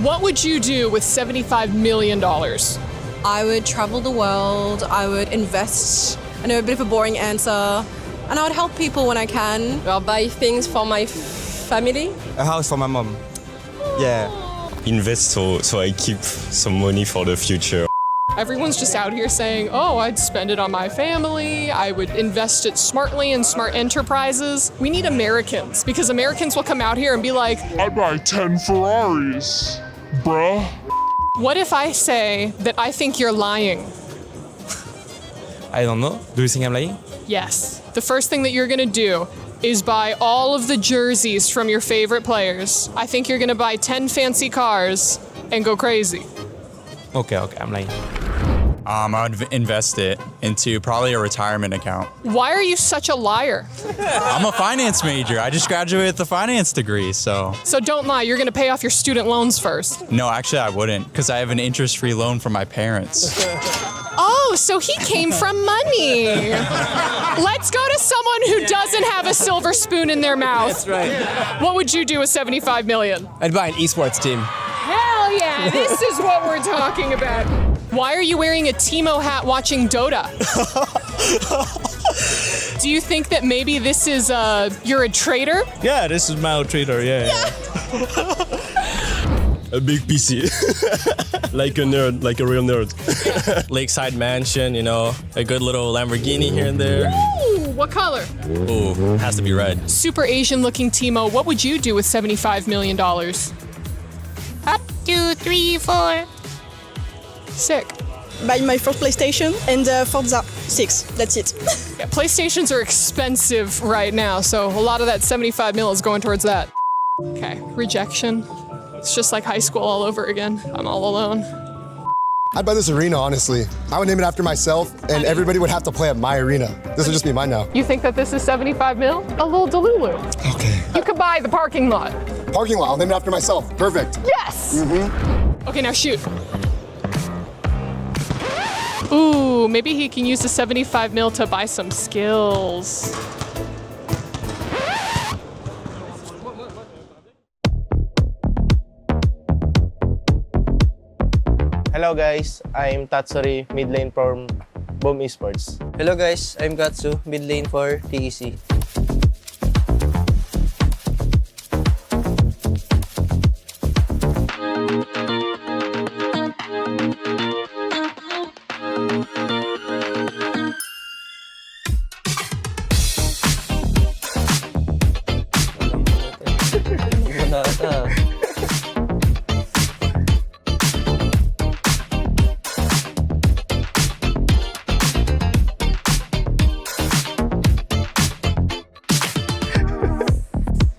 What would you do with $75 million? I would travel the world, I would invest. I know a bit of a boring answer. And I would help people when I can. I'll buy things for my family. A house for my mom. Yeah. Invest so I keep some money for the future. Everyone's just out here saying, oh, I'd spend it on my family, I would invest it smartly in smart enterprises. We need Americans, because Americans will come out here and be like, I'd buy 10 Ferraris, bruh. What if I say that I think you're lying? I don't know. Do you think I'm lying? Yes. The first thing that you're gonna do is buy all of the jerseys from your favorite players. I think you're gonna buy 10 fancy cars and go crazy. Okay, I'm lying. I would invest it into probably a retirement account. Why are you such a liar? I'm a finance major. I just graduated with a finance degree, so. So don't lie, you're gonna pay off your student loans first. No, actually I wouldn't, because I have an interest-free loan from my parents. Oh, so he came from money. Let's go to someone who doesn't have a silver spoon in their mouth. That's right. What would you do with $75 million? I'd buy an esports team. Hell yeah, this is what we're talking about. Why are you wearing a Timo hat watching Dota? Do you think that maybe this is, you're a traitor? Yeah, this is my trader, yeah. A big PC. Like a nerd, like a real nerd. Lakeside mansion, you know, a good little Lamborghini here and there. Ooh, what color? Ooh, has to be red. Super Asian looking Timo, what would you do with $75 million? 1, 2, 3, 4. Sick. Buy my first PlayStation and Forza 6. That's it. Yeah, PlayStations are expensive right now, so a lot of that $75 million is going towards that. Okay, rejection. It's just like high school all over again. I'm all alone. I'd buy this arena, honestly. I would name it after myself, and everybody would have to play at my arena. This would just be mine now. You think that this is $75 million? A little delulu. Okay. You could buy the parking lot. Parking lot, I'll name it after myself. Perfect. Yes! Okay, now shoot. Ooh, maybe he can use the $75 million to buy some skills. Hello guys, I'm Tatsuri, mid lane from Boom Esports. Hello guys, I'm Gatsu, mid lane for TEC.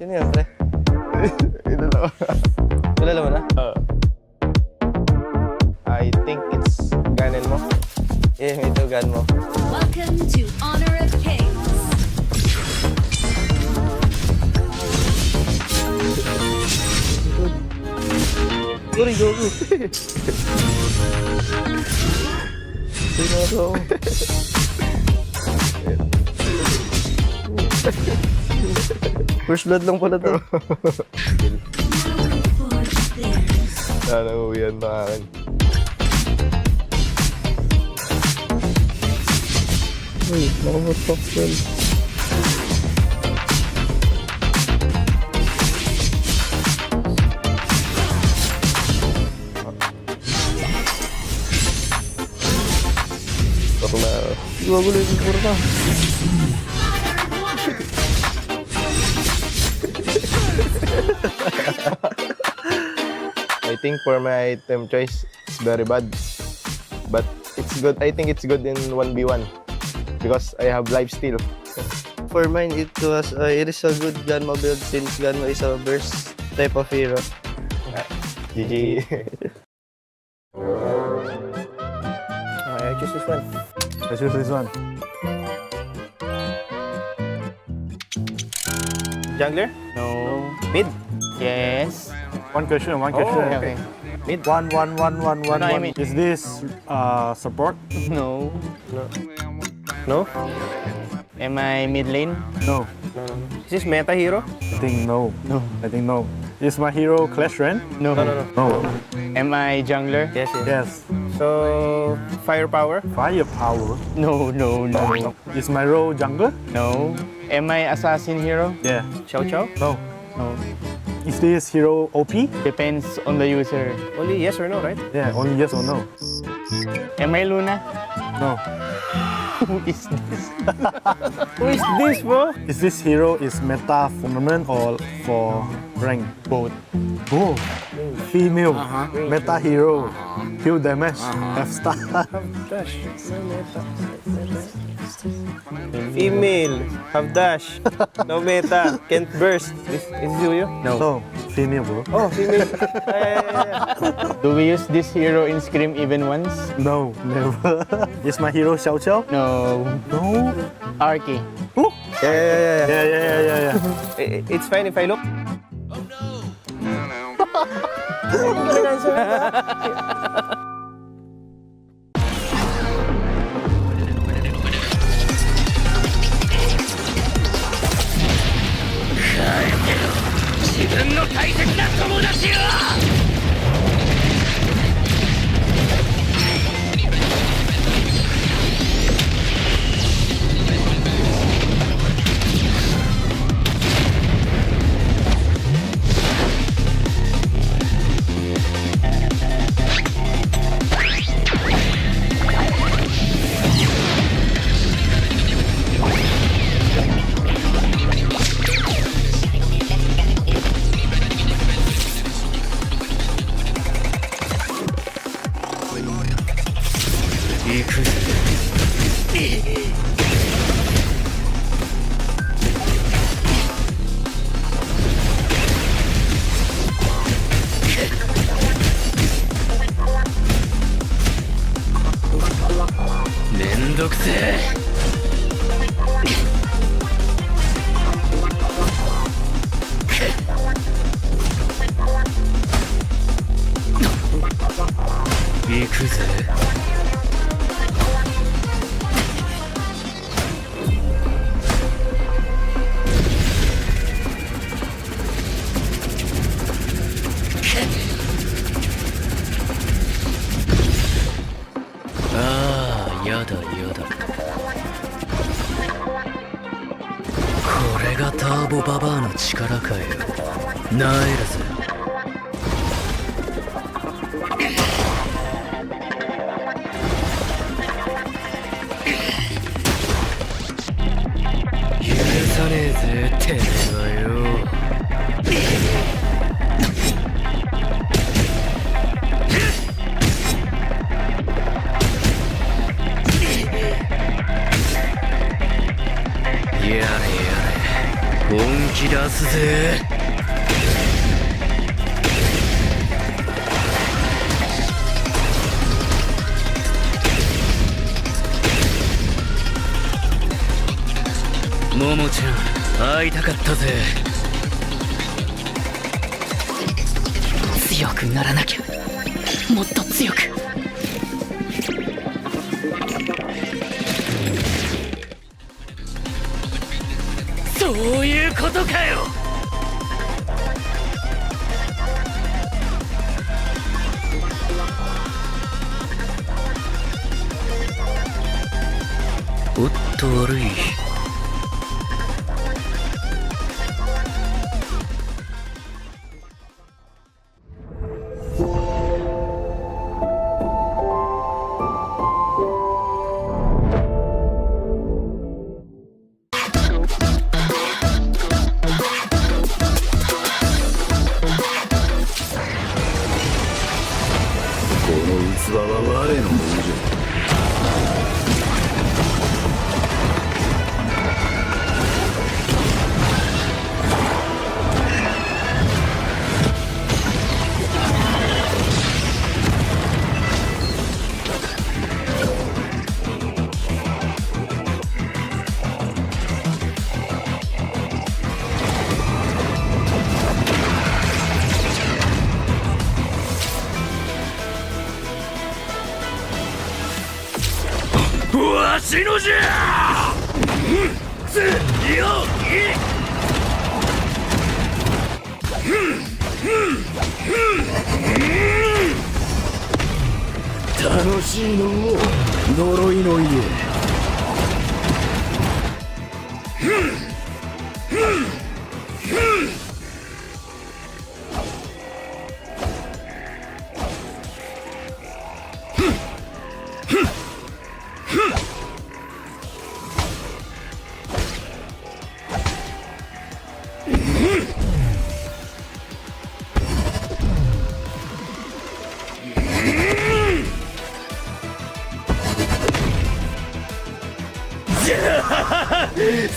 Sino yun, pre? Kilala mo na? I think it's Ganen mo. Yeah, ito, gan mo. Welcome to Honor of Kings. Sorry, Goku. Sino to? First blood lang pala to. Sana uwian na akin. Uy, nakapag-top spell. Bato na. Gagulo yung puro na. I think for my item choice, it's very bad. But it's good. I think it's good in 1v1 because I have lifesteal. For mine, it is a good Ganma build since Ganma is a burst type of hero. GG. I choose this one. I choose this one. Jungler? No. Mid? Yes. One question. Okay. Mid? One. No, I mean- Is this support? No. No? Am I mid lane? No. Is this meta hero? I think no. I think no. Is my hero Clash Ren? No. No. Am I jungler? Yes. Yes. So, firepower? Firepower. No. Is my role jungler? No. Am I assassin hero? Yeah. Chow Chow? No. No. Is this hero OP? Depends on the user. Only yes or no, right? Yeah. Only yes or no. Am I Luna? No. Who is this? Who is this, bro? Is this hero is meta fundament or for rank? Both. Oh, female meta hero, heal damage, have star. Female, have dash, no meta, can't burst. Is you? No, female bro. Oh, female. Do we use this hero in Scream even once? No, never. Is my hero Xiao Xiao? No. No. Arky. Yeah. It's fine if I look. やだやだ。これがターボババアの力かよ。なえるぜ。許さねえぜてめえはよ。やれやれ本気出すぜ。ももちゃん会いたかったぜ。強くならなきゃ。もっと強く。そういうことかよ。おっと悪い。器は我のものじゃ。わしのじゃ。強い。楽しいのも呪いの家。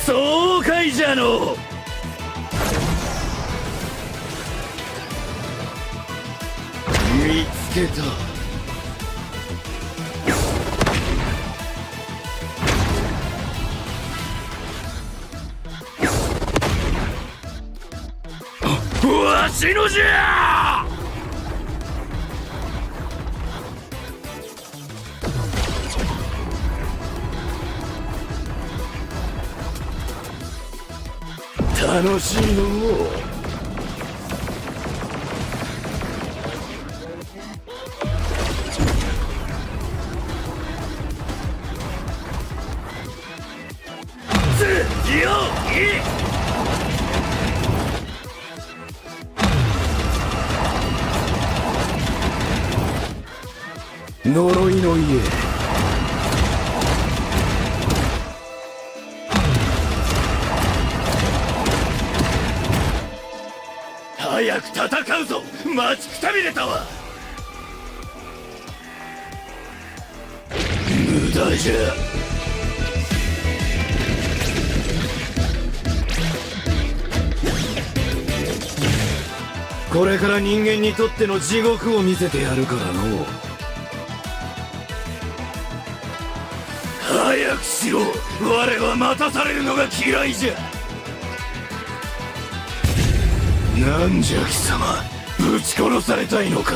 そうかいじゃの。見つけた。わしのじゃ。楽しいのも。強い。呪いの家。早く戦うぞ。待ちくたびれたわ。無駄じゃ。これから人間にとっての地獄を見せてやるからの。早くしろ。我は待たされるのが嫌いじゃ。なんじゃ貴様、ぶち殺されたいのか。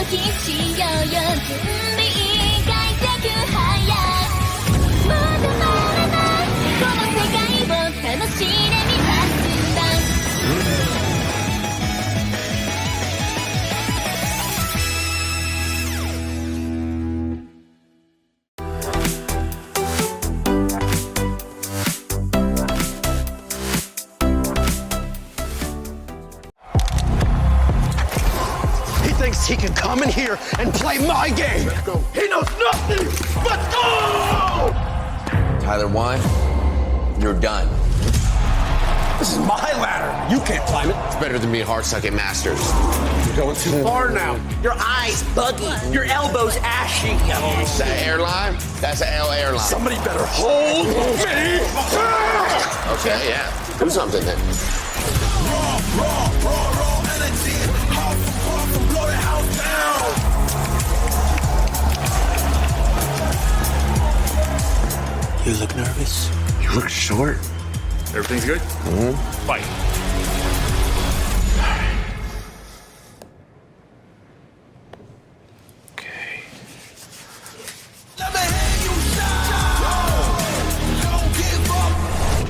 キしようよ準備開脚早まだまだないこの世界を楽しんでみますんだ He thinks he can come in here and play my game. Let's go. He knows nothing. Let's go! Tyler 1, you're done. This is my ladder. You can't climb it. It's better than being hard-sucking masters. You're going too far now. Your eyes buggy. Your elbows ashy. That airline? That's an L airline. Somebody better hold me. Okay, yeah. Do something then. Raw energy. Blow the house down. You look nervous. You look short. Everything's good? Mm-hmm. Fight. Okay.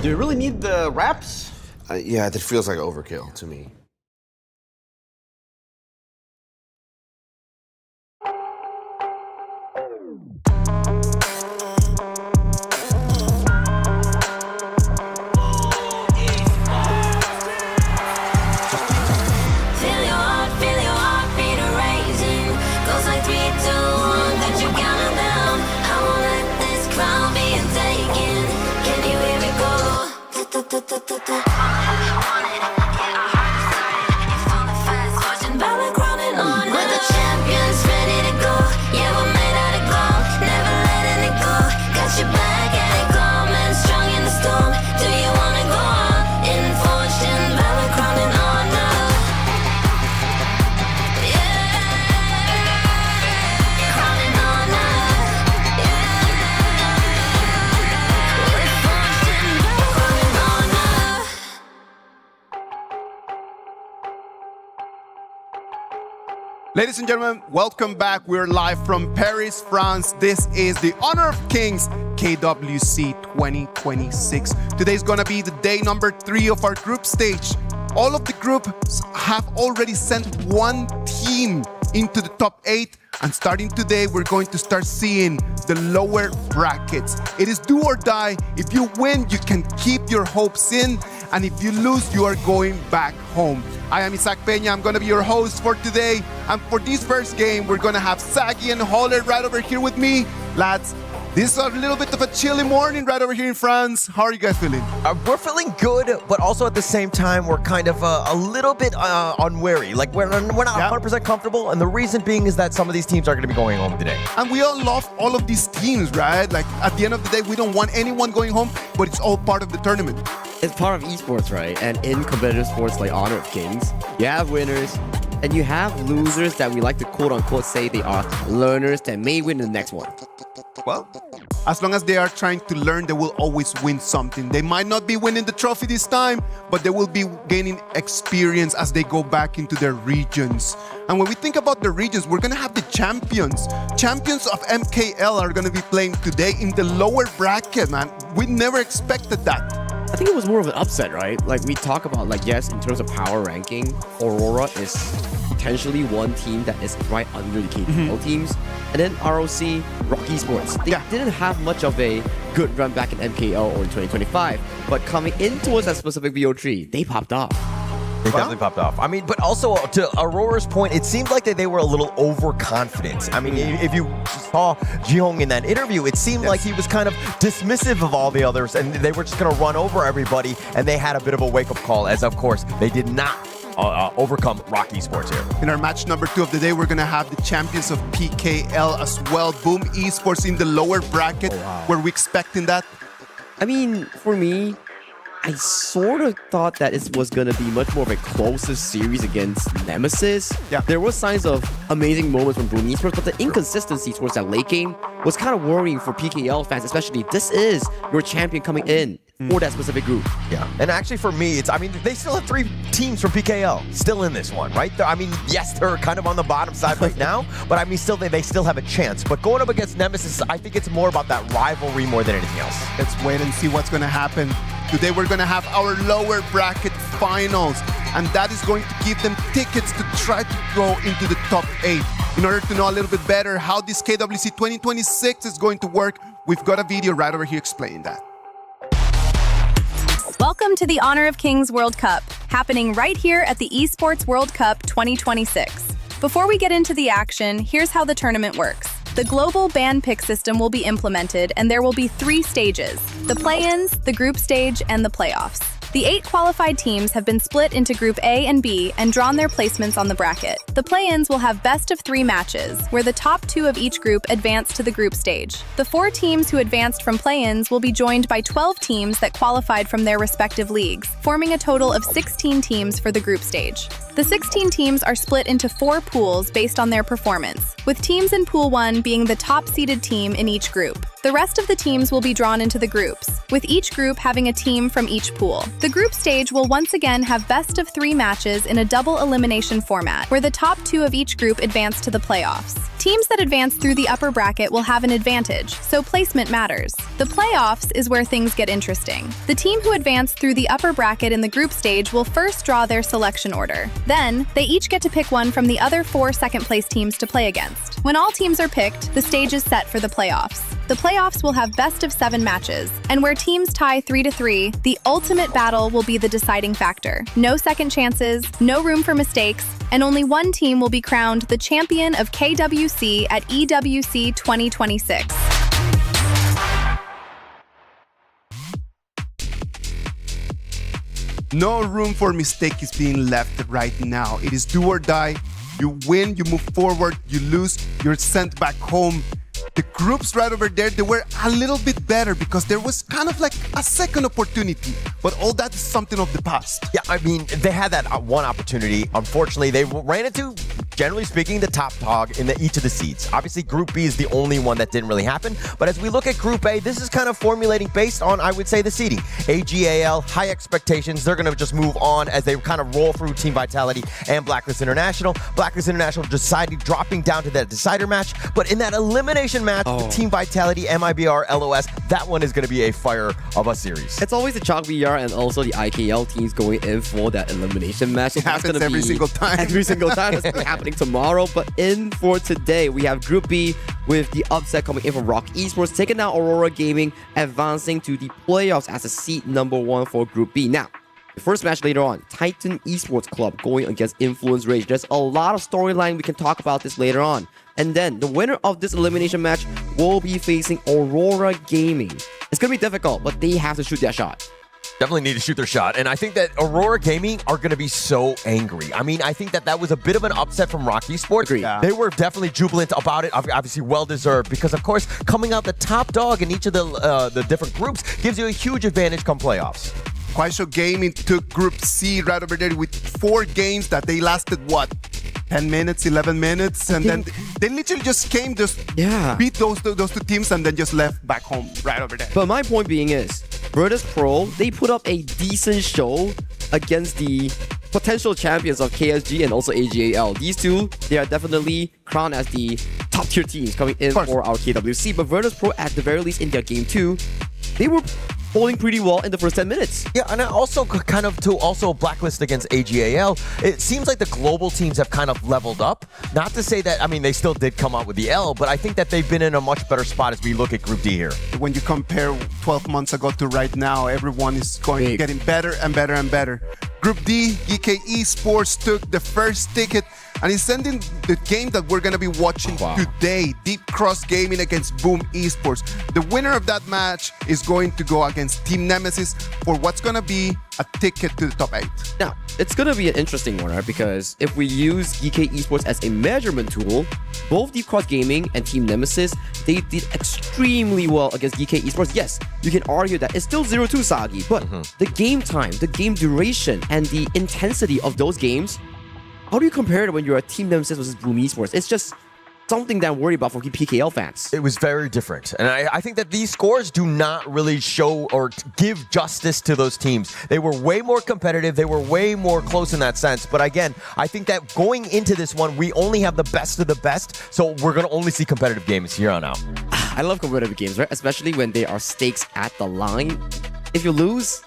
Do you really need the wraps? Yeah, that feels like overkill to me. Feel your heartbeat raising. Goes like 3, 2, 1, got you counting down. I won't let this crown be taken. Can you hear it go? Valor crowning on us. We're the champions, ready to go. Yeah, we're made out of gold, never letting it go. Got your back and it coming strong in the storm. Do you wanna go on? Enforced in valor crowning on us. Crowning on us. We're forged in valor crowning on us. Ladies and gentlemen, welcome back. We're live from Paris, France. This is the Honor of Kings KWC 2026. Today's gonna be the day number 3 of our group stage. All of the groups have already sent one team into the top 8, and starting today, we're going to start seeing the lower brackets. It is do or die. If you win, you can keep your hopes in, and if you lose, you are going back home. I am Isaac Peña. I'm going to be your host for today. And for this first game, we're going to have Sagi and Holler right over here with me. Lads, this is a little bit of a chilly morning right over here in France. How are you guys feeling? We're feeling good, but also at the same time, we're kind of a little bit unwary. Like, we're not 100% comfortable, and the reason being is that some of these teams are going to be going home today. And we all love all of these teams, right? Like, at the end of the day, we don't want anyone going home, but it's all part of the tournament. It's part of esports, right? And in competitive sports like Honor of Kings, you have winners and you have losers that we like to quote-unquote say they are learners that may win the next one. Well, as long as they are trying to learn, they will always win something. They might not be winning the trophy this time, but they will be gaining experience as they go back into their regions. And when we think about the regions, we're going to have the champions. Champions of MKL are going to be playing today in the lower bracket, man. We never expected that. I think it was more of an upset, right? Like, we talk about, like, yes, in terms of power ranking, Aurora is potentially one team that is right under the KPL teams. And then ROC, Rock Esports. They didn't have much of a good run back in MKL or in 2025. But coming in towards that specific VO3, they popped off. They definitely popped off. I mean, but also to Aurora's point, it seemed like that they were a little overconfident. I mean, if you saw Jihong in that interview, it seemed like he was kind of dismissive of all the others, and they were just going to run over everybody, and they had a bit of a wake-up call, as of course, they did not overcome Rock Esports here. In our match number 2 of the day, we're going to have the champions of PKL as well. Boom Esports in the lower bracket. Were we expecting that? I mean, for me, I sort of thought that it was going to be much more of a closer series against NMSS. Yeah. There were signs of amazing moments from Boom Esports, but the inconsistency towards that late game was kind of worrying for PKL fans, especially this is your champion coming in for that specific group. Yeah, and actually for me, I mean, they still have 3 teams from PKL still in this one, right? I mean, yes, they're kind of on the bottom side right now, but I mean, still they still have a chance. But going up against Nemesis, I think it's more about that rivalry more than anything else. Let's wait and see what's going to happen. Today we're going to have our lower bracket finals, and that is going to give them tickets to try to go into the top 8. In order to know a little bit better how this KWC 2026 is going to work, we've got a video right over here explaining that. Welcome to the Honor of Kings World Cup, happening right here at the Esports World Cup 2026. Before we get into the action, here's how the tournament works. The global ban pick system will be implemented, and there will be 3 stages: the play-ins, the group stage, and the playoffs. The 8 qualified teams have been split into Group A and B and drawn their placements on the bracket. The play-ins will have best of 3 matches, where the top 2 of each group advance to the group stage. The 4 teams who advanced from play-ins will be joined by 12 teams that qualified from their respective leagues, forming a total of 16 teams for the group stage. The 16 teams are split into 4 pools based on their performance, with teams in Pool 1 being the top-seeded team in each group. The rest of the teams will be drawn into the groups, with each group having a team from each pool. The group stage will once again have best of 3 matches in a double elimination format, where the top 2 of each group advance to the playoffs. Teams that advance through the upper bracket will have an advantage, so placement matters. The playoffs is where things get interesting. The team who advanced through the upper bracket in the group stage will first draw their selection order. Then, they each get to pick one from the other 4 second-place teams to play against. When all teams are picked, the stage is set for the playoffs. The playoffs will have best of 7 matches, and where teams tie 3-3, the ultimate battle will be the deciding factor. No second chances, no room for mistakes, and only one team will be crowned the champion of KWC at EWC 2026. No room for mistake is being left right now. It is do or die. You win, you move forward, you lose, you're sent back home. The groups right over there, they were a little bit better because there was kind of like a second opportunity, but all that is something of the past. Yeah, I mean, they had that one opportunity. Unfortunately, they ran into, generally speaking, the top dog in each of the seeds. Obviously, Group B is the only one that didn't really happen, but as we look at Group A, this is kind of formulating based on, I would say, the seeding. AGAL, high expectations. They're going to just move on as they kind of roll through Team Vitality and Blacklist International. Blacklist International deciding dropping down to that decider match, but in that elimination match, the Team Vitality, MIBR, LOS, that one is going to be a fire of a series. It's always the Chalk VR and also the IKL teams going in for that elimination match. It happens every single time. Every single time. It's going to be happening tomorrow. But in for today, we have Group B with the upset coming in from Rock Esports, taking out Aurora Gaming, advancing to the playoffs as a seed number 1 for Group B. Now, the first match later on, Titan Esports Club going against Influence Rage. There's a lot of storyline. We can talk about this later on. And then the winner of this elimination match will be facing Aurora Gaming. It's going to be difficult, but they have to shoot their shot. Definitely need to shoot their shot. And I think that Aurora Gaming are going to be so angry. I mean, I think that was a bit of an upset from Rock Esports. Yeah. They were definitely jubilant about it. Obviously well-deserved because, of course, coming out the top dog in each of the different groups gives you a huge advantage come playoffs. Kwaisho Gaming took Group C right over there with 4 games that they lasted, what, 10 minutes, 11 minutes? And then they literally just came, beat those two teams and then just left back home right over there. But my point being is, Virtus Pro, they put up a decent show against the potential champions of KSG and also AGAL. These two, they are definitely crowned as the top tier teams coming in for our KWC. But Virtus Pro, at the very least in their game 2, they were holding pretty well in the first 10 minutes. Yeah, and also kind of to also blacklist against AGAL, it seems like the global teams have kind of leveled up. Not to say that, I mean, they still did come out with the L, but I think that they've been in a much better spot as we look at Group D here. When you compare 12 months ago to right now, everyone is getting better and better and better. Group D, GK Esports took the first ticket and is sending the game that we're going to be watching today, Deep Cross Gaming against Boom Esports. The winner of that match is going to go against Team Nemesis for what's going to be a ticket to the top 8. Now, it's going to be an interesting one, right? Because if we use GK Esports as a measurement tool, both Deep Cross Gaming and Team Nemesis, they did extremely well against GK Esports. Yes, you can argue that it's still 0-2 Sagi, but the game time, the game duration, and the intensity of those games, how do you compare it when you're a Team Nemesis versus Boom Esports? It's just something that I'm worried about for PKL fans. It was very different. And I think that these scores do not really show or give justice to those teams. They were way more competitive. They were way more close in that sense. But again, I think that going into this one, we only have the best of the best. So we're going to only see competitive games here on out. I love competitive games, right? Especially when there are stakes at the line. If you lose,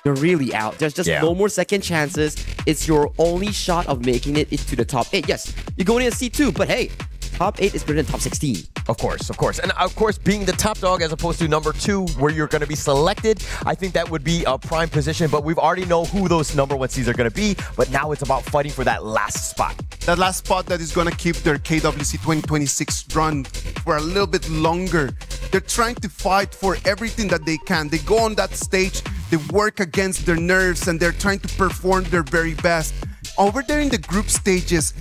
you're really out. There's just no more second chances. It's your only shot of making it into the top 8. Yes, you're going in a C2, but hey, top 8 is better than top 16. Of course, of course. And of course, being the top dog as opposed to number 2, where you're going to be selected, I think that would be a prime position. But we've already know who those number 1 seeds are going to be. But now it's about fighting for that last spot. That last spot that is going to keep their KWC 2026 run for a little bit longer. They're trying to fight for everything that they can. They go on that stage, they work against their nerves, and they're trying to perform their very best. Over there in the group stages,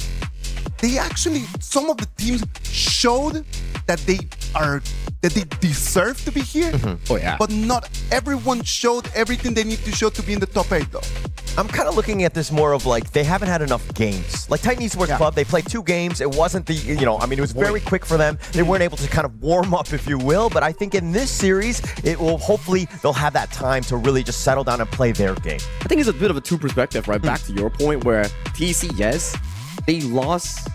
they actually, some of the teams showed that they deserve to be here. Oh yeah. But not everyone showed everything they need to show to be in the top 8 though. I'm kind of looking at this more of like they haven't had enough games. Like Titan Esports Club, they played 2 games. It wasn't the, it was very quick for them. They weren't able to kind of warm up, if you will. But I think in this series, it will hopefully they'll have that time to really just settle down and play their game. I think it's a bit of a two perspective, right? Back to your point where TC, yes, they lost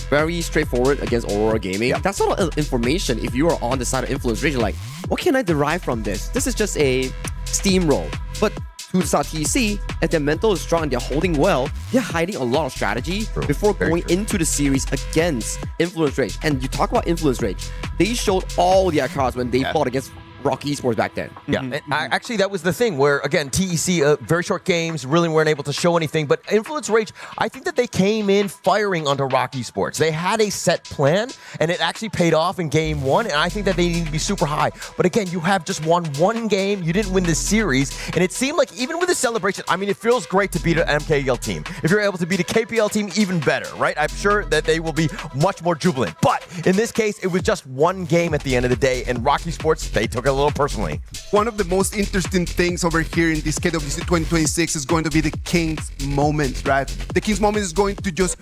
very straightforward against Aurora Gaming. That's a lot of information if you are on the side of Influence Rage. You're like, what can I derive from this? This is just a steamroll. But to the side TC, if their mental is strong and they're holding well, they're hiding a lot of strategy before going into the series against Influence Rage. And you talk about Influence Rage, they showed all their cards when they fought against Rocky Esports back then. Yeah, and actually that was the thing where, again, TEC, very short games, really weren't able to show anything. But Influence Rage, I think that they came in firing onto Rocky Esports. They had a set plan, and it actually paid off in game 1, and I think that they need to be super high. But again, you have just won 1 game, you didn't win this series, and it seemed like even with the celebration, I mean, it feels great to beat an MKL team. If you're able to beat a KPL team, even better, right? I'm sure that they will be much more jubilant. But in this case, it was just 1 game at the end of the day, and Rocky Esports, they took it a little personally. One of the most interesting things over here in this KWC 2026 is going to be the King's moment, right? The King's moment is going to just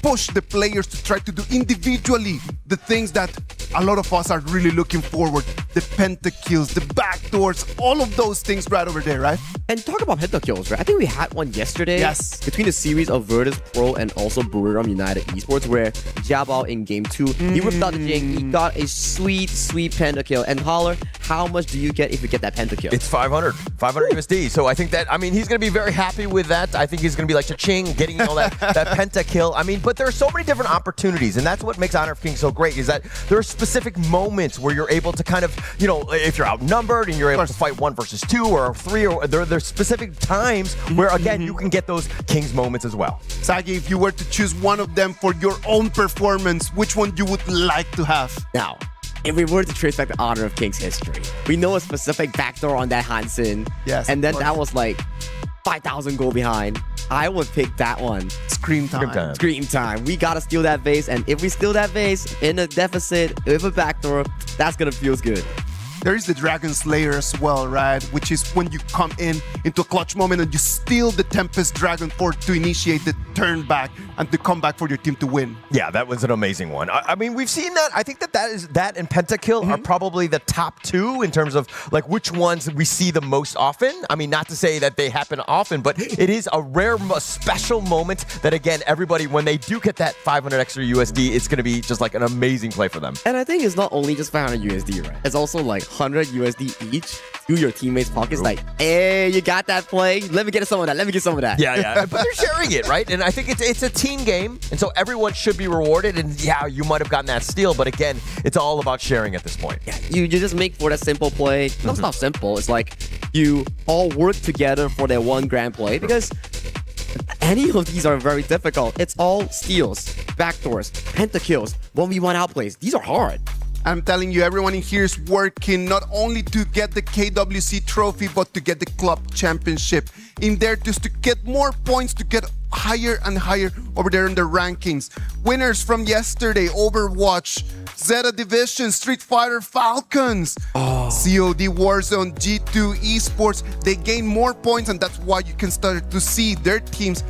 push the players to try to do individually the things that a lot of us are really looking forward. The pentakills, the backdoors, all of those things right over there, right? And talk about pentakills, right? I think we had one yesterday. Yes. Between the series of Virtus Pro and also Buriram United Esports, where Jiabao in game 2, he whipped out the Jing, he got a sweet, sweet pentakill. And Holler, how much do you get if you get that pentakill? It's 500 USD. So I think that, I mean, he's going to be very happy with that. I think he's going to be like cha-ching, getting all that pentakill. I mean, but there are so many different opportunities, and that's what makes Honor of Kings so great, is that there are specific moments where you're able to kind of, if you're outnumbered and you're able to fight 1 versus 2 or 3, or there's specific times where, again, you can get those Kings moments as well. Sagi, if you were to choose one of them for your own performance, which one you would like to have? Now, if we were to trace back the Honor of Kings history, we know a specific backdoor on that Hansen. Yes. And then that was like 5,000 goal behind. I would pick that one. Scream time. Scream time. We gotta steal that base, and if we steal that base in a deficit with a backdoor, that's gonna feel good. There is the Dragon Slayer as well, right? Which is when you come into a clutch moment and you steal the Tempest Dragon Fort to initiate the turn back and to come back for your team to win. Yeah, that was an amazing one. I mean, we've seen that. I think that and Pentakill are probably the top 2 in terms of like which ones we see the most often. I mean, not to say that they happen often, but it is a rare, special moment that, again, everybody, when they do get that 500 extra USD, it's going to be just like an amazing play for them. And I think it's not only just 500 USD, right? It's also like 100 USD each to your teammates' pockets. Like, hey, you got that play? Let me get some of that. Let me get some of that. Yeah. But they're sharing it, right? And I think it's a team game, and so everyone should be rewarded. And yeah, you might have gotten that steal, but again, it's all about sharing at this point. Yeah, you just make for that simple play. No, it's not simple. It's like you all work together for that one grand play, because any of these are very difficult. It's all steals, backdoors, pentakills, 1v1 outplays. These are hard. I'm telling you, everyone in here is working not only to get the KWC trophy, but to get the club championship in there, just to get more points, to get higher and higher over there in the rankings. Winners from yesterday: Overwatch, Zeta Division, Street Fighter Falcons, COD Warzone, G2 Esports. They gain more points, and that's why you can start to see their teams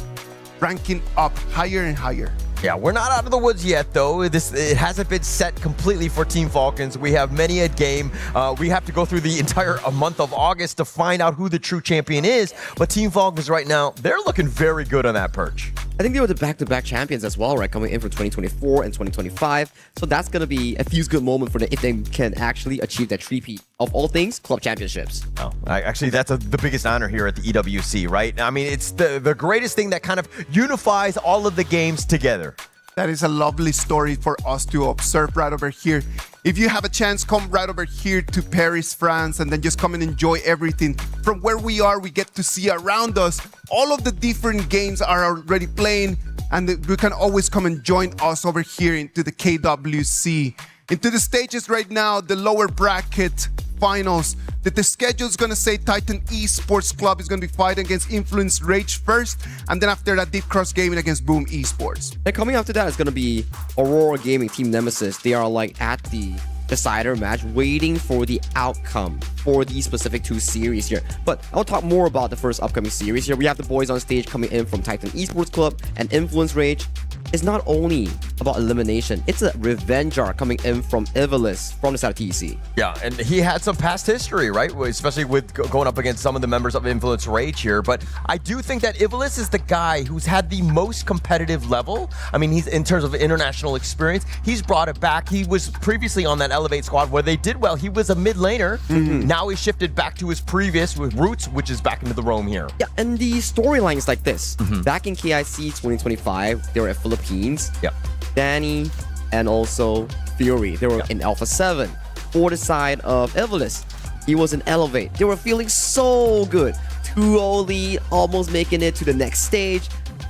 ranking up higher and higher. Yeah, we're not out of the woods yet, though. It hasn't been set completely for Team Falcons. We have many a game. We have to go through the entire month of August to find out who the true champion is. But Team Falcons right now, they're looking very good on that perch. I think they were the back-to-back champions as well, right? Coming in for 2024 and 2025. So that's going to be a feels-good moment for them if they can actually achieve that three-peat of all things, club championships. Oh, actually, that's the biggest honor here at the EWC, right? I mean, it's the greatest thing that kind of unifies all of the games together. That is a lovely story for us to observe right over here. If you have a chance, come right over here to Paris, France, and then just come and enjoy everything. From where we are, we get to see around us. All of the different games are already playing, and you can always come and join us over here into the KWC. Into the stages right now, the lower bracket finals. The schedule is going to say Titan Esports Club is going to be fighting against Influence Rage first, and then after that, Deep Cross Gaming against Boom Esports. And coming after that is going to be Aurora Gaming, Team Nemesis. They are like at the decider match, waiting for the outcome for these specific two series here. But I'll talk more about the first upcoming series here. We have the boys on stage coming in from Titan Esports Club and Influence Rage. It's not only about elimination, it's a revenge arc coming in from Ivalis from the side of TEC. Yeah, and he had some past history, right? Especially with going up against some of the members of Influence Rage here. But I do think that Ivalis is the guy who's had the most competitive level. I mean, he's in terms of international experience, he's brought it back. He was previously on that Elevate squad where they did well. He was a mid laner. Now he shifted back to his previous with Roots, which is back into the Rome here. Yeah, and the storyline is like this. Back in KIC 2025, they were at Philippines. Yep. Danny and also Fury. They were in Alpha 7. For the side of Ivalis, he was in Elevate. They were feeling so good. 2-0 lead, almost making it to the next stage.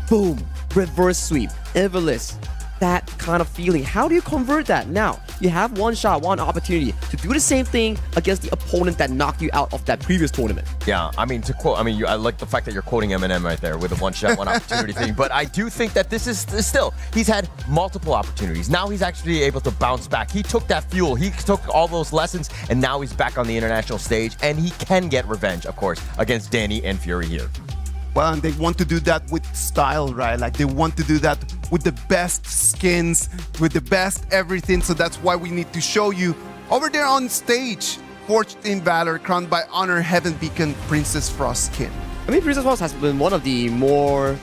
Boom. Reverse sweep. Ivalis. That kind of feeling. How do you convert that? Now, you have one shot, one opportunity to do the same thing against the opponent that knocked you out of that previous tournament. Yeah, I mean, to quote, I like the fact that you're quoting Eminem right there with a one shot, one opportunity thing. But I do think that this is still, he's had multiple opportunities. Now he's actually able to bounce back. He took that fuel, he took all those lessons, and now he's back on the international stage, and he can get revenge, of course, against Danny and Fury here. Well, and they want to do that with style, right? Like they want to do that with the best skins, with the best everything. So that's why we need to show you over there on stage, Forged in Valor, crowned by Honor Heaven Beacon, Princess Frost skin. I mean, Princess Frost has been one of the more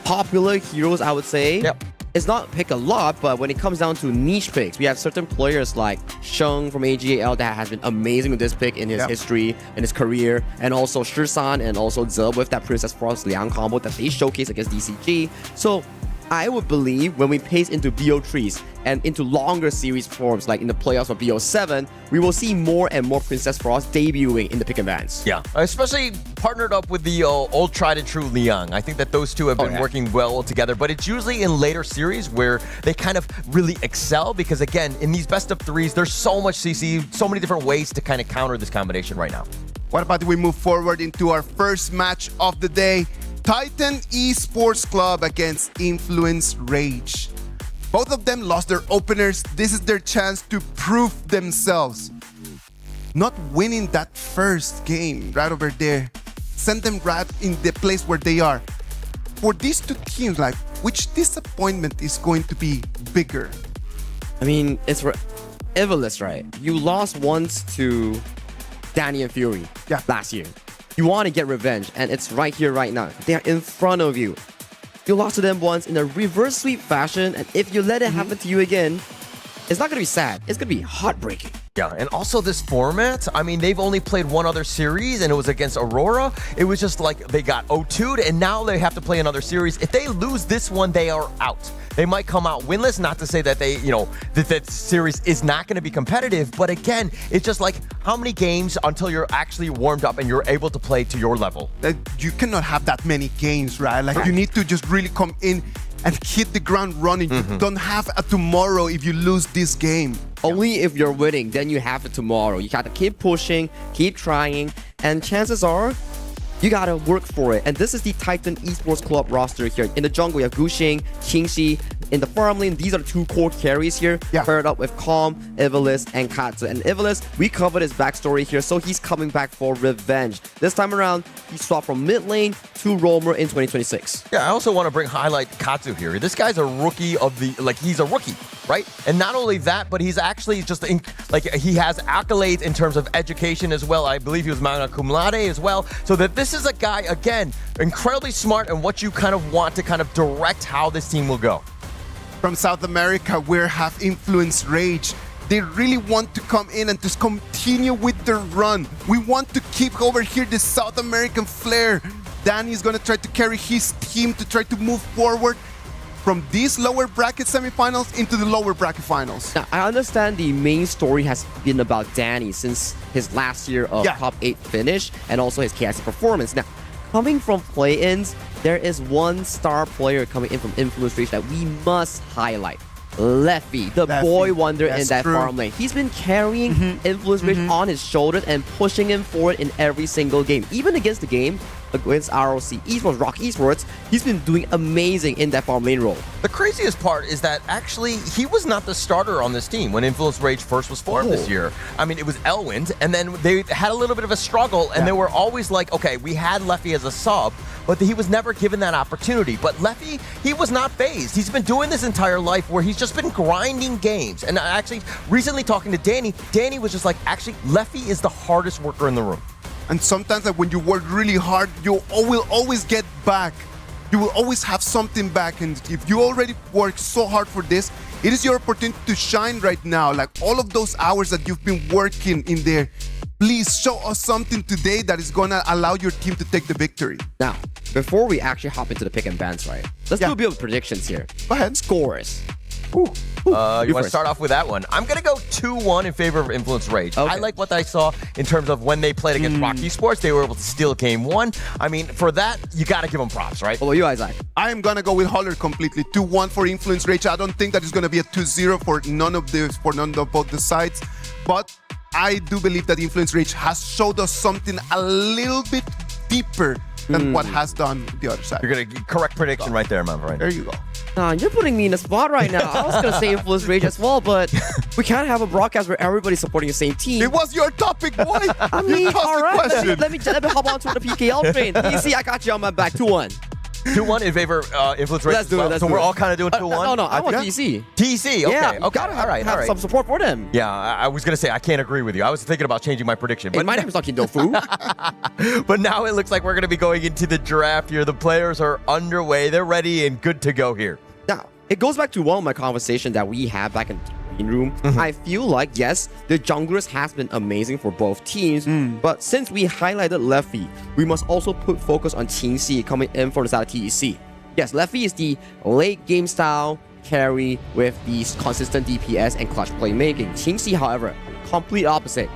popular heroes, I would say. Yep. It's not pick a lot, but when it comes down to niche picks, we have certain players like Sheng from AGAL that has been amazing with this pick in his history and his career, and also Shisan and also Zeb with that Princess Frost Liang combo that they showcase against DCG. So I would believe when we pace into BO3s and into longer series forms like in the playoffs of BO7, we will see more and more Princess Frost debuting in the pick and bans. Yeah, especially partnered up with the old tried and true Liang. I think that those two have been working well together, but it's usually in later series where they kind of really excel because, again, in these best of threes, there's so much CC, so many different ways to kind of counter this combination right now. What about we move forward into our first match of the day? Titan Esports Club against Influence Rage. Both of them lost their openers. This is their chance to prove themselves. Not winning that first game right over there sent them right in the place where they are. For these two teams, like, which disappointment is going to be bigger? I mean, it's for Ivalis, right? You lost once to Danny and Fury last year. You want to get revenge, and it's right here, right now. They are in front of you. You lost to them once in a reverse sweep fashion, and if you let it happen to you again, it's not going to be sad. It's going to be heartbreaking. Yeah, and also this format, I mean, they've only played one other series, and it was against Aurora. It was just like they got 0-2'd, and now they have to play another series. If they lose this one, they are out. They might come out winless, not to say that they, that series is not going to be competitive, but again, it's just like how many games until you're actually warmed up and you're able to play to your level? You cannot have that many games, right? Like you need to just really come in and hit the ground running. You don't have a tomorrow if you lose this game. Only if you're winning, then you have it tomorrow. You gotta keep pushing, keep trying, and chances are, you gotta work for it. And this is the Titan Esports Club roster here. In the jungle, we have Gushing, Qingxi, in the farm lane, these are the two core carries here, paired up with Calm, Ivalice, and Katsu. And Ivalice, we covered his backstory here, so he's coming back for revenge. This time around, he swapped from mid lane to roamer in 2026. Yeah, I also want to highlight Katsu here. This guy's a rookie of the, he's a rookie, right? And not only that, but he's actually just, he has accolades in terms of education as well. I believe he was magna cum laude as well. So that this is a guy, again, incredibly smart and what you kind of want to kind of direct how this team will go. From South America, we have Influence Rage. They really want to come in and just continue with their run. We want to keep over here the South American flair. Danny is going to try to carry his team to try to move forward from these lower bracket semifinals into the lower bracket finals. Now, I understand the main story has been about Danny since his last year of top 8 finish and also his KIC performance. Now, coming from play-ins, there is one star player coming in from Influence Rage that we must highlight. Leffy, the boy wonder in that farm lane. He's been carrying Influence Rage on his shoulders and pushing him forward in every single game. Even against the game against ROC Esports, Rock Esports, he's been doing amazing in that farm lane role. The craziest part is that actually he was not the starter on this team when Influence Rage first was formed this year. I mean, it was Elwind, and then they had a little bit of a struggle, and they were always like, okay, we had Leffy as a sub, but he was never given that opportunity. But Leffy, he was not phased. He's been doing this entire life where he's just been grinding games. And actually, recently talking to Danny, Danny was just like, actually, Leffy is the hardest worker in the room. And sometimes when you work really hard, you will always get back. You will always have something back. And if you already worked so hard for this, it is your opportunity to shine right now. Like all of those hours that you've been working in there, please show us something today that is going to allow your team to take the victory. Now, before we actually hop into the pick and bans, right? Let's do a bit of predictions here. Go ahead. Scores. You want to start off with that one? I'm going to go 2-1 in favor of Influence Rage. I like what I saw in terms of when they played against Rock Esports. They were able to steal game 1. I mean, for that, you got to give them props, right? What about you, Isaac? I am going to go with Holler completely. 2-1 for Influence Rage. I don't think that it's going to be a 2-0 for none of both the sides. But I do believe that Influence Rage has showed us something a little bit deeper than what has done the other side. You're going to correct prediction right there, man. Right there you go. You're putting me in a spot right now. I was going to say Influence Rage as well, but we can't have a broadcast where everybody's supporting the same team. It was your topic, boy. I mean, all right. Let me hop on to the PKL train. DC, I got you on my back. 2-1. 2-1 in favor of Influence Rage. Let's do it. So we're all kind of doing 2-1? No, I want TC. TC, okay. Yeah, okay. All right. Some support for them. Yeah, I was going to say, I can't agree with you. I was thinking about changing my prediction. But my name is not Kindofu. But now it looks like we're going to be going into the draft here. The players are underway. They're ready and good to go here. Now, it goes back to one of my conversations that we had back in the green room. I feel like, yes, the junglers has been amazing for both teams, but since we highlighted Leffy, we must also put focus on Team C coming in for the side of TEC. Yes, Leffy is the late game style carry with the consistent DPS and clutch playmaking. Team C, however, complete opposite.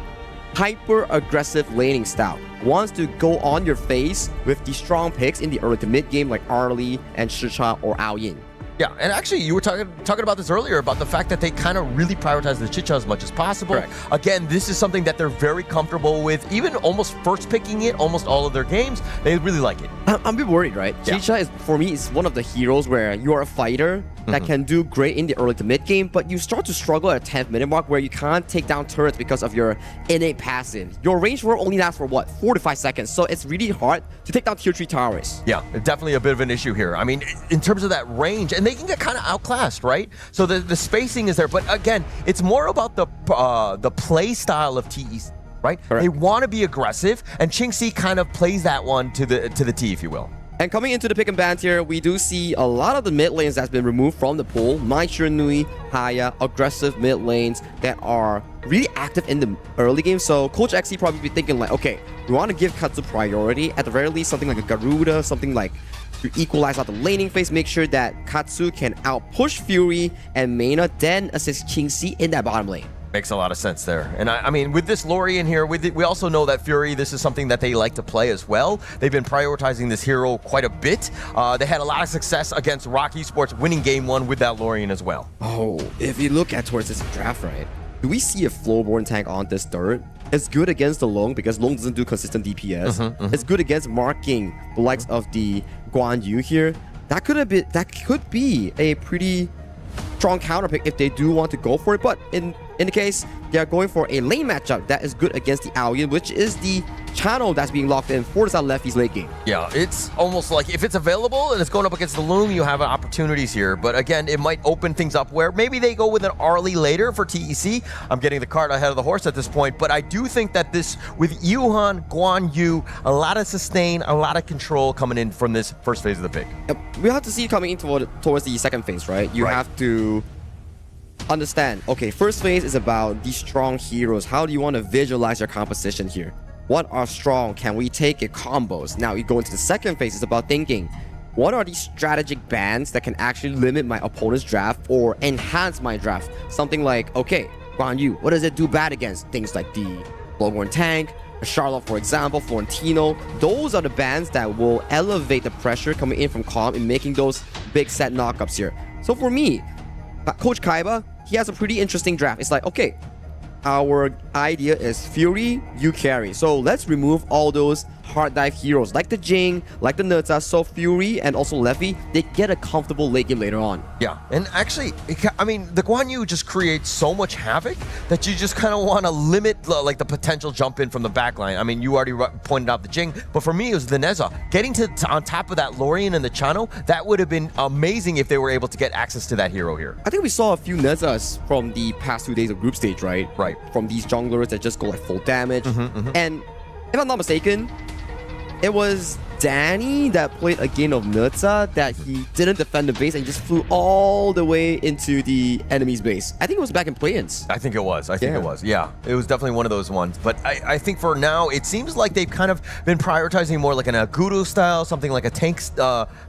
Hyper aggressive laning style. Wants to go on your face with the strong picks in the early to mid game like Arlie and Shicha or Ao Yin. Yeah, and actually, you were talking about this earlier about the fact that they kind of really prioritize the Chicha as much as possible. Correct. Again, this is something that they're very comfortable with, even almost first picking it, almost all of their games. They really like it. I'm a bit worried, right? Yeah. Chicha is, for me, is one of the heroes where you are a fighter that can do great in the early to mid game, but you start to struggle at a 10th minute mark where you can't take down turrets because of your innate passive. Your range war only lasts for what, 4 to 5 seconds, so it's really hard to take down tier 3 towers. Yeah, definitely a bit of an issue here. I mean, in terms of that range, and they can get kind of outclassed, right? So the spacing is there, but again, it's more about the play style of TEC, right? Correct. They want to be aggressive, and Qingxi kind of plays that one to the T, if you will. And coming into the pick and ban here, we do see a lot of the mid lanes that's been removed from the pool. Mai Nui, Haya, aggressive mid lanes that are really active in the early game. So Coach XC probably be thinking like, okay, we want to give Katsu priority. At the very least, something like a Garuda, something like to equalize out the laning phase, make sure that Katsu can outpush Fury and Mena, then assist Qingxi in that bottom lane. Makes a lot of sense there. And I mean, with this Lori in here, we also know that Fury, this is something that they like to play as well. They've been prioritizing this hero quite a bit. They had a lot of success against Rock Esports, winning game 1 with that Lorian as well. Oh, if you look at towards this draft, right? Do we see a Flowborn tank on this third? It's good against the Long because Long doesn't do consistent DPS. It's good against marking the likes of the Guan Yu here. That could be a pretty strong counter pick if they do want to go for it. But in the case, they are going for a lane matchup that is good against the Alien, which is the channel that's being locked in for the side Lefty's late game. Yeah, it's almost like if it's available and it's going up against the Loom, you have opportunities here. But again, it might open things up where maybe they go with an Arlie later for TEC. I'm getting the cart ahead of the horse at this point, but I do think that this, with Yuhan, Guan Yu, a lot of sustain, a lot of control coming in from this first phase of the pick. We have to see coming in towards the second phase, right? You have to understand, okay, first phase is about the strong heroes. How do you want to visualize your composition here? What are strong? Can we take it combos? Now you go into the second phase, it's about thinking, what are these strategic bans that can actually limit my opponent's draft or enhance my draft? Something like, okay, Guan Yu, what does it do bad against? Things like the Blowborn Tank, Charlotte, for example, Florentino. Those are the bans that will elevate the pressure coming in from Calm in making those big set knockups here. So for me, Coach Kaiba, he has a pretty interesting draft. It's like, okay, our idea is Fury, you carry. So let's remove all those hard dive heroes like the Jing, like the Nerza, so Fury and also Leffy, they get a comfortable late game later on. Yeah, and actually, I mean, the Guan Yu just creates so much havoc that you just kind of want to limit like the potential jump in from the backline. I mean, you already pointed out the Jing, but for me, it was the Neza. Getting to on top of that Lorien and the Chano, that would have been amazing if they were able to get access to that hero here. I think we saw a few Nezas from the past 2 days of group stage, right? Right. From these junglers that just go like full damage. And if I'm not mistaken, it was Danny that played a game of Nerza that he didn't defend the base and just flew all the way into the enemy's base. I think it was back in play-ins. I think it was. I think it was. Yeah, it was definitely one of those ones. But I think for now, it seems like they've kind of been prioritizing more like an Aguru style, something like a tank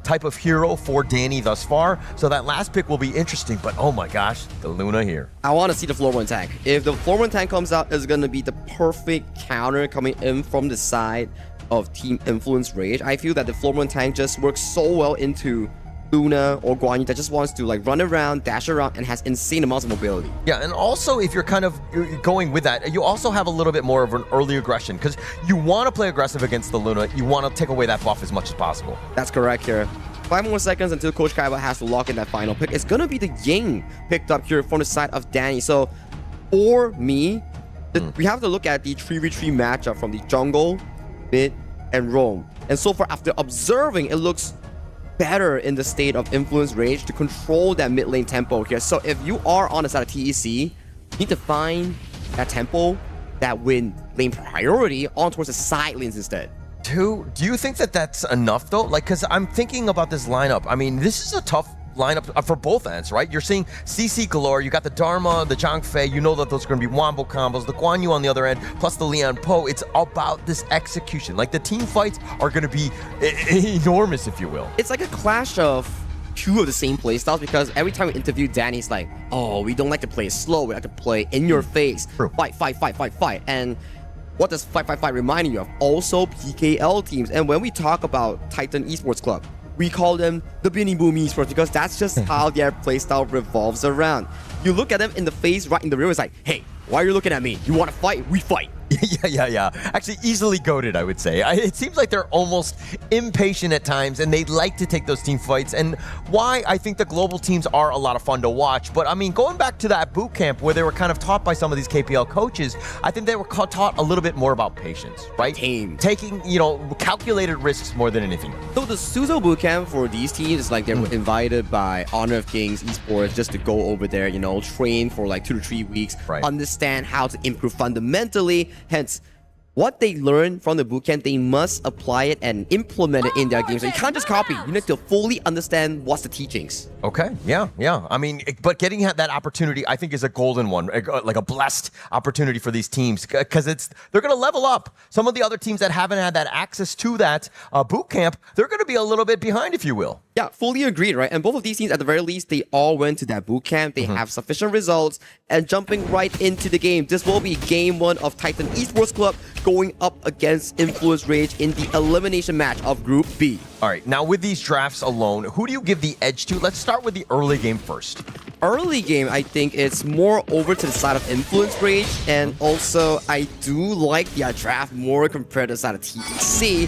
type of hero for Danny thus far. So that last pick will be interesting. But oh my gosh, the Luna here. I want to see the Floor 1 tank. If the Floor 1 tank comes out, it's going to be the perfect counter coming in from the side of Team Influence Rage. I feel that the Floor 1 tank just works so well into Luna or Guan Yu that just wants to like run around, dash around, and has insane amounts of mobility. Yeah, and also if you're kind of going with that, you also have a little bit more of an early aggression because you want to play aggressive against the Luna. You want to take away that buff as much as possible. That's correct here. 5 more seconds until Coach Kaiba has to lock in that final pick. It's gonna be the Ying picked up here from the side of Danny. So for me, we have to look at the 3v3 matchup from the jungle, mid, and roam. And so far, after observing, it looks better in the state of Influence Rage to control that mid lane tempo here. So if you are on the side of TEC, you need to find that tempo that win lane priority on towards the side lanes instead. Do you think that that's enough though? Like, because I'm thinking about this lineup. I mean, this is a tough lineup for both ends, right? You're seeing CC galore, you got the Dharma, the Zhang Fei, you know that those are going to be wombo combos, the Guan Yu on the other end, plus the Lian Po. It's about this execution. Like, the team fights are going to be enormous, if you will. It's like a clash of two of the same playstyles because every time we interview Danny's like, oh, we don't like to play slow, we like to play in your face, fight, fight, fight, fight, fight. And what does fight, fight, fight remind you of? Also PKL teams. And when we talk about Titan Esports Club, we call them the Binny Boom Esports because that's just how their playstyle revolves around. You look at them in the face, right in the rear, it's like, hey, why are you looking at me? You want to fight? We fight. Yeah. Actually, easily goated, I would say. It seems like they're almost impatient at times, and they like to take those team fights. And why I think the global teams are a lot of fun to watch. But I mean, going back to that boot camp where they were kind of taught by some of these KPL coaches, I think they were taught a little bit more about patience, right? Taking, calculated risks more than anything. So the Suzo boot camp for these teams is like they were invited by Honor of Kings Esports just to go over there, train for like 2 to 3 weeks, understand how to improve fundamentally. Hence, what they learn from the bootcamp, they must apply it and implement it in their games. So you can't just copy. You need to fully understand what's the teachings. Okay, yeah. I mean, but getting that opportunity, I think, is a golden one, like a blessed opportunity for these teams because they're going to level up. Some of the other teams that haven't had that access to that boot camp, they're going to be a little bit behind, if you will. Yeah, fully agreed, right? And both of these teams, at the very least, they all went to that boot camp. They have sufficient results and jumping right into the game. This will be game 1 of Titan Esports Club going up against Influence Rage in the elimination match of Group B. All right, now with these drafts alone, who do you give the edge to? Let's start with the early game first. Early game, I think it's more over to the side of Influence Rage, and also I do like the draft more compared to the side of TEC.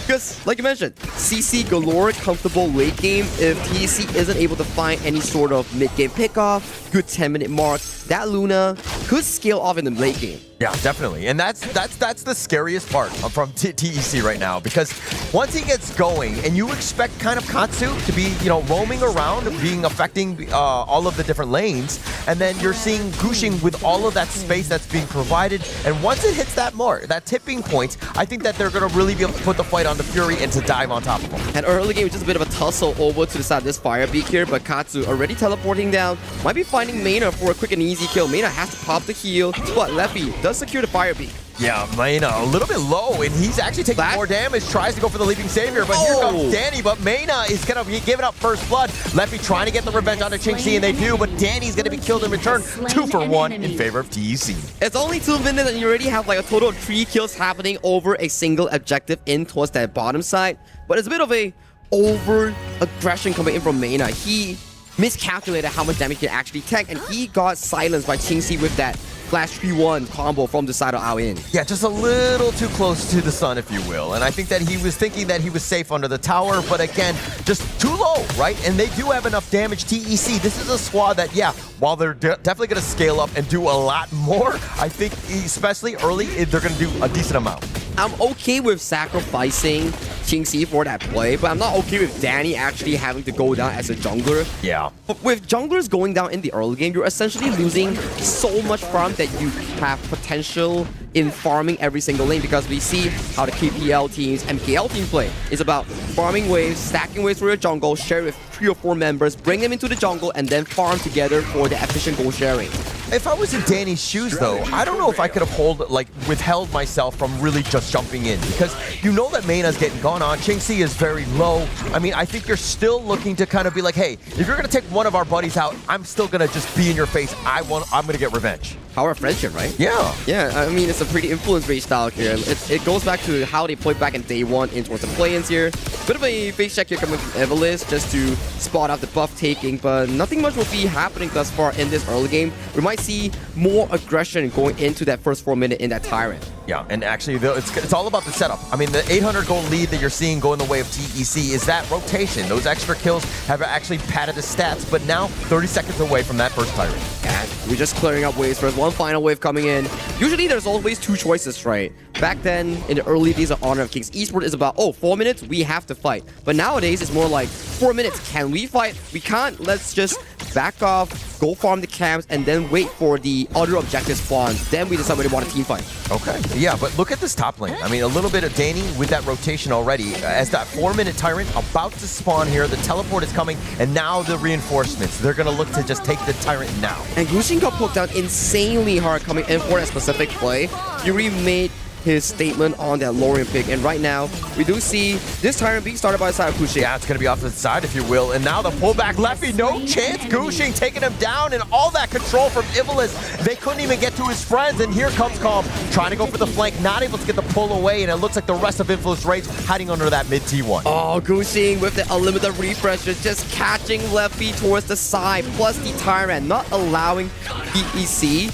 Because, like you mentioned, CC galore, comfortable late game. If TEC isn't able to find any sort of mid-game pickoff, good 10-minute mark, that Luna could scale off in the late game. Yeah, definitely. And that's the scariest part from TEC right now, because once he gets going and you expect kind of Katsu to be, roaming around, affecting all of the different lanes, and then you're seeing Gushing with all of that space that's being provided, and once it hits that mark, that tipping point, I think that they're going to really be able to put the fight on the Fury and to dive on top of him. And early game, just a bit of a tussle over to the side of this Fire Beak here, but Katsu already teleporting down, might be finding Mena for a quick and easy kill. Mena has to pop the heal, but Leffy does secure the Fire Beak. Yeah, Mena a little bit low, and he's actually taking more damage, tries to go for the Leaping Savior, but here comes Danny, but Mena is going to be giving up first blood. Leffy trying to get the revenge onto Qingxi, and they do, but Danny's going to be killed in return. 2 for 1 in favor of TEC. It's only 2 minutes, and you already have like a total of 3 kills happening over a single objective in towards that bottom side, but it's a bit of a over-aggression coming in from Mena. He miscalculated how much damage he can actually tank, and he got silenced by Qingxi with that Flash 3-1 combo from the side of Ao In. Yeah, just a little too close to the sun, if you will. And I think that he was thinking that he was safe under the tower, but again, just too low, right? And they do have enough damage. TEC, this is a squad that, yeah, while they're definitely going to scale up and do a lot more, I think especially early, they're going to do a decent amount. I'm okay with sacrificing Qingxi for that play, but I'm not okay with Danny actually having to go down as a jungler. Yeah. But with junglers going down in the early game, you're essentially losing so much farm that you have potential in farming every single lane, because we see how the KPL teams, MKL team play. It's about farming waves, stacking waves for your jungle, share with 3 or 4 members, bring them into the jungle, and then farm together for the efficient goal sharing. If I was in Danny's shoes, though, I don't know if I could have withheld myself from really just jumping in, because you know that Mena's getting gone on. Qingxi is very low. I mean, I think you're still looking to kind of be like, hey, if you're going to take one of our buddies out, I'm still going to just be in your face. I'm going to get revenge. Power of friendship, right? Yeah. Yeah, I mean, it's a pretty influence-based style here. It goes back to how they played back in day 1 in towards the play-ins here. Bit of a face check here coming from Evilis just to spot out the buff taking, but nothing much will be happening thus far in this early game. We might see more aggression going into that first 4 minute in that Tyrant. Yeah, and actually, it's all about the setup. I mean, the 800 goal lead that you're seeing go in the way of TEC is that rotation. Those extra kills have actually padded the stats, but now 30 seconds away from that first Tyrant. And we're just clearing up waves. There's one final wave coming in. Usually there's always 2 choices, right? Back then, in the early days of Honor of Kings, Esports is about, 4 minutes, we have to fight. But nowadays, it's more like, 4 minutes, can we fight? We can't, let's just back off, go farm the camps, and then wait for the other objective spawn. Then we decide whether we want a team fight. Okay. Yeah, but look at this top lane. I mean, a little bit of Danny with that rotation already. As that 4-minute Tyrant about to spawn here, the teleport is coming, and now the reinforcements. They're going to look to just take the Tyrant now. And Gushing got poked down insanely hard coming in for that specific play. Yuri made his statement on that Lorian pick, and right now we do see this Tyrant being started by the side of Gushing. Yeah, it's going to be off to the side, if you will, and now the pullback Leffy, no chance. Gushing taking him down, and all that control from Ivalis. They couldn't even get to his friends, and here comes Calm trying to go for the flank, not able to get the pull away, and it looks like the rest of Influence Rage hiding under that mid T1. Oh, Gushing with the unlimited refreshes, just catching Leffy towards the side, plus the Tyrant, not allowing TEC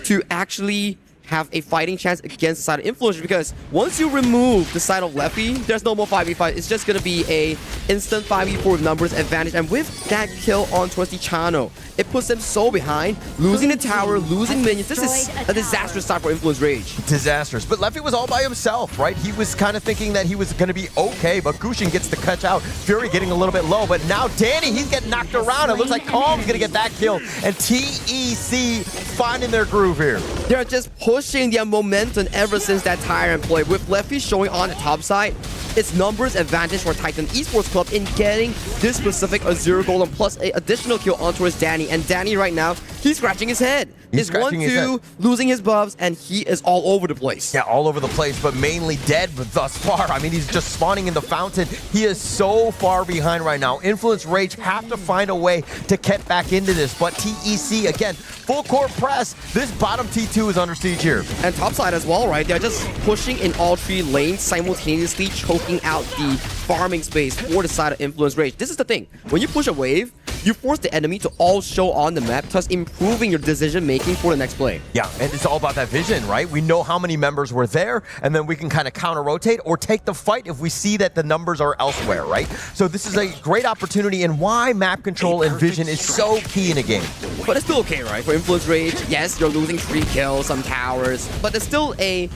to actually have a fighting chance against the side of Influencer, because once you remove the side of Leffy, there's no more 5v5. It's just going to be a instant 5v4 with numbers advantage, and with that kill on towards the Chano, it puts them so behind, losing the tower, losing minions. This is a disastrous start for Influence Rage. Disastrous. But Leffy was all by himself, right? He was kind of thinking that he was going to be okay, but Gushing gets the catch out. Fury getting a little bit low, but now Danny, he's getting knocked around. It looks like Calm's going to get that kill, and TEC finding their groove here. They're just pushing their momentum ever since that Tyrant play, with Leffy showing on the top side. It's numbers advantage for Titan Esports Club in getting this specific Azure Golem plus an additional kill on towards Danny. And Danny right now, he's scratching his head. He's 1-2, losing his buffs, and he is all over the place. Yeah, all over the place, but mainly dead thus far. I mean, he's just spawning in the fountain. He is so far behind right now. Influence Rage have to find a way to get back into this, but TEC, again, full court press. This bottom T2 is under siege here. And topside as well, right? They're just pushing in all 3 lanes, simultaneously choking out the farming space for the side of Influence Rage. This is the thing. When you push a wave, you force the enemy to all show on the map, thus improving your decision making for the next play. Yeah, and it's all about that vision, right? We know how many members were there, and then we can kind of counter-rotate or take the fight if we see that the numbers are elsewhere, right? So this is a great opportunity, and why map control and vision is so key in a game. But it's still okay, right? For Influence Rage, yes, you're losing 3 kills, some towers, but it's still a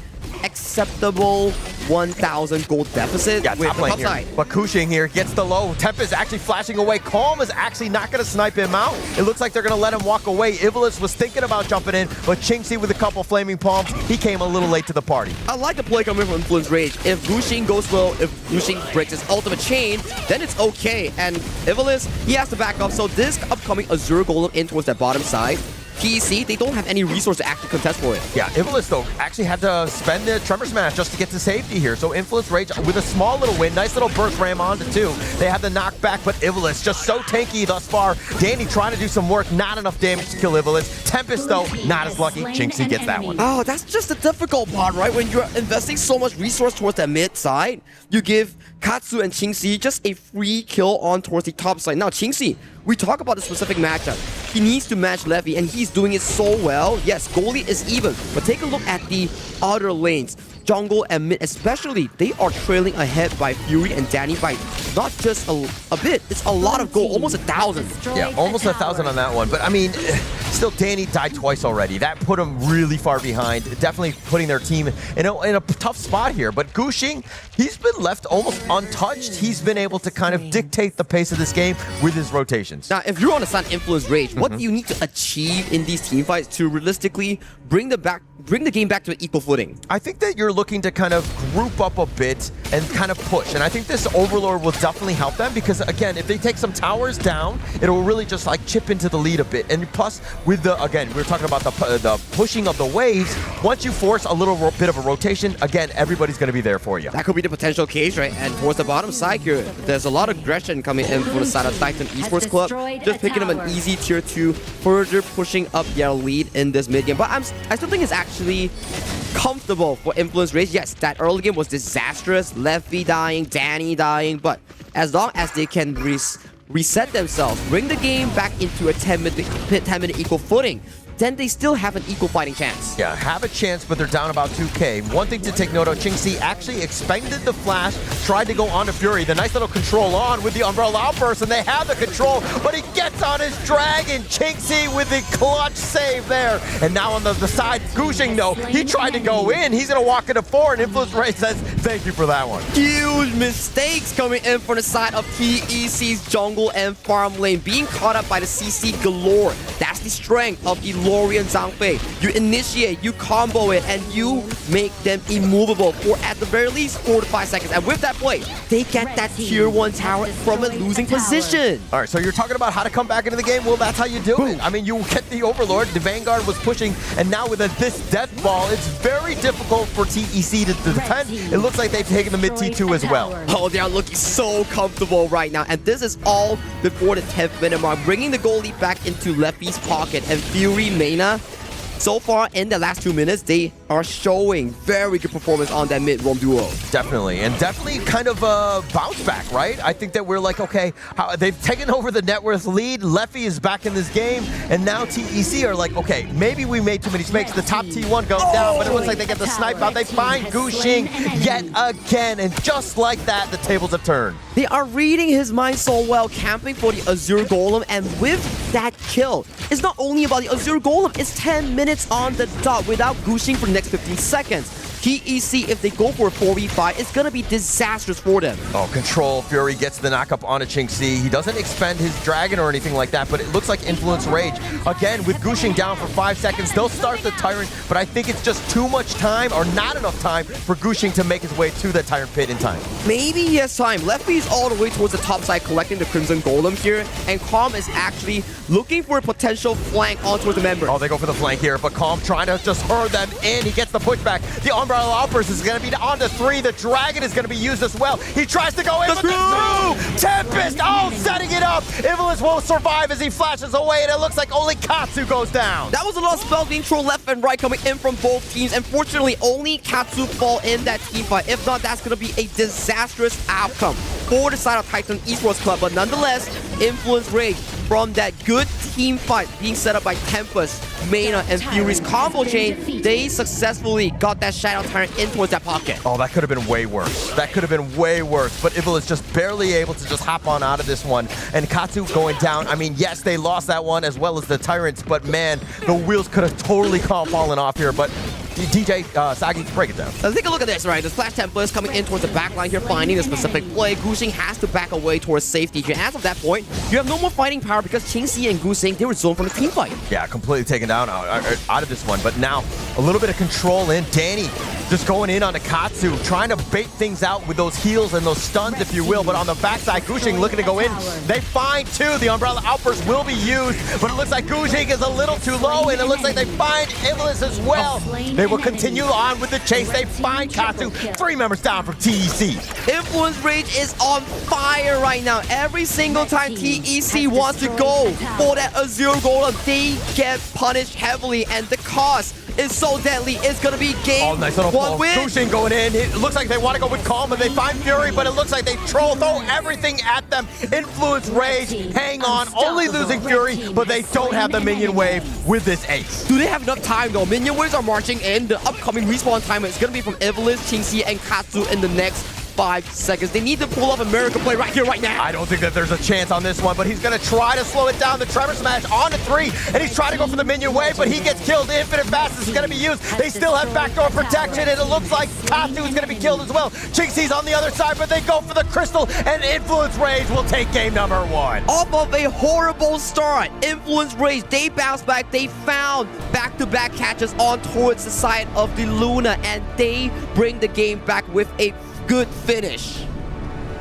acceptable 1,000 gold deficit with the top side. But Kushing here gets the low. Tempest actually flashing away. Calm is actually not going to snipe him out. It looks like they're going to let him walk away. Ivalice was thinking about jumping in, but Qingxi with a couple flaming palms, he came a little late to the party. I like the play coming from Influence Rage. If Gushing goes well, if Gushing breaks his ultimate chain, then it's okay. And Ivalice, he has to back up. So this upcoming Azure Golem in towards that bottom side, PEC, they don't have any resource to actually contest for it. Yeah, Ivalice, though, actually had to spend the Tremor Smash just to get to safety here. So Influence Rage with a small little win. Nice little burst ram onto 2. They have the knockback, but Ivalice just so tanky thus far. Danny trying to do some work. Not enough damage to kill Ivalice. Tempest, though, not as lucky. Qingxi gets that one. Oh, that's just the difficult part, right? When you're investing so much resource towards that mid side, you give Katsu and Qingxi just a free kill on towards the top side. Now, Qingxi, we talk about the specific matchup. He needs to match Leffy, and he's doing it so well. Yes, goalie is even, but take a look at the other lanes. Jungle and mid especially, they are trailing ahead by Fury and Danny by not just a bit, it's a lot of gold, almost 1,000. Yeah, almost 1,000 on that one. But I mean, still Danny died twice already. That put him really far behind, definitely putting their team in a tough spot here. But Gushing, he's been left almost untouched. He's been able to kind of dictate the pace of this game with his rotations. Now, if you're on the side Influence Rage, what do you need to achieve in these team fights to realistically bring the game back to an equal footing? I think that you're looking to kind of group up a bit and kind of push. And I think this Overlord will definitely help them because, again, if they take some towers down, it'll really just like chip into the lead a bit. And plus, with the, again, we were talking about the pushing of the waves. Once you force a little bit of a rotation, again, everybody's going to be there for you. That could be the potential case, right? And towards the bottom side here, there's a lot of aggression coming in from the side of Titan Esports Club. Just picking up an easy tier 2, further pushing up their lead in this mid game. But I still think it's actually comfortable for Influence Rage. Yes, that early game was disastrous. Leffy dying, Danny dying, but as long as they can reset themselves, bring the game back into a 10-minute equal footing, then they still have an equal fighting chance. Yeah, have a chance, but they're down about 2k. One thing to take note of, Qingxi actually expended the flash, tried to go onto Fury. The nice little control on with the Umbrella Outburst, and they have the control, but he gets on his dragon. Qingxi with the clutch save there. And now on the side, Gushing, though, he tried to go in. He's going to walk into 4, and Influence Ray says, thank you for that one. Huge mistakes coming in from the side of PEC's jungle and farm lane, being caught up by the CC galore. That's the strength of the Glory and Zhangfei. You initiate, you combo it, and you make them immovable for at the very least 4 to 5 seconds. And with that play, they get that tier 1 tower from a losing position. All right, so you're talking about how to come back into the game. Well, that's how you do it. I mean, you get the Overlord. The Vanguard was pushing, and now with this death ball, it's very difficult for TEC to defend. It looks like they've taken the mid T2 as well. Oh, they are looking so comfortable right now. And this is all before the 10th minute mark, bringing the goalie back into Leffy's pocket. And Fury Mena, so far in the last 2 minutes, they are showing very good performance on that mid-roam duo. Definitely, and definitely kind of a bounce back, right? I think that we're like, okay, they've taken over the net worth lead. Leffy is back in this game, and now TEC are like, okay, maybe we made too many mistakes. The top T1 goes down, but it looks like they get the snipe out. They find Gushing yet again, and just like that, the tables have turned. They are reading his mind so well, camping for the Azure Golem, and with that kill, it's not only about the Azure Golem, it's 10 minutes on the dot without Gushing for the next 15 seconds. TEC, if they go for a 4v5, it's gonna be disastrous for them. Oh, control. Fury gets the knockup onto Qingxi. He doesn't expend his dragon or anything like that, but it looks like Influence Rage. Again, with Gushing down for 5 seconds, they'll start the Tyrant, but I think it's just too much time, or not enough time, for Gushing to make his way to the Tyrant Pit in time. Maybe he has time. Leffy is all the way towards the top side collecting the Crimson Golem here, and Calm is actually looking for a potential flank on towards the member. Oh, they go for the flank here, but Calm trying to just hurl them in. He gets the pushback. The Umbrella Outburst is going to be on to 3. The Dragon is going to be used as well. He tries to go in, but through! Tempest, oh, setting it up. Ivalice won't survive as he flashes away, and it looks like only Katsu goes down. That was a lot of spells being thrown left and right coming in from both teams. Unfortunately, only Katsu fall in that team fight. If not, that's going to be a disastrous outcome for the side of Titan Esports Club. But nonetheless, Influence Rage from that good team fight being set up by Tempest, Mena, and Fury's combo chain, they successfully got that Shadow Tyrant in towards that pocket. Oh, that could have been way worse. That could have been way worse. But Evil is just barely able to just hop on out of this one. And Katsu going down. I mean, yes, they lost that one as well as the Tyrants, but man, the wheels could have totally fallen off here. But DJ, Sagi, break it down. Let's take a look at this, right? The Splash Tempest coming in towards the back line here, finding a specific play. Guxing has to back away towards safety here. As of that point, you have no more fighting power because Qingxi and Guxing, they were zoned from the team fight. Yeah, completely taken down out of this one. But now, a little bit of control in. Danny just going in on Akatsu, trying to bait things out with those heals and those stuns, if you will. But on the backside, Guxing looking to go in. They find two. The Umbrella Outburst will be used, but it looks like Guxing is a little too low, and it looks like they find Ivlis as well. They will continue on with the chase. They find Katsu. 3 members down from TEC. Influence Rage is on fire right now. Every single time TEC wants to go for that Azure Golem, they get punished heavily, and the cost is so deadly. It's gonna be game nice little one win. Guxing going in. It looks like they want to go with Calm, and they find Fury, but it looks like they throw everything at them. Influence Rage, hang on, only losing Fury, but they don't have the minion wave with this ace. Do they have enough time though? Minion waves are marching in. The upcoming respawn time is gonna be from Evelyn, Qingxi, and Katsu in the next 5 seconds. They need to pull off a miracle play right here, right now. I don't think that there's a chance on this one, but he's going to try to slow it down. The Tremor Smash on to 3, and he's trying to go for the minion wave, but he gets killed. Infinite Fastness is going to be used. They still have backdoor protection, and it looks like Katsu is going to be killed as well. Qingxi's on the other side, but they go for the Crystal, and Influence Rage will take game number 1. Off of a horrible start, Influence Rage, they bounce back. They found back-to-back catches on towards the side of the Luna, and they bring the game back with a good finish.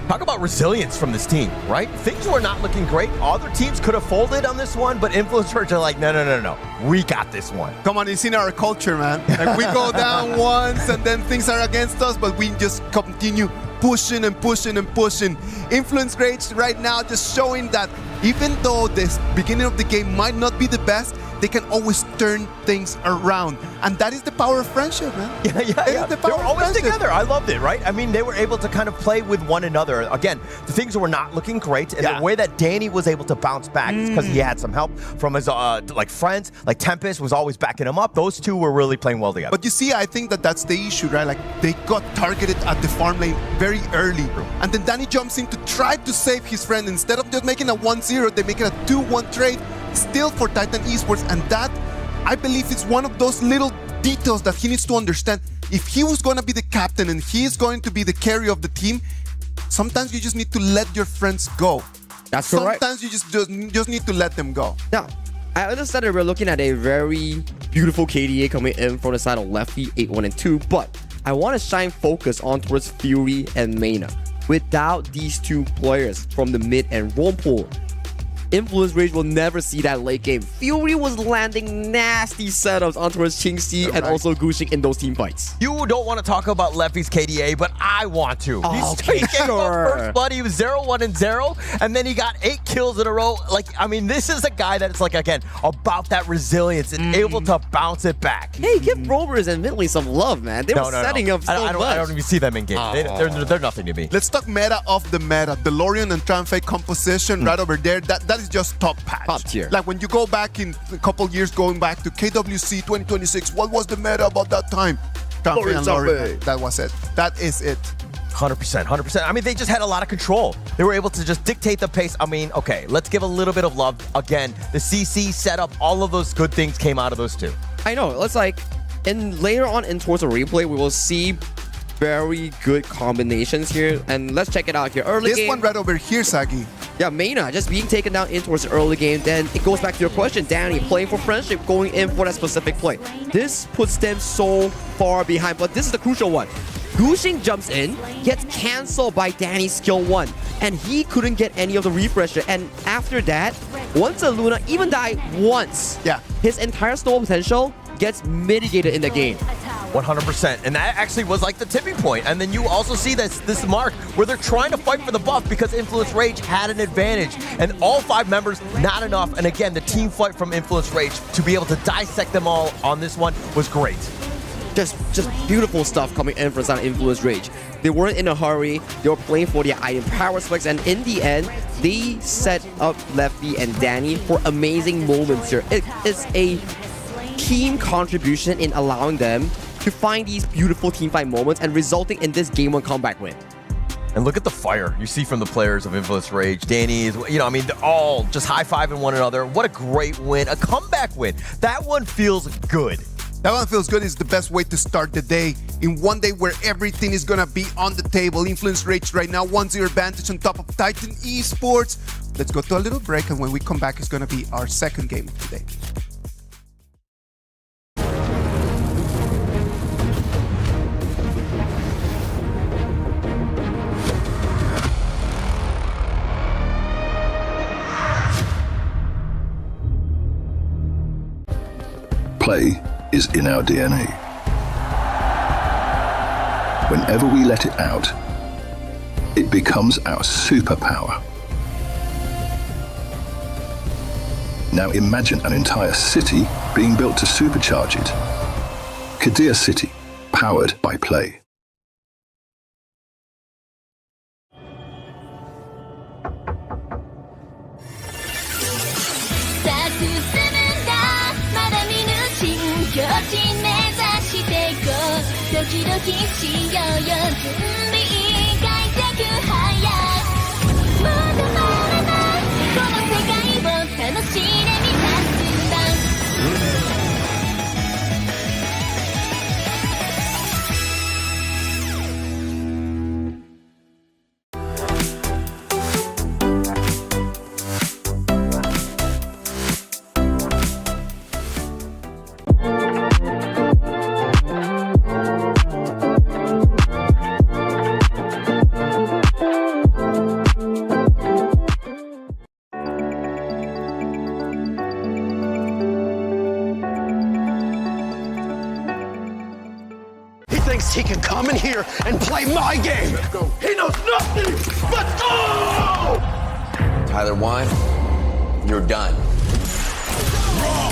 Talk about resilience from this team, right? Things were not looking great. Other teams could have folded on this one, but Influence Rage are like, no. We got this one. Come on, it's in our culture, man. Like, we go down once and then things are against us, but we just continue pushing and pushing and pushing. Influence Rage right now just showing that even though this beginning of the game might not be the best, they can always turn things around. And that is the power of friendship, man. Yeah. They were always together. I loved it, right? I mean, they were able to kind of play with one another. Again, the things were not looking great. And the way that Danny was able to bounce back is because he had some help from his friends. Like Tempest was always backing him up. Those two were really playing well together. But you see, I think that's the issue, right? Like, they got targeted at the farm lane very early. And then Danny jumps in to try to save his friend. Instead of just making a 1-0, they make it a 2-1 trade. Still for Titan Esports, and that, I believe, is one of those little details that he needs to understand. If he was going to be the captain and he is going to be the carry of the team, sometimes you just need to let your friends go. That's correct. Sometimes you just need to let them go. Now, I understand that we're looking at a very beautiful KDA coming in from the side of Lefty, 8-1 and 2, but I want to shine focus on towards Fury and Mena. Without these two players from the mid and roam pool, Influence Rage will never see that late game. Fury was landing nasty setups on towards Qingxi and also Guxing in those team fights. You don't want to talk about Leffy's KDA, but I want to. Okay, First blood, he was 0-1 and 0, and then he got 8 kills in a row. Like, I mean, this is a guy that's like, again, about that resilience and able to bounce it back. Hey, give Rovers and Midley some love, man. They were setting up so much. I don't even see them in game. They're nothing to me. Let's talk meta of the meta. DeLorean and Tramfei composition right over there. That is just top patch. Top tier. Like when you go back in a couple years, going back to KWC 2026, what was the meta about that time? Tramfei and Lorian. That was it. That is it. 100%. I mean, they just had a lot of control. They were able to just dictate the pace. I mean, okay, let's give a little bit of love. Again, the CC setup, all of those good things came out of those two. I know. It's like, and later on in towards the replay, we will see very good combinations here. And let's check it out here. Early game. This one right over here, Sagi. Yeah, Mena just being taken down in towards the early game. Then it goes back to your question, Danny, playing for friendship, going in for that specific play. This puts them so far behind, but this is the crucial one. Guxing jumps in, gets cancelled by Danny's skill 1, and he couldn't get any of the refresher. And after that, once the Luna even died once, his entire stall potential gets mitigated in the game. 100%. And that actually was like the tipping point. And then you also see this mark where they're trying to fight for the buff because Influence Rage had an advantage. And all 5 members, not enough. And again, the team fight from Influence Rage to be able to dissect them all on this one was great. Just beautiful stuff coming in from Influence Rage. They weren't in a hurry. They were playing for the item power specs, and in the end, they set up Lefty and Danny for amazing moments here. It is a keen contribution in allowing them to find these beautiful teamfight moments and resulting in this Game 1 comeback win. And look at the fire you see from the players of Infamous Rage. Danny is, I mean, they're all just high-fiving one another. What a great win. A comeback win. That one feels good. That one feels good. Is the best way to start the day. In one day where everything is going to be on the table. Influence Rage right now, 1-0 advantage on top of Titan Esports. Let's go to a little break, and when we come back, it's going to be our second game of the day. Play is in our DNA. Whenever we let it out, it becomes our superpower. Now imagine an entire city being built to supercharge it. Kadir City, powered by Play. He can come in here and play my game. He knows nothing. Let's go! Tyler won. You're done. Raw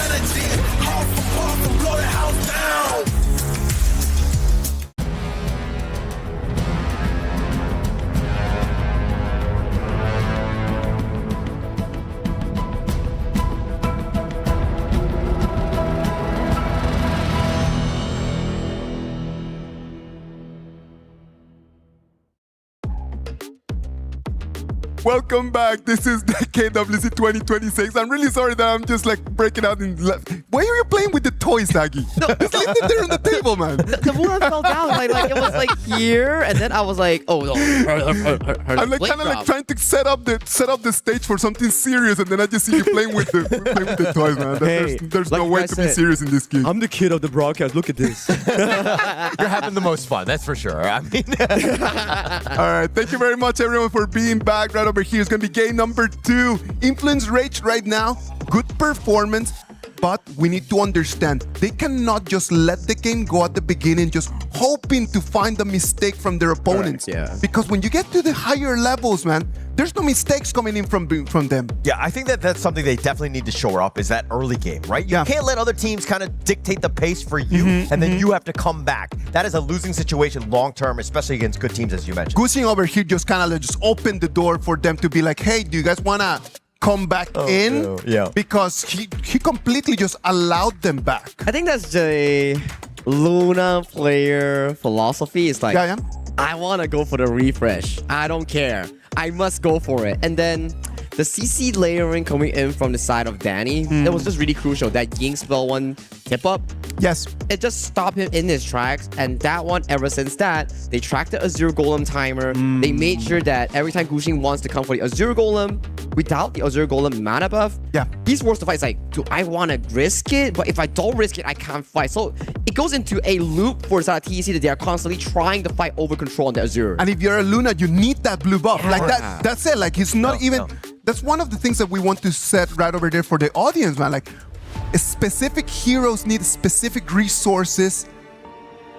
energy. Half for half, blow the house down. Welcome back. This is the KWC 2026. I'm really sorry that I'm just like breaking out in left. Why are you playing with the toys, Daggy? Just leave them there on the table, man. The one fell down. Like it was like here, and then I was like, oh no. I'm like kind of like trying to set up the stage for something serious, and then I just see you playing with the toys, man. There's no way to be serious in this game. I'm the kid of the broadcast. Look at this. You're having the most fun, that's for sure. I mean, all right. Thank you very much, everyone, for being back. Right over here is going to be game number 2. Influence Rage right now. Good performance. But we need to understand, they cannot just let the game go at the beginning, just hoping to find a mistake from their opponents. Correct, yeah. Because when you get to the higher levels, man, there's no mistakes coming in from them. Yeah, I think that's something they definitely need to shore up is that early game, right? You can't let other teams kind of dictate the pace for you, and then you have to come back. That is a losing situation long-term, especially against good teams, as you mentioned. Gushing over here just kind of like just opened the door for them to be like, hey, do you guys want to come back in? No. Yeah. Because he completely just allowed them back. I think that's the Luna player philosophy. It's like, I want to go for the refresh. I don't care. I must go for it. And then the CC layering coming in from the side of Danny, that was just really crucial. That Ying spell one tip up. Yes. It just stopped him in his tracks. And that one, ever since that, they tracked the Azure Golem timer. They made sure that every time Gushing wants to come for the Azure Golem, without the Azure Golem mana buff, he's forced to fight. It's like, do I want to risk it? But if I don't risk it, I can't fight. So it goes into a loop for TEC that they are constantly trying to fight over control on the Azure. And if you're a Luna, you need that blue buff. Like that's it. Like he's not even... That's one of the things that we want to set right over there for the audience, man. Like, specific heroes need specific resources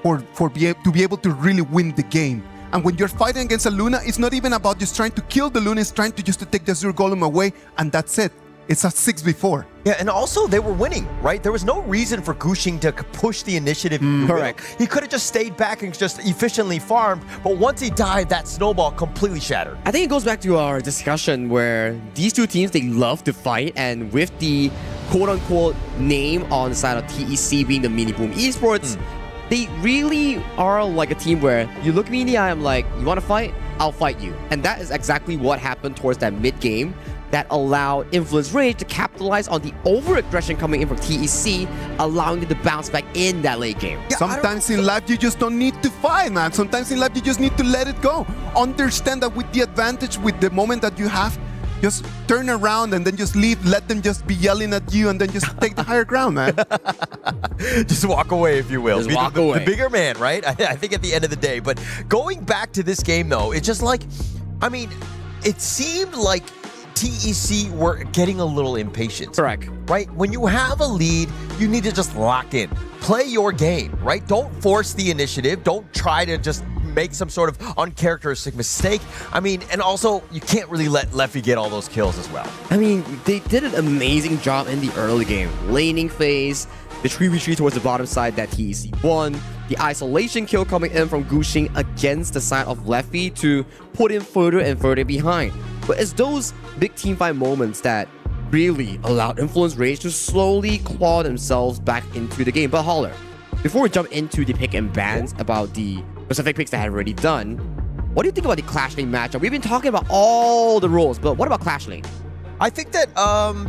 to be able to really win the game. And when you're fighting against a Luna, it's not even about just trying to kill the Luna, it's trying to just to take the Azure Golem away, and that's it. It's a 6v4. Yeah, and also they were winning, right? There was no reason for Gushing to push the initiative. Correct. He could have just stayed back and just efficiently farmed, but once he died, that snowball completely shattered. I think it goes back to our discussion where these two teams, they love to fight, and with the quote-unquote name on the side of TEC being the Mini Boom Esports, they really are like a team where you look me in the eye, I'm like, you want to fight? I'll fight you. And that is exactly what happened towards that mid-game that allowed Influence Rage to capitalize on the over-aggression coming in from TEC, allowing them to bounce back in that late game. Yeah, sometimes in life, you just don't need to fight, man. Sometimes in life, you just need to let it go. Understand that with the advantage, with the moment that you have, just turn around and then just leave. Let them just be yelling at you and then just take the higher ground, man. Just walk away, if you will. Just walk away. The bigger man, right? I think at the end of the day. But going back to this game, though, it's just like, I mean, it seemed like TEC were getting a little impatient. Correct. Right? When you have a lead, you need to just lock in. Play your game, right? Don't force the initiative. Don't try to just make some sort of uncharacteristic mistake. I mean, and also, you can't really let Leffy get all those kills as well. I mean, they did an amazing job in the early game. Laning phase, the 3v3 towards the bottom side that TEC won, the isolation kill coming in from Gushing against the side of Leffy to put him further and further behind. But it's those big teamfight moments that really allowed Influence Rage to slowly claw themselves back into the game. But Holler, before we jump into the pick and bans about the specific picks that I have already done, what do you think about the Clash Lane matchup? We've been talking about all the roles, but what about Clash Lane? I think that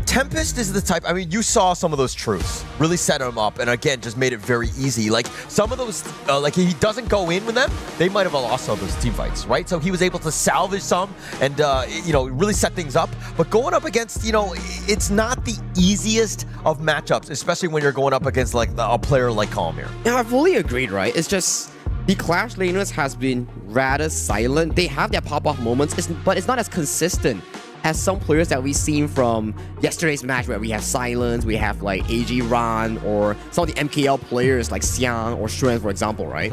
Tempest is the type, I mean, you saw some of those truths, really set him up, and again, just made it very easy. Like, some of those, like, if he doesn't go in with them, they might have lost some of those team fights, right? So he was able to salvage some and, you know, really set things up. But going up against, you know, it's not the easiest of matchups, especially when you're going up against, like, a player like Calmir. Yeah, I fully agreed, right? It's just the Clash Laners has been rather silent. They have their pop-off moments, but it's not as consistent as some players that we've seen from yesterday's match, where we have Silence, we have like AG Ran, or some of the MKL players like Xiang or Strength, for example, right?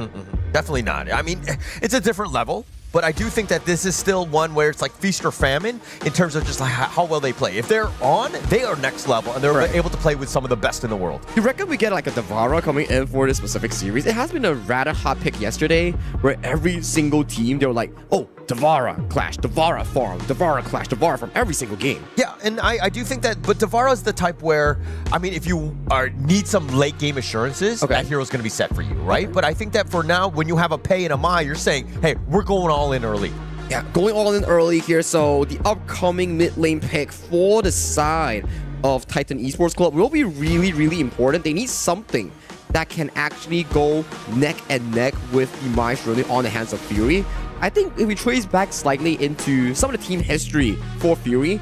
Definitely not. I mean, it's a different level, but I do think that this is still one where it's like feast or famine in terms of just like how well they play. If they're on, they are next level, and they're able to play with some of the best in the world. You reckon we get like a Devara coming in for this specific series? It has been a rather hot pick yesterday, where every single team, they were like, oh, Devara Clash, Devara Farm, Devara Clash, Devara from every single game. Yeah, and I do think that, but Devara's the type where, I mean, if you need some late game assurances, that hero's going to be set for you, right? But I think that for now, when you have a Pei and a Mai, you're saying, hey, we're going all in early. Yeah, going all in early here. So the upcoming mid lane pick for the side of Titan Esports Club will be really, really important. They need something that can actually go neck and neck with the Mai Shirley on the hands of Fury. I think if we trace back slightly into some of the team history for Fury,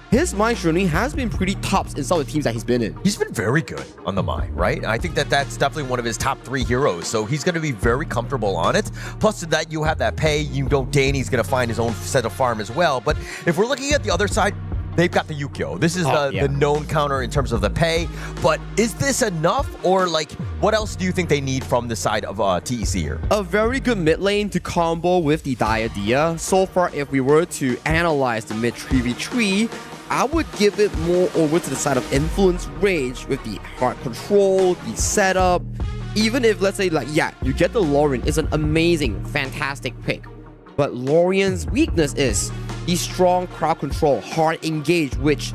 his Mai Shirley has been pretty tops in some of the teams that he's been in. He's been very good on the Mai, right? I think that that's definitely one of his top 3 heroes, so he's going to be very comfortable on it. Plus to that, you have that Pei, you know Danny's going to find his own set of farm as well. But if we're looking at the other side, they've got the Yukio. This is the known counter in terms of the Pei, but is this enough, or like, what else do you think they need from the side of TEC here? A very good mid lane to combo with the Diadea. So far, if we were to analyze the mid 3v3, I would give it more over to the side of Influence Rage with the heart control, the setup. Even if, let's say, like, yeah, you get the Lorien, it's an amazing, fantastic pick. But Lorien's weakness is the strong crowd control, hard engage, which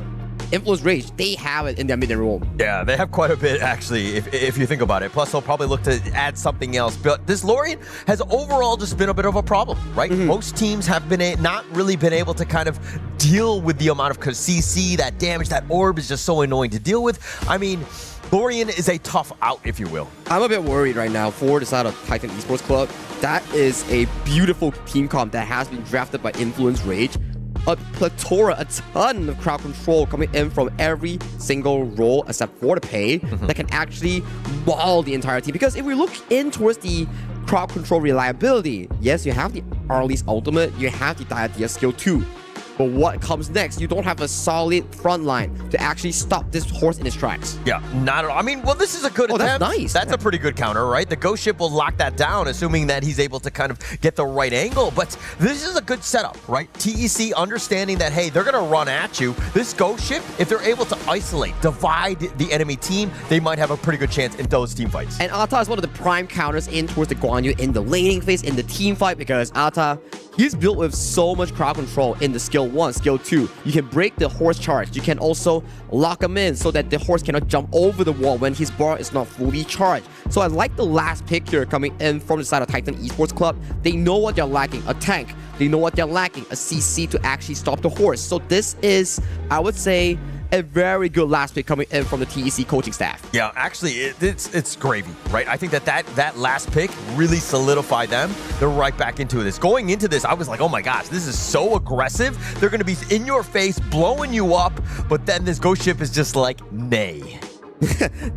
Influence Rage, they have it in their mid role. Yeah, they have quite a bit, actually, if you think about it. Plus, they'll probably look to add something else. But this Lorien has overall just been a bit of a problem, right? Most teams have been not really been able to kind of deal with the amount of CC, that damage, that orb is just so annoying to deal with. I mean, Lorien is a tough out, if you will. I'm a bit worried right now for the side of Titan Esports Club. That is a beautiful team comp that has been drafted by Influence Rage. A plethora, a ton of crowd control coming in from every single role except for the Pei that can actually maul the entire team. Because if we look in towards the crowd control reliability, yes, you have the Arlie's ultimate, you have the Diadea skill too. But what comes next? You don't have a solid front line to actually stop this horse in its tracks. Yeah, not at all. I mean, well, this is a good attempt. That's nice. That's a pretty good counter, right? The ghost ship will lock that down, assuming that he's able to kind of get the right angle. But this is a good setup, right? TEC understanding that, hey, they're going to run at you. This ghost ship, if they're able to isolate, divide the enemy team, they might have a pretty good chance in those team fights. And Ata is one of the prime counters in towards the Guan Yu in the laning phase, in the team fight, because Ata, he's built with so much crowd control in the skill 1, skill 2. You can break the horse charge. You can also lock him in so that the horse cannot jump over the wall when his bar is not fully charged. So I like the last pick here coming in from the side of Titan Esports Club. They know what they're lacking, a tank. They know what they're lacking, a CC to actually stop the horse. So this is, I would say, a very good last pick coming in from the TEC coaching staff. Yeah, actually, it's gravy, right? I think that last pick really solidified them. They're right back into this. Going into this, I was like, oh my gosh, this is so aggressive. They're going to be in your face, blowing you up, but then this ghost ship is just like, nay.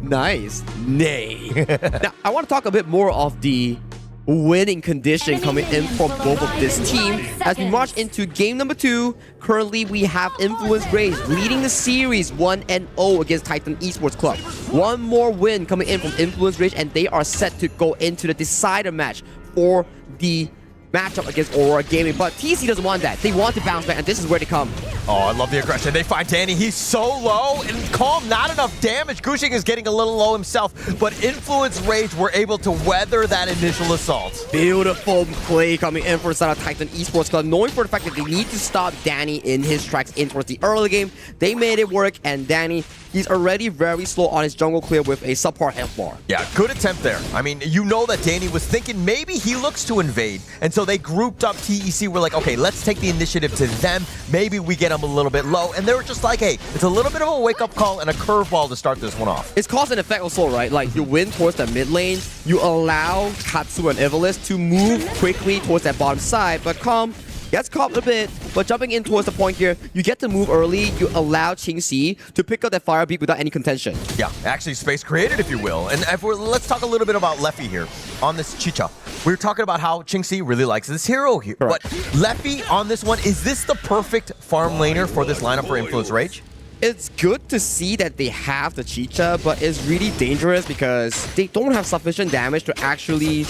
Nice. Nay. Now, I want to talk a bit more of the winning condition coming in from both of this team as we march into game number 2. Currently, we have Influence Rage leading the series 1-0 against Titan Esports Club. One more win coming in from Influence Rage, and they are set to go into the decider match for the matchup against Aurora Gaming. But TC doesn't want that. They want to bounce back, and this is where they come. Oh, I love the aggression. They find Danny. He's so low, and Calm, not enough damage. Gushing is getting a little low himself, but Influence Rage were able to weather that initial assault. Beautiful play coming in for the side of Titan Esports Club, knowing for the fact that they need to stop Danny in his tracks in towards the early game. They made it work, and Danny, he's already very slow on his jungle clear with a subpar health bar. Yeah, good attempt there. I mean, you know that Danny was thinking maybe he looks to invade, and so they grouped up TEC. We're like, okay, let's take the initiative to them. Maybe we get them a little bit low, and they were just like, hey, it's a little bit of a wake-up call and a curveball to start this one off. It's cause and effect also, right? Like, you win towards the mid lane, you allow Katsu and Evilist to move quickly towards that bottom side, but Calm gets caught a bit, but jumping in towards the point here, you get to move early, you allow Qingxi to pick up that fire beat without any contention. Yeah, actually space created, if you will. And let's talk a little bit about Leffy here on this Chicha. We were talking about how Qingxi really likes this hero here. Correct. But Leffy on this one, is this the perfect farm laner for this lineup for Influence Rage? It's good to see that they have the Chicha, but it's really dangerous because they don't have sufficient damage to actually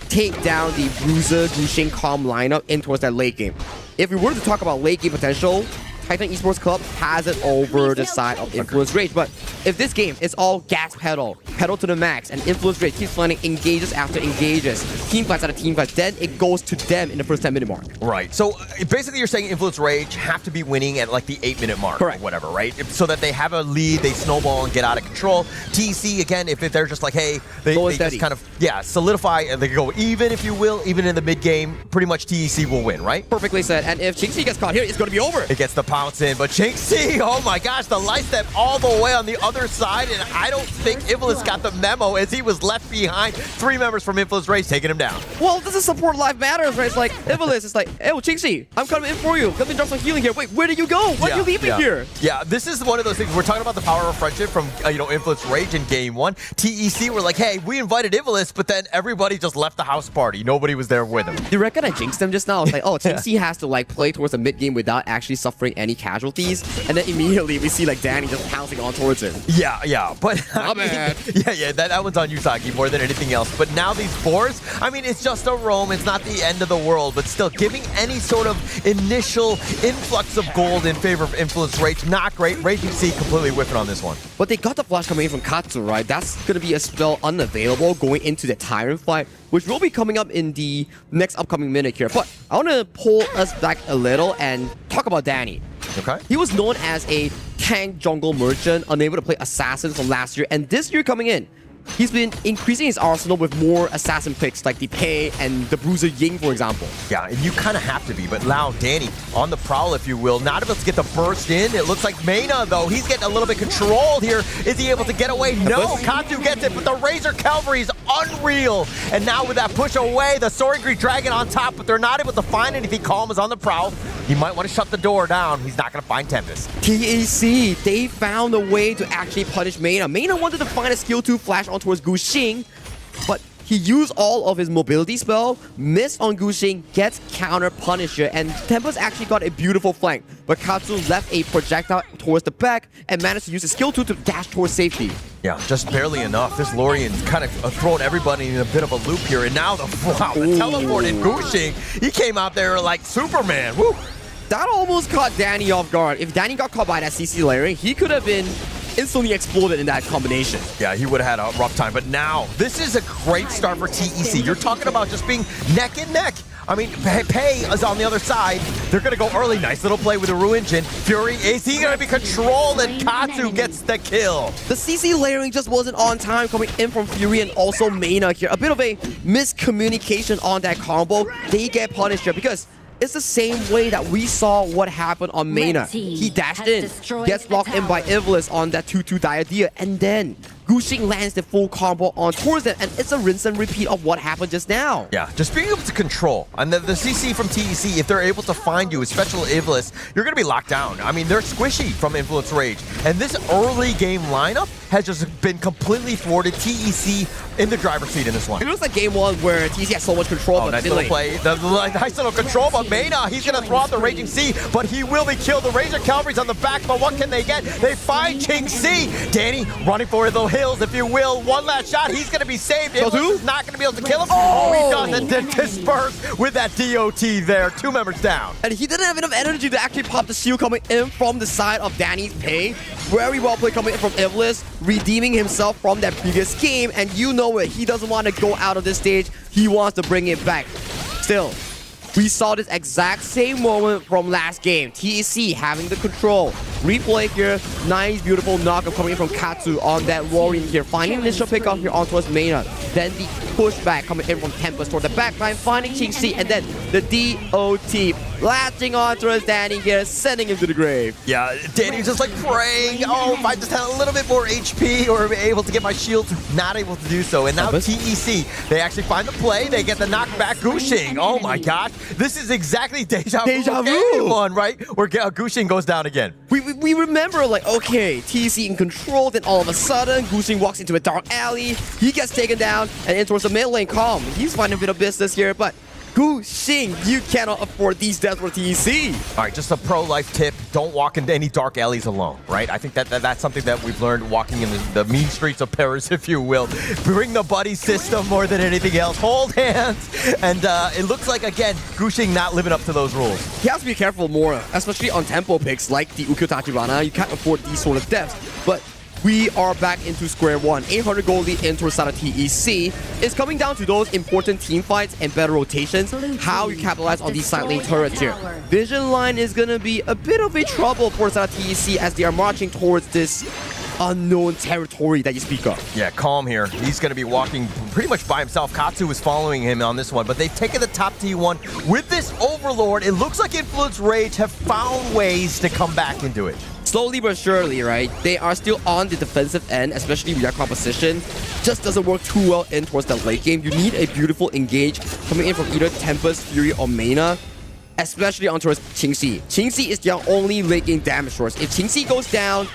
take down the Bruiser, Gushing, Calm lineup in towards that late game. If we were to talk about late game potential, Titan Esports Club has it over the side of Influence Rage. But if this game is all gas pedal to the max, and Influence Rage keeps finding engages after engages, team fights after team fights, then it goes to them in the first 10-minute mark. Right. So basically you're saying Influence Rage have to be winning at like the 8-minute mark. Correct. Or whatever, right? So that they have a lead, they snowball and get out of control. TC, again, if they're just like, hey, they just kind of, yeah, solidify and they go even, if you will, even in the mid-game, pretty much TEC will win, right? Perfectly said. And if Qingxi gets caught here, it's going to be over. It gets the pounce in, but Qingxi, oh my gosh, the light step all the way on the other side, and I don't think Influence got the memo as he was left behind. 3 members from Influence Rage taking him down. Well, this is support live matters, right? It's like, Evilist is like, hey, well, Qingxi, I'm coming in for you. Let me drop some healing here. Wait, where did you go? Why are you leaving here? Yeah, this is one of those things. We're talking about the power of friendship from, Influence Rage in game 1. TEC were like, hey, we invited Evilist, but then everybody just left the house party. Nobody was there with him. You reckon I jinxed them just now? I was like, oh, Qingxi has to like play towards the mid game without actually suffering any casualties. And then immediately we see like Danny just pouncing on towards him. Yeah, but not bad. Yeah, that one's on you, Saki, more than anything else. But now these boars, I mean, it's just a roam. It's not the end of the world, but still giving any sort of initial influx of gold in favor of Influence Rage, not great. Rage UC completely whiffing on this one. But they got the flash coming in from Katsu, right? That's going to be a spell unavailable going into the Tyrant fight, which will be coming up in the next upcoming minute here. But I want to pull us back a little and talk about Danny. Okay. He was known as a tank jungle merchant, unable to play assassins from last year, and this year coming in, he's been increasing his arsenal with more assassin picks like the Pei and the Bruiser Ying, for example. Yeah, and you kind of have to be, but Lao, Danny, on the prowl, if you will, not able to get the burst in. It looks like Mena, though, he's getting a little bit controlled here. Is he able to get away? No, Katu gets it, but the Razor Cavalry is unreal. And now with that push away, the Soaring Greek Dragon on top, but they're not able to find anything. Calm is on the prowl. He might want to shut the door down. He's not going to find Tempest. TEC, they found a way to actually punish Mena. Mena wanted to find a skill 2 flash on towards Gushing, but he used all of his mobility spell, missed on Gushing, gets counter Punisher, and Tempest actually got a beautiful flank. But Katsu left a projectile towards the back and managed to use his skill 2 to dash towards safety. Yeah, just barely enough. This Lorian's kind of thrown everybody in a bit of a loop here, and now the teleport in Gushing, he came out there like Superman. Woo! That almost caught Danny off guard. If Danny got caught by that CC layering, he could have been instantly exploded in that combination. Yeah, he would have had a rough time. But now, this is a great start for TEC. You're talking about just being neck and neck. I mean, Pei is on the other side. They're going to go early. Nice little play with the Ruinjin. Fury, is he going to be controlled? And Katsu gets the kill. The CC layering just wasn't on time coming in from Fury and also Mena here. A bit of a miscommunication on that combo. They get punished here because it's the same way that we saw what happened on Mena. He dashed in, gets locked in by Ivlis on that 2-2 Diadea, and then Gushing lands the full combo on towards them, and it's a rinse and repeat of what happened just now. Yeah, just being able to control. And the CC from TEC, if they're able to find you, especially Ivlis, you're going to be locked down. I mean, they're squishy from Influence Rage. And this early game lineup has just been completely thwarted. TEC in the driver's seat in this one. It looks like game 1 where TEC has so much control. Oh, nice little play. Nice little control, but Mena, he's going to throw out the Raging Sea, but he will be killed. The Razor Cavalry's on the back, but what can they get? They find King C. Danny running for the hills, if you will. One last shot, he's going to be saved. He's not going to be able to kill him. Oh, he does it. Disperse with that DOT there. 2 members down. And he didn't have enough energy to actually pop the shield coming in from the side of Danny's Pei. Very well played coming in from Ivlis, redeeming himself from that previous game. And you know it, he doesn't want to go out of this stage. He wants to bring it back. Still, we saw this exact same moment from last game. TEC having the control. Replay here. Nice, beautiful knockup coming in from Katsu on that Lorian here. Finding initial pickup here on towards Mena. Then the pushback coming in from Tempest toward the backline. Finding King C. And then the DOT. Latching on towards Danny here. Sending him to the grave. Yeah, Danny's just like praying. Oh, if I just had a little bit more HP or be able to get my shield. Not able to do so. And now TEC, they actually find the play. They get the knockback Gushing. Oh my gosh. This is exactly deja vu. One, right? Where Gushing goes down again. We remember, like, okay, TEC in control, then all of a sudden, Gushing walks into a dark alley, he gets taken down, and in towards the mid lane, Calm. He's finding a bit of business here, but Gushing, you cannot afford these deaths for TEC. All right, just a pro-life tip. Don't walk into any dark alleys alone, right? I think that's something that we've learned walking in the mean streets of Paris, if you will. Bring the buddy system more than anything else. Hold hands. And it looks like, again, Gushing not living up to those rules. He has to be careful more, especially on tempo picks like the Ukyo Tachibana. You can't afford these sort of deaths. But we are back into square one. 800 gold lead into Sada TEC. It's coming down to those important team fights and better rotations. How you capitalize on these side lane turrets here. Vision line is going to be a bit of a trouble for Sada TEC as they are marching towards this unknown territory that you speak of. Yeah, Calm here. He's going to be walking pretty much by himself. Katsu is following him on this one, but they've taken the top T1 with this Overlord. It looks like Influence Rage have found ways to come back into it. Slowly but surely, right? They are still on the defensive end, especially with their composition. Just doesn't work too well in towards the late game. You need a beautiful engage coming in from either Tempest, Fury, or Mena, especially on towards Qingxi. Qingxi is their only late game damage source. If Qingxi goes down,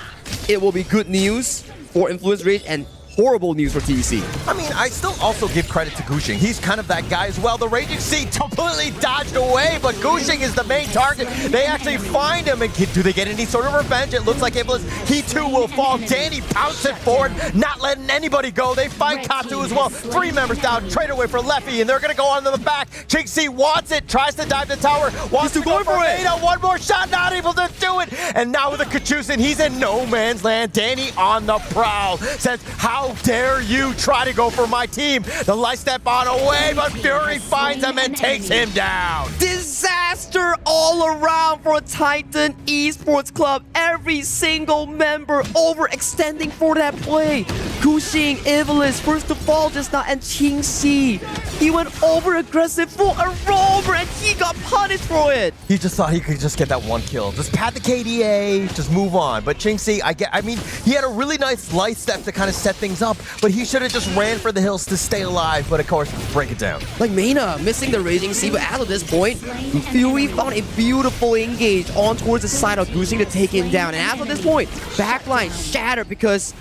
it will be good news for Influence Rage and horrible news for TEC. I mean, I still also give credit to Gushing. He's kind of that guy as well. The Raging Sea completely dodged away, but Gushing is the main target. They actually find him, and do they get any sort of revenge? It looks like Iblis, he too will fall. Danny pouncing forward, not letting anybody go. They find Katsu as well. 3 members down, trade away for Leffy, and they're going to go on to the back. Qingxi wants it, tries to dive the tower, wants to go for it. One more shot, not able to do it. And now with the Kachusin, he's in no man's land. Danny on the prowl, says, how dare you try to go for my team? The light step on away, but Fury finds him and takes him down. Disaster all around for Titan Esports Club. Every single member overextending for that play. Gushing, Ivlis, first to fall just now, and Qingxi. He went over aggressive for a rover and he got punished for it. He just thought he could just get that one kill. Just pat the KDA, just move on. But Qingxi, I mean, he had a really nice light step to kind of set things up, but he should have just ran for the hills to stay alive. But of course, break it down. Like Mena missing the Raging Sea, but as of this point, Fury found a beautiful engage on towards the side of Gushing to take him down. And as of this point, backline shattered because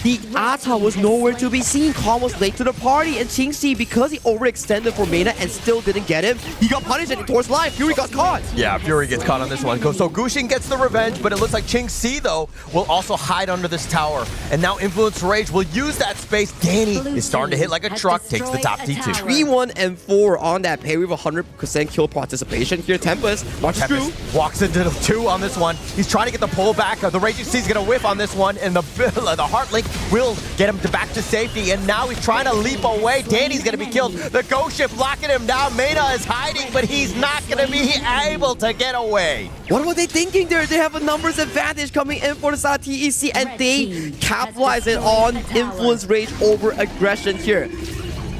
the Ata was nowhere to be seen. Calm was late to the party, and Qingxi, because he overextended for Mena and still didn't get him, he got punished and towards life. Fury got caught. Yeah, Fury gets caught on this one. So Gushing gets the revenge, but it looks like Qingxi, though, will also hide under this tower. And now Influence Rage will use that space. Danny is starting to hit like a truck, takes the top T2. 3-1 and 4 on that pay with 100% kill participation here. Tempest, watch through. Walks into the 2 on this one. He's trying to get the pullback. The Raging Sea's going to whiff on this one, and the Heart Link will get him back to safety, and now he's trying to leap away. Danny's going to be killed. The Ghost Ship locking him down. Mena is hiding, but he's not going to be able to get away. What were they thinking there? They have a numbers advantage coming in for the side of TEC, and they capitalize it on Influence Rage over aggression here.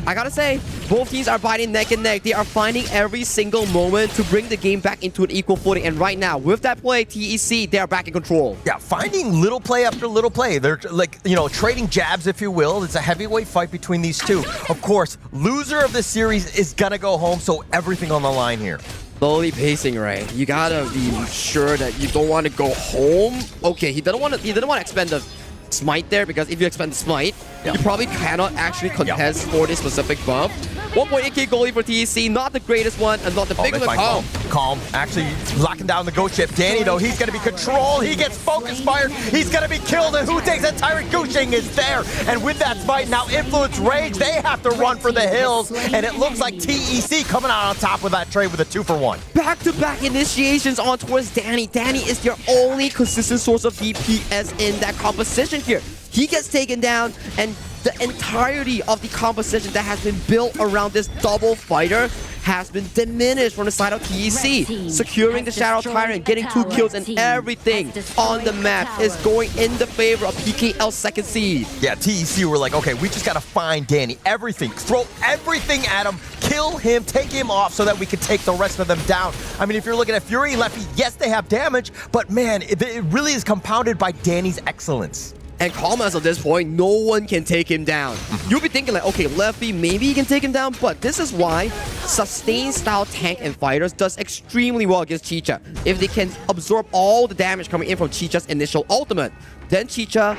I gotta say, both teams are fighting neck and neck. They are finding every single moment to bring the game back into an equal footing. And right now, with that play, TEC, they are back in control. Yeah, finding little play after little play. They're like, you know, trading jabs, if you will. It's a heavyweight fight between these two. Of course, loser of this series is gonna go home, so everything on the line here. Slowly pacing, right? You gotta be sure that you don't want to go home. Okay, he didn't want to expend the smite there, because if you expend the smite, you probably cannot actually contest for this specific buff. 1.8k goalie for TEC, not the greatest one, and not the biggest one. Calm, actually locking down the Ghost Ship. Danny, though, he's going to be controlled. He gets focus fired. He's going to be killed, and who takes that Tyrant? Gushing is there. And with that smite, now Influence Rage, they have to run for the hills, and it looks like TEC coming out on top with that trade with a 2-for-1. Back-to-back initiations on towards Danny. Danny is their only consistent source of DPS in that composition here. He gets taken down, and the entirety of the composition that has been built around this double fighter has been diminished from the side of TEC. Securing the Shadow Tyrant, getting 2 kills, and everything on the map is going in the favor of PKL's second seed. Yeah, TEC were like, okay, we just got to find Danny. Everything. Throw everything at him. Kill him. Take him off so that we can take the rest of them down. I mean, if you're looking at Fury and Leffy, yes, they have damage, but man, it really is compounded by Danny's excellence. And Calm, as of this point, no one can take him down. You'll be thinking like, okay, Leffy, maybe he can take him down, but this is why sustained style tank and fighters does extremely well against Chicha. If they can absorb all the damage coming in from Chicha's initial ultimate, then Chicha,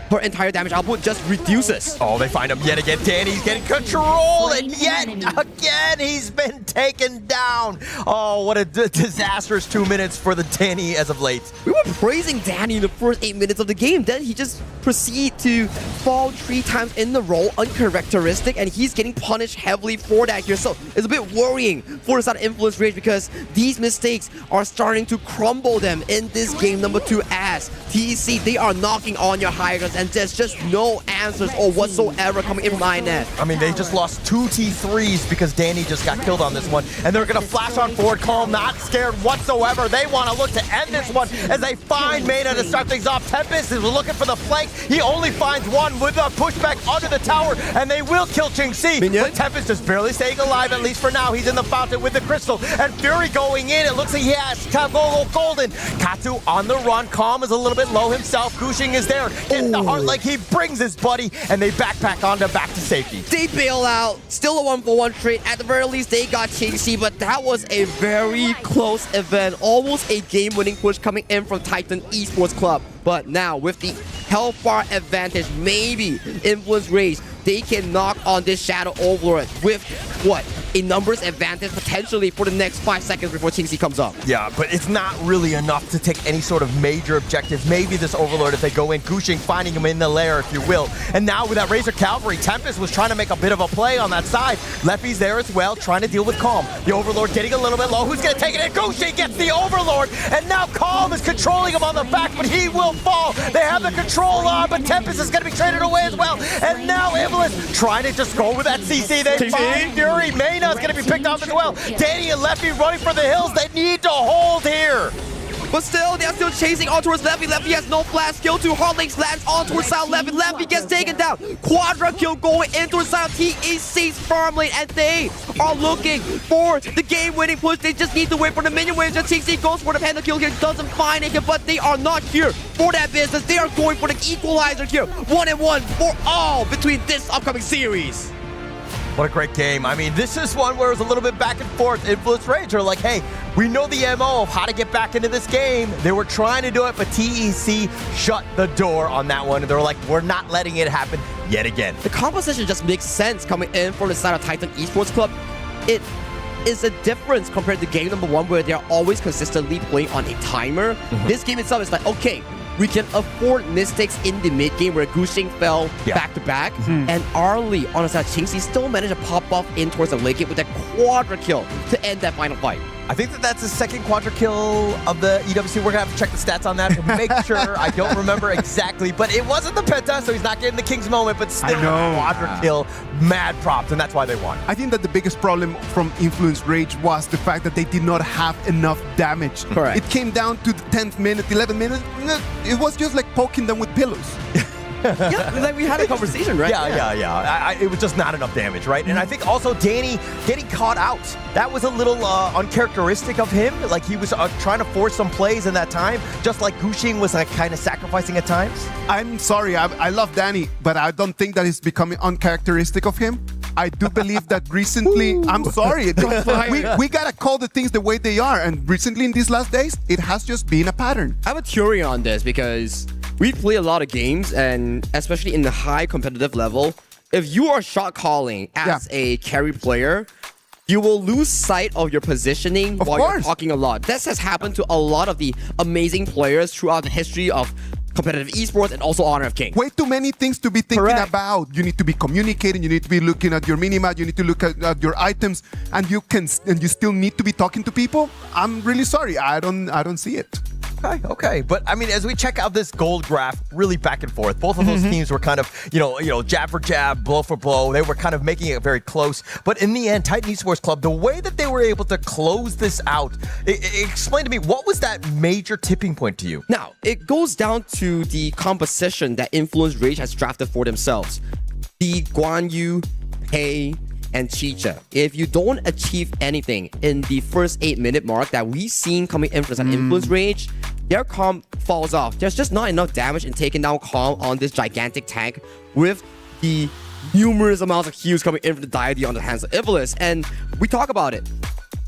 her entire damage output just reduces. Oh, they find him yet again. Danny's getting control, and yet again, he's been taken down. Oh, what a disastrous 2 minutes for the Danny as of late. We were praising Danny in the first 8 minutes of the game. Then he just proceeded to fall 3 times in the row, uncharacteristic, and he's getting punished heavily for that here. So it's a bit worrying for the side of Influence Rage, because these mistakes are starting to crumble them in this game number 2 as TEC, they are knocking on your high ground, and there's just no answers or whatsoever coming in from INET. I mean, they just lost 2 T3s because Danny just got killed on this one, and they're going to flash on forward. Calm, not scared whatsoever. They want to look to end this one as they find Mena to start things off. Tempest is looking for the flank. He only finds one with a pushback under the tower, and they will kill Qingxi. But Tempest is barely staying alive, at least for now. He's in the fountain with the crystal, and Fury going in. It looks like he has Golden. Katu on the run. Calm is a little bit low himself. Gushing is there. Gets the heart like he brings his buddy, and they backpack on to back to safety. They bail out. Still a 1-for-1 trade. At the very least, they got Qingxi, but that was a very close event. Almost a game-winning push coming in from Titan Esports Club. But now, with the Hellfire advantage, maybe Influence Rage, they can knock on this Shadow Overlord with, what, a numbers advantage potentially for the next 5 seconds before Qingxi comes up. Yeah, but it's not really enough to take any sort of major objective. Maybe this Overlord if they go in. Gushing finding him in the lair, if you will. And now with that Razor Cavalry, Tempest was trying to make a bit of a play on that side. Leffy's there as well, trying to deal with Calm. The Overlord getting a little bit low. Who's going to take it in? Gushing gets the Overlord, and now Calm is controlling him on the back, but he will fall. They have the control on, but Tempest is going to be traded away as well. And now Iblis trying to just go with that CC. They find Fury. Mena is going to be picked off as well. Danny and Leffy running for the hills. They need to hold here. But still, they're still chasing on towards Leffy. Leffy has no flash skill to Heartlinks lands on towards South Leffy. Leffy gets taken down. Quadra kill going into the side of TEC's farm lane, and they are looking for the game-winning push. They just need to wait for the minion waves. And TEC goes for the panda kill here, doesn't find it, but they are not here for that business. They are going for the equalizer here. 1-1 for all between this upcoming series. What a great game. I mean, this is one where it was a little bit back and forth. Influence Rage are like, hey, we know the MO of how to get back into this game. They were trying to do it, but TEC shut the door on that one. And they were like, we're not letting it happen yet again. The composition just makes sense coming in from the side of Titan Esports Club. It is a difference compared to game number 1 where they're always consistently playing on a timer. This game itself is like, okay, we can afford mistakes in the mid game where Gushing fell back to back, and Arlie on the side of Qingxi still managed to pop off in towards the late game with that quadra kill to end that final fight. I think that's the second quadra kill of the EWC. We're going to have to check the stats on that to make sure. I don't remember exactly, but it wasn't the Penta, so he's not getting the King's moment, but still a quadra kill. Mad props, and that's why they won. I think that the biggest problem from Influence Rage was the fact that they did not have enough damage. Correct. It came down to the 10th minute, 11th minute. It was just like poking them with pillows. Yeah, like we had a conversation, right? Yeah. It was just not enough damage, right? And I think also Danny getting caught out, that was a little uncharacteristic of him. Like he was trying to force some plays in that time, just like Gushing was like kind of sacrificing at times. I'm sorry, I love Danny, but I don't think that is becoming uncharacteristic of him. I do believe that recently, I'm sorry, we gotta call the things the way they are. And recently in these last days, it has just been a pattern. I have a theory on this because we play a lot of games, and especially in the high competitive level, if you are shot calling as a carry player, you will lose sight of your positioning while you're talking a lot. This has happened to a lot of the amazing players throughout the history of competitive esports and also Honor of Kings. Way too many things to be thinking about. You need to be communicating, you need to be looking at your minimap, you need to look at your items, and you still need to be talking to people. I'm really sorry, I don't see it. Okay. But I mean, as we check out this gold graph, really back and forth, both of those teams were kind of, you know, jab for jab, blow for blow. They were kind of making it very close. But in the end, Titan Esports Club, the way that they were able to close this out, explain to me, what was that major tipping point to you? Now, it goes down to the composition that Influence Rage has drafted for themselves. The Guan Yu, Pei, and Chicha. If you don't achieve anything in the first 8-minute mark that we've seen coming in from Influence Rage, their comp falls off. There's just not enough damage in taking down comp on this gigantic tank with the numerous amounts of heals coming in from the deity on the hands of Ivalice. And we talk about it.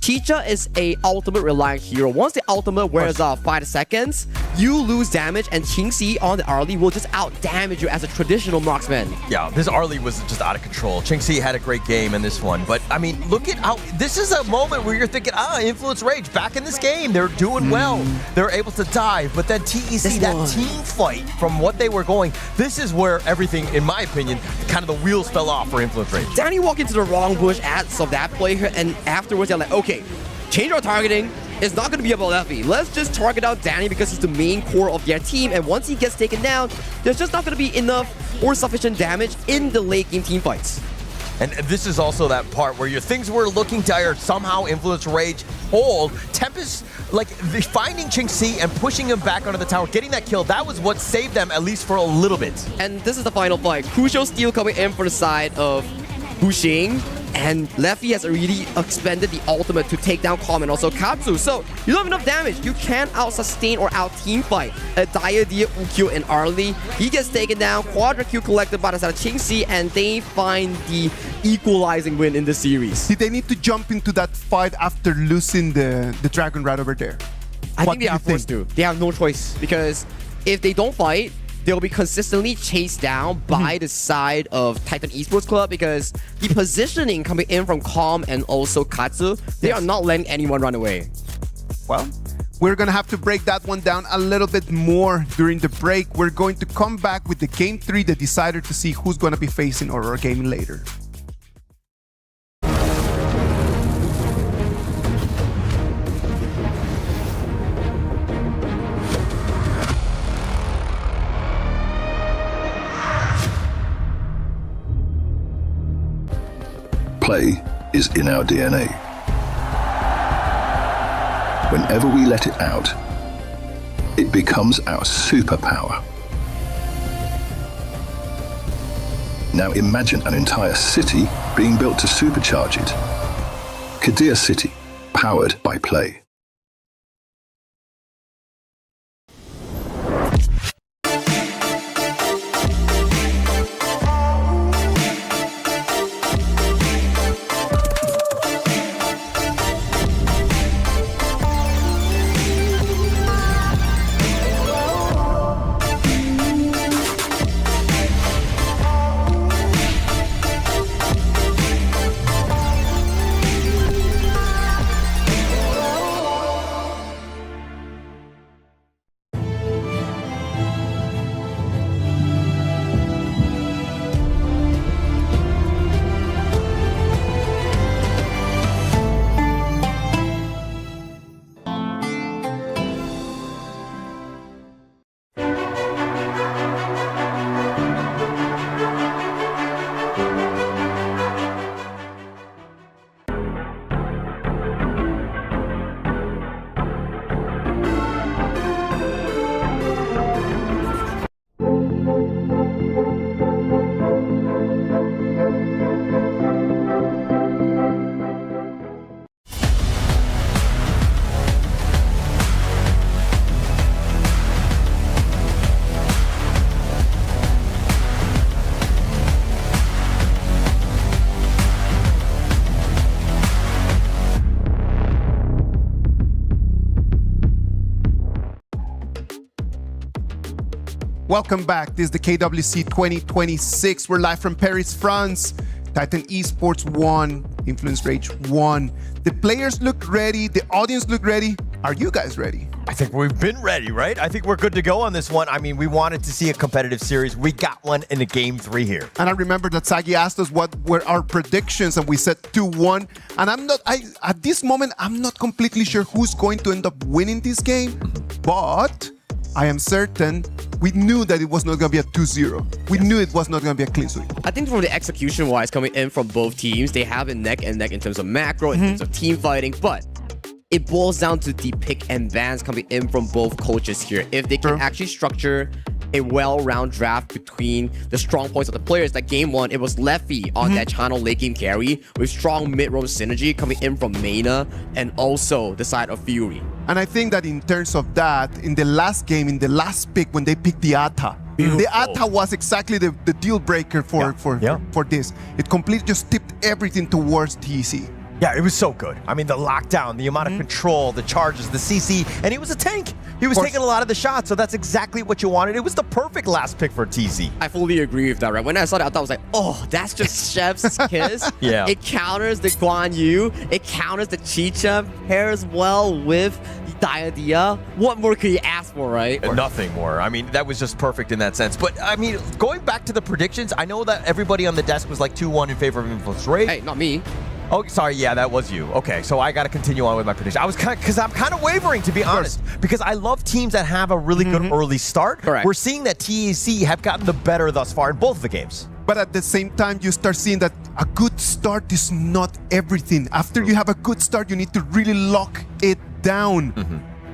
Chicha is a ultimate reliant hero. Once the ultimate wears off 5 seconds, you lose damage, and Qingxi on the Arlie will just out damage you as a traditional marksman. Yeah, this Arlie was just out of control. Qingxi had a great game in this one, but I mean, look at how this is a moment where you're thinking, Influence Rage back in this game. They're doing well. They're able to dive, but then TEC, that team fight from what they were going, this is where everything, in my opinion, kind of the wheels fell off for Influence Rage. Danny walked into the wrong bush at some of that play here, and afterwards they're like, okay, change our targeting. It's not going to be about Leffy. Let's just target out Danny because he's the main core of their team, and once he gets taken down, there's just not going to be enough or sufficient damage in the late game team fights. And this is also that part where your things were looking dire, somehow Influence Rage hold. Tempest, like finding Qingxi and pushing him back onto the tower, getting that kill, that was what saved them at least for a little bit. And this is the final fight. Crucial steal coming in for the side of Gushing, and Leffy has already expended the ultimate to take down Calm and also Katsu. So you don't have enough damage. You can't out-sustain or out-team fight a Diadia, Ukyo, and Arlie. He gets taken down, Quadra Q collected by the side of Qingxi, and they find the equalizing win in the series. Did they need to jump into that fight after losing the Dragon right over there? I think they are forced to. They have no choice, because if they don't fight, they'll be consistently chased down by the side of Titan Esports Club, because the positioning coming in from Calm and also Katsu, they are not letting anyone run away. Well, we're going to have to break that one down a little bit more during the break. We're going to come back with the Game 3, the decider, to see who's going to be facing Aurora Gaming later. Play is in our DNA. Whenever we let it out, it becomes our superpower. Now imagine an entire city being built to supercharge it. Kadir City, powered by play. Welcome back. This is the KWC 2026. We're live from Paris, France. Titan Esports won. Influence Rage won. The players look ready. The audience look ready. Are you guys ready? I think we've been ready, right? I think we're good to go on this one. I mean, we wanted to see a competitive series. We got one in the game 3 here. And I remember that Sagi asked us what were our predictions, and we said 2-1. And at this moment, I'm not completely sure who's going to end up winning this game, but I am certain we knew that it was not going to be a 2-0. We knew it was not going to be a clean sweep. I think from the execution-wise coming in from both teams, they have it neck and neck in terms of macro, in terms of team fighting, but it boils down to the pick and bans coming in from both coaches here. If they can actually structure a well-round draft between the strong points of the players, like game 1, it was Leffy on that channel late game carry with strong mid-roam synergy coming in from Maina and also the side of Fury. And I think that in terms of that, in the last game, in the last pick, when they picked the Atta, the Atta was exactly the deal breaker for this. It completely just tipped everything towards TEC. Yeah, it was so good. I mean, the lockdown, the amount of control, the charges, the CC, and he was a tank. He was taking a lot of the shots, so that's exactly what you wanted. It was the perfect last pick for TC. I fully agree with that, right? When I saw that, I thought I was like, oh, that's just Chef's kiss. Yeah. It counters the Guan Yu. It counters the Chicha. Pairs well with the Diadia. What more could you ask for, right? Nothing more. I mean, that was just perfect in that sense. But, I mean, going back to the predictions, I know that everybody on the desk was like 2-1 in favor of Influence Rage. Hey, not me. Oh, sorry. Yeah, that was you. Okay, so I got to continue on with my prediction. I was because I'm kind of wavering, to be honest, because I love teams that have a really good early start. Correct. We're seeing that TEC have gotten the better thus far in both of the games. But at the same time, you start seeing that a good start is not everything. After you have a good start, you need to really lock it down.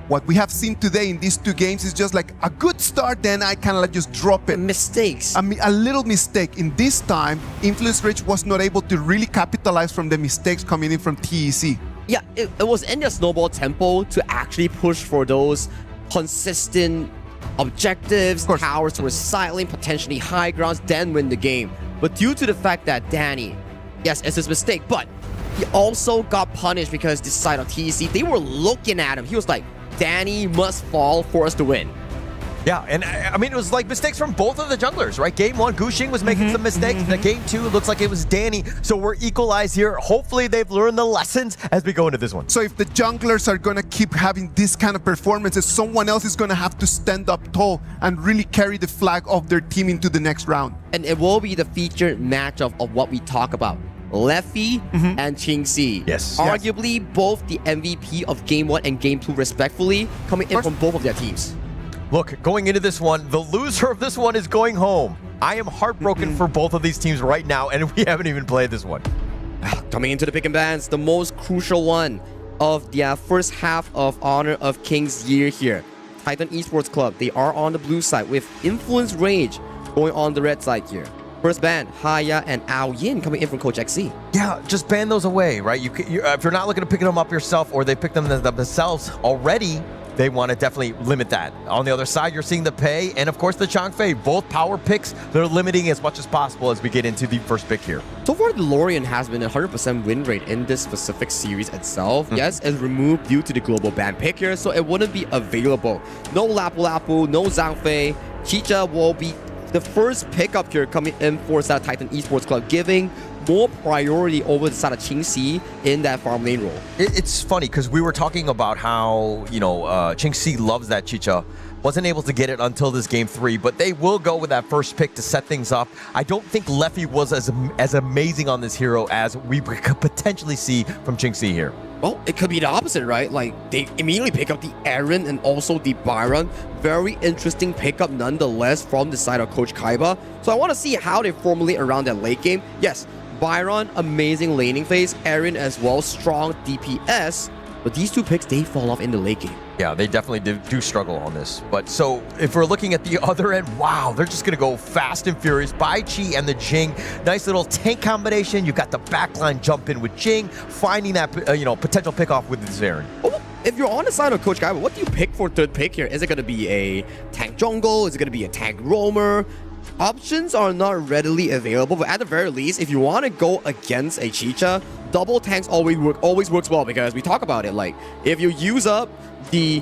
What we have seen today in these 2 games is just like a good start, then I kind of like just drop it. Mistakes. I mean, a little mistake. In this time, Influence Rage was not able to really capitalize from the mistakes coming in from TEC. Yeah, it was in their snowball tempo to actually push for those consistent objectives, towers towards silent, potentially high grounds, then win the game. But due to the fact that Danny, yes, it's his mistake, but he also got punished because this side of TEC, they were looking at him. He was like, Danny must fall for us to win. Yeah, and I mean, it was like mistakes from both of the junglers, right? Game 1, Gushing was making some mistakes. The game 2, it looks like it was Danny. So we're equalized here. Hopefully they've learned the lessons as we go into this one. So if the junglers are going to keep having this kind of performances, someone else is going to have to stand up tall and really carry the flag of their team into the next round. And it will be the featured matchup of what we talk about. Leffy and Qingxi. Yes. Arguably both the MVP of Game 1 and Game 2 respectfully, coming in from both of their teams. Look, going into this one, the loser of this one is going home. I am heartbroken for both of these teams right now, and we haven't even played this one. Coming into the pick and bans, the most crucial one of the first half of Honor of Kings year here. Titan Esports Club, they are on the blue side with Influence Rage going on the red side here. First ban, Haya and Ao Yin coming in from Coach XC. Yeah, just ban those away, right? If you're not looking to pick them up yourself or they pick them themselves already, they want to definitely limit that. On the other side, you're seeing the Pei and, of course, the Changfei. Both power picks, they're limiting as much as possible as we get into the first pick here. So far, the Lorien has been a 100% win rate in this specific series itself. Yes, it's removed due to the global ban pick here, so it wouldn't be available. No Lapu Lapu, no Zhangfei. Chicha will be the first pickup here coming in for side of Titan Esports Club, giving more priority over the side of Qingxi in that farm lane role. It's funny because we were talking about how, Qingxi loves that Chicha. Wasn't able to get it until this game 3, but they will go with that first pick to set things up. I don't think Leffy was as amazing on this hero as we could potentially see from Qingxi here. Well, it could be the opposite, right? Like, they immediately pick up the Aaron and also the Byron. Very interesting pickup nonetheless from the side of Coach Kaiba. So I want to see how they formulate around that late game. Yes, Byron, amazing laning phase. Aaron as well, strong DPS. But these 2 picks, they fall off in the late game. Yeah, they definitely do struggle on this. But so if we're looking at the other end, wow, they're just going to go fast and furious. Bai Chi and the Jing. Nice little tank combination. You got the backline jump in with Jing, finding that potential pickoff with this Aaron. Oh, if you're on the side of Coach Kaiba, what do you pick for third pick here? Is it going to be a tank jungle? Is it going to be a tank roamer? Options are not readily available, but at the very least, if you want to go against a Chicha, double tanks always works well, because we talk about it. Like, if you use up the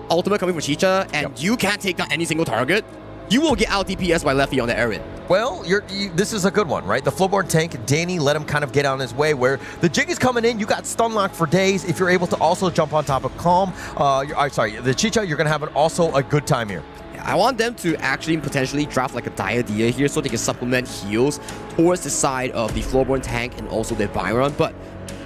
ultimate coming from Chicha and you can't take down any single target, you will get out DPS by Lefty on the Aaron. Well, this is a good one, right? The Flowborn tank, Danny, let him kind of get on his way where the Jig is coming in. You got stun lock for days. If you're able to also jump on top of Calm, the Chicha, you're going to have also a good time here. I want them to actually potentially draft like a Diadea here so they can supplement heals towards the side of the Floorborn tank and also the Byron. But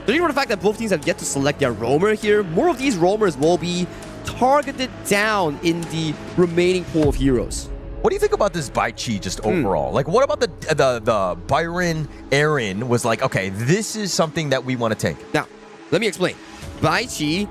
judging from the fact that both teams have yet to select their roamer here, more of these roamers will be targeted down in the remaining pool of heroes. What do you think about this Bai Chi just overall? Like, what about the Byron Aaron was like, okay, this is something that we want to take? Now, let me explain. Bai Chi,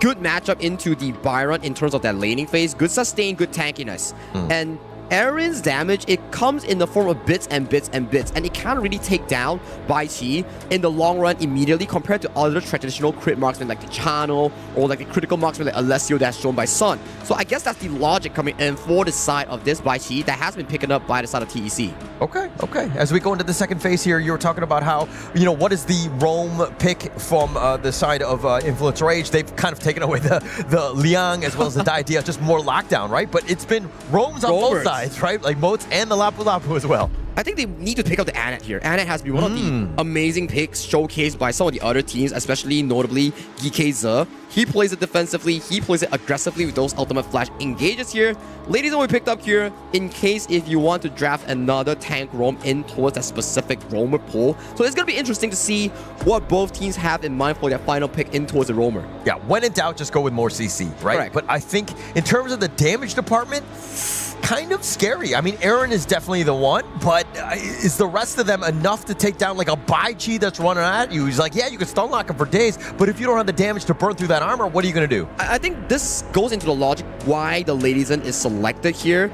good matchup into the Byron in terms of that laning phase. Good sustain, good tankiness. And Aaron's damage, it comes in the form of bits and bits and bits, and it can't really take down Bai Chi in the long run immediately compared to other traditional crit marksmen like the Channel or like the critical marksman like Alessio that's shown by Sun. So I guess that's the logic coming in for the side of this Bai Chi that has been picking up by the side of TEC. Okay. As we go into the second phase here, you were talking about how, what is the roam pick from the side of Influence Rage? They've kind of taken away the Liang as well as the Diadea, just more lockdown, right? But it's been roams on both sides. Right? Like Moats and the Lapu Lapu as well. I think they need to pick up the Anet here. Anet has been one of the amazing picks showcased by some of the other teams, especially notably GKZ. He plays it defensively, he plays it aggressively with those ultimate flash engages here. Ladies, what we picked up here, in case if you want to draft another tank roam in towards that specific roamer pool. So it's going to be interesting to see what both teams have in mind for their final pick in towards the roamer. Yeah, when in doubt, just go with more CC, right? Correct. But I think in terms of the damage department, kind of scary. I mean, Aaron is definitely the one, but is the rest of them enough to take down like a Bai Chi that's running at you? He's like, yeah, you can stun lock him for days, but if you don't have the damage to burn through that armor, what are you going to do? I think this goes into the logic why the Ladyzen is selected here.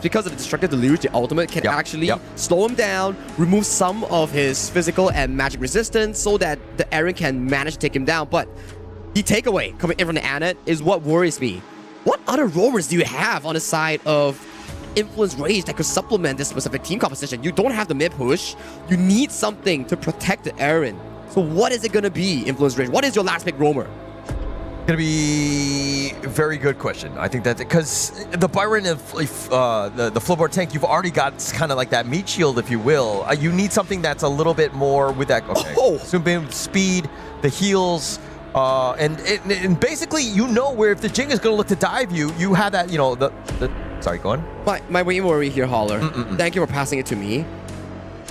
Because of the Destructive Deluge, the ultimate can actually slow him down, remove some of his physical and magic resistance so that the Aaron can manage to take him down. But the takeaway coming in from the Anet is what worries me. What other roamers do you have on the side of Influence Rage that could supplement this specific team composition? You don't have the mid push. You need something to protect the Aaron. So what is it going to be, Influence Rage? What is your last pick roamer? Going to be a very good question. I think that because the Byron of the Flowboard tank, you've already got kind of like that meat shield, if you will. You need something that's a little bit more with that. Okay. Sunbin speed, the heals. And basically, where if the Jing is going to look to dive you have that, sorry, go on. My main worry here, Holler. Thank you for passing it to me.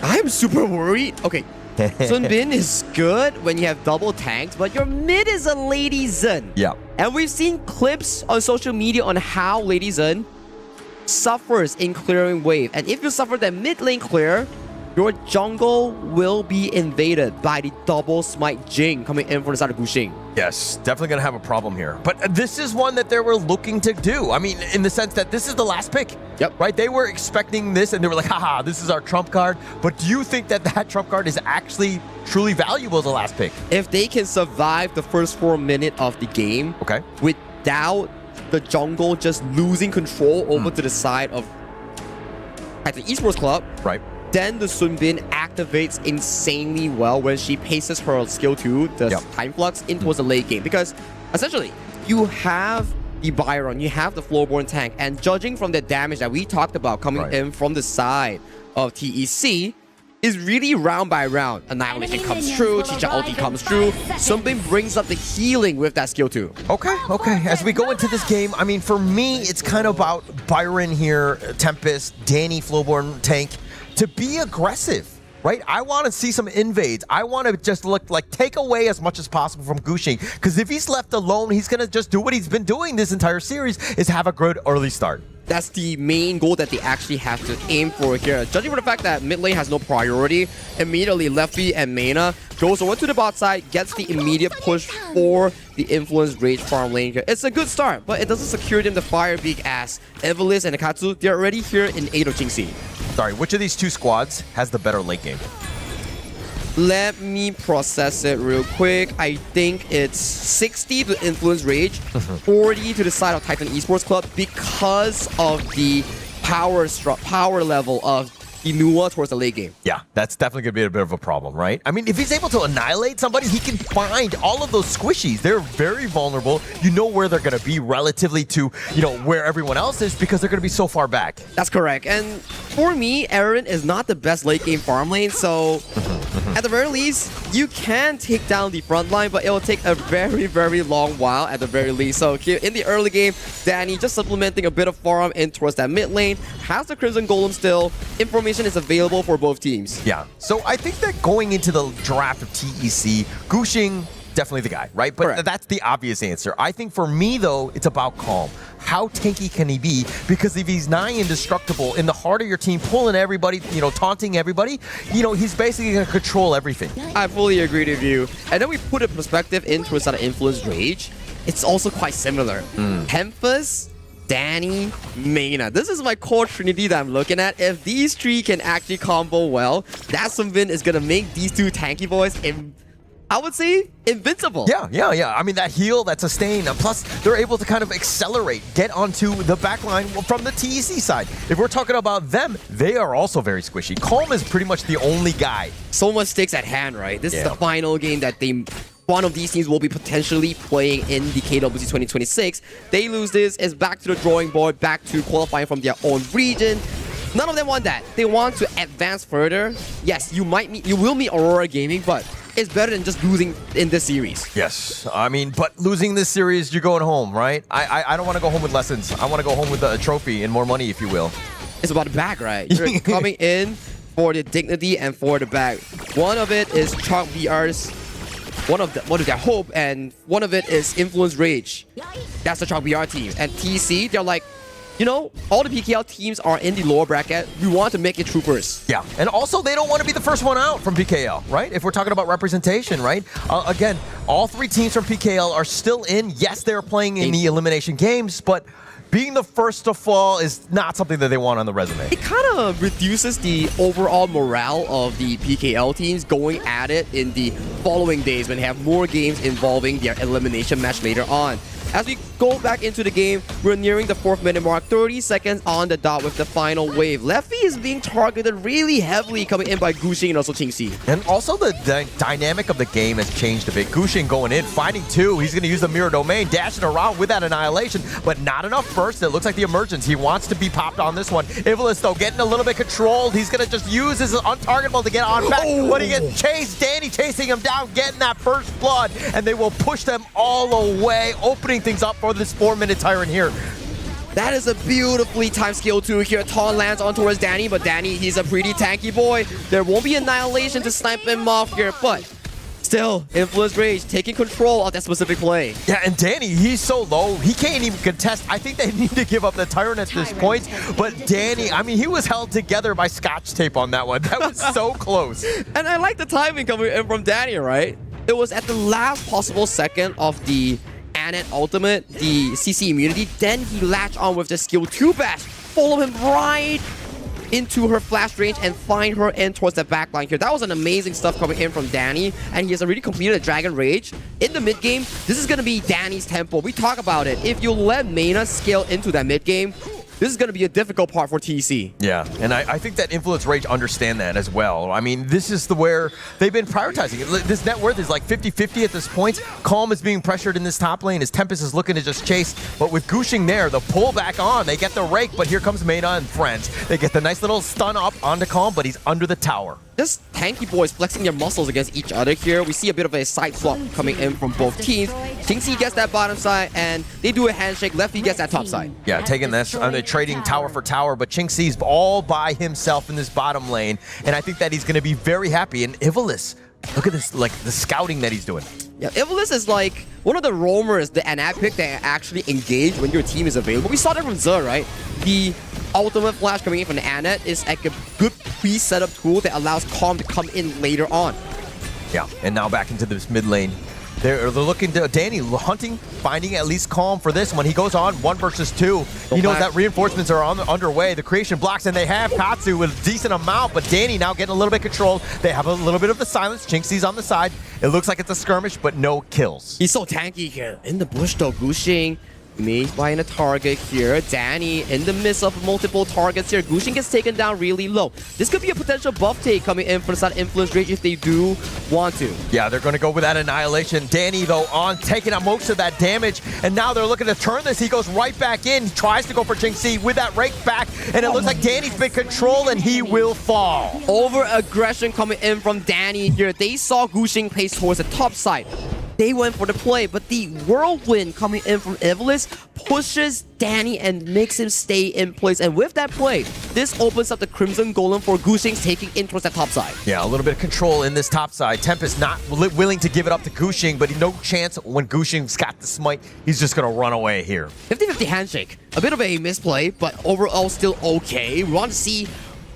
I'm super worried. Okay, Sunbin is good when you have double tanks, but your mid is a Lady Zen. Yeah. And we've seen clips on social media on how Lady Zen suffers in clearing wave. And if you suffer that mid lane clear, your jungle will be invaded by the double smite Jing coming in from the side of Guxing. Yes, definitely going to have a problem here. But this is one that they were looking to do. I mean, in the sense that this is the last pick. Yep. Right? They were expecting this and they were like, haha, this is our trump card. But do you think that that trump card is actually truly valuable as the last pick? If they can survive the first 4 minutes of the game without the jungle just losing control over to the side of the Esports Club, right? Then the Sunbin activates insanely well when she paces her skill 2, the Time Flux, in towards the late game. Because essentially, you have the Byron, you have the Floorborn tank, and judging from the damage that we talked about coming in from the side of TEC, is really round by round. Annihilation comes true, Chicha ulti comes true, Sunbin brings up the healing with that skill 2. Okay. As we go into this game, I mean, for me, it's kind of about Byron here, Tempest, Danny, Floorborn tank, to be aggressive, right? I want to see some invades. I want to just take away as much as possible from Guxing, because if he's left alone, he's going to just do what he's been doing this entire series, is have a good early start. That's the main goal that they actually have to aim for here. Judging from the fact that mid lane has no priority, immediately Lefty and Mena goes over to the bot side, gets the immediate push for the Influence Rage farm lane here. It's a good start, but it doesn't secure them the fire beak as Evelis and Akatsu, they're already here in 8 of Jingxi. Sorry, which of these two squads has the better late game? Let me process it real quick. I think it's 60 to Influence Rage, 40 to the side of Titan Esports Club because of the power level of the Nua towards the late game. Yeah, that's definitely going to be a bit of a problem, right? I mean, if he's able to annihilate somebody, he can find all of those squishies. They're very vulnerable. You know where they're going to be relatively to, where everyone else is because they're going to be so far back. That's correct. And for me, Aaron is not the best late game farm lane, so at the very least, you can take down the front line, but it will take a very, very long while at the very least. So here in the early game, Danny just supplementing a bit of farm in towards that mid lane, has the Crimson Golem still. Information is available for both teams. Yeah, so I think that going into the draft of TEC, Gushing, definitely the guy, right? But that's the obvious answer. I think for me, though, it's about Calm. How tanky can he be? Because if he's nigh indestructible in the heart of your team, pulling everybody, taunting everybody, he's basically going to control everything. I fully agree with you. And then we put a perspective into sort of Influence Rage. It's also quite similar. Tempest, Danny, Mena. This is my core trinity that I'm looking at. If these three can actually combo well, that Sunbin is going to make these two tanky boys I would say invincible. Yeah. I mean, that heal, that sustain, plus they're able to kind of accelerate, get onto the backline from the TEC side. If we're talking about them, they are also very squishy. Calm is pretty much the only guy. So much stakes at hand, right? This is the final game that one of these teams will be potentially playing in the KWC 2026. They lose this, it's back to the drawing board, back to qualifying from their own region. None of them want that. They want to advance further. Yes, you will meet Aurora Gaming, but it's better than just losing in this series. Yes, I mean, but losing this series, you're going home, right? I don't want to go home with lessons. I want to go home with a trophy and more money, if you will. It's about the bag, right? You're coming in for the dignity and for the bag. One of it is Chalk BR's, one of their hope, and one of it is Influence Rage. That's the Chalk BR team. And TC, they're like, all the PKL teams are in the lower bracket. We want to make it troopers. Yeah, and also they don't want to be the first one out from PKL, right? If we're talking about representation, right? Again, all three teams from PKL are still in. Yes, they're playing in the elimination games, but being the first to fall is not something that they want on the resume. It kind of reduces the overall morale of the PKL teams going at it in the following days when they have more games involving their elimination match later on. As we go back into the game, we're nearing the 4th minute mark, 30 seconds on the dot with the final wave. Lefty is being targeted really heavily coming in by Gushing and also Qingxi. And also the dynamic of the game has changed a bit. Gushing going in, finding two. He's going to use the mirror domain, dashing around with that annihilation, but not enough first. It looks like the emergence. He wants to be popped on this one. Ivlis, though, getting a little bit controlled. He's going to just use his untargetable to get on back. But he gets chased. Danny chasing him down, getting that first blood, and they will push them all away, opening things up for this 4-minute tyrant here. That is a beautifully timed skill 2 here. Taunt lands on towards Danny, but Danny, he's a pretty tanky boy. There won't be annihilation to snipe him off here, but still, Influence Rage taking control of that specific play. Yeah, and Danny, he's so low, he can't even contest. I think they need to give up the Tyrant at this point, but Danny, I mean, he was held together by scotch tape on that one. That was so close. And I like the timing coming in from Danny, right? It was at the last possible second of the Anet ultimate, the CC immunity, then he latched on with the skill 2 bash, follow him right into her flash range and find her in towards the backline here. That was an amazing stuff coming in from Danny, and he has already completed a Dragon Rage. In the mid game, this is going to be Danny's tempo. We talk about it. If you let Mena scale into that mid game, this is going to be a difficult part for TC. Yeah, and I think that Influence Rage understand that as well. I mean, this is where they've been prioritizing it. This net worth is like 50-50 at this point. Calm is being pressured in this top lane. His Tempest is looking to just chase. But with Gushing there, the pull back on. They get the rake, but here comes Mena and friends. They get the nice little stun up onto Calm, but he's under the tower. Just tanky boys flexing their muscles against each other here. We see a bit of a side swap coming in from both teams. Qingxi gets that bottom side, and they do a handshake. Lefty gets that top side. Yeah, taking this. They're trading tower for tower, but Qingxi's all by himself in this bottom lane, and I think that he's going to be very happy. And Ivlis, look at this, like the scouting that he's doing. Yeah, Ivlis is like one of the roamers, the Anat pick that actually engage when your team is available. We saw that from Zer, right? The ultimate flash coming in from the Anet is like a good pre-setup tool that allows Calm to come in later on. Yeah, and now back into this mid lane. They're looking to Danny hunting, finding at least Calm for this one. He goes on 1 versus 2. He knows that reinforcements are underway. The creation blocks, and they have Katsu with a decent amount, but Danny now getting a little bit controlled. They have a little bit of the silence. Qingxi's on the side. It looks like it's a skirmish, but no kills. He's so tanky here. In the bush though, Gushing May find a target here. Danny in the midst of multiple targets here. Gushing gets taken down really low. This could be a potential buff take coming in for the side of Influence Rage if they do want to. Yeah, they're going to go with that Annihilation. Danny, though, on taking out most of that damage. And now they're looking to turn this. He goes right back in. He tries to go for Jingxi with that rake back. And it looks like Danny's been controlled and he will fall. Over aggression coming in from Danny here. They saw Gushing pace towards the top side. They went for the play, but the whirlwind coming in from Evilus pushes Danny and makes him stay in place. And with that play, this opens up the Crimson Golem for Gushing taking in towards that top side. Yeah, a little bit of control in this top side. Tempest not willing to give it up to Gushing, but no chance when Gushing's got the smite. He's just going to run away here. 50-50 handshake. A bit of a misplay, but overall still okay. We want to see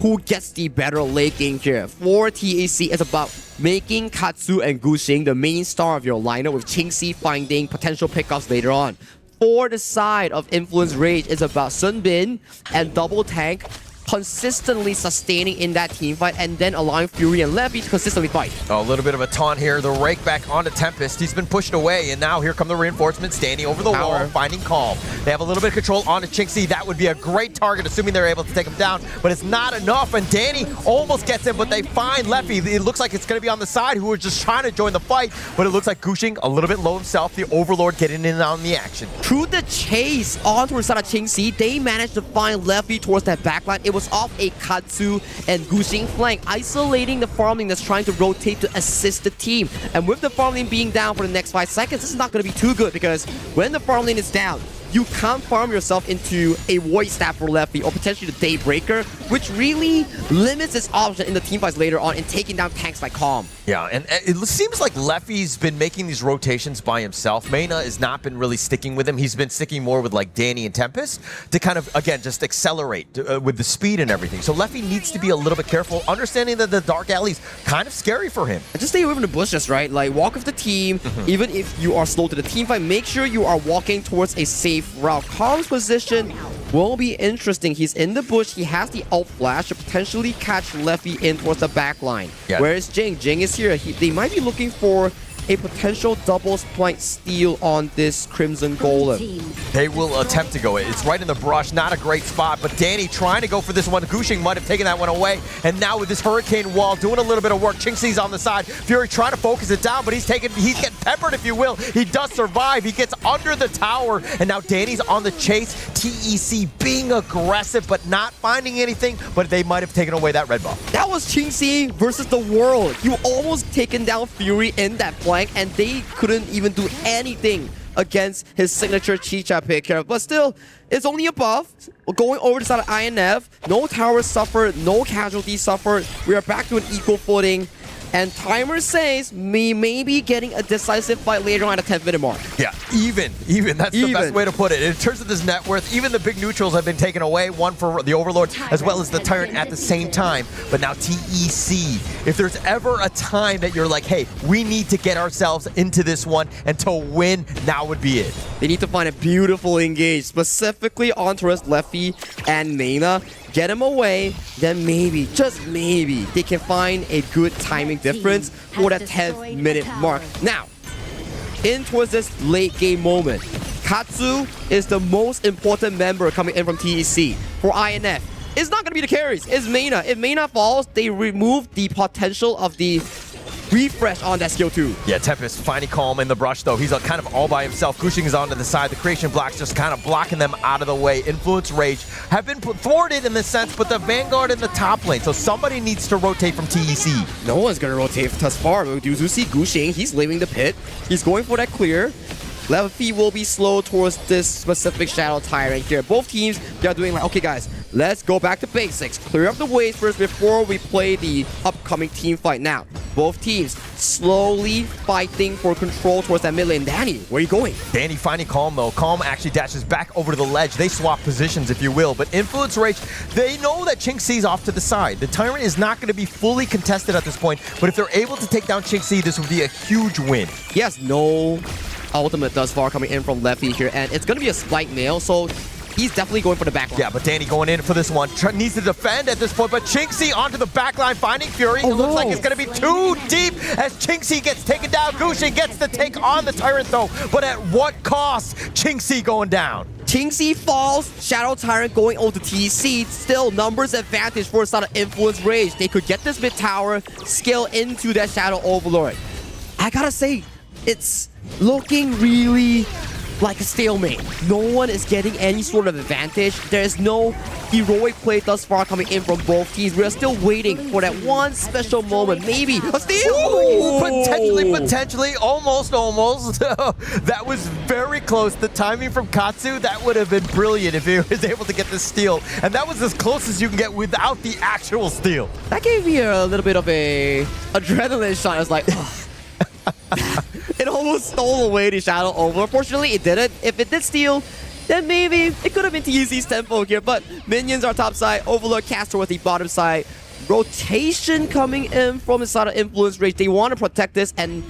who gets the better late game here. For TAC, it's about making Katsu and Gushing the main star of your lineup, with Jingxi finding potential pickups later on. For the side of Influence Rage, it's about Sunbin and Double Tank consistently sustaining in that team fight and then allowing Fury and Levy to consistently fight. A little bit of a taunt here. The rake back onto Tempest. He's been pushed away, and now here come the reinforcements standing over the wall, finding Calm. They have a little bit of control onto Jingxi. That would be a great target, assuming they're able to take him down, but it's not enough, and Danny almost gets him, but they find Leffy. It looks like it's going to be on the side, who are just trying to join the fight, but it looks like Gushing a little bit low himself, the Overlord getting in on the action. Through the chase onto the side of Jingxi, they managed to find Leffy towards that backline. It was off a Katsu and Gushing flank, isolating the farming that's trying to rotate to assist the team. And with the farming being down for the next 5 seconds, this is not going to be too good, because when the farming is down, you can't farm yourself into a Void Staff for Leffy or potentially the Daybreaker, which really limits its option in the teamfights later on in taking down tanks like Calm. Yeah, and it seems like Leffy's been making these rotations by himself. Mena has not been really sticking with him. He's been sticking more with like Danny and Tempest to kind of, again, just accelerate with the speed and everything. So Leffy needs to be a little bit careful, understanding that the Dark Alley's kind of scary for him. And just stay away from the bushes, right? Like, walk with the team. Even if you are slow to the team fight, make sure you are walking towards a safe route. Calm's position will be interesting. He's in the bush. He has the ult flash to potentially catch Leffy in towards the back line. Yeah. Whereas Jing is here. They might be looking for a potential double point steal on this Crimson Golem. They will attempt to go. It's right in the brush, not a great spot, but Danny trying to go for this one. Gushing might have taken that one away, and now with this Hurricane Wall doing a little bit of work. Jingxi's on the side. Fury trying to focus it down, but he's getting peppered, if you will. He does survive. He gets under the tower, and now Danny's on the chase. TEC being aggressive, but not finding anything, but they might have taken away that red buff. That was Jingxi versus the world. You almost taken down Fury in that flank, and they couldn't even do anything against his signature Chicha pick here. But still, it's only a buff. Going over the side of INF, no towers suffered, no casualties suffered. We are back to an equal footing. And timer says we may be getting a decisive fight later on at the 10th minute mark. Yeah, even. That's the best way to put it. In terms of this net worth, even the big neutrals have been taken away, one for the Overlord as well as the Tyrant at the same time. But now TEC, if there's ever a time that you're like, hey, we need to get ourselves into this one and to win, now would be it. They need to find a beautiful engage, specifically on towards Leffy and Mena. Get him away, then maybe, just maybe, they can find a good timing difference for that 10th minute mark. Now, in towards this late game moment, Katsu is the most important member coming in from TEC. For INF, it's not going to be the carries, it's Mena. If Mena falls, they remove the potential of the refresh on that skill 2. Yeah, Tempest finding Calm in the brush, though. He's kind of all by himself. Gushing is onto the side. The Creation Blacks just kind of blocking them out of the way. Influence Rage have been thwarted in this sense, but the Vanguard in the top lane. So somebody needs to rotate from TEC. No one's going to rotate thus far. Do you see Gushing? He's leaving the pit. He's going for that clear. Leffy will be slow towards this specific Shadow Tyrant here. Both teams, they're doing like, okay guys, let's go back to basics. Clear up the waves first before we play the upcoming team fight. Now, both teams slowly fighting for control towards that mid lane. Danny, where are you going? Danny finding Calm, though. Calm actually dashes back over to the ledge. They swap positions, if you will. But Influence Rage, they know that Jingxi's off to the side. The Tyrant is not going to be fully contested at this point, but if they're able to take down Jingxi, this would be a huge win. Yes, no ultimate thus far coming in from Leffy here, and it's going to be a spike nail, so He's definitely going for the back line. Yeah, but Danny going in for this one. Needs to defend at this point, but Chinxi onto the back line, finding Fury. It looks like it's going to be too deep as Chinxi gets taken down. Gucci gets to take on the Tyrant though, but at what cost? Chinxi going down. Chinxi falls, Shadow Tyrant going on to TC. Still, numbers advantage for a sort of Influence Rage. They could get this mid tower, scale into that Shadow Overlord. I gotta say, it's looking really like a stalemate. No one is getting any sort of advantage. There is no heroic play thus far coming in from both teams. We are still waiting for that one special moment. Maybe a steal! Ooh, potentially, almost. That was very close. The timing from Katsu, that would have been brilliant if he was able to get the steal. And that was as close as you can get without the actual steal. That gave me a little bit of a adrenaline shot. I was like, it almost stole away the Shadow Over. Unfortunately, it didn't. If it did steal, then maybe it could have been TZ's tempo here. But minions are top side. Overlord cast towards the bottom side. Rotation coming in from the side of Influence Rage. They want to protect this and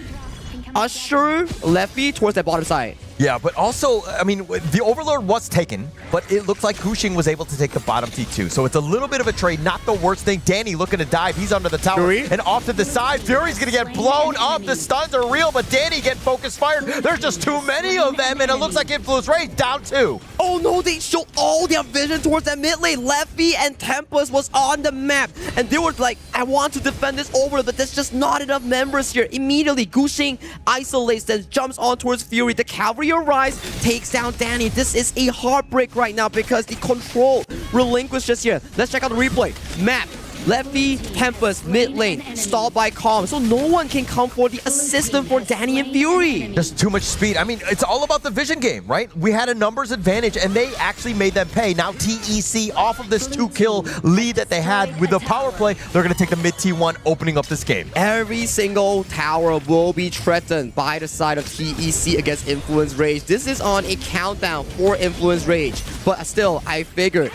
usher Leffy towards that bottom side. Yeah, but also, I mean, the Overlord was taken, but it looks like Gushing was able to take the bottom T2. So it's a little bit of a trade, not the worst thing. Danny looking to dive. He's under the tower. Fury? And off to the side. Fury's going to get blown up. The stuns are real, but Danny get focus fired. There's just too many of them, and it looks like Influence Rage down 2. Oh no, they showed all their vision towards that mid lane. Leffy and Tempest was on the map, and they were like, I want to defend this over, but there's just not enough members here. Immediately, Gushing isolates, then jumps on towards Fury. The cavalry arrives, takes down Danny. This is a heartbreak right now because the control relinquishes here. Let's check out the replay. Map. Leffy, Tempest, mid lane, stalled by Calm, so no one can come for the assistant for Danny and Fury. Just too much speed. I mean, it's all about the vision game, right? We had a numbers advantage, and they actually made them pay. Now TEC, off of this 2-kill lead that they had with the power play, they're going to take the mid T1, opening up this game. Every single tower will be threatened by the side of TEC against Influence Rage. This is on a countdown for Influence Rage, but still, I figured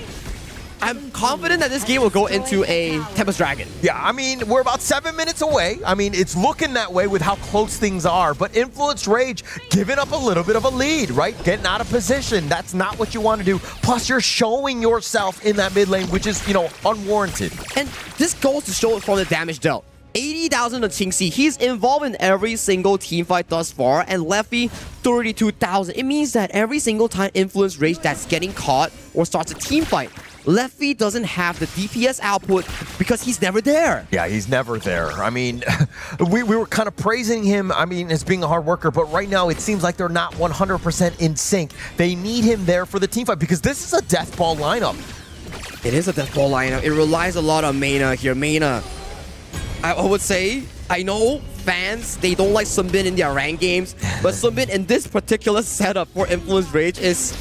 I'm confident that this game will go into a Tempest Dragon. Yeah, I mean, we're about 7 minutes away. I mean, it's looking that way with how close things are, but Influence Rage giving up a little bit of a lead, right? Getting out of position. That's not what you want to do. Plus, you're showing yourself in that mid lane, which is, you know, unwarranted. And this goes to show it from the damage dealt. 80,000 to Chinxi. He's involved in every single team fight thus far, and Leffy, 32,000. It means that every single time Influence Rage that's getting caught or starts a team fight, Leffy doesn't have the DPS output because he's never there. Yeah, he's never there. I mean, we were kind of praising him, I mean, as being a hard worker, but right now it seems like they're not 100% in sync. They need him there for the team fight because this is a death ball lineup. It is a death ball lineup. It relies a lot on Mana here. Mana, I would say, I know fans, they don't like Sunbin in their rank games, but Sunbin in this particular setup for Influence Rage is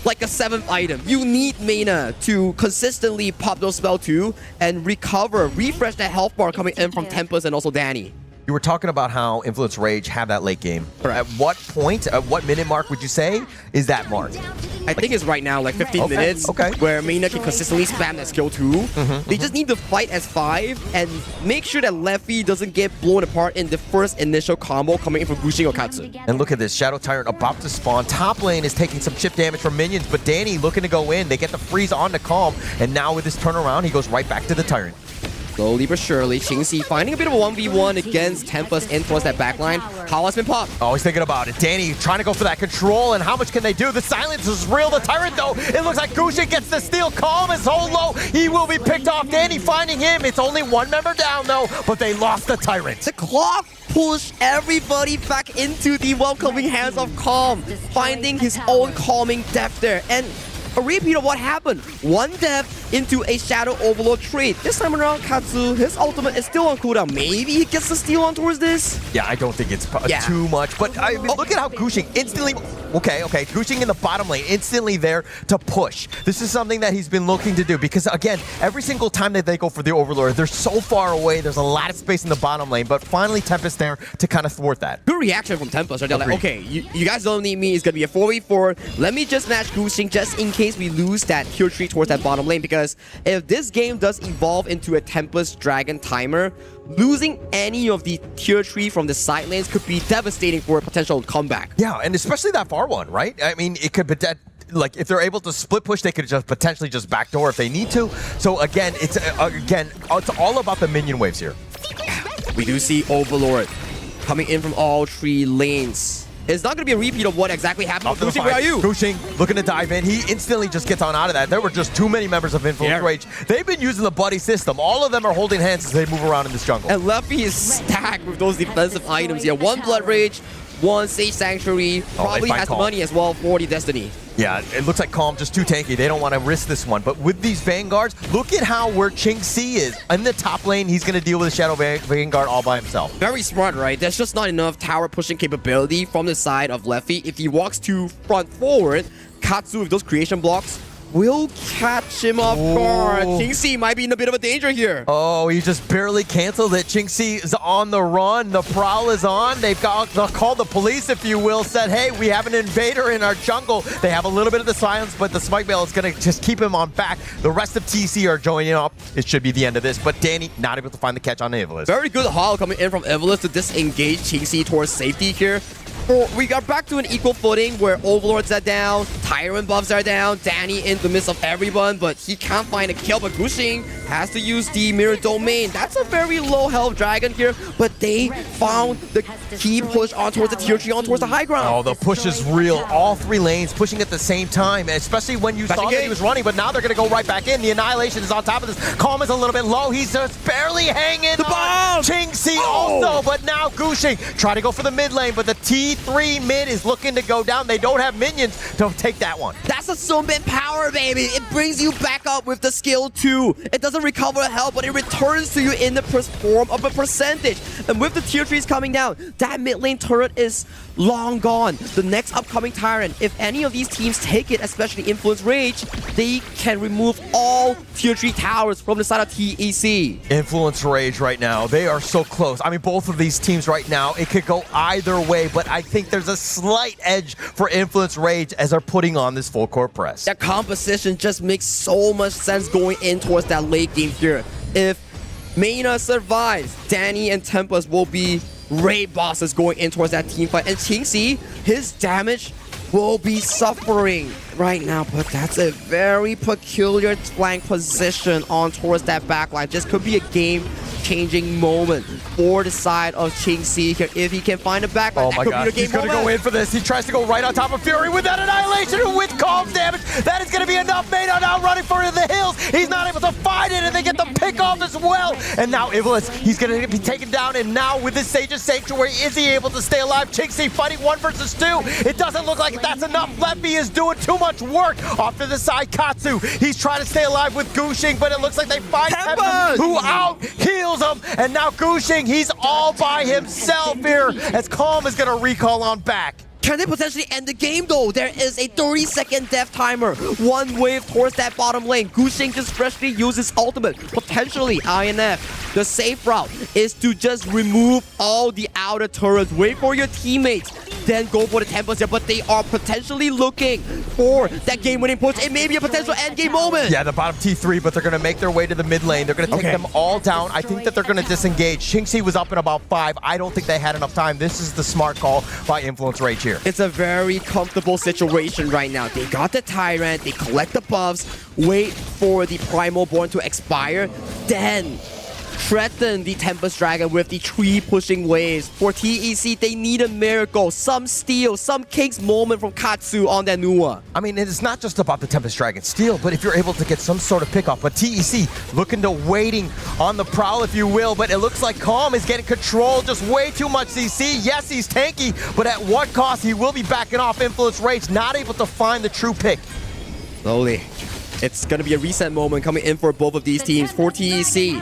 like a 7th item. You need mana to consistently pop those spell 2 and recover, refresh that health bar coming in from Tempest and also Danny. You were talking about how Influence Rage have that late game. At what point, at what minute mark would you say is that mark? I think it's right now, like 15 minutes, where Mana can consistently spam that skill 2. They just need to fight as 5 and make sure that Leffy doesn't get blown apart in the first initial combo coming in from Gushing or Katsu. And look at this, Shadow Tyrant about to spawn. Top lane is taking some chip damage from minions, but Danny looking to go in. They get the freeze on to Calm, and now with this turnaround, he goes right back to the Tyrant. Slowly but surely, Chinxi finding a bit of a 1v1 against Tempest in towards that backline. How has been popped? Oh, he's thinking about it. Danny trying to go for that control, and how much can they do? The silence is real. The Tyrant, though, it looks like Gushing gets the steal. Calm is hold low. He will be picked off. Danny finding him. It's only one member down, though, but they lost the Tyrant. The clock pushed everybody back into the welcoming hands of Calm, finding his own calming depth there. And a repeat of what happened. One death into a Shadow Overlord trade. This time around, Katsu, his ultimate is still on cooldown. Maybe he gets the steal on towards this? Yeah, I don't think it's too much. But I mean, look at how Gushing instantly... Okay, Gushing in the bottom lane, instantly there to push. This is something that he's been looking to do because, again, every single time that they go for the Overlord, they're so far away. There's a lot of space in the bottom lane, but finally Tempest there to kind of thwart that. Good reaction from Tempest. Right? They're like, okay, you guys don't need me. It's going to be a 4v4. Let me just match Gushing just in case we lose that tier 3 towards that bottom lane, because if this game does evolve into a Tempest Dragon timer, losing any of the tier 3 from the side lanes could be devastating for a potential comeback. Yeah, and especially that far one, right? I mean, it could be that like if they're able to split push, they could just potentially just backdoor if they need to. So again, it's all about the minion waves here. We do see Overlord coming in from all 3 lanes. It's not going to be a repeat of what exactly happened. Gushing, where are you? Gushing looking to dive in. He instantly just gets on out of that. There were just too many members of Influence Rage. They've been using the buddy system. All of them are holding hands as they move around in this jungle. And Leffy is stacked with those defensive items here. 1 Blood Rage, 1 Sage Sanctuary. Probably has the money as well for the Destiny. Yeah, it looks like Calm just too tanky. They don't want to risk this one. But with these Vanguards, look at where Qingxi is. In the top lane, he's going to deal with the Shadow Vanguard all by himself. Very smart, right? There's just not enough tower pushing capability from the side of Leffy. If he walks too front forward, Katsu with those creation blocks will catch him off guard. Qingxi might be in a bit of a danger here. Oh, he just barely canceled it. Qingxi is on the run. The prowl is on. They've called the police, if you will, said, hey, we have an invader in our jungle. They have a little bit of the silence, but the Smite Veil is going to just keep him on back. The rest of TC are joining up. It should be the end of this, but Danny not able to find the catch on Evilus. Very good haul coming in from Evilus to disengage Qingxi towards safety here. We got back to an equal footing where Overlords are down, Tyrant buffs are down, Danny in the midst of everyone, but he can't find a kill. But Gushing has to use the Mirror Domain. That's a very low health dragon here, but they found the key push on towards the tier 3, on towards the high ground. Oh, the push is real. All 3 lanes pushing at the same time, especially when you saw that he was running, but now they're going to go right back in. The Annihilation is on top of this. Calm is a little bit low. He's just barely hanging on. Qingxi also, but now Gushing try to go for the mid lane, but the T3 mid is looking to go down. They don't have minions to take that one. That's a Summit power, baby. It brings you back up with the skill too. It doesn't recover health, but it returns to you in the form of a percentage. And with the tier 3s coming down, that mid lane turret is long gone. The next upcoming Tyrant, if any of these teams take it, especially Influence Rage, they can remove all tier 3 towers from the side of TEC. Influence Rage right now, they are so close. I mean, both of these teams right now, it could go either way, but I think there's a slight edge for Influence Rage as they're putting on this full court press. That composition just makes so much sense going in towards that late game here. If Mayna survives, Danny and Tempest will be raid bosses going in towards that team fight. And Qingxi, his damage will be suffering right now, but that's a very peculiar flank position on towards that backline. This could be a game-changing moment for the side of Qingxi here. If he can find a backline, oh my god, he's going to go in for this. He tries to go right on top of Fury with that Annihilation and with Calm's damage. That is going to be enough. Mayna now running for the hills. He's not able to find it, and they get the pick off as well. And now Evilus, he's going to be taken down, and now with this Sage's Sanctuary, is he able to stay alive? Qingxi fighting 1 versus 2. It doesn't look like that's enough. Leffy is doing too much work. Off to the side, Katsu, he's trying to stay alive with Gushing, but it looks like they find Tempest, who out-heals him. And now Gushing, he's all by himself here as Calm is going to recall on back. Can they potentially end the game though? There is a 30-second death timer. 1 wave towards that bottom lane. Gushing just freshly uses ultimate. Potentially INF. The safe route is to just remove all the outer turrets. Wait for your teammates. Then go for the Tempest here. But they are potentially looking for that game-winning push. It may be a potential endgame moment. Yeah, the bottom T3, but they're going to make their way to the mid lane. They're going to take them all down. I think that they're going to disengage. Qingxi was up in about 5. I don't think they had enough time. This is the smart call by Influence Rage here. It's a very comfortable situation right now. They got the Tyrant, they collect the buffs, wait for the Primal Born to expire, then threaten the Tempest Dragon with the 3 pushing waves. For TEC, they need a miracle, some steal, some King's moment from Katsu on that Nua. I mean, it's not just about the Tempest Dragon steal, but if you're able to get some sort of pickoff. But TEC looking to waiting on the prowl, if you will, but it looks like Calm is getting control, just way too much CC. Yes, he's tanky, but at what cost? He will be backing off Influence Rage, not able to find the true pick. Slowly. It's going to be a reset moment coming in for both of these teams. For TEC,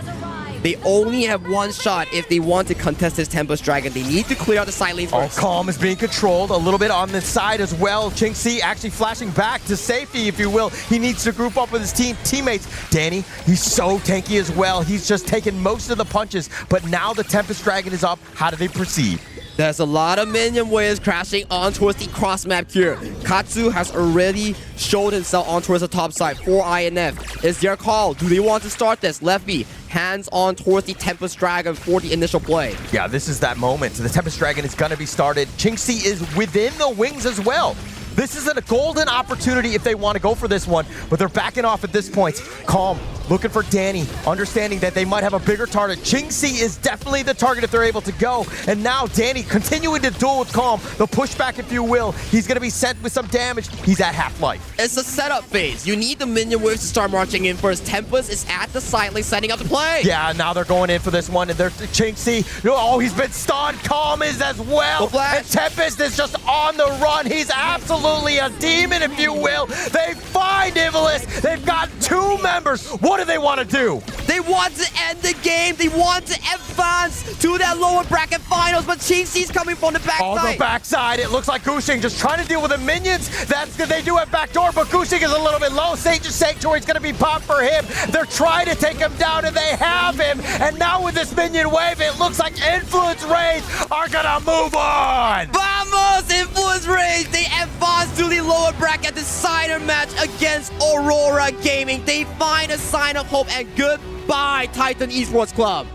they only have 1 shot if they want to contest this Tempest Dragon. They need to clear out the side lane first. Calm is being controlled a little bit on the side as well. Qingxi actually flashing back to safety, if you will. He needs to group up with his teammates. Danny, he's so tanky as well. He's just taking most of the punches, but now the Tempest Dragon is up. How do they proceed? There's a lot of minion waves crashing on towards the cross map here. Katsu has already showed himself on towards the top side for INF. It's their call. Do they want to start this? Leffy, hands on towards the Tempest Dragon for the initial play. Yeah, this is that moment. The Tempest Dragon is going to be started. Qingxi is within the wings as well. This is a golden opportunity if they want to go for this one, but they're backing off at this point. Calm, looking for Danny, understanding that they might have a bigger target. Qingxi is definitely the target if they're able to go, and now Danny continuing to duel with Calm, the pushback if you will. He's going to be sent with some damage. He's at half-life. It's a setup phase. You need the minion waves to start marching in first. Tempest is at the side lane setting up the play. Yeah, now they're going in for this one, and they're Qingxi. Oh, he's been stunned. Calm is as well. And Tempest is just on the run. He's absolutely a demon, if you will. They find Ivalice. They've got 2 members. What do they want to do? They want to end the game. They want to advance to that lower bracket finals, but Qingxi's coming from the backside. Oh, the backside. It looks like Gushing just trying to deal with the minions. That's good. They do have backdoor, but Gushing is a little bit low. Sage's Sanctuary is going to be popped for him. They're trying to take him down, and they have him. And now with this minion wave, it looks like Influence Rage are going to move on. Vamos! Influence Rage! They advance to the lower bracket decider match against Aurora Gaming. They find a sign of hope, and goodbye, Titan Esports Club.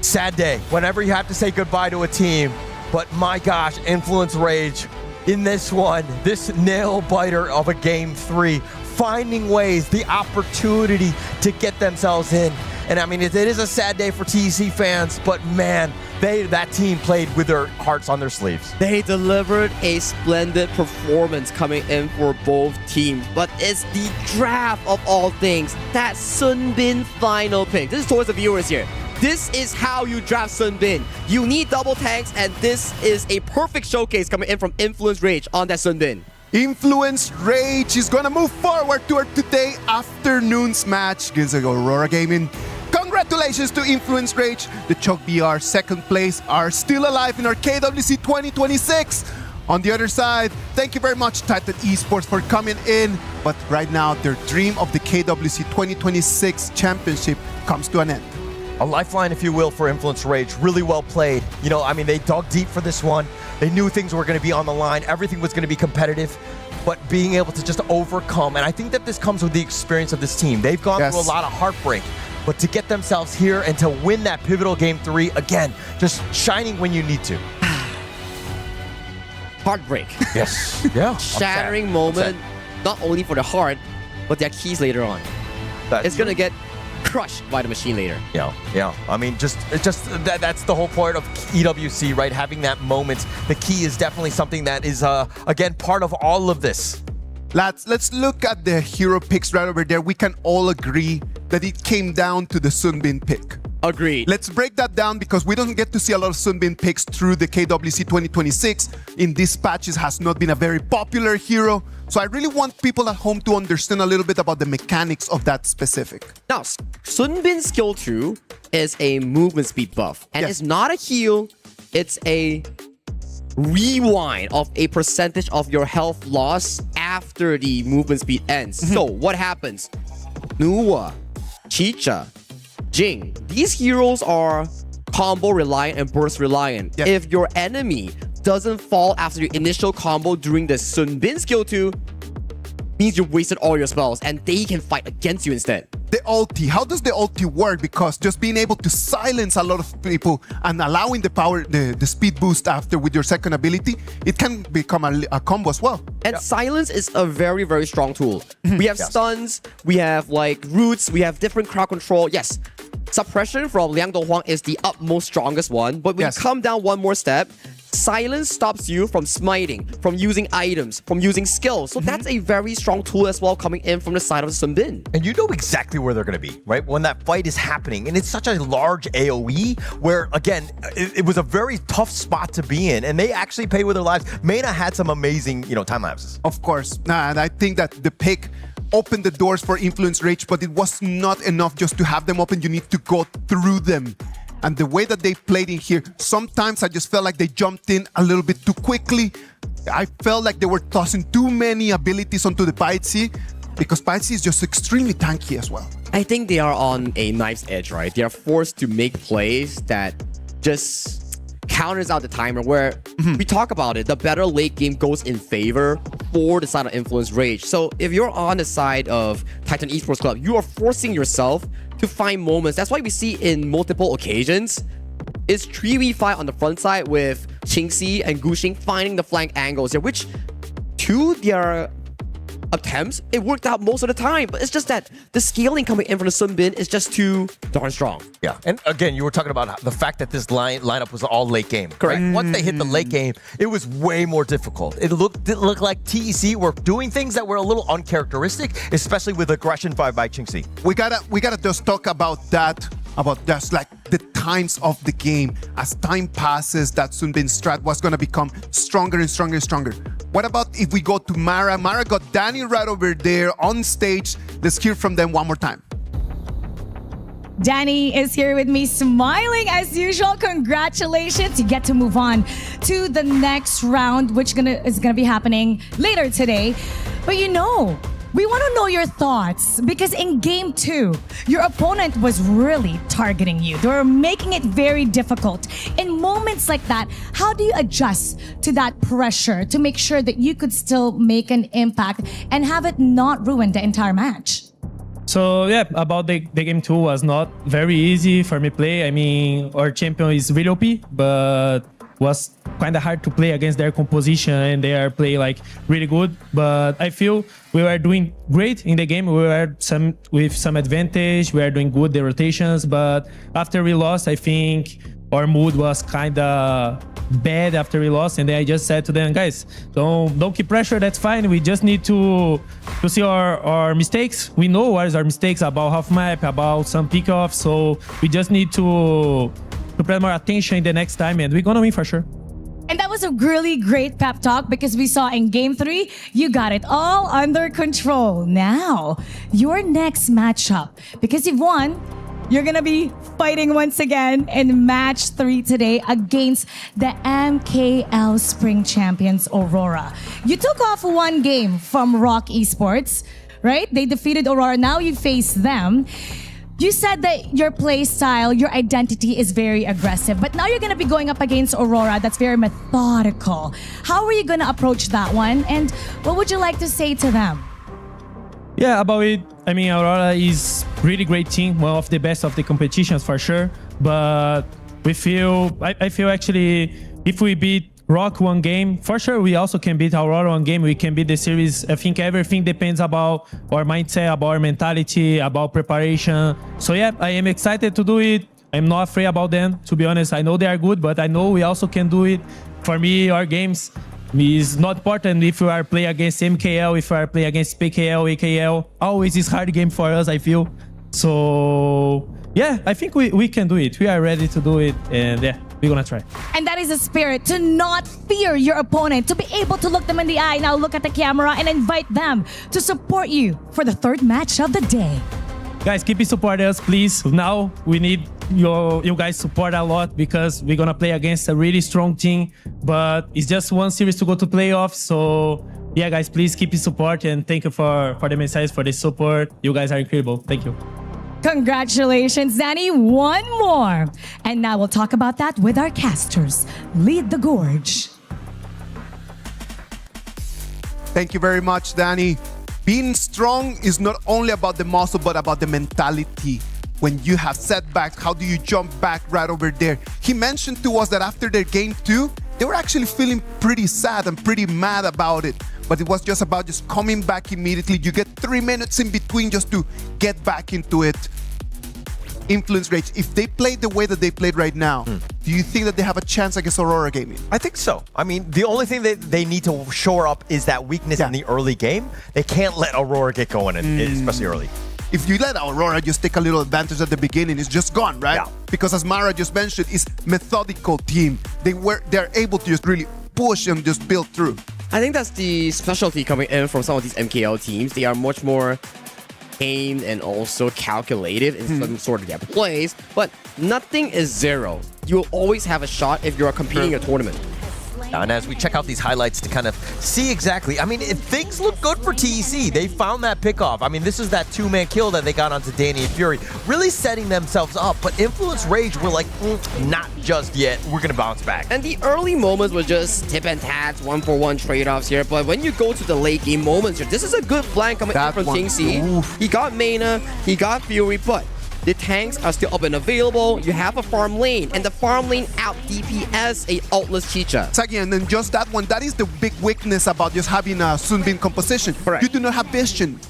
Sad day whenever you have to say goodbye to a team, but my gosh, Influence Rage in this one, this nail biter of a game 3, finding ways, the opportunity to get themselves in. And I mean, it is a sad day for TEC fans, but man, that team played with their hearts on their sleeves. They delivered a splendid performance coming in for both teams, but it's the draft of all things, that Sunbin final pick. This is towards the viewers here. This is how you draft Sunbin. You need double tanks, and this is a perfect showcase coming in from Influence Rage on that Sunbin. Influence Rage is gonna move forward toward today afternoon's match against Aurora Gaming. Congratulations to Influence Rage. The Choke BR second place are still alive in our KWC 2026. On the other side, thank you very much, Titan Esports, for coming in. But right now, their dream of the KWC 2026 championship comes to an end. A lifeline, if you will, for Influence Rage. Really well played. You know, I mean, they dug deep for this one. They knew things were going to be on the line. Everything was going to be competitive. But being able to just overcome, and I think that this comes with the experience of this team. They've gone through a lot of heartbreak. But to get themselves here and to win that pivotal game 3, again, just shining when you need to. Heartbreak. Yes. Yeah. Shattering moment, not only for the heart, but their keys later on. It's going to get crushed by the machine later. Yeah. I mean, just that's the whole point of EWC, right? Having that moment. The key is definitely something that is, again, part of all of this. Lads, let's look at the hero picks right over there. We can all agree that it came down to the Sunbin pick. Agreed. Let's break that down because we don't get to see a lot of Sunbin picks through the KWC 2026. In these patches has not been a very popular hero. So I really want people at home to understand a little bit about the mechanics of that specific. Now, Sunbin skill 2 is a movement speed buff. And it's not a heal, it's a rewind of a percentage of your health loss after the movement speed ends. So what happens? Nuwa, Chicha, Jing, these heroes are combo reliant and burst reliant. If your enemy doesn't fall after your initial combo during the Sunbin skill 2, means you've wasted all your spells and they can fight against you instead. The ulti, how does the ulti work? Because just being able to silence a lot of people and allowing the power, the speed boost after with your second ability, it can become a combo as well. And silence is a very, very strong tool. We have stuns, we have like roots, we have different crowd control. Yes, suppression from Liang Donghuang is the utmost strongest one, but when you come down one more step, silence stops you from smiting, from using items, from using skills. So that's a very strong tool as well coming in from the side of Sunbin. And you know exactly where they're going to be, right? When that fight is happening. And it's such a large AoE where, again, it was a very tough spot to be in. And they actually paid with their lives. Mena had some amazing, time lapses. Of course. And I think that the pick opened the doors for Influence Rage, but it was not enough just to have them open. You need to go through them. And the way that they played in here, sometimes I just felt like they jumped in a little bit too quickly. I felt like they were tossing too many abilities onto the Paitsi because Paitsi is just extremely tanky as well. I think they are on a knife's edge, right? They are forced to make plays that just counters out the timer where we talk about it. The better late game goes in favor for the side of Influence Rage. So if you're on the side of Titan Esports Club, you are forcing yourself to find moments. That's why we see in multiple occasions is 3v5 on the front side with Qingxi and Gushing finding the flank angles here, which to their attempts, it worked out most of the time. But it's just that the scaling coming in from the Sunbin is just too darn strong. Yeah, and again, you were talking about the fact that this lineup was all late game. Correct. Right? Once they hit the late game, it was way more difficult. It looked like TEC were doing things that were a little uncharacteristic, especially with aggression by Qingxi. We gotta just talk about that. About just like the times of the game. As time passes, that Sunbin strat was gonna become stronger and stronger and stronger. What about if we go to Mara? Mara got Danny right over there on stage. Let's hear from them one more time. Danny is here with me, smiling as usual. Congratulations. You get to move on to the next round, which is gonna be happening later today. But we want to know your thoughts because in game 2, your opponent was really targeting you. They were making it very difficult. In moments like that, how do you adjust to that pressure to make sure that you could still make an impact and have it not ruin the entire match? So yeah, about the game 2 was not very easy for me play. I mean, our champion is really OP, but was kind of hard to play against their composition, and they are playing like really good. But I feel we were doing great in the game. We were with some advantage. We are doing good the rotations. But after we lost, I think our mood was kind of bad after we lost, and then I just said to them, guys, don't keep pressure. That's fine. We just need to see our mistakes. We know what is our mistakes about half map, about some pickoffs. So we just need to pay more attention in the next time, and we're gonna win for sure. And that was a really great pep talk because we saw in game 3, you got it all under control. Now, your next matchup, because you've won, you're gonna be fighting once again in match 3 today against the MKL Spring Champions Aurora. You took off one game from Rock Esports, right? They defeated Aurora. Now you face them. You said that your play style, your identity is very aggressive, but now you're going to be going up against Aurora that's very methodical. How are you going to approach that one, and what would you like to say to them? Yeah, about it, I mean, Aurora is really great team, one of the best of the competitions for sure, but I feel actually if we beat Rock one game, for sure we also can beat Aurora one game. We can beat the series. I think everything depends about our mindset, about our mentality, about preparation. So yeah, I am excited to do it. I'm not afraid about them, to be honest. I know they are good, but I know we also can do it. For me, our games is not important if we are playing against MKL, if we are playing against PKL, AKL. Always is hard game for us, I feel. So yeah, I think we can do it. We are ready to do it, and yeah, we're gonna try. And that is the spirit, to not fear your opponent, to be able to look them in the eye. Now look at the camera and invite them to support you for the 3rd match of the day. Guys, keep supporting us, please. Now we need you guys support a lot because we're gonna play against a really strong team, but it's just one series to go to playoffs. So yeah, guys, please keep support, and thank you for the message, for the support. You guys are incredible. Thank you. Congratulations, Danny. One more. And now we'll talk about that with our casters. Lead the Gorge. Thank you very much, Danny. Being strong is not only about the muscle, but about the mentality. When you have setbacks, how do you jump back right over there? He mentioned to us that after their game 2, they were actually feeling pretty sad and pretty mad about it. But it was just about just coming back immediately. You get 3 minutes in between just to get back into it. Influence Rage, if they played the way that they played right now, do you think that they have a chance against Aurora Gaming? I think so. I mean, the only thing that they need to shore up is that weakness in the early game. They can't let Aurora get going, especially early. If you let Aurora just take a little advantage at the beginning, it's just gone, right? Yeah. Because as Mara just mentioned, it's methodical team. They're able to just really push and just build through. I think that's the specialty coming in from some of these MKL teams. They are much more aimed and also calculated in some sort of their plays, but nothing is zero. You'll always have a shot if you're competing in a tournament. And as we check out these highlights to kind of see exactly, I mean, things look good for TEC. They found that pickoff. I mean, this is that 2-man kill that they got onto Danny and Fury, really setting themselves up. But Influence Rage were like, not just yet. We're going to bounce back. And the early moments were just tip and tats, 1-for-1 trade-offs here. But when you go to the late game moments here, this is a good flank coming in from Qingxi. He got Mana, he got Fury, but The tanks are still up and available. You have a farm lane, and the farm lane out DPS a ultless Chicha. Exactly, and then just that one, that is the big weakness about just having a Sunbin composition. Correct. You do not have vision.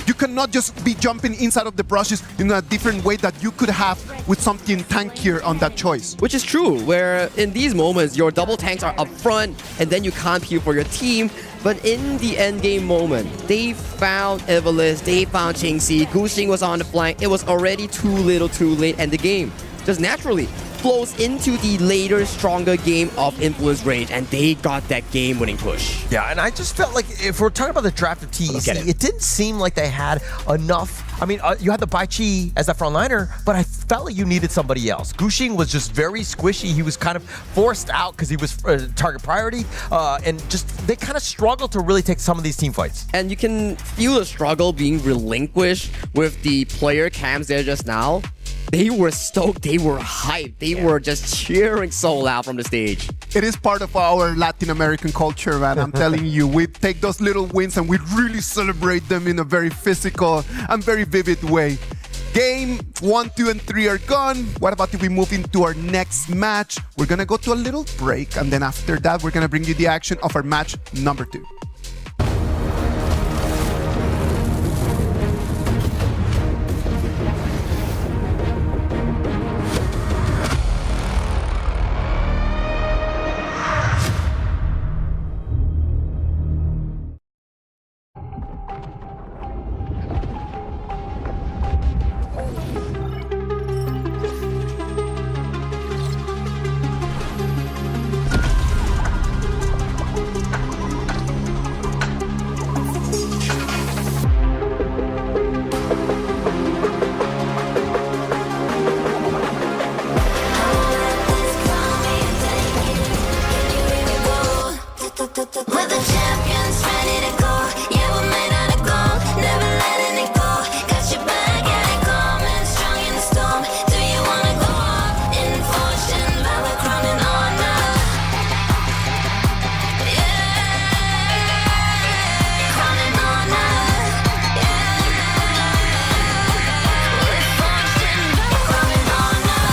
You cannot just be jumping inside of the brushes in a different way that you could have with something tankier on that choice. Which is true, where in these moments, your double tanks are up front, and then you can't peel for your team. But in the end game moment, they found Evilist, they found Qingxi, Guxing was on the flank. It was already too little too late, and the game just naturally flows into the later, stronger game of influence range, and they got that game-winning push. Yeah, and I just felt like if we're talking about the draft of TEC, it didn't seem like they had enough. I mean, you had the Bai Chi as that frontliner, but I felt like you needed somebody else. Guxing was just very squishy. He was kind of forced out because he was target priority, and just they kind of struggled to really take some of these team fights. And you can feel the struggle being relinquished with the player cams there just now. They were stoked, they were hyped, they were just cheering so loud from the stage. It is part of our Latin American culture, man. I'm telling you, we take those little wins and we really celebrate them in a very physical and very vivid way. Game 1, 2, and 3 are gone. What about if we move into our next match? We're gonna go to a little break, and then after that, we're gonna bring you the action of our match number 2. We're the champions, ready to go. Yeah, we're made out of gold, never letting it go. Got your back, yeah, they coming, strong in the storm. Do you wanna go up in fortune, Valor, crown and honor? Yeah, crown and honor. Yeah, with fortune, Valor, crown and honor.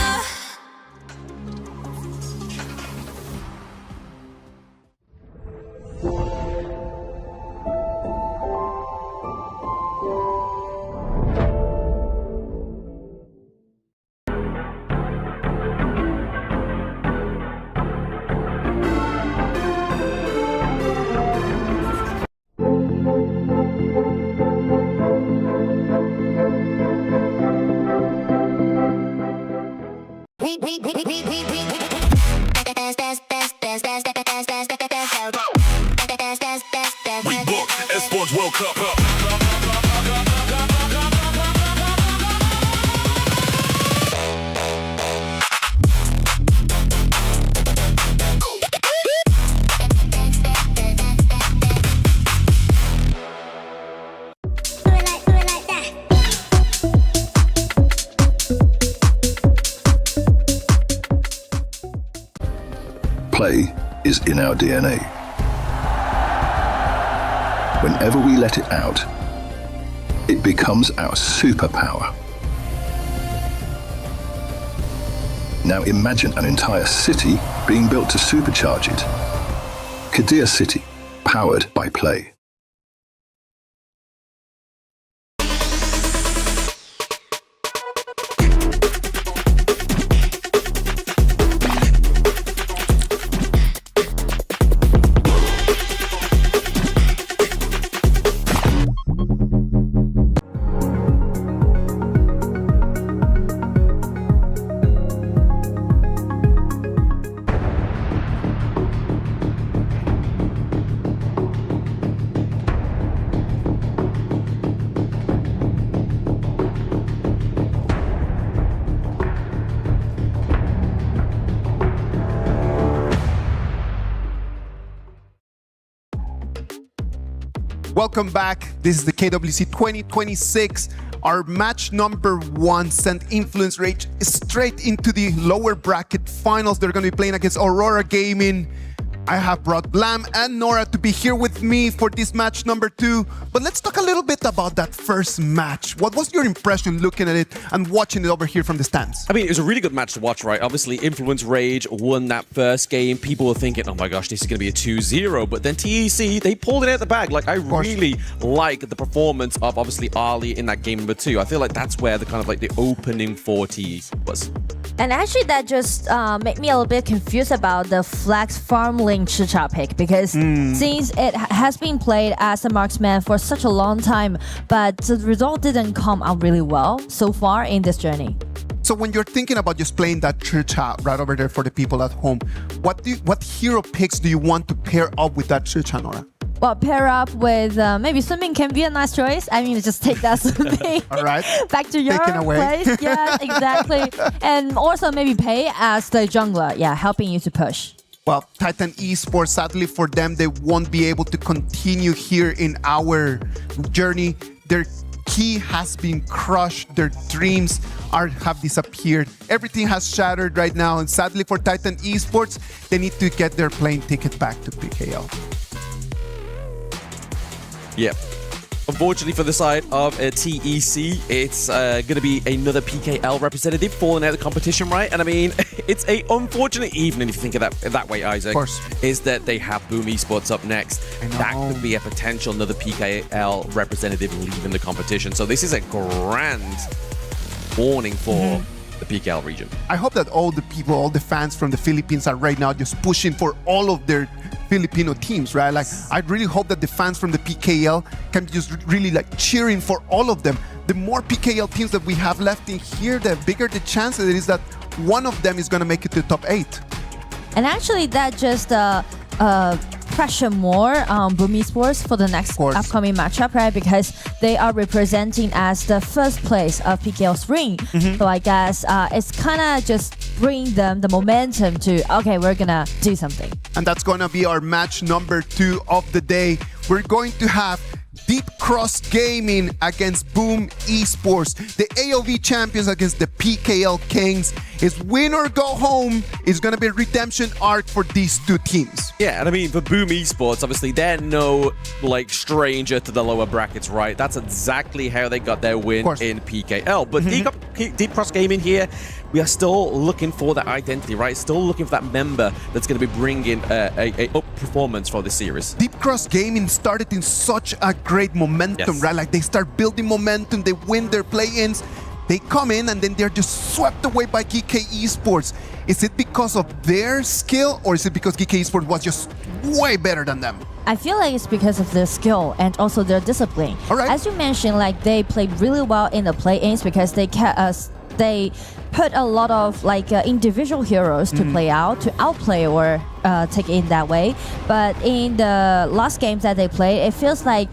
We book Esports World Cup. Play is in our DNA. Whenever we let it out, it becomes our superpower. Now imagine an entire city being built to supercharge it. Kadir City, powered by play. Welcome back. This is the KWC 2026. Our match number 1 sent Influence Rage straight into the lower bracket finals. They're going to be playing against Aurora Gaming. I have brought Blam and Nora to be here with me for this match number 2. But let's talk a little bit about that first match. What was your impression looking at it and watching it over here from the stands? I mean, it was a really good match to watch, right? Obviously, Influence Rage won that first game. People were thinking, oh my gosh, this is going to be a 2-0. But then TEC, they pulled it out the bag. Like, I really like the performance of, obviously, Ali in that game number 2. I feel like that's where the kind of like the opening for TEC was. And actually, that just made me a little bit confused about the Flex Farmling Chicha pick, because since it has been played as a marksman for such a long time, but the result didn't come out really well so far in this journey. So when you're thinking about just playing that Chicha right over there for the people at home, what hero picks do you want to pair up with that Chicha, Nora? Well, pair up with maybe swimming can be a nice choice. I mean, just take that swimming all right. back to your place. Yeah, exactly. And also maybe Pei as the jungler, helping you to push. Well, Titan Esports, sadly for them, they won't be able to continue here in our journey. Their key has been crushed. Their dreams have disappeared. Everything has shattered right now. And sadly for Titan Esports, they need to get their plane ticket back to PKL. Yeah. Unfortunately for the side of TEC, it's going to be another PKL representative falling out of the competition, right? And I mean, it's a unfortunate evening if you think of that way, Isaac. Of course. Is that they have Boom Esports up next. That could be a potential another PKL representative leaving the competition. So this is a grand warning for the PKL region. I hope that all the people, all the fans from the Philippines are right now just pushing for all of their Filipino teams, right? Like, I really hope that the fans from the PKL can be just really like cheering for all of them. The more PKL teams that we have left in here, the bigger the chance it is that one of them is going to make it to the top 8. And actually, that just pressure more on Boom Esports for the next upcoming matchup, right? Because they are representing as the first place of PKL's ring. So I guess it's kind of just bring them the momentum to, okay, we're gonna do something. And that's gonna be our match number 2 of the day. We're going to have Deep Cross Gaming against Boom Esports. The AOV champions against the PKL Kings. It's win or go home. It's going to be a redemption arc for these two teams. Yeah, and I mean, for Boom Esports, obviously, they're no, like, stranger to the lower brackets, right? That's exactly how they got their win in PKL. But Deep Cross Gaming here, we are still looking for that identity, right? Still looking for that member that's going to be bringing a up performance for the series. Deep Cross Gaming started in such a great momentum, right? Like, they start building momentum, they win their play-ins, they come in and then they're just swept away by GK Esports. Is it because of their skill, or is it because GK Esports was just way better than them? I feel like it's because of their skill and also their discipline. All right. As you mentioned, like, they played really well in the play-ins because they put a lot of like individual heroes to play out, to outplay or take it in that way. But in the last games that they played, it feels like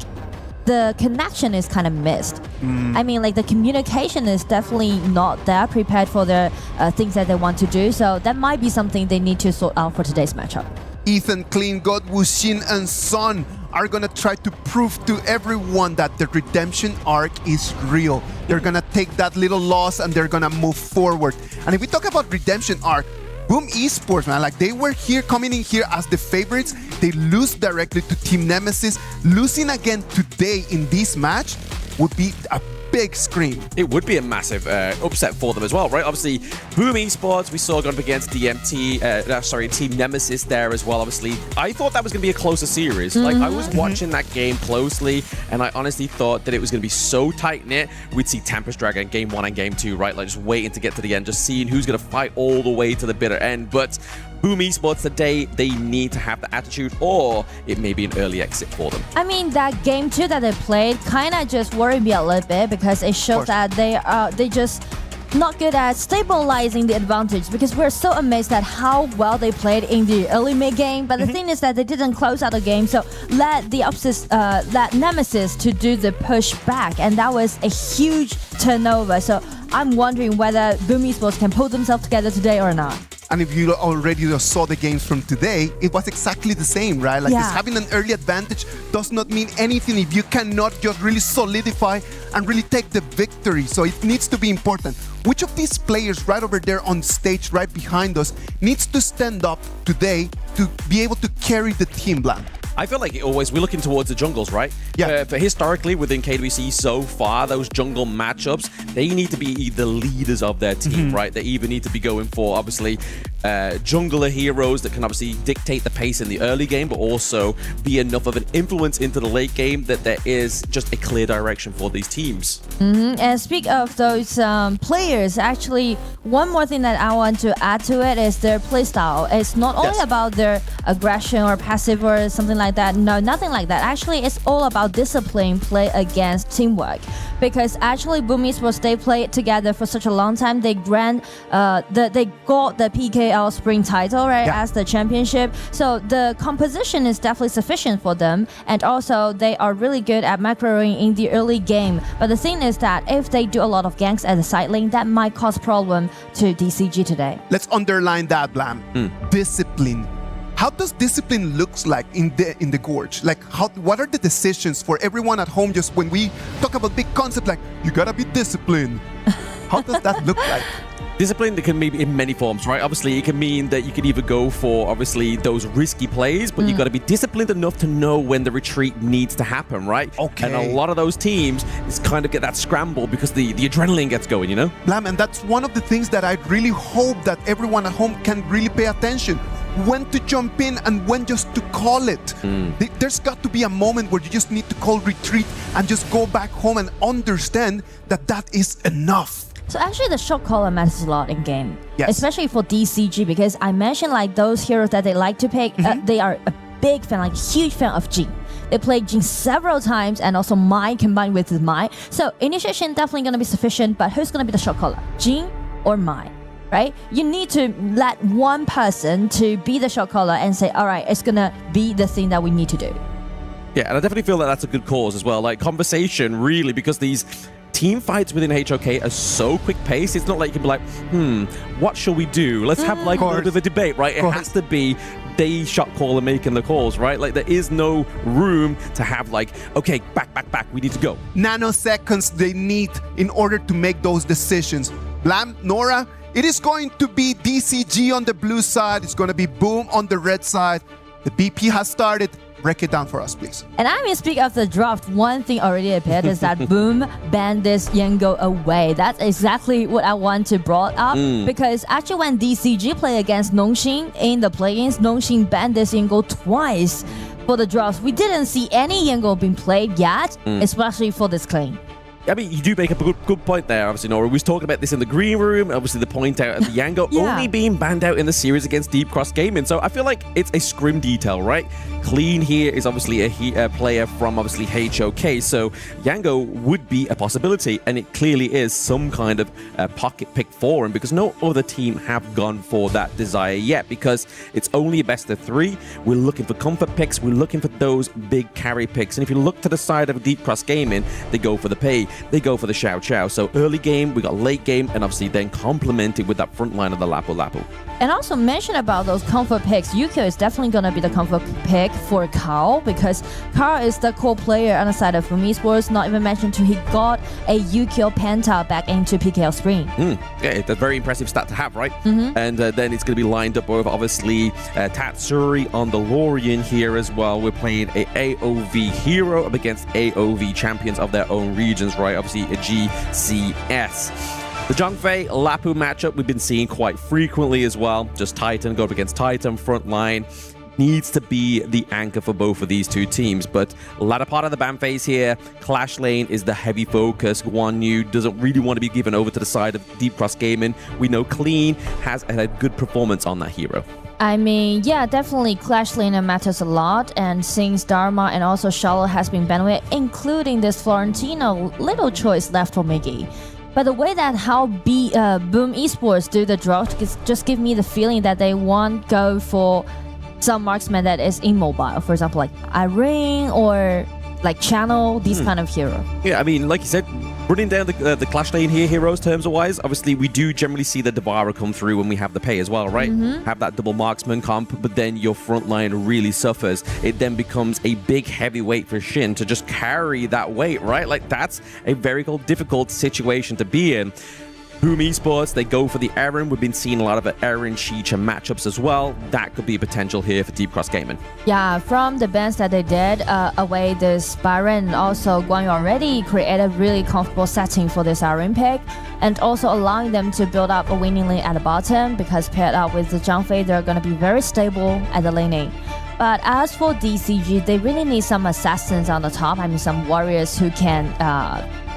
the connection is kind of missed. I mean, like, the communication is definitely not there prepared for the things that they want to do. So that might be something they need to sort out for today's matchup. Ethan, Clean, God, Wushin, and Son are gonna try to prove to everyone that the redemption arc is real. They're gonna take that little loss and they're gonna move forward. And if we talk about redemption arc, Boom Esports, man, like, they were here, coming in here as the favorites. They lose directly to Team Nemesis. Losing again today in this match would be a big scream. It would be a massive upset for them as well, right? Obviously, Boom Esports, we saw going up against Team Nemesis there as well, obviously. I thought that was going to be a closer series. Like, I was watching that game closely, and I honestly thought that it was going to be so tight-knit. We'd see Tempest Dragon Game 1 and Game 2, right? Like, just waiting to get to the end, just seeing who's going to fight all the way to the bitter end. But Boom Esports today, they need to have the attitude, or it may be an early exit for them. I mean, that game 2 that they played kind of just worried me a little bit because it shows that they just not good at stabilizing the advantage, because we're so amazed at how well they played in the early mid game. But the thing is that they didn't close out the game, so let Nemesis to do the push back, and that was a huge turnover. So I'm wondering whether Boom Esports can pull themselves together today or not. And if you already just saw the games from today, it was exactly the same, right? Like just having an early advantage does not mean anything if you cannot just really solidify and really take the victory. So it needs to be important. Which of these players right over there on stage, right behind us, needs to stand up today to be able to carry the team, Blam? I feel like we're looking towards the jungles, right? Yeah. But historically, within KWC so far, those jungle matchups, they need to be the leaders of their team, right? They either need to be going for, obviously, jungler heroes that can obviously dictate the pace in the early game, but also be enough of an influence into the late game that there is just a clear direction for these teams. And speak of those players, actually, one more thing that I want to add to it is their playstyle. It's not only about their aggression or passive or something like that. No, nothing like that. Actually, it's all about discipline, play against teamwork. Because actually, Boom Esports, they played together for such a long time. They got the PKL Spring title, right, as the championship. So the composition is definitely sufficient for them. And also, they are really good at macroing in the early game. But the thing is that if they do a lot of ganks at the side lane, that might cause problem to DCG today. Let's underline that, Blam. Discipline. How does discipline looks like in the Gorge? Like, what are the decisions for everyone at home? Just when we talk about big concept, like you gotta be disciplined. How does that look like? Discipline can be in many forms, right? Obviously, it can mean that you can either go for, obviously, those risky plays, but you've got to be disciplined enough to know when the retreat needs to happen, right? Okay. And a lot of those teams is kind of get that scramble because the adrenaline gets going, you know? Blam, and that's one of the things that I really hope that everyone at home can really pay attention. When to jump in and when just to call it. There's got to be a moment where you just need to call retreat and just go back home and understand that that is enough. So actually the shot caller matters a lot in game, especially for DCG, because I mentioned like those heroes that they like to pick, they are a big fan, like huge fan of Jhin. They played Jhin several times and also Mai combined with Mai. So initiation definitely going to be sufficient, but who's going to be the shot caller? Jhin or Mai? Right? You need to let one person to be the shot caller and say, all right, it's going to be the thing that we need to do. Yeah, and I definitely feel that that's a good cause as well. Like conversation, really, because these team fights within HOK are so quick paced. It's not like you can be like, what shall we do? Let's have like a little bit of a debate, right? It has to be the shot caller making the calls, right? Like there is no room to have like, okay, back, we need to go. Nanoseconds they need in order to make those decisions. Blam, Nora, it is going to be DCG on the blue side. It's going to be Boom on the red side. The BP has started. Break it down for us, please. And I mean, speak of the draft, one thing already appeared is that Boom banned this Yango away. That's exactly what I want to brought up. Because actually when DCG play against Nongxin in the play-ins, Nongxin banned this Yango twice for the draft. We didn't see any Yango being played yet, especially for this claim. I mean, you do make a good point there, obviously, Nora. We was talking about this in the green room, obviously the point out of the Yango only being banned out in the series against Deep Cross Gaming. So I feel like it's a scrim detail, right? Clean here is obviously a player from obviously HOK, so Yango would be a possibility, and it clearly is some kind of pocket pick for him because no other team have gone for that desire yet because it's only a best of 3. We're looking for comfort picks, we're looking for those big carry picks, and if you look to the side of Deep Cross Gaming, they go for the pay. They go for the Xiao Xiao. So early game, we got late game, and obviously then complemented with that front line of the Lapu Lapu. And also mention about those comfort picks. Yukio is definitely going to be the comfort pick for Carl because Carl is the core player on the side of Esports. Not even mentioned he got a Yukio Penta back into PKL Spring. Yeah, it's a very impressive stat to have, right? And then it's going to be lined up with obviously Tatsuri on the Lorian here as well. We're playing a AOV hero up against AOV champions of their own regions, right? Obviously a GCS. The Zhangfei Lapu matchup we've been seeing quite frequently as well. Just Titan go up against Titan front line. Needs to be the anchor for both of these two teams. But latter part of the ban phase here, Clash Lane is the heavy focus. Guan Yu doesn't really want to be given over to the side of Deep Cross Gaming. We know Clean has had a good performance on that hero. I mean, yeah, definitely Clash Lane matters a lot, and since Dharma and also Charlotte has been banned away, including this Florentino, little choice left for Miggy. But the way that how Boom Esports do the draft just give me the feeling that they won't go for some marksman that is immobile. For example, like Irene or like channel these kind of hero. Yeah, I mean, like you said, running down the clash lane here, heroes terms-wise, obviously we do generally see the Devourer come through when we have the pay as well, right? Have that double marksman comp, but then your front line really suffers. It then becomes a big heavyweight for Shin to just carry that weight, right? Like, that's a very difficult situation to be in. Boom Esports, they go for the Eren. We've been seeing a lot of Eren Chicha matchups as well. That could be a potential here for Deep Cross Gaming. Yeah, from the bans that they did away this Byron, also Guan Yu already created a really comfortable setting for this Eren pick, and also allowing them to build up a winning lane at the bottom, because paired up with the Zhang Fei, they're going to be very stable at the laning. But as for DCG, they really need some assassins on the top. I mean, some warriors who can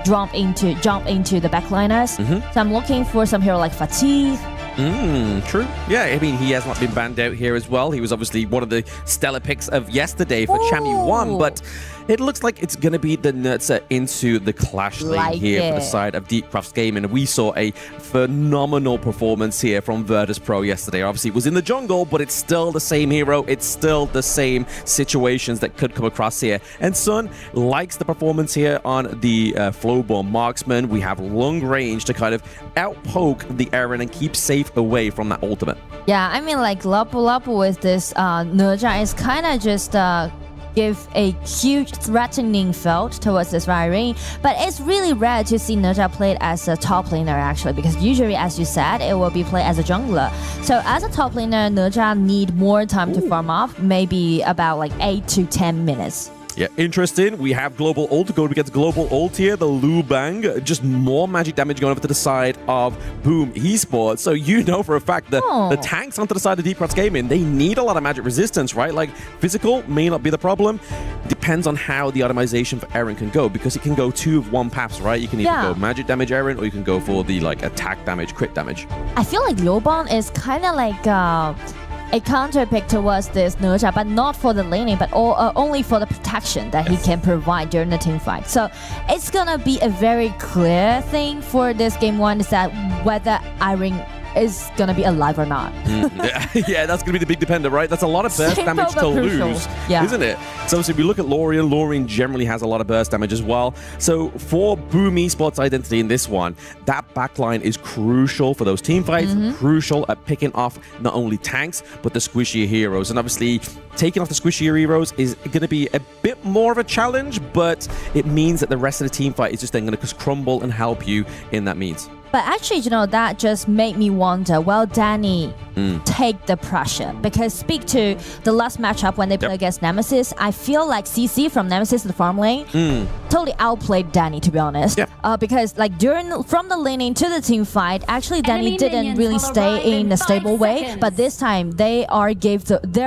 jump into the backliners. So I'm looking for some hero like Fatigue. True. Yeah, I mean, he has not been banned out here as well. He was obviously one of the stellar picks of yesterday for Chami 1, but it looks like it's going to be the Nurtza into the clash lane here for the side of Deep Cross Gaming. We saw a phenomenal performance here from Virtus Pro yesterday. Obviously, it was in the jungle, but it's still the same hero. It's still the same situations that could come across here. And Sun likes the performance here on the Flowborn Marksman. We have long range to kind of outpoke the Eren and keep safe away from that ultimate. Yeah, I mean, like Lapu with this Nerja is kind of just give a huge threatening felt towards this Ryan, but it's really rare to see Nerja played as a top laner actually, because usually, as you said, it will be played as a jungler. So as a top laner, Nerja need more time to farm up, maybe about like 8 to 10 minutes. Yeah, interesting. We have Global Ult going against Global Ult here. The Lu Bang, just more magic damage going over to the side of Boom Esports. So you know for a fact that the tanks onto the side of Deep Cross Gaming, they need a lot of magic resistance, right? Like, physical may not be the problem. Depends on how the automation for Eren can go, because it can go 2 of 1 paths, right? You can either go magic damage Eren, or you can go for the like attack damage, crit damage. I feel like Lobon is kind of like a counter pick towards this Nerja, but not for the laning, but only for the protection that he can provide during the team fight. So it's gonna be a very clear thing for this game 1 is that whether Irene is gonna be alive or not. Yeah, that's gonna be the big depender, right? That's a lot of burst damage to lose, isn't it? So obviously, if we look at Lorien, Lorien generally has a lot of burst damage as well. So for Boom Esports identity in this one, that backline is crucial for those team fights, crucial at picking off not only tanks, but the squishier heroes. And obviously, taking off the squishier heroes is going to be a bit more of a challenge, but it means that the rest of the team fight is just then going to crumble and help you in that means. But actually, you know, that just made me wonder, will Danny take the pressure? Because speak to the last matchup when they play against Nemesis, I feel like CC from Nemesis to the farm lane totally outplayed Danny, to be honest. Because like from the laning to the team fight, actually Danny didn't really stay in a stable way. But this time they're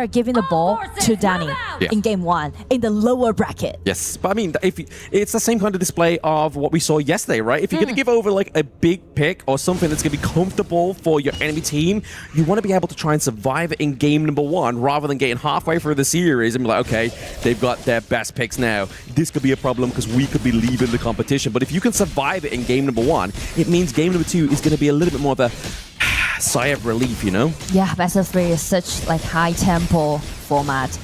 giving the ball to Danny in game 1 in the lower bracket. Yes, but I mean, it's the same kind of display of what we saw yesterday, right? If you're going to give over like a big pick or something that's going to be comfortable for your enemy team, you want to be able to try and survive it in game number 1 rather than getting halfway through the series and be like, okay, they've got their best picks now. This could be a problem because we could be leaving the competition. But if you can survive it in game number 1, it means game number 2 is going to be a little bit more of a sigh of relief, you know? Yeah, best of 3 is such like high tempo format.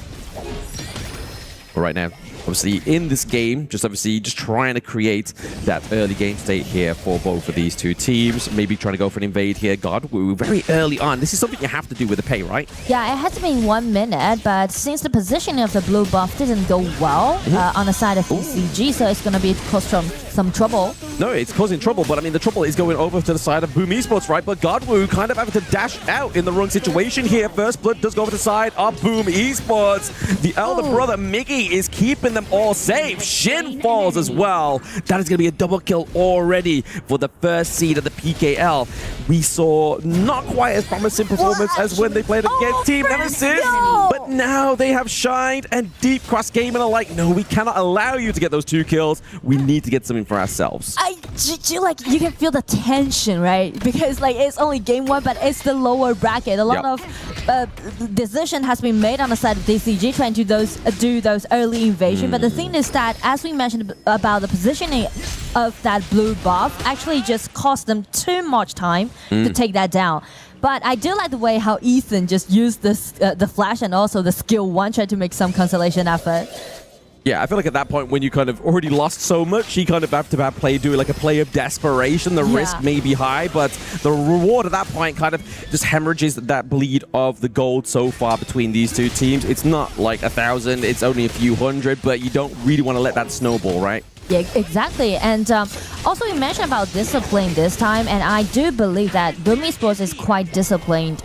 But right now, obviously in this game, just trying to create that early game state here for both of these two teams. Maybe trying to go for an invade here. Godwoo, very early on. This is something you have to do with the pay, right? Yeah, it has been 1 minute, but since the positioning of the blue buff didn't go well on the side of DCG, so it's going to be cause some trouble. No, it's causing trouble, but I mean, the trouble is going over to the side of Boom Esports, right? But Godwoo kind of having to dash out in the wrong situation here. First blood does go over to the side of Boom Esports. The elder brother, Miggy, is keeping them all safe. Shin falls as well. That is going to be a double kill already for the first seed of the PKL. We saw not quite as promising performance as when they played against Team Nemesis, but now they have shined, and Deep Cross Gaming are like, no, we cannot allow you to get those 2 kills. We need to get something for ourselves. You can feel the tension, right? Because like it's only game 1, but it's the lower bracket. A lot of decision has been made on the side of DCG trying to do those early invasion. But the thing is that, as we mentioned about the positioning of that blue buff, actually just cost them too much time to take that down. But I do like the way how Ethan just used this the flash and also the skill 1 tried to make some consolation effort. Yeah, I feel like at that point when you kind of already lost so much, you kind of have to do like a play of desperation. The risk may be high, but the reward at that point kind of just hemorrhages that bleed of the gold so far between these two teams. It's not like 1,000, it's only a few hundred, but you don't really want to let that snowball, right? Yeah, exactly. And also you mentioned about discipline this time, and I do believe that Boom Esports is quite disciplined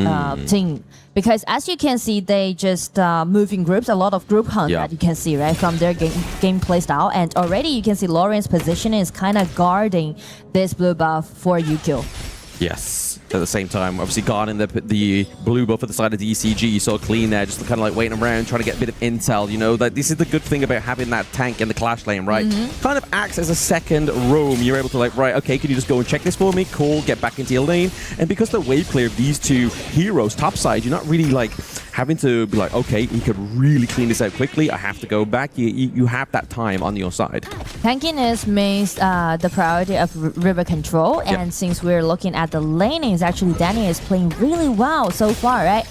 team. Because as you can see, they just move in groups, a lot of group hunt that you can see, right, from their gameplay style. And already you can see Lorian's position is kind of guarding this blue buff for Yukio. Yes. At the same time, obviously guarding the blue buff at the side of DCG. You saw Clean there, just kind of like waiting around, trying to get a bit of intel. You know, that this is the good thing about having that tank in the clash lane, right? Kind of acts as a second roam. You're able to like, right, okay, can you just go and check this for me? Cool, get back into your lane. And because the wave clear of these two heroes topside, you're not really like having to be like, okay, he could really clean this out quickly. I have to go back. You have that time on your side. Tankiness means the priority of river control. And since we're looking at the lanings, actually Danny is playing really well so far, right?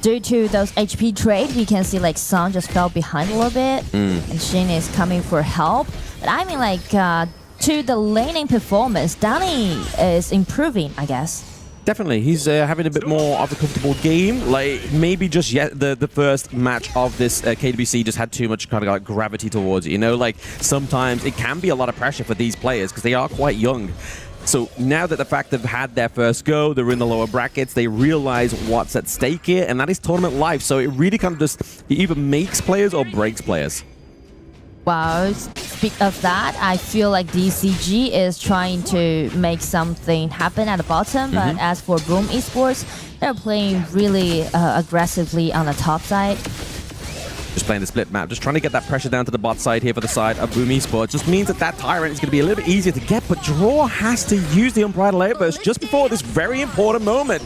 Due to those HP trade, we can see like Sun just fell behind a little bit, and Shin is coming for help. But I mean, like to the laning performance, Danny is improving, I guess. Definitely, he's having a bit more of a comfortable game. Like maybe just yet the first match of this KWC just had too much kind of like gravity towards it. You know, like sometimes it can be a lot of pressure for these players because they are quite young. So now that the fact they've had their first go, they're in the lower brackets, they realize what's at stake here, and that is tournament life. So it really kind of just, it either makes players or breaks players. Wow, speak of that, I feel like DCG is trying to make something happen at the bottom, but as for Boom Esports, they're playing really aggressively on the top side. Just playing the split map, just trying to get that pressure down to the bot side here for the side of Boom Esports. Just means that that Tyrant is going to be a little bit easier to get, but Draw has to use the Unbridled Outburst just before this very important moment.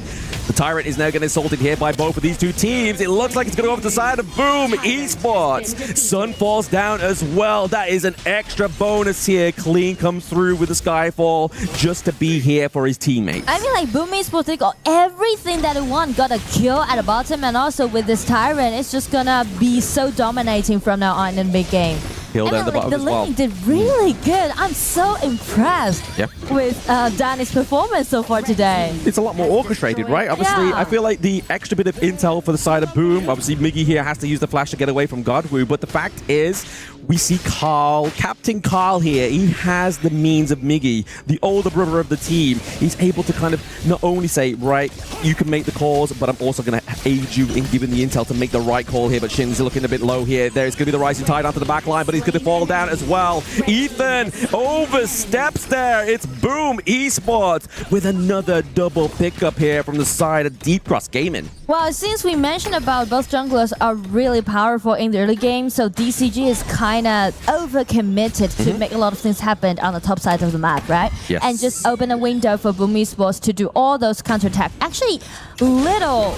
The Tyrant is now getting assaulted here by both of these two teams. It looks like it's going to go over to the side of Boom Esports. Sun falls down as well. That is an extra bonus here. Clean comes through with the Skyfall just to be here for his teammates. I mean, like, Boom Esports, they got everything that they want. Got a kill at the bottom, and also with this Tyrant, it's just going to be so dominating from now on in the big game. Heal down the bottom as well. The lane did really good. I'm so impressed with Danny's performance so far today. It's a lot more orchestrated, right? Obviously, I feel like the extra bit of intel for the side of Boom, obviously Miggy here has to use the flash to get away from Godwoo, but the fact is, we see Carl, Captain Carl here. He has the means of Miggy, the older brother of the team. He's able to kind of not only say, right, you can make the calls, but I'm also going to aid you in giving the intel to make the right call here. But Shin's looking a bit low here. There's going to be the Rising Tide onto the back line, but he's going to fall down as well. Ethan oversteps there. It's Boom Esports with another double pickup here from the side of Deep Cross Gaming. Well, since we mentioned about both junglers are really powerful in the early game, so DCG is kind of overcommitted to make a lot of things happen on the top side of the map, right? Yes. And just open a window for Boom Esports to do all those counterattack. Actually, little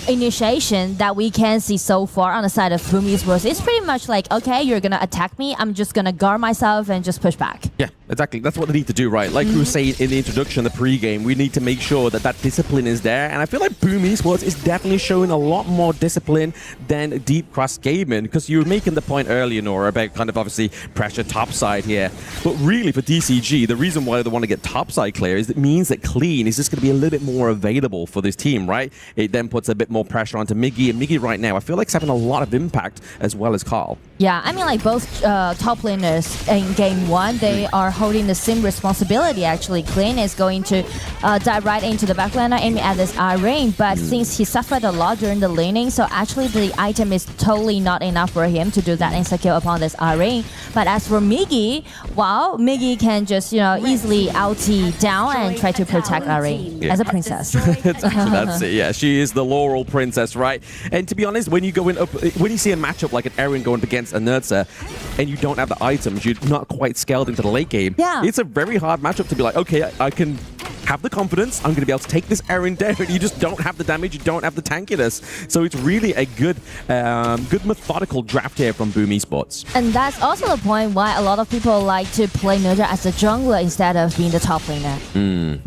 initiation that we can see so far on the side of Boom Esports. It's pretty much like, okay, you're going to attack me. I'm just going to guard myself and just push back. Yeah, exactly. That's what they need to do, right? Like we were saying in the introduction, the pre-game, we need to make sure that that discipline is there. And I feel like Boom Esports is definitely showing a lot more discipline than Deep Cross Gaming, because you were making the point earlier, Nora, about kind of obviously pressure topside here. But really for DCG, the reason why they want to get topside clear is it means that Clean is just going to be a little bit more available for this team, right? It then puts a bit more pressure onto Miggy, and Miggy right now, I feel like he's having a lot of impact as well as Carl. Yeah, I mean, like both top laners in game one, they are holding the same responsibility. Actually, Clean is going to dive right into the backlaner, aiming at this ring, but since he suffered a lot during the laning, so actually the item is totally not enough for him to do that insta-kill upon this ring. But as for Miggy, well, Miggy can just, you know, easily ulti down and try to protect ring as a princess. That's it, yeah. She is the Laurel Princess, right? And to be honest, when you go in up, when you see a matchup like an Erin going up against a Nurtza, and you don't have the items, you're not quite scaled into the late game. Yeah. It's a very hard matchup to be like, okay, I can have the confidence, I'm going to be able to take this Erin down. You just don't have the damage, you don't have the tankiness. So it's really a good methodical draft here from Boom Esports. And that's also the point why a lot of people like to play Nurja as a jungler instead of being the top laner.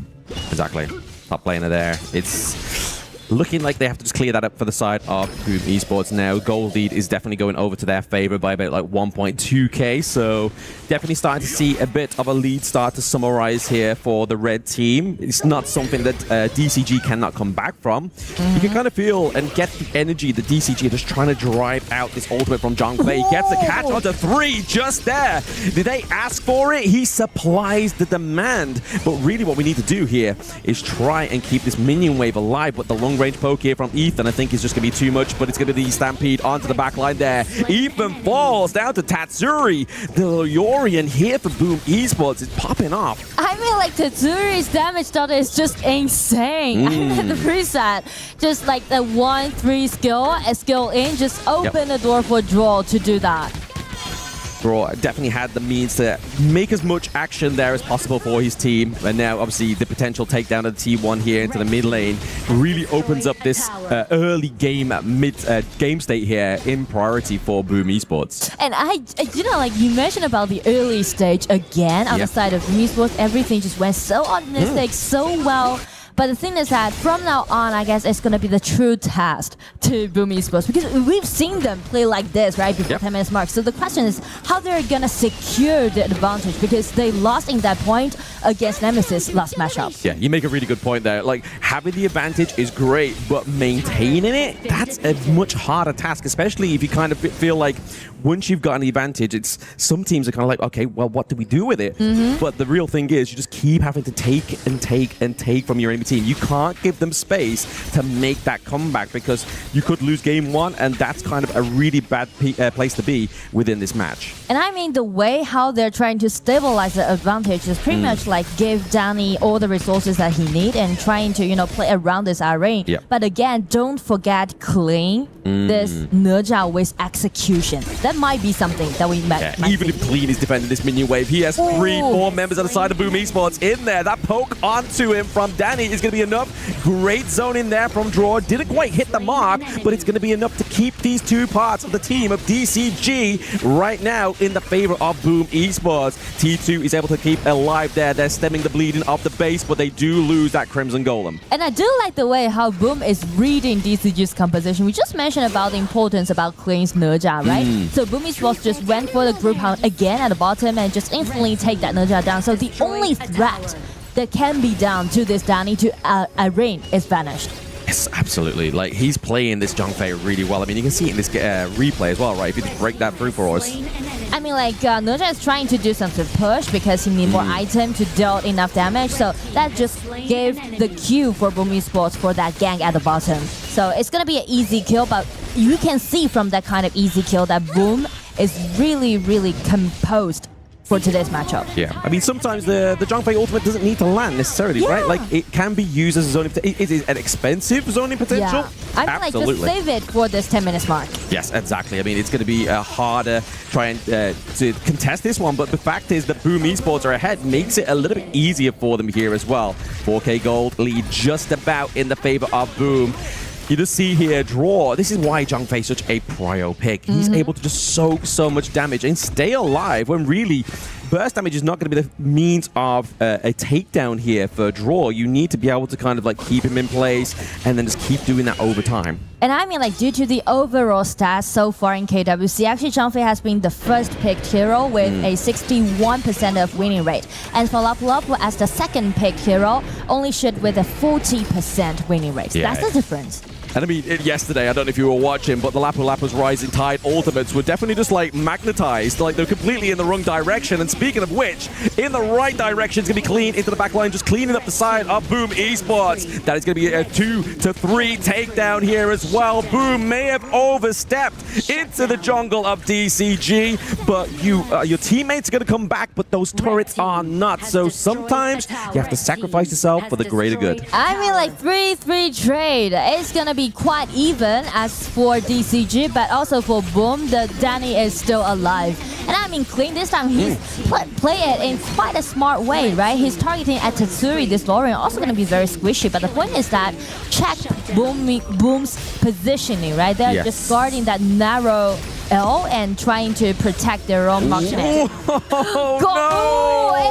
Exactly. Top laner there. It's looking like they have to just clear that up for the side of Boom Esports now. Gold lead is definitely going over to their favor by about like 1.2k, so definitely starting to see a bit of a lead start to summarize here for the red team. It's not something that DCG cannot come back from. You can kind of feel and get the energy that DCG are just trying to drive out this ultimate from Zhangfei. Gets the catch onto 3 just there. Did they ask for it? He supplies the demand. But really what we need to do here is try and keep this minion wave alive. But the long range poke here from Ethan I think is just going to be too much, but it's going to be the Stampede onto the back line there. Ethan falls down to Tatsuri. The Leorian here for Boom Esports is popping off. I mean, like, Tatsuri's damage data is just insane. And the reset, just like the 1-3 skill in, just open the door for Draw to do that. Draw definitely had the means to make as much action there as possible for his team. And now, obviously, the potential takedown of the T1 here into the mid lane really opens up this early game, game state here in priority for Boom Esports. And like you mentioned about the early stage again on the side of Boom Esports, everything just went so optimistic, so well. But the thing is that from now on, I guess it's going to be the true test to Boom Esports because we've seen them play like this, right, before 10 minutes mark. So the question is how they're going to secure the advantage because they lost in that point against NMSS last matchup. Yeah, you make a really good point there. Like, having the advantage is great, but maintaining it, that's a much harder task, especially if you kind of feel like once you've gotten the advantage, it's some teams are kind of like, okay, well, what do we do with it? But the real thing is you just keep having to take and take and take from your enemy team. You can't give them space to make that comeback because you could lose game 1, and that's kind of a really bad place to be within this match. And I mean, the way how they're trying to stabilize the advantage is pretty much like give Danny all the resources that he needs and trying to, play around this arena. But again, don't forget Clean this Nerja with execution. That might be something that we might even if Clean is defending this minion wave, he has 3 more members on the side of Boom Esports in there. That poke onto him from Danny is going to be enough. Great zone in there from Draw. Didn't quite hit the mark, but it's going to be enough to keep these 2 parts of the team of DCG right now in the favor of Boom Esports. T2 is able to keep alive there. They're stemming the bleeding of the base, but they do lose that Crimson Golem. And I do like the way how Boom is reading DCG's composition. We just mentioned about the importance about Clean's Nerja, right? So Boom Esports just went for the group hunt again at the bottom and just instantly take that Nerja down. So the only threat that can be done to this Danny to Irene is vanished. Yes, absolutely. Like, he's playing this Zhangfei really well. I mean, you can see it in this replay as well, right? If you just break that through for us. I mean, like, Nerja is trying to do some sort of push because he needs more item to deal enough damage. So that just gave the cue for Boom Esports for that gank at the bottom. So it's going to be an easy kill, but you can see from that kind of easy kill that Boom is really, really composed for today's matchup. Yeah, I mean, sometimes the Zhangfei ultimate doesn't need to land necessarily, right? Like, it can be used as a zoning potential. It is an expensive zoning potential. I mean, like, just save it for this 10 minutes mark. Yes, exactly. I mean, it's going to be harder trying to contest this one, but the fact is that Boom Esports are ahead makes it a little bit easier for them here as well. 4k gold lead just about in the favor of Boom. You just see here, Draw. This is why Zhangfei is such a prio pick. He's able to just soak so much damage and stay alive when really burst damage is not going to be the means of a takedown here for Draw. You need to be able to kind of like keep him in place and then just keep doing that over time. And I mean, like, due to the overall stats so far in KWC, actually Zhangfei has been the first picked hero with a 61% of winning rate. And for Lapu Lapu as the second picked hero, only should with a 40% winning rate. Yeah. That's the difference. And I mean, yesterday, I don't know if you were watching, but the Lapu Lapu's Rising Tide ultimates were definitely just like magnetized. Like, they're completely in the wrong direction. And speaking of which, in the right direction is going to be Clean into the back line, just cleaning up the side of Boom Esports. That is going to be a 2-3 takedown here as well. Boom may have overstepped into the jungle of DCG, but your teammates are going to come back, but those turrets are not. So sometimes you have to sacrifice yourself for the greater good. I mean, like, 3-3 trade. It's going to be quite even as for DCG, but also for Boom, the Danny is still alive. And I mean, Clean this time, he's play it in quite a smart way, right? He's targeting at Tatsuri, this Valor, also going to be very squishy. But the point is that check Boom's positioning, right? They're just guarding that narrow L and trying to protect their own marksmanship.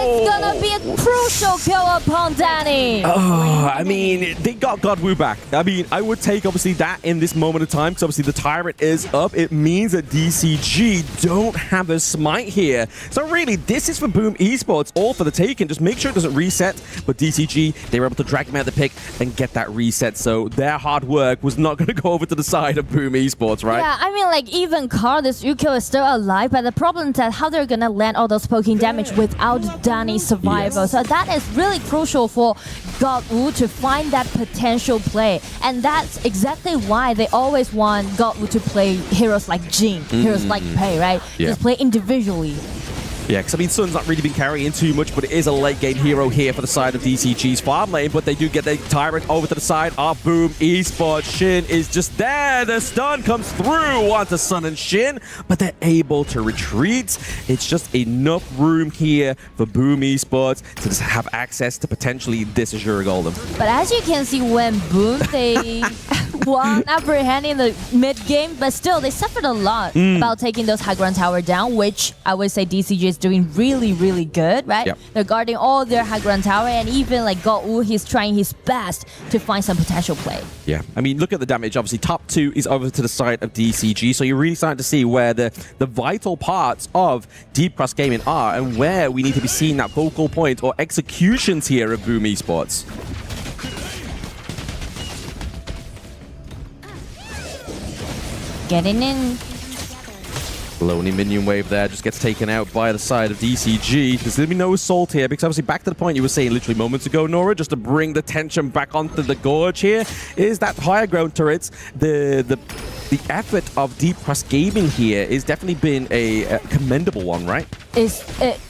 It's gonna be a crucial kill upon Danny. I mean, they got Godwoo back. I mean, I would take obviously that in this moment of time because obviously the Tyrant is up. It means that DCG don't have a smite here. So really, this is for Boom Esports, all for the taking. Just make sure it doesn't reset. But DCG, they were able to drag him out of the pick and get that reset. So their hard work was not going to go over to the side of Boom Esports, right? Yeah, I mean, like, even Carl, this Yukio is still alive, but the problem is that how they're gonna land all those poking damage without Danny's survival. Yes. So that is really crucial for Godwoo to find that potential play. And that's exactly why they always want Godwoo to play heroes like Jin, heroes like Pei, right? Yeah. Just play individually. Yeah, because I mean, Sun's not really been carrying too much, but it is a late game hero here for the side of DCG's farm lane. But they do get the Tyrant over to the side of Boom Esports. Shin is just there. The stun comes through onto Sun and Shin, but they're able to retreat. It's just enough room here for Boom Esports to just have access to potentially this Azure Golem. But as you can see, when Boom, they won upper hand in the mid game, but still they suffered a lot about taking those high ground tower down, which I would say DCG is doing really, really good, right? Yep. They're guarding all their high ground tower, and even like Godwoo, he's trying his best to find some potential play. Yeah, I mean, look at the damage. Obviously, top 2 is over to the side of DCG, so you're really starting to see where the vital parts of Deep Cross Gaming are and where we need to be seeing that focal point or executions here of Boom Esports. Getting in. Lonely minion wave there just gets taken out by the side of DCG. There's going to be no assault here because obviously back to the point you were saying literally moments ago, Nora, just to bring the tension back onto the gorge here, is that higher ground turrets. The effort of Deep Cross Gaming here has definitely been a commendable one, right?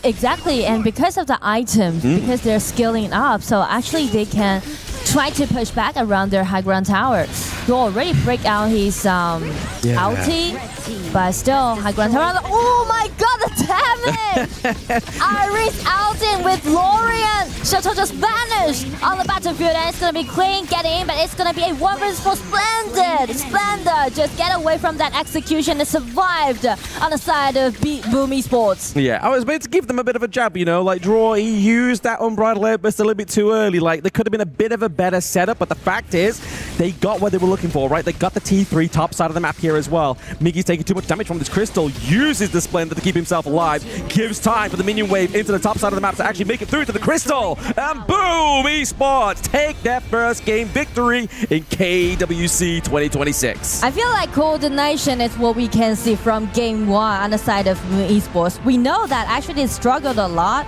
Exactly, and because of the items, because they're scaling up, so actually they can try to push back around their high ground tower. He already break out his ulti, but still high ground tower. Oh my god, the damage! Iris ulting with Lorian. Shato just vanished on the battlefield, and it's gonna be clean getting in, but it's gonna be a 1v4 Splendid. Splendid just get away from that execution and survived on the side of Boom Esports. Yeah, I was about to give them a bit of a jab, you know, like Draw, he used that Unbridled Outburst a little bit too early. Like, there could have been a bit of a better setup, but the fact is, they got what they were looking for, right? They got the T3 top side of the map here as well. Miggy's taking too much damage from this crystal, uses the Splendor to keep himself alive, gives time for the minion wave into the top side of the map to actually make it through to the crystal, and boom! Esports take their first game victory in KWC 2026. I feel like coordination is what we can see from game 1 on the side of Esports. We know that actually they struggled a lot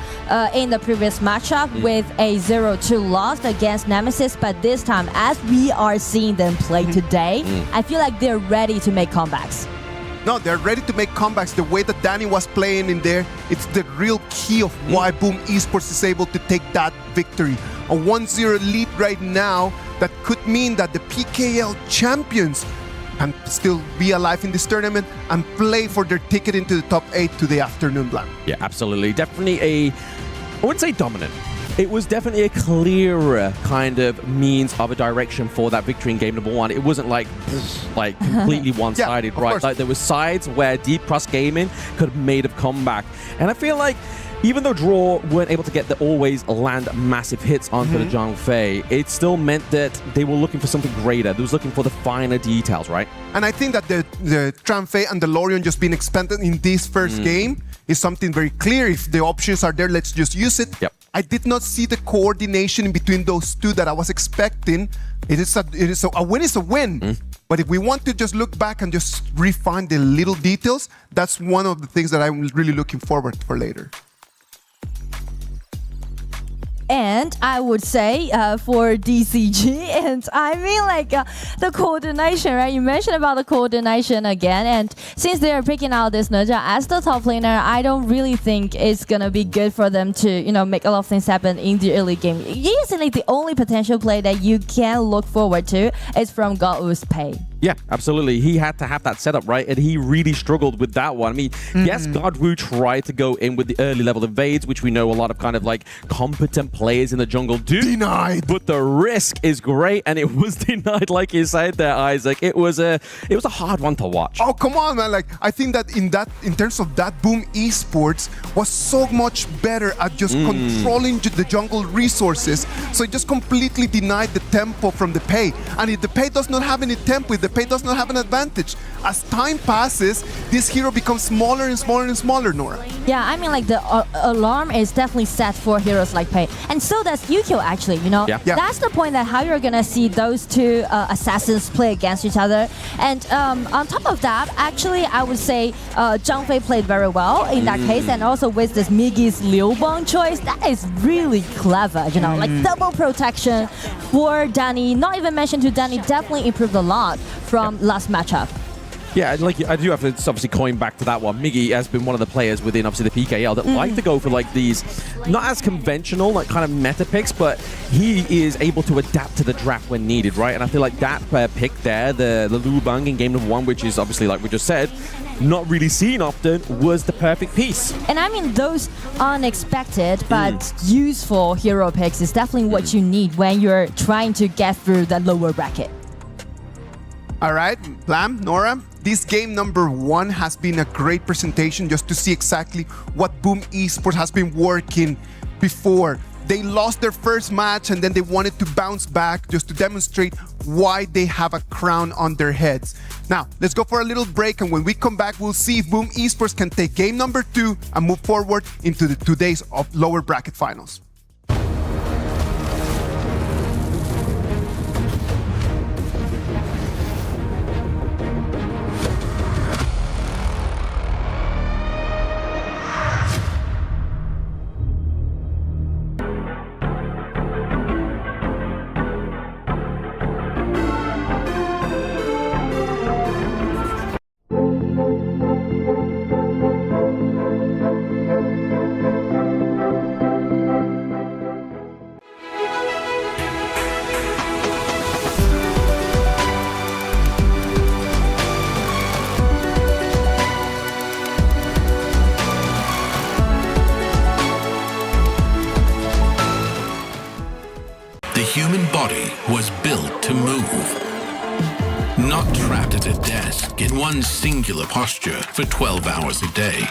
in the previous matchup with a 0-2 loss against NMSS, but this time, as we are seeing them play today, I feel like they're ready to make comebacks. No, they're ready to make comebacks. The way that Danny was playing in there, it's the real key of why Boom Esports is able to take that victory. A 1-0 lead right now that could mean that the PKL champions can still be alive in this tournament and play for their ticket into the top 8 to the afternoon blank. Yeah, absolutely. Definitely I wouldn't say dominant. It was definitely a clearer kind of means of a direction for that victory in game number 1. It wasn't like completely one-sided, right? Course. Like there were sides where Deep Cross Gaming could have made a comeback. And I feel like even though Draw weren't able to get the always land massive hits onto the Zhang Fei, it still meant that they were looking for something greater. They was looking for the finer details, right? And I think that the Zhang Fei and the Lorian just being expanded in this first game is something very clear. If the options are there, let's just use it. Yep. I did not see the coordination in between those two that I was expecting. A win is a win. But if we want to just look back and just refine the little details, that's one of the things that I'm really looking forward for later. And I would say for DCG, and I mean like the coordination, right? You mentioned about the coordination again, and since they're picking out this Nerja as the top laner, I don't really think it's gonna be good for them to, you know, make a lot of things happen in the early game. Usually the only potential play that you can look forward to is from Godwoo's Pei. Yeah, absolutely. He had to have that setup, right? And he really struggled with that one. I mean, yes, Godwoo tried to go in with the early level invades, which we know a lot of kind of like competent players in the jungle do. Denied. But the risk is great, and it was denied, like you said there, Isaac. It was a hard one to watch. Oh, come on, man. Like, I think that in terms of that, Boom Esports was so much better at just controlling the jungle resources. So it just completely denied the tempo from the Pei. And if the Pei does not have any tempo, if the Pei does not have an advantage, as time passes, this hero becomes smaller and smaller and smaller, Nora. Yeah, I mean, like the alarm is definitely set for heroes like Pei, and so does Yukio actually. You know, that's the point that how you're gonna see those two assassins play against each other. And on top of that, actually, I would say Zhang Fei played very well in that case, and also with this Miggy's Liu Bang choice, that is really clever. You know, like double protection for Danny. Not even mentioned to Danny, definitely improved a lot from last matchup. Yeah, like I do have to obviously coin back to that one. Miggy has been one of the players within obviously the PKL that like to go for like these, not as conventional, like kind of meta picks, but he is able to adapt to the draft when needed, right? And I feel like that pick there, the Liu Bang in game number 1, which is obviously, like we just said, not really seen often, was the perfect piece. And I mean, those unexpected but useful hero picks is definitely what you need when you're trying to get through the lower bracket. All right, Blam, Nora, this game number 1 has been a great presentation just to see exactly what Boom Esports has been working before. They lost their first match and then they wanted to bounce back just to demonstrate why they have a crown on their heads. Now, let's go for a little break, and when we come back, we'll see if Boom Esports can take game number 2 and move forward into the 2 days of lower bracket finals. The human body was built to move, not trapped at a desk in one singular posture for 12 hours a day.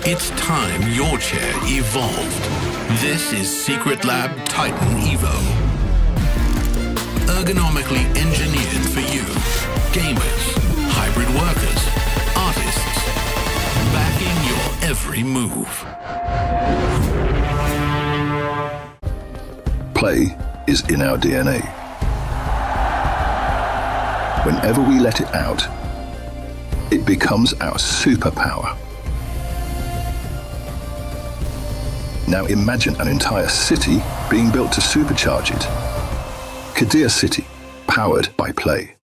It's time your chair evolved. This is Secret Lab Titan Evo. Ergonomically engineered for you, gamers, hybrid workers, artists, backing your every move. Play is in our DNA. Whenever we let it out, it becomes our superpower. Now imagine an entire city being built to supercharge it. Kadir City, powered by play.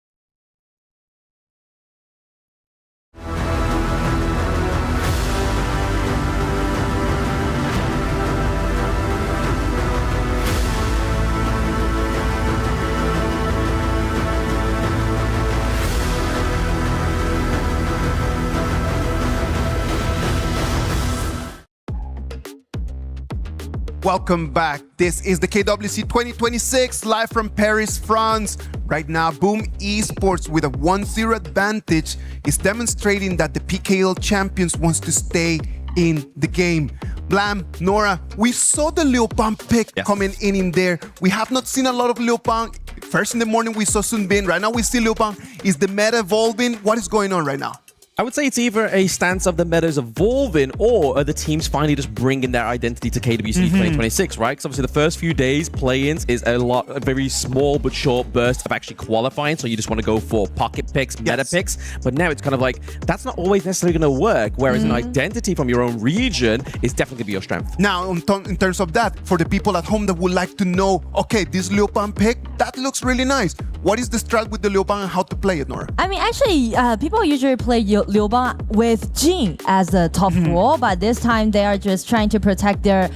Welcome back. This is the KWC 2026 live from Paris, France. Right now, Boom Esports with a 1-0 advantage is demonstrating that the PKL champions wants to stay in the game. Blam, Nora, we saw the Liu Bang pick coming in there. We have not seen a lot of Liu Bang. First in the morning, we saw Sun Bin. Right now, we see Liu Bang. Is the meta evolving? What is going on right now? I would say it's either a stance of the metas evolving or the teams finally just bringing their identity to KWC 2026, right? Because obviously the first few days play-ins is a very small but short burst of actually qualifying, so you just want to go for pocket picks, meta picks, but now it's kind of like, that's not always necessarily going to work, whereas an identity from your own region is definitely going to be your strength. Now, in terms of that, for the people at home that would like to know, okay, this Liu Bang pick, that looks really nice. What is the strat with the Liu Bang and how to play it, Nora? I mean, actually, people usually play Liu Bang with Jin as the top role, but this time they are just trying to protect their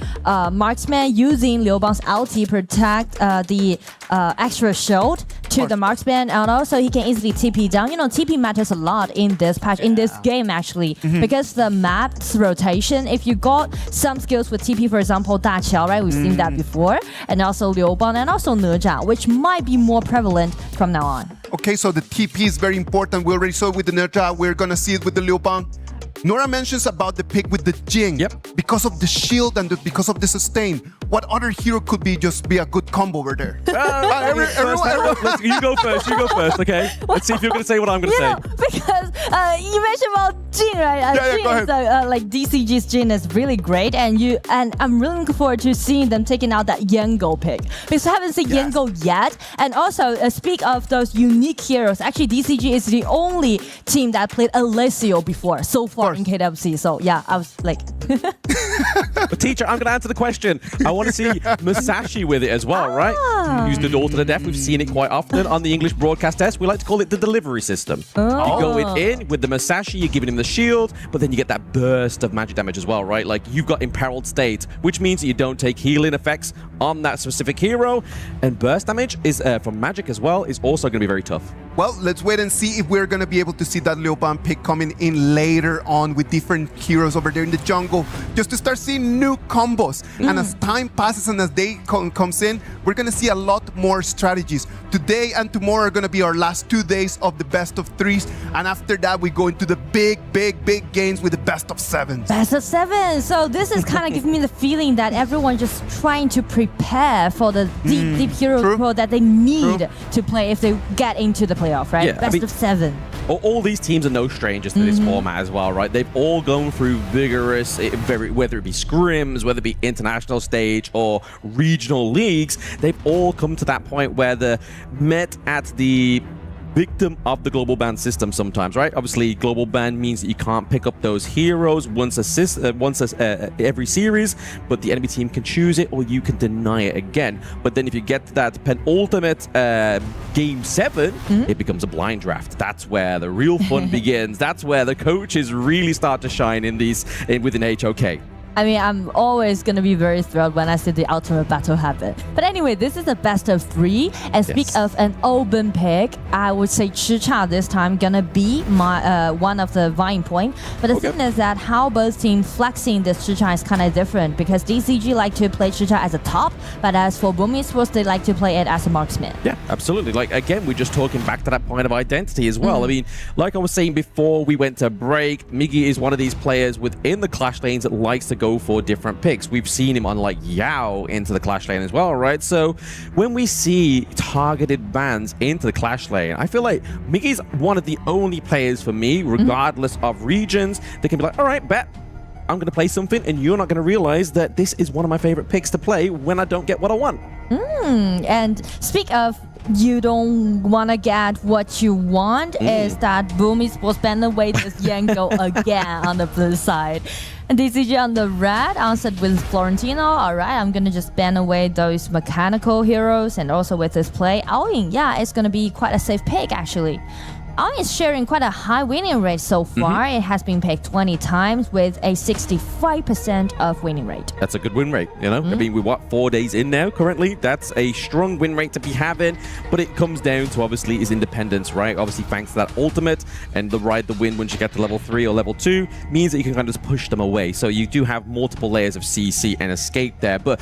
marksman using Liu Bang's ulti, protect the extra shield to the marksman, and also he can easily TP down. You know, TP matters a lot in this patch, in this game actually, because the map's rotation. If you got some skills with TP, for example, Da Qiao, right? We've seen that before, and also Liu Bang, and also Ne Zhang, which might be more prevalent from now on. Okay, so the TP is very important. We already saw it with the Nerja. We're gonna see it with the Liu Bang. Nora mentions about the pick with the Jing. Because of the shield and because of the sustain. What other hero could be a good combo over there? You go first, okay? Let's see if you're going to say what I'm going to say. Because you mentioned about Jin, right? Jin go is like DCG's Jin is really great, and I'm really looking forward to seeing them taking out that Yango pick. Because I haven't seen Yango yet. And also, speak of those unique heroes, actually DCG is the only team that played Alessio before so far in KWC. So yeah, I was like... But teacher, I'm going to answer the question. I want to see Musashi with it as well, right? Use the door to the death. We've seen it quite often on the English broadcast test. We like to call it the delivery system. You go in with the Musashi, you're giving him the shield, but then you get that burst of magic damage as well, right? Like you've got imperiled state, which means that you don't take healing effects on that specific hero. And burst damage is from magic as well is also going to be very tough. Well, let's wait and see if we're going to be able to see that Liu Bang pick coming in later on with different heroes over there in the jungle, just to start seeing new combos. And as time passes and as day comes in, we're going to see a lot more strategies. Today and tomorrow are going to be our last 2 days of the best of threes. And after that, we go into the big games with the best of sevens. Best of seven. So this is kind of giving me the feeling that everyone just trying to prepare for the deep hero pro that they need to play if they get into the playoff, right? Yeah, best of seven. All these teams are no strangers to this format as well, right? They've all gone through vigorous, whether it be scrims, whether it be international stage or regional leagues, they've all come to that point where they're met at the victim of the global ban system sometimes, right? Obviously, global ban means that you can't pick up those heroes once every series, but the enemy team can choose it or you can deny it again. But then if you get to that penultimate game 7, it becomes a blind draft. That's where the real fun begins. That's where the coaches really start to shine within HOK. I mean, I'm always going to be very thrilled when I see the ultimate battle happen. But anyway, this is a best of 3. And speak of an open pick, I would say Chicha this time going to be my one of the vying point. But the thing is that how both teams flexing this Chicha is kind of different, because DCG like to play Chicha as a top, but as for Boom Esports, they like to play it as a marksman. Yeah, absolutely. Like, again, we're just talking back to that point of identity as well. I mean, like I was saying before we went to break, Miggy is one of these players within the clash lanes that likes to go for different picks. We've seen him on like Yao into the clash lane as well, right? So when we see targeted bans into the clash lane, I feel like Miggy's one of the only players for me, regardless of regions, that can be like, all right, bet I'm going to play something and you're not going to realize that this is one of my favorite picks to play when I don't get what I want. And speak of you don't want to get what you want, is that Boom Esports ban away this Yango again on the blue side. And DCG on the red answered with Florentino. All right, I'm going to just ban away those mechanical heroes, and also with this play. Aoying, yeah, it's going to be quite a safe pick actually. Aoying is sharing quite a high winning rate so far. It has been picked 20 times with a 65% of winning rate. That's a good win rate, you know? I mean, we're 4 days in now currently. That's a strong win rate to be having, but it comes down to obviously his independence, right? Obviously, thanks to that ultimate and the ride the win once you get to level 3 or level 2 means that you can kind of just push them away. So you do have multiple layers of CC and escape there, but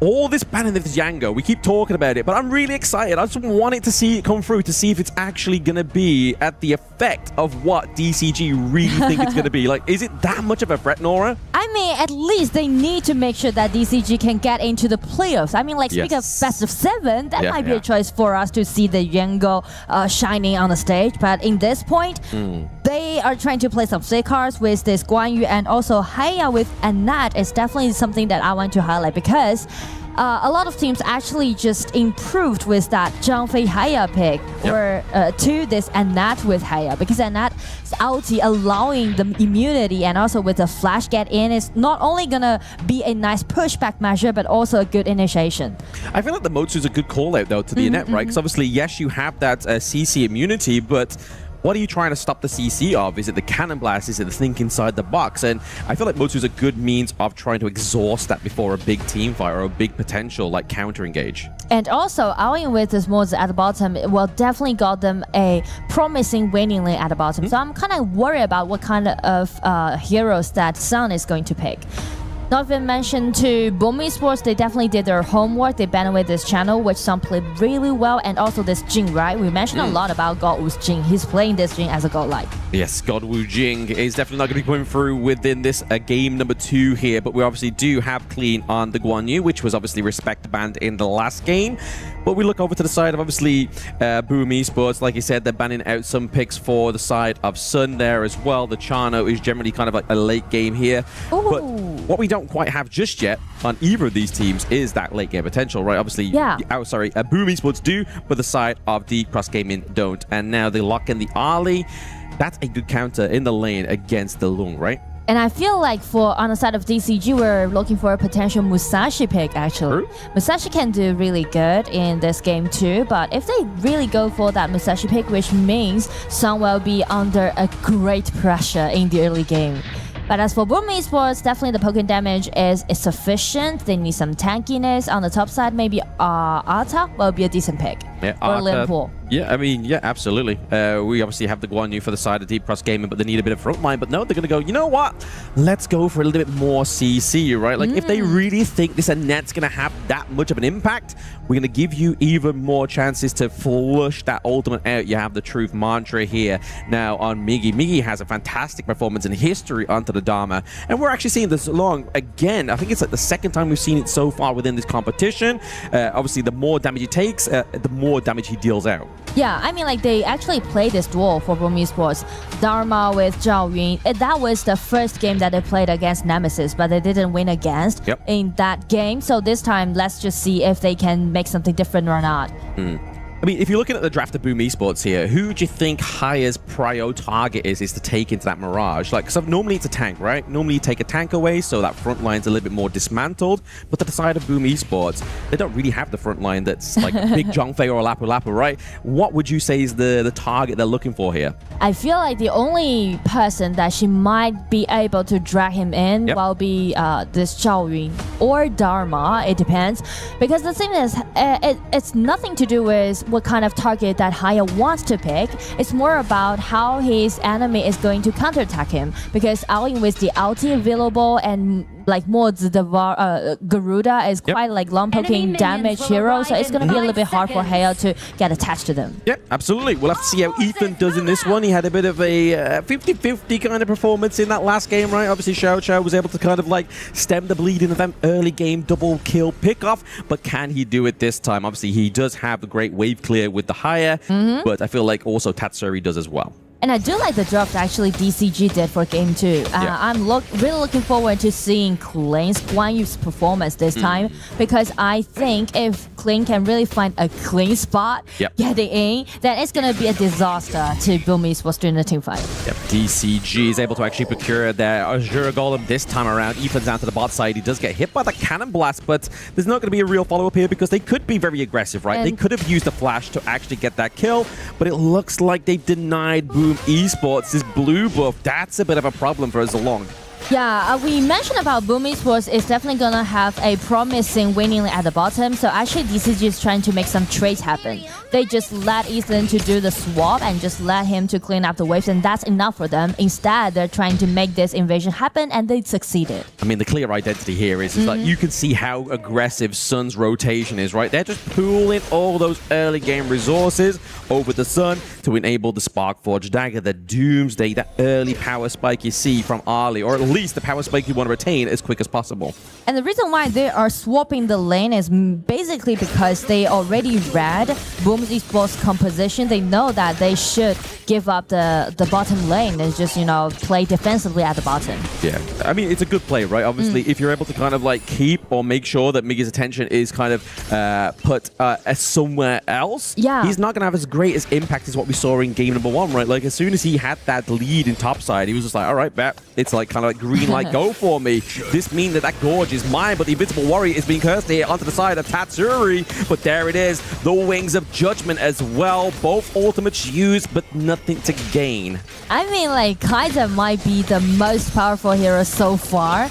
all this banning of Yango, we keep talking about it, but I'm really excited. I just wanted to see it come through to see if it's actually going to be at the effect of what DCG really think it's going to be. Like, is it that much of a threat, Nora? I mean, at least they need to make sure that DCG can get into the playoffs. I mean, like, speak of best of 7, that might be a choice for us to see the Yango shining on the stage. But in this point, they are trying to play some safe cards with this Guan Yu, and also Haya with Anat is definitely something that I want to highlight, because a lot of teams actually just improved with that Zhang Fei Haya pick or to this Anat with Haya, because Anat's ulti allowing the immunity and also with the flash get in is not only gonna be a nice pushback measure but also a good initiation. I feel like the Motsu's a good call out though to the Annette, right? Because obviously, yes, you have that CC immunity, but what are you trying to stop the CC of? Is it the cannon blast? Is it the think inside the box? And I feel like Motu is a good means of trying to exhaust that before a big team fight or a big potential like counter engage. And also, outing with this mods at the bottom, well, definitely got them a promising winning lane at the bottom. So I'm kind of worried about what kind of heroes that Sun is going to pick. Not even mention to Boom Esports, they definitely did their homework. They banned away this channel, which some played really well. And also this Jing, right? We mentioned a lot about Godwoo's Jing. He's playing this Jing as a godlike. Yes, Godwoo Jing is definitely not going to be coming through within this game number 2 here. But we obviously do have clean on the Guan Yu, which was obviously respect banned in the last game. But we look over to the side of obviously Boom Esports. Like you said, they're banning out some picks for the side of Sun there as well. The Chano is generally kind of like a late game here. Ooh. But what we don't quite have just yet on either of these teams is that late game potential, right? Obviously, Boom Esports do, but the side of the Cross Gaming don't. And now they lock in the Ali. That's a good counter in the lane against the Lung, right? And I feel like on the side of DCG, we're looking for a potential Musashi pick, actually. Musashi can do really good in this game too, but if they really go for that Musashi pick, which means Sun will be under a great pressure in the early game. But as for Boom Esports, definitely the poking damage is sufficient. They need some tankiness. On the top side, maybe Arta will be a decent pick. Yeah, or Limpo. Yeah, I mean, yeah, absolutely. We obviously have the Guan Yu for the side of Deep Cross Gaming, but they need a bit of frontline. But no, they're going to go, you know what? Let's go for a little bit more CC, right? Like, if they really think this Annette's going to have that much of an impact, we're going to give you even more chances to flush that ultimate out. You have the truth mantra here now on Miggy. Miggy has a fantastic performance in history onto the Dharma. And we're actually seeing this along again. I think it's like the second time we've seen it so far within this competition. Obviously, the more damage he takes, the more damage he deals out. Yeah, I mean, like, they actually played this duel for Boom Esports. Dharma with Zhao Yun. That was the first game that they played against Nemesis, but they didn't win against in that game. So this time, let's just see if they can make something different or not. I mean, if you're looking at the draft of Boom Esports here, who do you think Haya's prio target is to take into that Mirage? Like, because normally it's a tank, right? Normally you take a tank away, so that front line's a little bit more dismantled. But to the side of Boom Esports, they don't really have the front line that's like Big Zhongfei or Lapu Lapu, right? What would you say is the target they're looking for here? I feel like the only person that she might be able to drag him in will be this Zhao Yun or Dharma. It depends. Because the thing is, it's nothing to do with what kind of target that Haya wants to pick. It's more about how his enemy is going to counterattack him. Because outing with the ulti available and like mods, the Garuda is quite like long poking damage hero, so it's going to be a little bit hard for Haya to get attached to them. Yeah, absolutely. We'll have to see how Ethan does in this one. He had a bit of a 50-50 kind of performance in that last game, right? Obviously, Xiao was able to kind of like stem the bleed in that early game double kill pickoff, but can he do it this time? Obviously, he does have a great wave clear with the Haya, but I feel like also Tatsuri does as well. And I do like the draft actually DCG did for Game 2. I'm really looking forward to seeing Clean's Guan Yu's performance this time, because I think if Clean can really find a clean spot getting in, then it's going to be a disaster to Boom Esports during the team fight. Yep, DCG is able to actually procure their Azure Golem this time around. Ethan's down to the bot side. He does get hit by the cannon blast, but there's not going to be a real follow-up here because they could be very aggressive, right? They could have used the flash to actually get that kill, but it looks like they've denied Boom Esports this blue buff. That's a bit of a problem for Zolong. Yeah, we mentioned about Boom Esports is definitely going to have a promising winning at the bottom. So actually DCG is trying to make some trades happen. They just let Ethan to do the swap and just let him to clean up the waves, and that's enough for them. Instead, they're trying to make this invasion happen, and they succeeded. I mean, the clear identity here is like you can see how aggressive Sun's rotation is, right? They're just pooling all those early game resources over the Sun to enable the Sparkforge Dagger, the Doomsday, that early power spike you see from Ali, or at least the power spike you want to retain as quick as possible. And the reason why they are swapping the lane is basically because they already read Boom Esports composition. They know that they should give up the bottom lane and just, you know, play defensively at the bottom. Yeah, I mean, it's a good play, right? Obviously, if you're able to kind of like keep or make sure that Miggy's attention is kind of put somewhere else, he's not going to have as great as impact as what we saw in game number 1, right? Like, as soon as he had that lead in topside, he was just like, all right, bet. It's like kind of like green light, go for me. This means that Gorge is mine, but the Invincible Warrior is being cursed here onto the side of Tatsuri. But there it is, the Wings of Judgment as well. Both ultimates used, but nothing to gain. I mean, like, Kaiser might be the most powerful hero so far,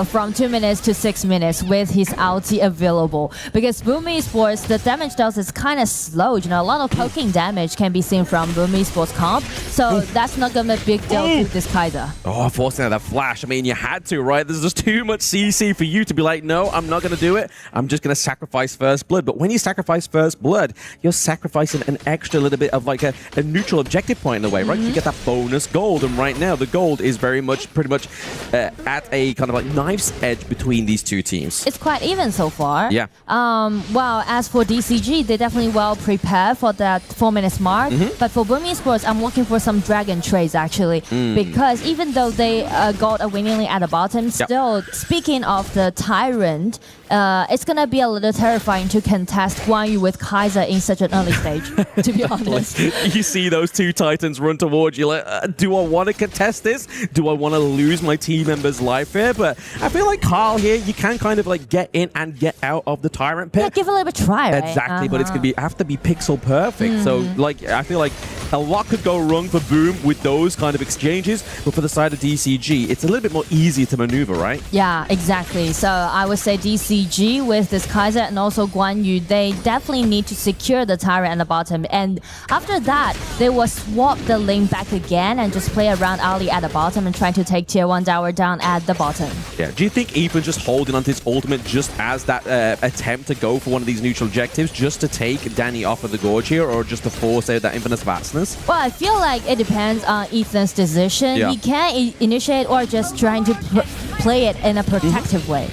from 2 minutes to 6 minutes with his ulti available. Because Boom Esports, the damage dose is kind of slow. You know, a lot of poking damage can be seen from Boom Esports comp. So that's not going to be a big deal to this Kaiser. Oh, forcing out that flash. I mean, you had to, right? There's just too much CC for you to be like, no, I'm not going to do it. I'm just going to sacrifice First Blood. But when you sacrifice First Blood, you're sacrificing an extra little bit of like a neutral objective point in a way, right? You get that bonus gold. And right now, the gold is very much, pretty much at a kind of like knife's edge between these two teams. It's quite even so far. Yeah. Well, as for DCG, they're definitely well prepared for that 4 minutes mark. But for Boom Esports, I'm looking for some dragon trades actually, because even though they got a winning lead at the bottom, still, speaking of the Tyrant, it's gonna be a little terrifying to contest Guan Yu with Kaiser in such an early stage, to be honest. You see those two Titans run towards you like, do I want to contest this? Do I want to lose my team member's life here? But I feel like Carl here, you can kind of like get in and get out of the Tyrant pit. Yeah, give it a little bit of try, right? Exactly, but it's gonna have to be pixel perfect. So like, I feel like a lot could go wrong for Boom with those kind of exchanges, but for the side of DCG, it's a little bit more easy to maneuver, right? Yeah, exactly. So I would say DCG with this Kaiser and also Guan Yu, they definitely need to secure the Tyrant at the bottom. And after that, they will swap the lane back again and just play around Ali at the bottom and try to take tier 1 tower down at the bottom. Yeah. Do you think Ethan just holding onto his ultimate just as that attempt to go for one of these neutral objectives, just to take Danny off of the Gorge here, or just to force out that infinite vastness? Well, I feel like it depends on Ethan's decision. Yeah. He can initiate or just trying to play it in a protective way.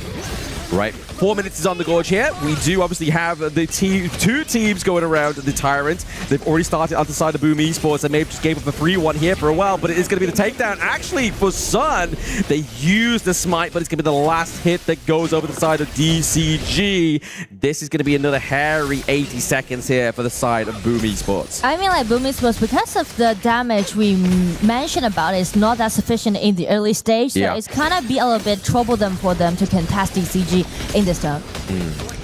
Right. 4 minutes is on the Gorge here. We do obviously have the two teams going around the Tyrant. They've already started on the side of Boom Esports. They may have just gave up a free one here for a while, but it is going to be the takedown. Actually, for Sun, they use the smite, but it's going to be the last hit that goes over the side of DCG. This is going to be another hairy 80 seconds here for the side of Boom Esports. I mean, like Boom Esports, because of the damage we mentioned about, it's not that sufficient in the early stage, so it's kind of be a little bit troublesome for them to contest DCG in this turn.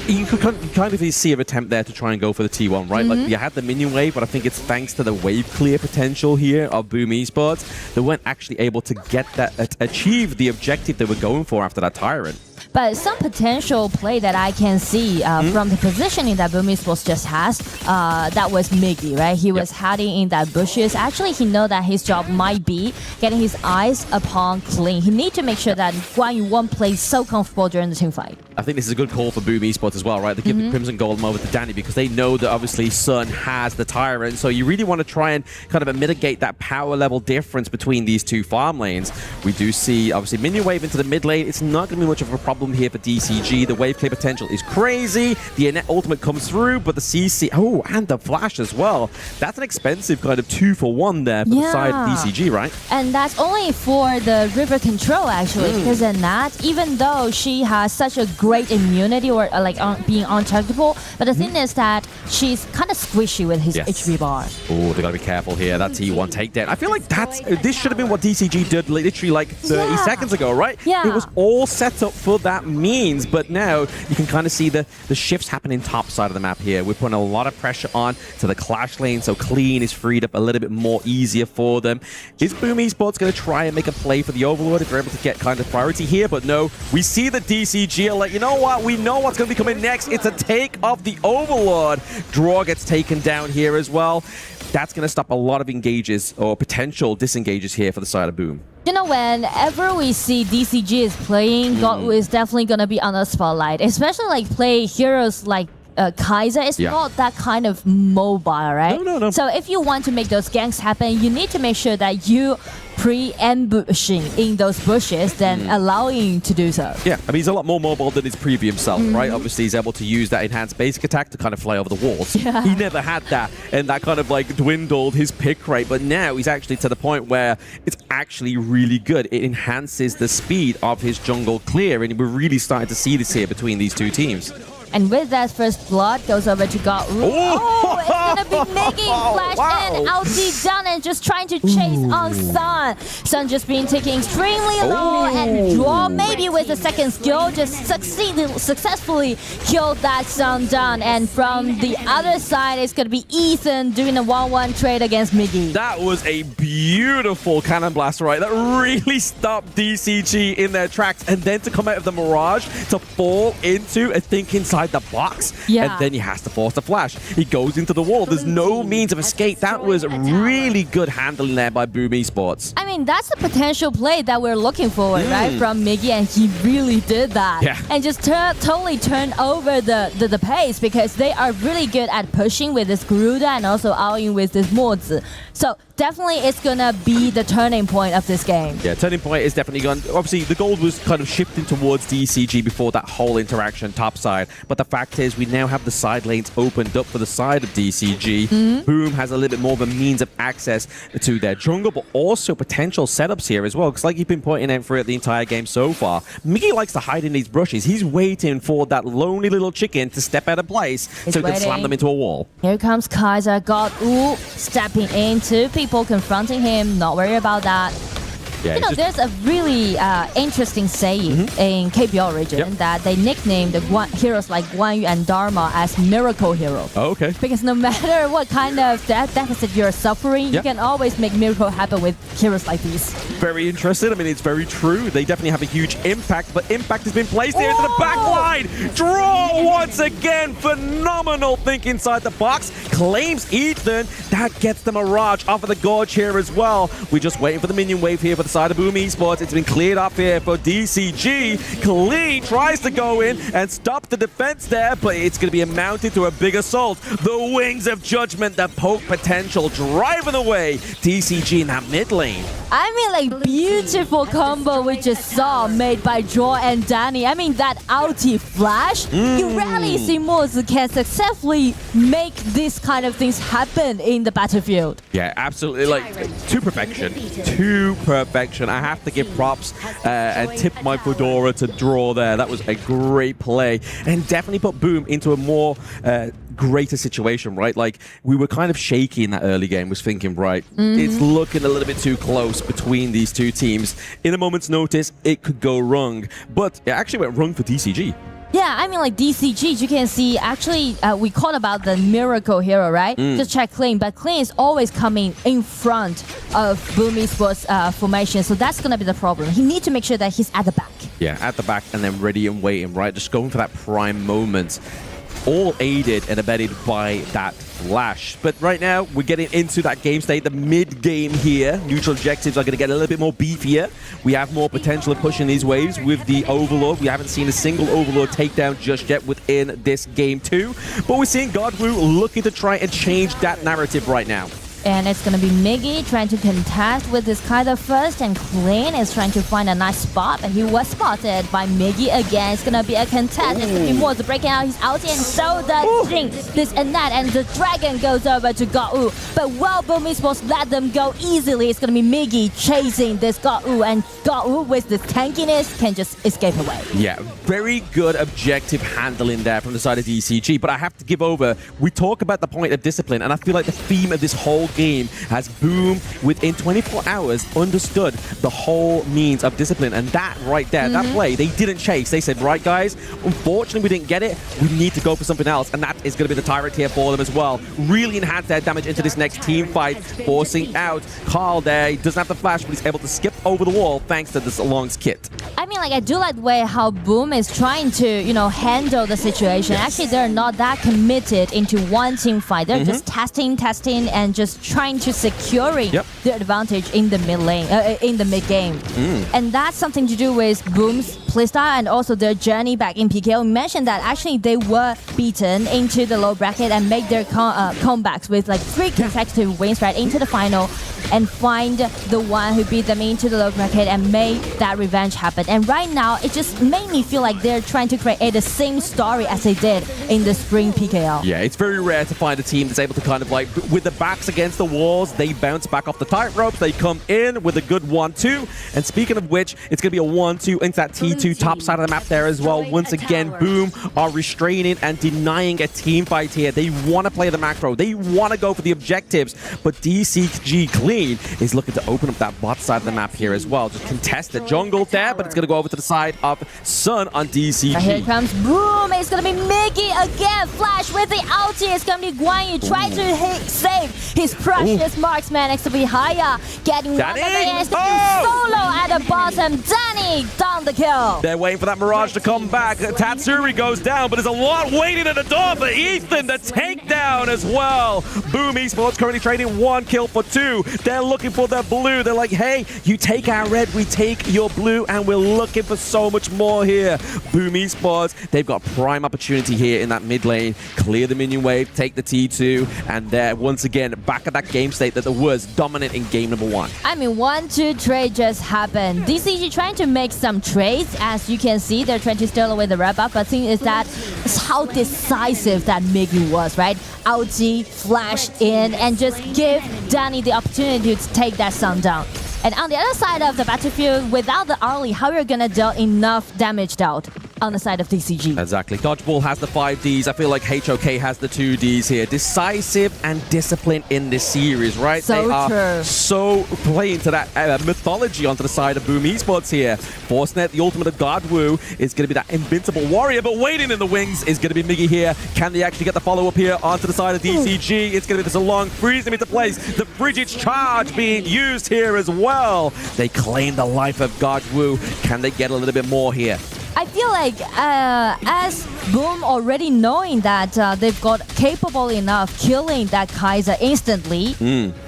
You could kind of see an attempt there to try and go for the T1, right? Like, you had the minion wave, but I think it's thanks to the wave clear potential here of Boom Esports, they weren't actually able to get that, achieve the objective they were going for after that Tyrant. But some potential play that I can see from the positioning that Boom Esports just has, that was Miggy, right? He was hiding in that bushes. Actually, he know that his job might be getting his eyes upon clean. He need to make sure that Guan Yu won't play so comfortable during the team fight. I think this is a good call for Boom Esports as well, right? They give the Crimson Golem over to Danny because they know that obviously Sun has the Tyrant. So you really want to try and kind of mitigate that power level difference between these two farm lanes. We do see obviously minion wave into the mid lane. It's not going to be much of a problem here for DCG. The wave clear potential is crazy. The Annette ultimate comes through, but the CC, oh, and the flash as well. That's an expensive kind of 2-for-1 there for the side of DCG, right? And that's only for the river control actually, because Annette, even though she has such a great immunity or like being untouchable, but the thing is that she's kind of squishy with his HP bar. Oh, they gotta be careful here. That T1 takedown. I feel like this should have been what DCG did literally like 30 seconds ago, right? Yeah. It was all set up for that means, but now you can kind of see the shifts happening top side of the map here. We're putting a lot of pressure on to the clash lane, so clean is freed up a little bit more easier for them. Is Boom Esports going to try and make a play for the Overlord if they're able to get kind of priority here? But no, we see the DCG are like, you know what? We know what's going to be coming next. It's a take of the Overlord. Draw gets taken down here as well. That's going to stop a lot of engages or potential disengages here for the side of Boom. You know, whenever we see DCG is playing, God is definitely going to be on the spotlight. Especially like play heroes like Kaiser is not that kind of mobile, right? No. So if you want to make those ganks happen, you need to make sure that you pre-ambushing in those bushes, then allowing to do so. Yeah, I mean, he's a lot more mobile than his previous self, right? Obviously, he's able to use that enhanced basic attack to kind of fly over the walls. Yeah. He never had that, and that kind of like dwindled his pick rate, but now he's actually to the point where it's actually really good. It enhances the speed of his jungle clear, and we're really starting to see this here between these two teams. And with that, first blood goes over to God. Oh, it's gonna be Miggy flash in, ulti done, and just trying to chase on Sun. Sun just being taken extremely low, and Draw maybe with the second skill just successfully killed that Sun down. And from the other side, it's gonna be Ethan doing a 1-1 trade against Miggy. That was a beautiful cannon blast, right? That really stopped DCG in their tracks, and then to come out of the Mirage to fall into a think inside the box, and then he has to force the flash. He goes into the wall. There's no means of escape. That was really good handling there by Boom Esports. I mean, that's the potential play that we're looking for, right, from Miggy, and he really did that. Yeah. And just totally turned over the pace, because they are really good at pushing with this Garuda and also all-in with this Mozi. So definitely it's gonna be the turning point of this game. Yeah, turning point is definitely gone. Obviously, the gold was kind of shifting towards DCG before that whole interaction topside. But the fact is, we now have the side lanes opened up for the side of DCG. Boom has a little bit more of a means of access to their jungle, but also potential setups here as well. Because like you've been pointing out throughout the entire game so far, Miggy likes to hide in these brushes. He's waiting for that lonely little chicken to step out of place so he can slam them into a wall. Here comes Kaiser, God stepping into people confronting him, not worry about that. Yeah, you know, there's a really interesting saying in KPL region that they nicknamed the heroes like Guan Yu and Dharma as miracle hero. Oh, okay. Because no matter what kind of deficit you're suffering, you can always make miracle happen with heroes like these. Very interesting. I mean, it's very true. They definitely have a huge impact, but impact has been placed here into the back line. Draw once again. Phenomenal think inside the box. Claims Ethan. That gets the Mirage off of the Gorge here as well. We're just waiting for the minion wave here for the side of Boom Esports. It's been cleared up here for DCG. Clean tries to go in and stop the defense there, but it's going to be amounted to a big assault. The Wings of Judgment, the poke potential, driving away DCG in that mid lane. I mean, like, beautiful combo we just saw made by Draw and Danny. I mean, that ulti flash, you rarely see Mozi can successfully make this kind of things happen in the battlefield. Yeah, absolutely. Like, to perfection. To perfection. I have to give props and tip my fedora to Draw there. That was a great play and definitely put Boom into a more greater situation, right? Like, we were kind of shaky in that early game, was thinking, right, it's looking a little bit too close between these two teams. In a moment's notice, it could go wrong, but it actually went wrong for DCG. Yeah, I mean, like, DCG, you can see, actually, we called about the miracle hero, right? Just check Clean, but Clean is always coming in front of Boom Esports formation, so that's going to be the problem. He needs to make sure that he's at the back. Yeah, at the back and then ready and waiting, right? Just going for that prime moment. All aided and abetted by that flash. But right now, we're getting into that game state, the mid-game here. Neutral objectives are going to get a little bit more beefier. We have more potential of pushing these waves with the Overlord. We haven't seen a single Overlord takedown just yet within this game too. But we're seeing Godwu looking to try and change that narrative right now. And it's going to be Miggy trying to contest with this Kaiser first, and Clean is trying to find a nice spot, and he was spotted by Miggy again. It's going to be a contest. It's going to be Mozi breaking out his ulti, and so does Jing. This and that, and the dragon goes over to Gau. But while Boom Esports let them go easily, it's going to be Miggy chasing this Gau, and Gau with this tankiness can just escape away. Yeah, very good objective handling there from the side of DCG, but I have to give over. We talk about the point of discipline, and I feel like the theme of this whole game has Boom within 24 hours understood the whole means of discipline, and that right there, that play, they didn't chase. They said, right guys, unfortunately we didn't get it, we need to go for something else, and that is going to be the Tyrant here for them as well. Really enhance their damage into this next team fight, forcing out Carl there. He doesn't have the flash, but he's able to skip over the wall thanks to this Long's kit. I mean, like, I do like the way how Boom is trying to, you know, handle the situation. Actually, they're not that committed into one team fight. They're just testing, and just trying to securing their advantage in the mid lane, in the mid game. And that's something to do with Boom's playstyle and also their journey back in PKO. We mentioned that actually they were beaten into the low bracket and make their comebacks with like 3 consecutive wins right into the final. and find the one who beat them into the low bracket and made that revenge happen. And right now, it just made me feel like they're trying to create the same story as they did in the spring PKL. Yeah, it's very rare to find a team that's able to kind of like, with the backs against the walls, they bounce back off the tightrope, they come in with a good 1-2. And speaking of which, it's going to be a 1-2 into that T2 top side of the map there as well. Once again, Boom are restraining and denying a team fight here. They want to play the macro. They want to go for the objectives. But DCG Clean is looking to open up that bot side of the map here as well. Just contest the jungle there, but it's going to go over to the side of Sun on DCG. And here comes Boom. It's going to be Mickey again. Flash with the ulti. It's going to be Guan Yu trying to save his precious marksman next to be Haya. Getting one against solo at the bottom. Danny down the kill. They're waiting for that Mirage to come back. Tatsuri goes down, but there's a lot waiting at the door for Ethan. The takedown as well. Boom Esports currently trading 1 kill for 2. They're looking for their blue. They're like, hey, you take our red, we take your blue, and we're looking for so much more here. Boom Esports, they've got prime opportunity here in that mid lane. Clear the minion wave, take the T2, and they're once again back at that game state that there was dominant in game number 1. I mean, 1-2 trade just happened. DCG trying to make some trades. As you can see, they're trying to steal away the red buff, but the thing is that it's how decisive that Miggy was, right? Ulti, flash in, and just give Danny the opportunity to take that Sun down. And on the other side of the battlefield, without the Arlie, how are you gonna deal enough damage out on the side of DCG? Exactly. Dodgeball has the 5Ds. I feel like HOK has the 2Ds here. Decisive and disciplined in this series, right? So they are true. so playing to that mythology onto the side of Boom Esports here. Forcenet, the ultimate of Godwoo, is going to be that invincible warrior, but waiting in the wings is going to be Miggy here. Can they actually get the follow-up here onto the side of DCG? It's going to be this long freeze him into place. The Frigid Charge being used here as well. They claim the life of Godwoo. Can they get a little bit more here? I feel like as Boom already knowing that they've got capable enough killing that Kaiser instantly,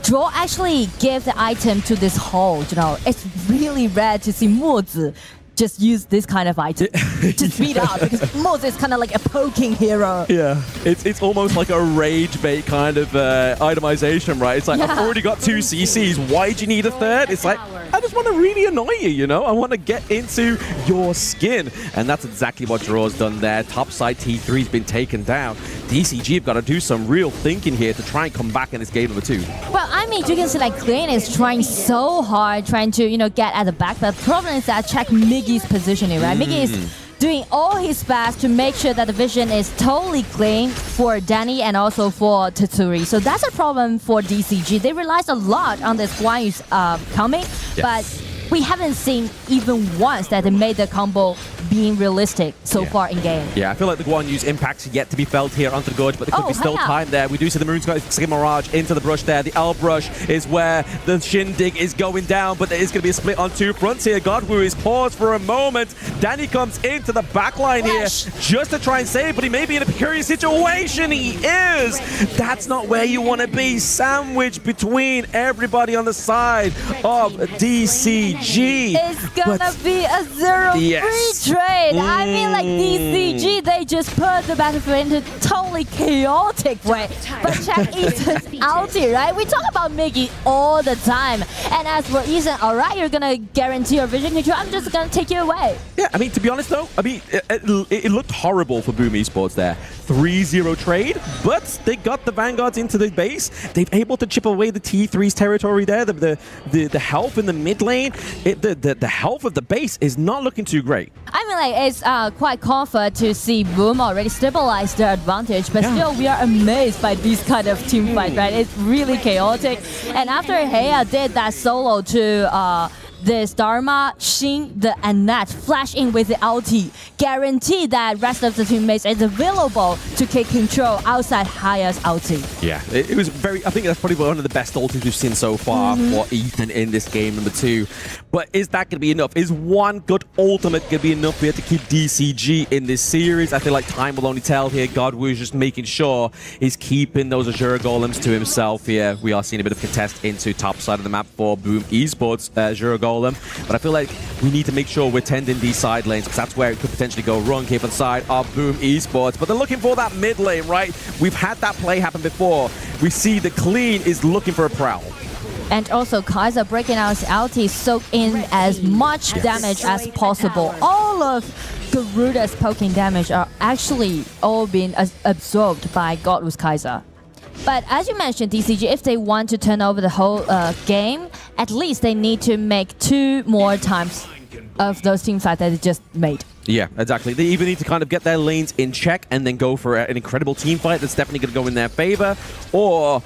Draw actually gave the item to this hole. You know, it's really rare to see Mozi just use this kind of item to speed up, because Mozi is kind of like a poking hero. Yeah, it's almost like a rage bait kind of itemization, right? It's like, I've already got 2 CCs. Why do you need a third? It's like, I just want to really annoy you, you know? I want to get into your skin. And that's exactly what Draw's done there. Topside T3's been taken down. DCG have got to do some real thinking here to try and come back in this game number 2. Well, I mean, you can see like Clean is trying so hard, trying to, you know, get at the back. But the problem is that check Miggy's positioning, right? Miggy is doing all his best to make sure that the vision is totally clean for Danny and also for Tatsuri. So that's a problem for DCG. They relied a lot on this Guan Yu's coming, but we haven't seen even once that they made the combo being realistic so far in game. Yeah, I feel like the Guan Yu's impact's yet to be felt here onto the Gorge, but there could be still time there. We do see the Maroon Sky Mirage into the brush there. The L brush is where the Shindig is going down, but there is going to be a split on 2 fronts here. Godwoo is paused for a moment. Danny comes into the backline here just to try and save, but he may be in a precarious situation. He is. That's not where you want to be. Sandwiched between everybody on the side of DCG. It's gonna be a 0-3 trade. I mean, like DCG, they just put the battlefield into totally chaotic way. But check Ethan's ulti, right? We talk about Miggy all the time. And as for Ethan, all right, you're gonna guarantee your vision control. I'm just gonna take you away. Yeah, I mean, to be honest though, I mean, it looked horrible for Boom Esports there. 3-0 trade, but they got the Vanguards into the base. They've able to chip away the T3's territory there. The health in the mid lane, the health of the base is not looking too great. I mean, like, it's quite comfort to see Boom already stabilize their advantage, but still we are amazed by these kind of team fights, right? It's really chaotic. And after Heya did that solo to this Dharma, Shin, the Annette flash in with the ulti, guarantee that rest of the teammates is available to take control outside Haya's ulti. Yeah, it was very, I think that's probably one of the best ultis we've seen so far for Ethan in this game number 2. But is that going to be enough? Is one good ultimate going to be enough here to keep DCG in this series? I feel like time will only tell here. Godwoo is just making sure he's keeping those Azure Golems to himself here. We are seeing a bit of contest into top side of the map for Boom Esports Azure Golem. But I feel like we need to make sure we're tending these side lanes, because that's where it could potentially go wrong here for the side of Boom Esports. But they're looking for that mid lane, right? We've had that play happen before. We see the Clean is looking for a prowl. And also Kaiser breaking out his ulti, soak in as much damage as possible. All of Garuda's poking damage are actually all being absorbed by Godwoo's Kaiser. But as you mentioned, DCG, if they want to turn over the whole game, at least they need to make 2 more times of those team fights that they just made. Yeah, exactly. They even need to kind of get their lanes in check and then go for an incredible team fight that's definitely going to go in their favor. Or,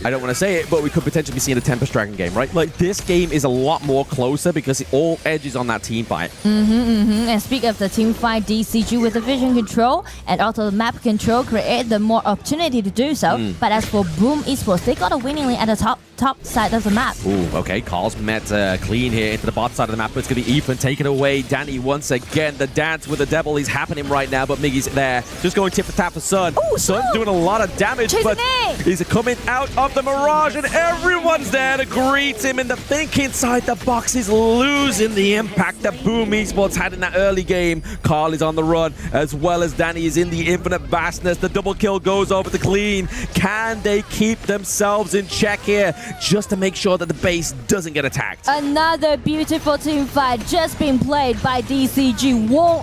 I don't want to say it, but we could potentially be seeing a Tempest Dragon game, right? Like, this game is a lot more closer because it all edges on that team fight. And speak of the team fight, DCG with the vision control and also the map control create the more opportunity to do so. But as for Boom Esports, they got a winning lane at the top side of the map. Ooh, okay. Carl's met clean here into the bot side of the map, but it's going to be Ethan taken away. Danny once again. The dance with the devil is happening right now, but Miggy's there. Just going tip for tap for Sun. Sun's doing a lot of damage, but he's coming out of the Mirage, and everyone's there to greet him. And the think inside the box is losing the impact that Boom Esports had in that early game. Carl is on the run, as well as Danny is in the infinite vastness. The double kill goes over to Clean. Can they keep themselves in check here, just to make sure that the base doesn't get attacked? Another beautiful team fight just being played by DCG.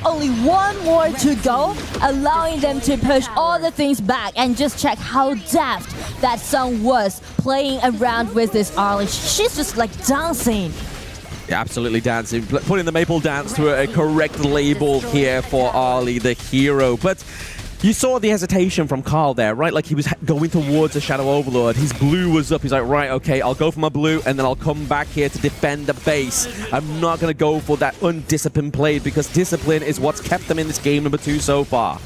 Only one more to go, allowing them to push all the things back. And just check how deft that Sun was playing around with this Arlie. She's just like dancing. Yeah, absolutely dancing, putting the maple dance to a correct label here for Arlie, the hero. But you saw the hesitation from Carl there, right? Like, he was going towards the Shadow Overlord. His blue was up. He's like, right, okay, I'll go for my blue, and then I'll come back here to defend the base. I'm not going to go for that undisciplined play, because discipline is what's kept them in this game number 2 so far.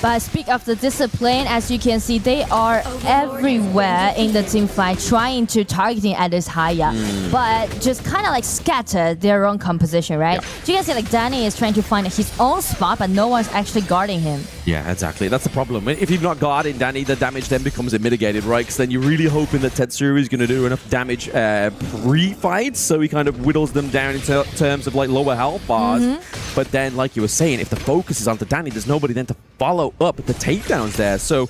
But speak of the discipline, as you can see, they are everywhere in the team fight, trying to targeting at this Haya, but just kind of like scatter their own composition, right? Yeah. So you can see like Danny is trying to find his own spot, but no one's actually guarding him. Yeah, exactly. That's the problem. If you're not guarding Danny, the damage then becomes mitigated, right? Because then you're really hoping that Tetsuru is going to do enough damage pre-fights, so he kind of whittles them down in terms of like lower health bars. But then, like you were saying, if the focus is onto Danny, there's nobody then to follow up the takedowns there. So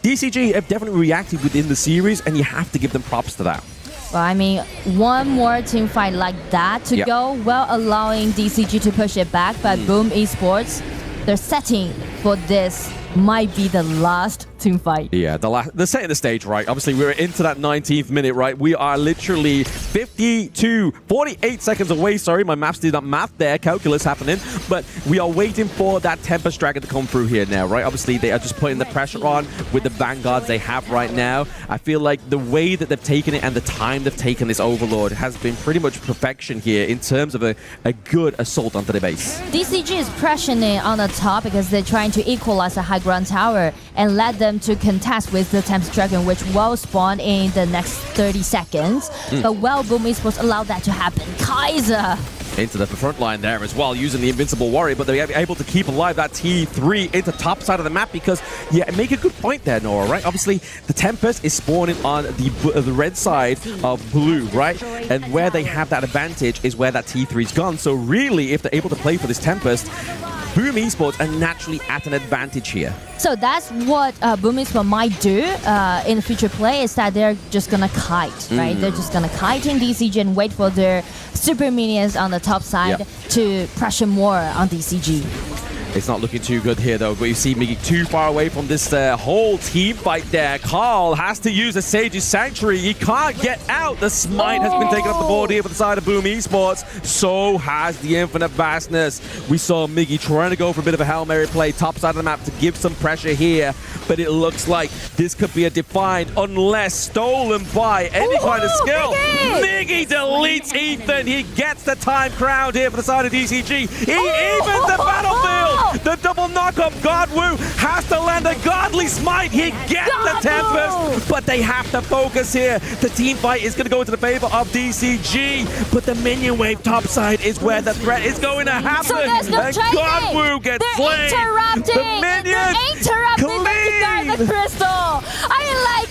DCG have definitely reacted within the series, and you have to give them props to that. Well, I mean, one more team fight like that to go, well, allowing DCG to push it back, but Boom Esports, they're setting for this might be the last team fight. Yeah, they're setting the stage right. Obviously, we're into that 19th minute, right? We are literally 48 seconds away. Sorry, my maths did not math there. Calculus happening. But we are waiting for that Tempest Dragon to come through here now, right? Obviously, they are just putting the pressure on with the Vanguards they have right now. I feel like the way that they've taken it and the time they've taken this Overlord has been pretty much perfection here in terms of a good assault onto the base. DCG is pressuring on the top because they're trying to equalize the high ground tower and let them to contest with the Tempest Dragon, which will spawn in the next 30 seconds. But well, Boom Esports allowed that to happen. Kaiser into the front line there as well, using the Invincible Warrior, but they're able to keep alive that T3 into top side of the map because, yeah, make a good point there, Nora, right? Obviously, the Tempest is spawning on the red side of blue, right? And where they have that advantage is where that T3's gone. So really, if they're able to play for this Tempest, Boom Esports are naturally at an advantage here. So that's what Boom Esports might do in the future play, is that they're just gonna kite, right? They're just gonna kite in DCG and wait for their super minions on the top side to pressure more on DCG. It's not looking too good here, though, but you see Miggy too far away from this whole team fight there. Carl has to use a Sage's Sanctuary. He can't get out. The Smite has been taken off the board here for the side of Boom Esports. So has the Infinite Vastness. We saw Miggy trying to go for a bit of a Hail Mary play, top side of the map to give some pressure here, but it looks like this could be a defined unless stolen by any kind of skill. Miggy deletes Ethan. He gets the time crowned here for the side of DCG. He evens the battlefield. The double knock-up. Godwoo has to land a godly smite. He gets the Tempest, but they have to focus here. The team fight is going to go into the favor of DCG, but the minion wave topside is where the threat is going to happen. So there's no and trading. Godwoo gets slain. Interrupting. The minions They're interrupting clean. the crystal. I mean, like,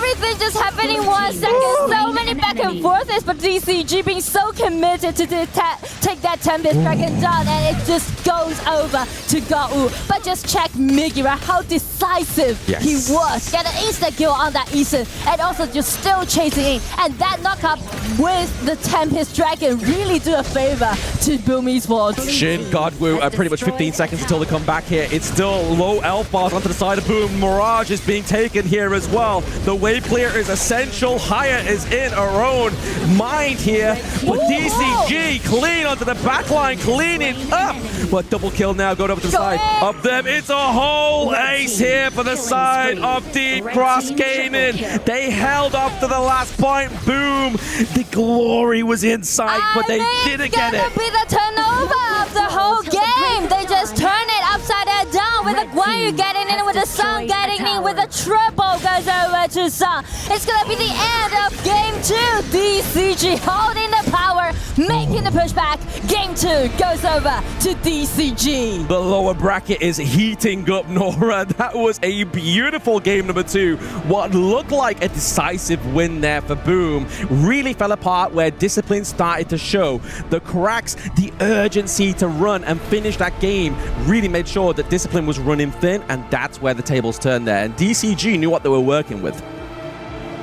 everything just happened in 1 second. So many back and forths, but DCG being so committed to take that Tempest Dragon down, and it just goes over to Gau. But just check Miggy, right? How decisive he was. Get an instant kill on that Eason, and also just still chasing in. And that knockup with the Tempest Dragon really do a favor to Boom Esports. Shin, Godwoo, pretty much 15 seconds until they come back here. It's still low elf bars onto the side of Boom. Mirage is being taken here as well. The wave clear is essential. Haya is in her own mind here. But DCG clean onto the back line, cleaning up. But double kill now going over to the side of them. It's a whole ace here for the side of Deep Cross Gaming. They held up to the last point. Boom. The glory was in sight, but they didn't get it. It's gonna be the turnover of the whole game. They just turn it upside down with the Guanyu getting in, with the Sun getting in, with the triple goes over to Sun. It's gonna be the end of game 2. DCG holding the power, making the pushback. Game 2 goes over to DCG. The lower bracket is heating up, Nora. That was a beautiful game number 2. What looked like a decisive win there for Boom really fell apart where discipline started to show. The cracks, the urgency to run and finish that game really made sure that discipline was running thin, and that's where the tables turned there. And DCG knew what they were working with.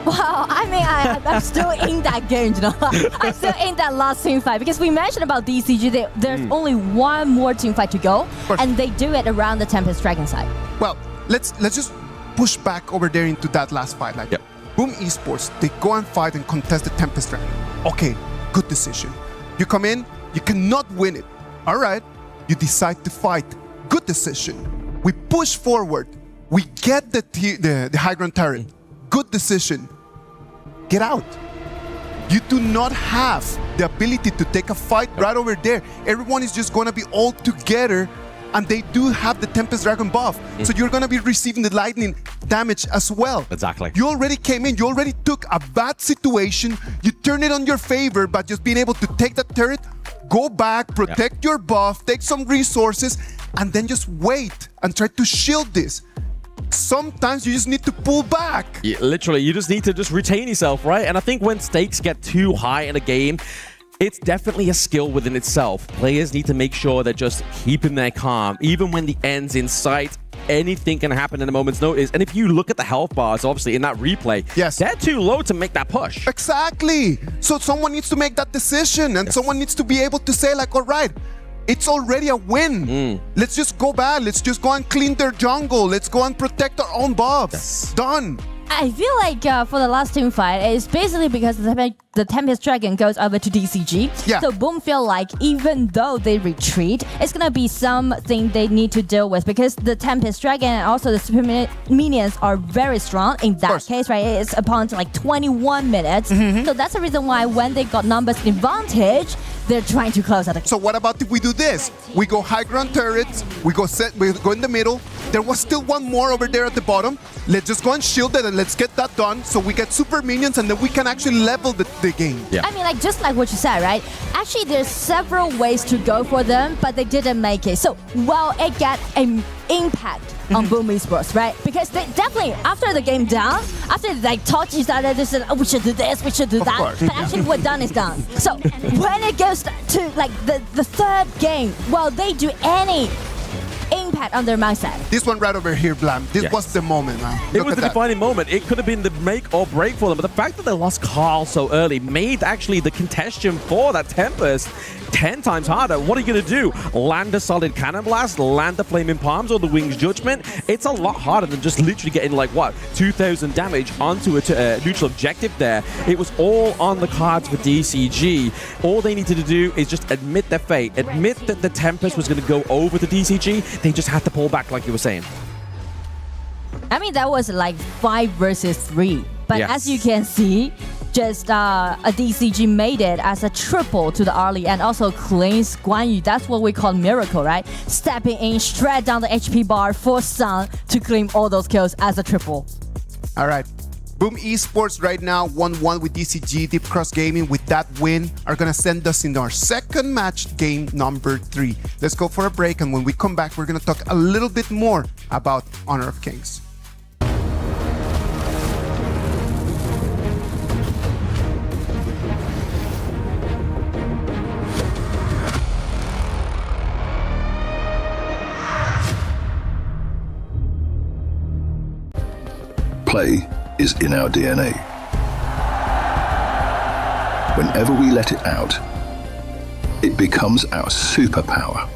Wow, I mean, I'm still in that game, you know. I'm still in that last team fight because we mentioned about DCG. There's only one more team fight to go, and they do it around the Tempest Dragon side. Well, let's just push back over there into that last fight. Like, Boom Esports, they go and fight and contest the Tempest Dragon. Okay, good decision. You come in, you cannot win it. All right, you decide to fight. Good decision. We push forward. We get the high ground turret. Good decision. Get out. You do not have the ability to take a fight right over there. Everyone is just going to be all together, and they do have the Tempest Dragon buff. So you're going to be receiving the lightning damage as well. Exactly. You already came in. You already took a bad situation. You turn it on your favor by just being able to take that turret, go back, protect your buff, take some resources, and then just wait and try to shield this. Sometimes you just need to pull back. Yeah, literally, you just need to just retain yourself, right? And I think when stakes get too high in a game, it's definitely a skill within itself. Players need to make sure they're just keeping their calm. Even when the end's in sight, anything can happen in a moment's notice. And if you look at the health bars, obviously, in that replay, they're too low to make that push. Exactly. So someone needs to make that decision, and someone needs to be able to say, like, all right, it's already a win. Let's just go back. Let's just go and clean their jungle. Let's go and protect our own buffs. Done. I feel like for the last team fight, it's basically because the Tempest Dragon goes over to DCG. Yeah. So Boom feel like even though they retreat, it's going to be something they need to deal with because the Tempest Dragon and also the Super Minions are very strong. In that case, right, it's upon to like 21 minutes. So that's the reason why when they got numbers advantage, they're trying to close out. So what about if we do this? We go high ground turrets, we go in the middle. There was still one more over there at the bottom. Let's just go and shield it and let's get that done so we get super minions and then we can actually level the game. I mean, like just like what you said, right? Actually, there's several ways to go for them, but they didn't make it. So while it got an impact on Boom Esports, right? Because they definitely, after the game down, after they like talk to each other, they said, oh, we should do this, we should do that. course, But actually what done is done. So when it goes to like the third game, well, they do any impact on their mindset. This one right over here, Blam. This was the moment, man. It was the defining moment. It could have been the make or break for them. But the fact that they lost Carl so early made actually the contention for that Tempest 10 times harder. What are you going to do? Land a solid Cannon Blast, land the Flaming Palms or the Wings Judgment? It's a lot harder than just literally getting like, what, 2,000 damage onto a neutral objective there. It was all on the cards for DCG. All they needed to do is just admit their fate, admit that the Tempest was going to go over to DCG. They just had to pull back like you were saying. I mean, that was like 5 versus 3. But as you can see, just a DCG made it as a triple to the early and also cleans Guanyu. That's what we call miracle, right? Stepping in straight down the HP bar for Sun to claim all those kills as a triple. All right. Boom Esports right now 1-1 with DCG. Deep Cross Gaming with that win are going to send us in our second match, game number 3. Let's go for a break, and when we come back, we're going to talk a little bit more about Honor of Kings. Play is in our DNA. Whenever we let it out, it becomes our superpower.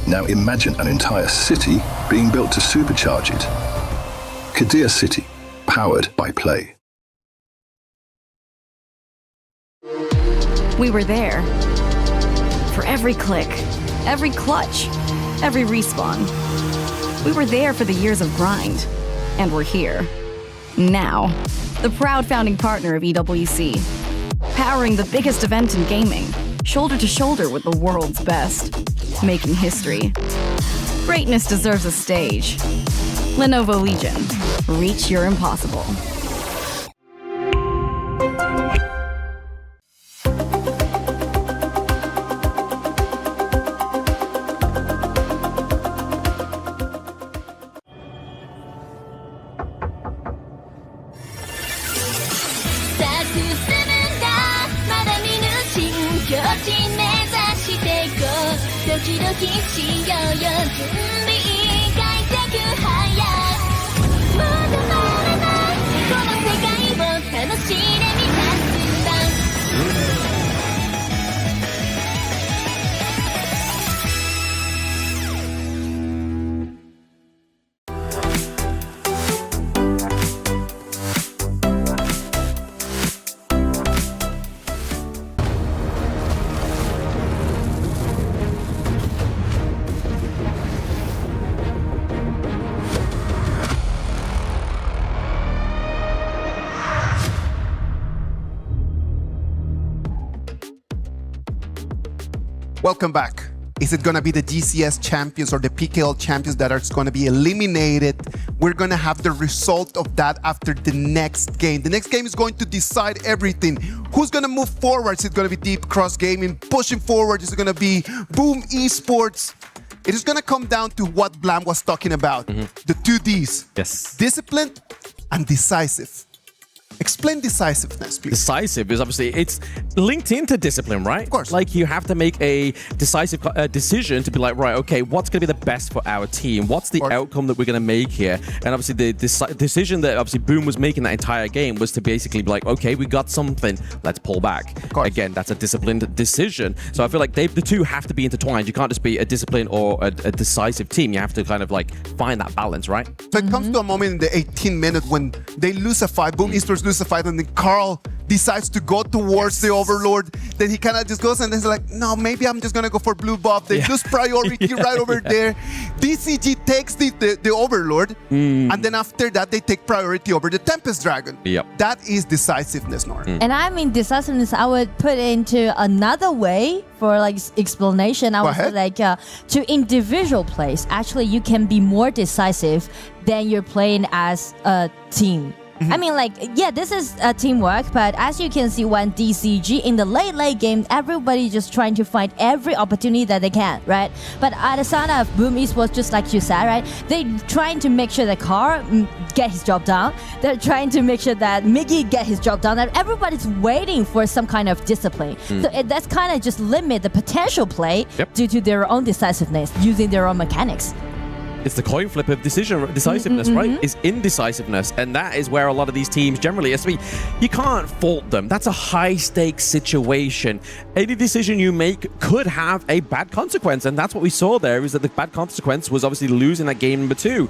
Now imagine an entire city being built to supercharge it. Kadir City, powered by play. We were there. For every click, every clutch, every respawn. We were there for the years of grind. And we're here. Now. The proud founding partner of EWC. Powering the biggest event in gaming. Shoulder to shoulder with the world's best. Making history. Greatness deserves a stage. Lenovo Legion. Reach your impossible. Welcome back. Is it going to be the GCS champions or the PKL champions that are going to be eliminated? We're going to have the result of that after the next game. The next game is going to decide everything. Who's going to move forward? Is it going to be Deep Cross Gaming pushing forward? Is it going to be Boom Esports? It is going to come down to what Blam was talking about. The 2 Ds. Yes. Discipline and decisive. Explain decisiveness, please. Decisive is obviously, it's linked into discipline, right? Of course. Like you have to make a decisive decision to be like, right, okay, what's going to be the best for our team? What's the outcome that we're going to make here? And obviously the decision that obviously Boom was making that entire game was to basically be like, okay, we got something, let's pull back. Again, that's a disciplined decision. So I feel like the two have to be intertwined. You can't just be a disciplined or a decisive team. You have to kind of like find that balance, right? So it comes to a moment in the 18th minute when they lose a fight, Boom Esports lose a fight, and then Carl decides to go towards the Overlord. Then he kind of just goes and then he's like, no, maybe I'm just going to go for blue buff. They lose priority right over there. DCG takes the Overlord, and then after that, they take priority over the Tempest Dragon. That is decisiveness, Nora. And I mean, decisiveness, I would put into another way for like explanation. I would say like to individual plays, actually, you can be more decisive than you're playing as a team. I mean, like, yeah, this is teamwork, but as you can see, when DCG in the late game, everybody just trying to find every opportunity that they can, right? But at the side of Boom Esports, just like you said, right? They're trying to make sure that Carl get his job done. They're trying to make sure that Miggy get his job done. That everybody's waiting for some kind of discipline. So that's kind of just limit the potential play due to their own decisiveness, using their own mechanics. It's the coin flip of decisiveness, right? It's indecisiveness. And that is where a lot of these teams generally, you can't fault them. That's a high stakes situation. Any decision you make could have a bad consequence. And that's what we saw there, is that the bad consequence was obviously losing that game number 2.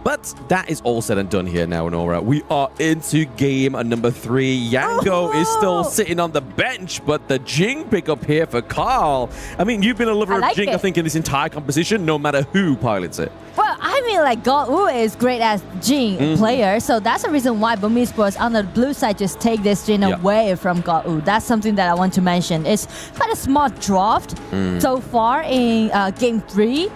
But that is all said and done here now, Nora. We are into game number 3. Yango is still sitting on the bench, but the Jing pickup here for Carl. I mean, you've been a lover of Jing, I think, in this entire composition, no matter who pilots it. Well, I mean, like, God-Wu is great as Jing player, so that's the reason why Boom Esports on the blue side just take this Jing away from God-Wu. That's something that I want to mention. It's quite a smart draft so far in game 3.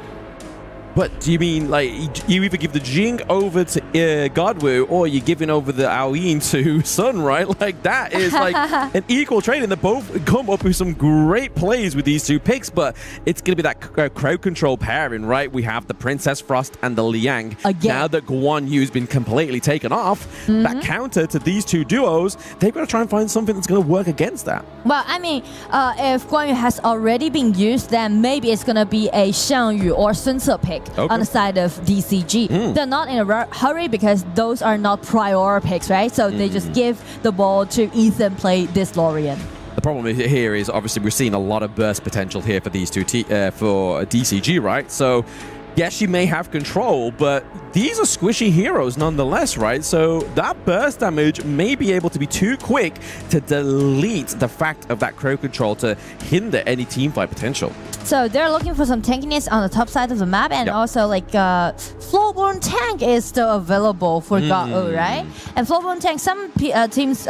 But do you mean, like, you either give the Jing over to Godwoo or you're giving over the Aoyin to Sun, right? Like that is like an equal trading. They both come up with some great plays with these two picks, but it's going to be that crowd control pairing, right? We have the Princess Frost and the Liang. Again. Now that Guan Yu's been completely taken off, that counter to these two duos, they've got to try and find something that's going to work against that. Well, I mean, if Guan Yu has already been used, then maybe it's going to be a Xiang Yu or Sun Ce pick on the side of DCG. They're not in a hurry because those are not prior picks, right? So they just give the ball to Ethan play this Lorien. The problem here is obviously we're seeing a lot of burst potential here for these two for DCG, right? So yes, she may have control, but these are squishy heroes nonetheless, right? So that burst damage may be able to be too quick to delete the fact of that crowd control to hinder any teamfight potential. So they're looking for some tankiness on the top side of the map, and also like Flowborn Tank is still available for GOT-O, right? And Flowborn Tank, some teams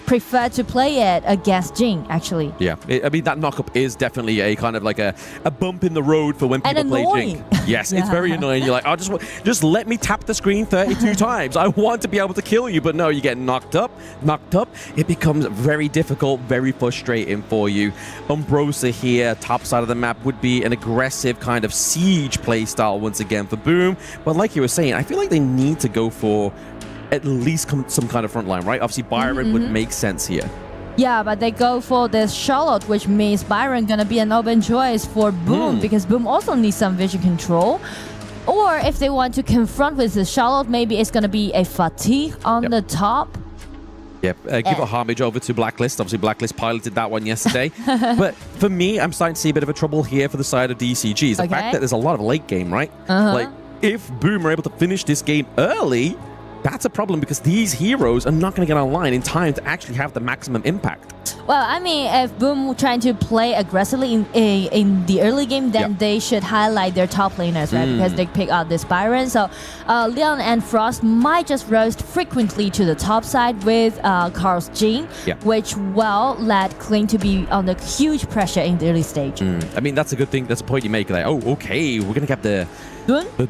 prefer to play it against Jing, actually. Yeah, I mean, that knockup is definitely a kind of like a bump in the road for when people play Jing. Yes, it's very annoying. You're like, oh, just let me tap the screen 32 times. I want to be able to kill you, but no, you get knocked up. It becomes very difficult, very frustrating for you. Umbrosa here, top side of the map, would be an aggressive kind of siege playstyle once again for Boom. But like you were saying, I feel like they need to go for at least some kind of front line, right? Obviously, Byron would make sense here. Yeah, but they go for this Charlotte, which means Byron gonna be an open choice for Boom because Boom also needs some vision control. Or if they want to confront with the Charlotte, maybe it's gonna be a Fatigue on the top. Yep, give a homage over to Blacklist. Obviously, Blacklist piloted that one yesterday. But for me, I'm starting to see a bit of a trouble here for the side of DCGs. The fact that there's a lot of late game, right? Like, if Boom are able to finish this game early, that's a problem because these heroes are not going to get online in time to actually have the maximum impact. Well, I mean, if Boom trying to play aggressively in the early game, then they should highlight their top laners, right? Because they pick out this Byron. So Leon and Frost might just roast frequently to the top side with Carl's Jing, which led Kling to be under huge pressure in the early stage. I mean, that's a good thing. That's a point you make. Like, oh, okay, we're going to get the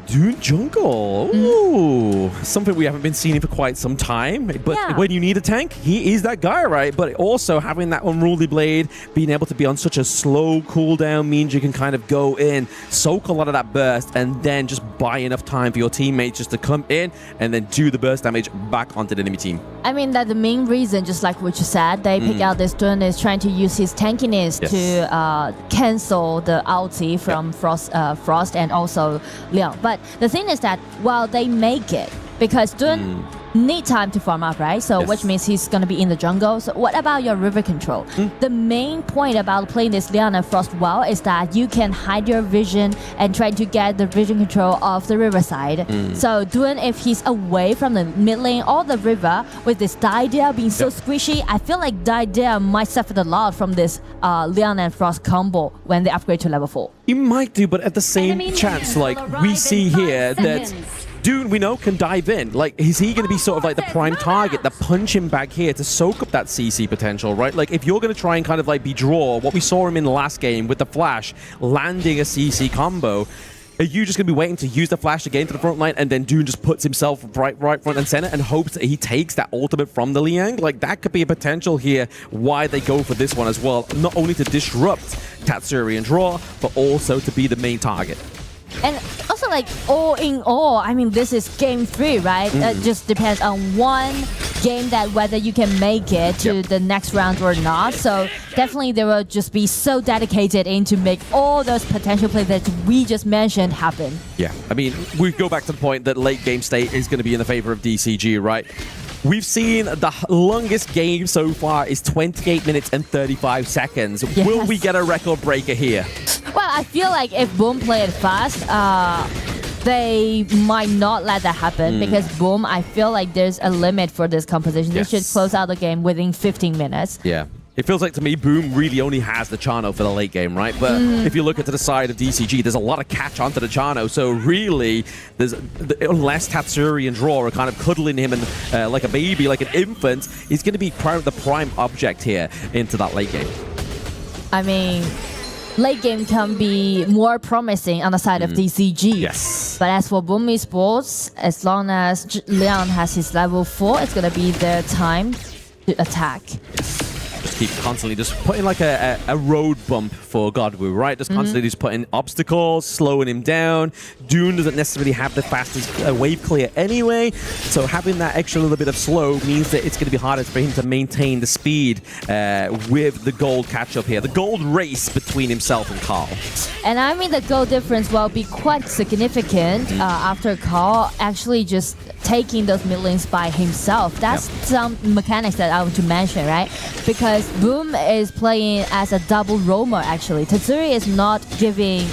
Dune jungle. Ooh, something we haven't been seeing for quite some time. But when you need a tank, he is that guy, right? But also having that unruly blade, being able to be on such a slow cooldown means you can kind of go in, soak a lot of that burst, and then just buy enough time for your teammates just to come in and then do the burst damage back onto the enemy team. I mean, that the main reason, just like what you said, they pick out this Dune is trying to use his tankiness to cancel the ulti from Frost and also Leon. But the thing is that while they make it, because Dune need time to farm up, right? So which means he's going to be in the jungle. So what about your river control? The main point about playing this Leon and Frost well is that you can hide your vision and try to get the vision control of the riverside. So Dune, if he's away from the mid lane or the river with this Diedea being so squishy, I feel like Diedea might suffer a lot from this Leon and Frost combo when they upgrade to level 4. You might do, but at the same chance, like we see here that Dune, we know, can dive in. Like, is he going to be sort of like the prime target, the punching bag here to soak up that CC potential, right? Like, if you're going to try and kind of like be draw, what we saw him in the last game with the flash, landing a CC combo, are you just going to be waiting to use the flash to get into the front line and then Dune just puts himself right front and center and hopes that he takes that ultimate from the Liang? Like, that could be a potential here why they go for this one as well. Not only to disrupt Tatsuri and draw, but also to be the main target. And also, like, all in all, I mean, this is game 3, right? It just depends on one game that whether you can make it to the next round or not. So definitely they will just be so dedicated in to make all those potential plays that we just mentioned happen. Yeah, I mean, we go back to the point that late game state is going to be in the favor of DCG, right? We've seen the longest game so far is 28 minutes and 35 seconds. Yes. Will we get a record breaker here? Well, I feel like if Boom play it fast, they might not let that happen because Boom, I feel like there's a limit for this composition. They should close out the game within 15 minutes. Yeah. It feels like to me, Boom really only has the Chano for the late game, right? But if you look at the side of DCG, there's a lot of catch onto the Chano. So really, unless Tatsuri and Draw are kind of cuddling him and like a baby, like an infant, he's going to be the prime object here into that late game. I mean, late game can be more promising on the side of DCG. Yes. But as for Boom Esports, as long as Leon has his level 4, it's gonna be their time to attack. Just keep constantly just putting like a road bump for Godwoo, right? Just constantly just putting obstacles, slowing him down. Dune doesn't necessarily have the fastest wave clear anyway, so having that extra little bit of slow means that it's going to be harder for him to maintain the speed with the gold catch-up here. The gold race between himself and Carl. And I mean the goal difference will be quite significant after Carl actually just taking those mid lanes by himself. That's some mechanics that I want to mention, right? Because Boom is playing as a double roamer actually. Tatsuri is not giving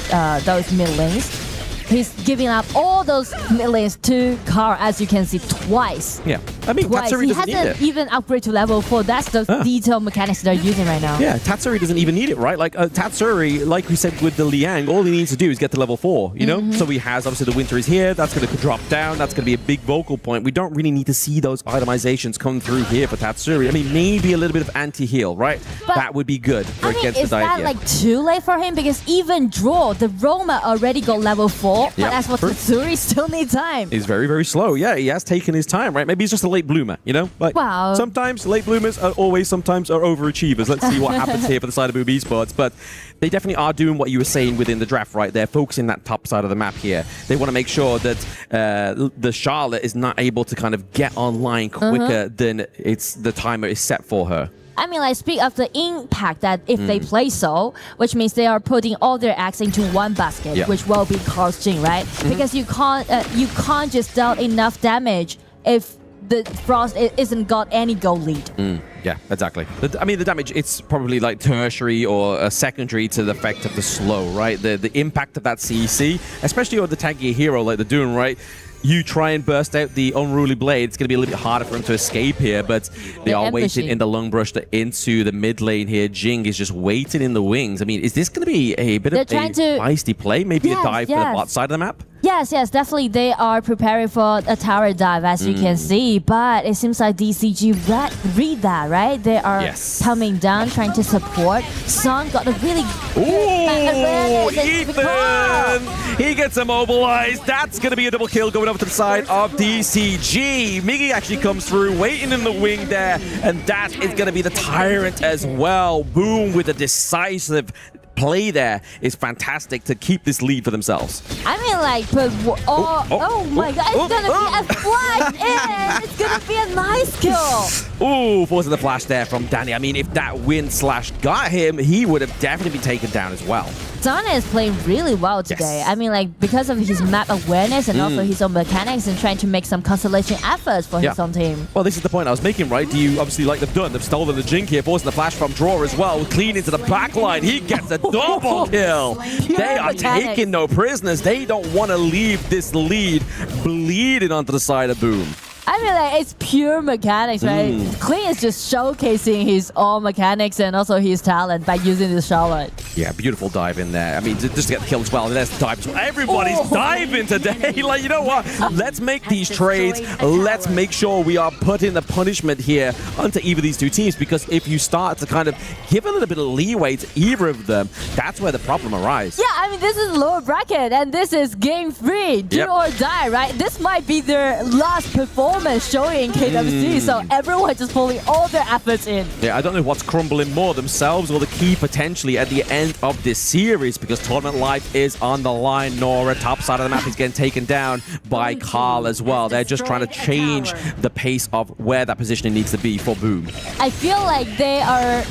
those mid lanes. He's giving up all those mid lanes to Carl, as you can see, twice. Yeah, I mean, Twice. Tatsuri He doesn't need hasn't it. even upgraded to level 4. That's the detailed mechanics they're using right now. Yeah, Tatsuri doesn't even need it, right? Like Tatsuri, like we said with the Liang, all he needs to do is get to level 4, you know? So he has, obviously, the Winter is here. That's going to drop down. That's going to be a big vocal point. We don't really need to see those itemizations come through here for Tatsuri. I mean, maybe a little bit of anti-heal, right? But, that would be good for against is the that Diet. like too late for him? Because even Draw, the Roma already got level 4, but Yep, as for true. Tatsuri, still need time. He's very, very slow. Yeah, he has taken his time, right? Maybe he's just a late bloomer, you know? Like, Wow. sometimes late bloomers are always sometimes are overachievers. Let's see what happens here for the side of Boom Esports. But they definitely are doing what you were saying within the draft, right? They're focusing that top side of the map here. They want to make sure that the Charlotte is not able to kind of get online quicker than the timer is set for her. I mean, like, speak of the impact that if they play so, which means they are putting all their eggs into one basket, which will be Carl's Jing, right? Because you can't just deal enough damage if the Frost isn't got any goal lead. Yeah, exactly. I mean, the damage, it's probably like tertiary or secondary to the effect of the slow, right? The impact of that CEC, especially on the tankier hero like the Dune, right? You try and burst out the Unruly Blade, it's going to be a little bit harder for him to escape here, but they are waiting in the Lung Brush into the mid lane here. Jing is just waiting in the wings. I mean, is this going to be a bit of a feisty play? Maybe a dive for the bot side of the map? Yes, definitely. They are preparing for a tower dive, as you can see. But it seems like DCG read that, right? They are coming down, trying to support. Son got a really good Ethan! He gets immobilized. That's going to be a double kill going over to the side of DCG. Miggy actually comes through, waiting in the wing there. And that is going to be the Tyrant as well. Boom with a decisive play there is fantastic to keep this lead for themselves. I mean, like, but oh my god, it's gonna be a flash in! It's gonna be a nice kill! Ooh, forcing the flash there from Danny. I mean, if that wind slash got him, he would have definitely been taken down as well. Donna is playing really well today. I mean, like, because of his map awareness and also his own mechanics and trying to make some consolation efforts for his own team. Well, this is the point I was making, right? Do you obviously like they've done? They've stolen the Jink here, forcing the flash from Draw as well. Clean into the back line. He gets a double kill. They are taking no prisoners. They don't want to leave this lead bleeding onto the side of Boom. I mean, like, it's pure mechanics, right? Clean is just showcasing his own mechanics and also his talent by using this Charlotte. Yeah, beautiful dive in there. I mean, just to get the kill as well. Let's dive as well. Everybody's diving today. Like, you know what? Let's make these trades. Let's make sure we are putting the punishment here onto either of these two teams, because if you start to kind of give a little bit of leeway to either of them, that's where the problem arises. Yeah, I mean, this is lower bracket and this is game 3. Do or die, right? This might be their last performance showing KWC, so everyone just pulling all their efforts in. Yeah, I don't know what's crumbling more, themselves or the key potentially at the end of this series, because tournament life is on the line. Nora, top side of the map, is getting taken down by Carl as well. They're just trying to change the pace of where that positioning needs to be for Boom. I feel like they are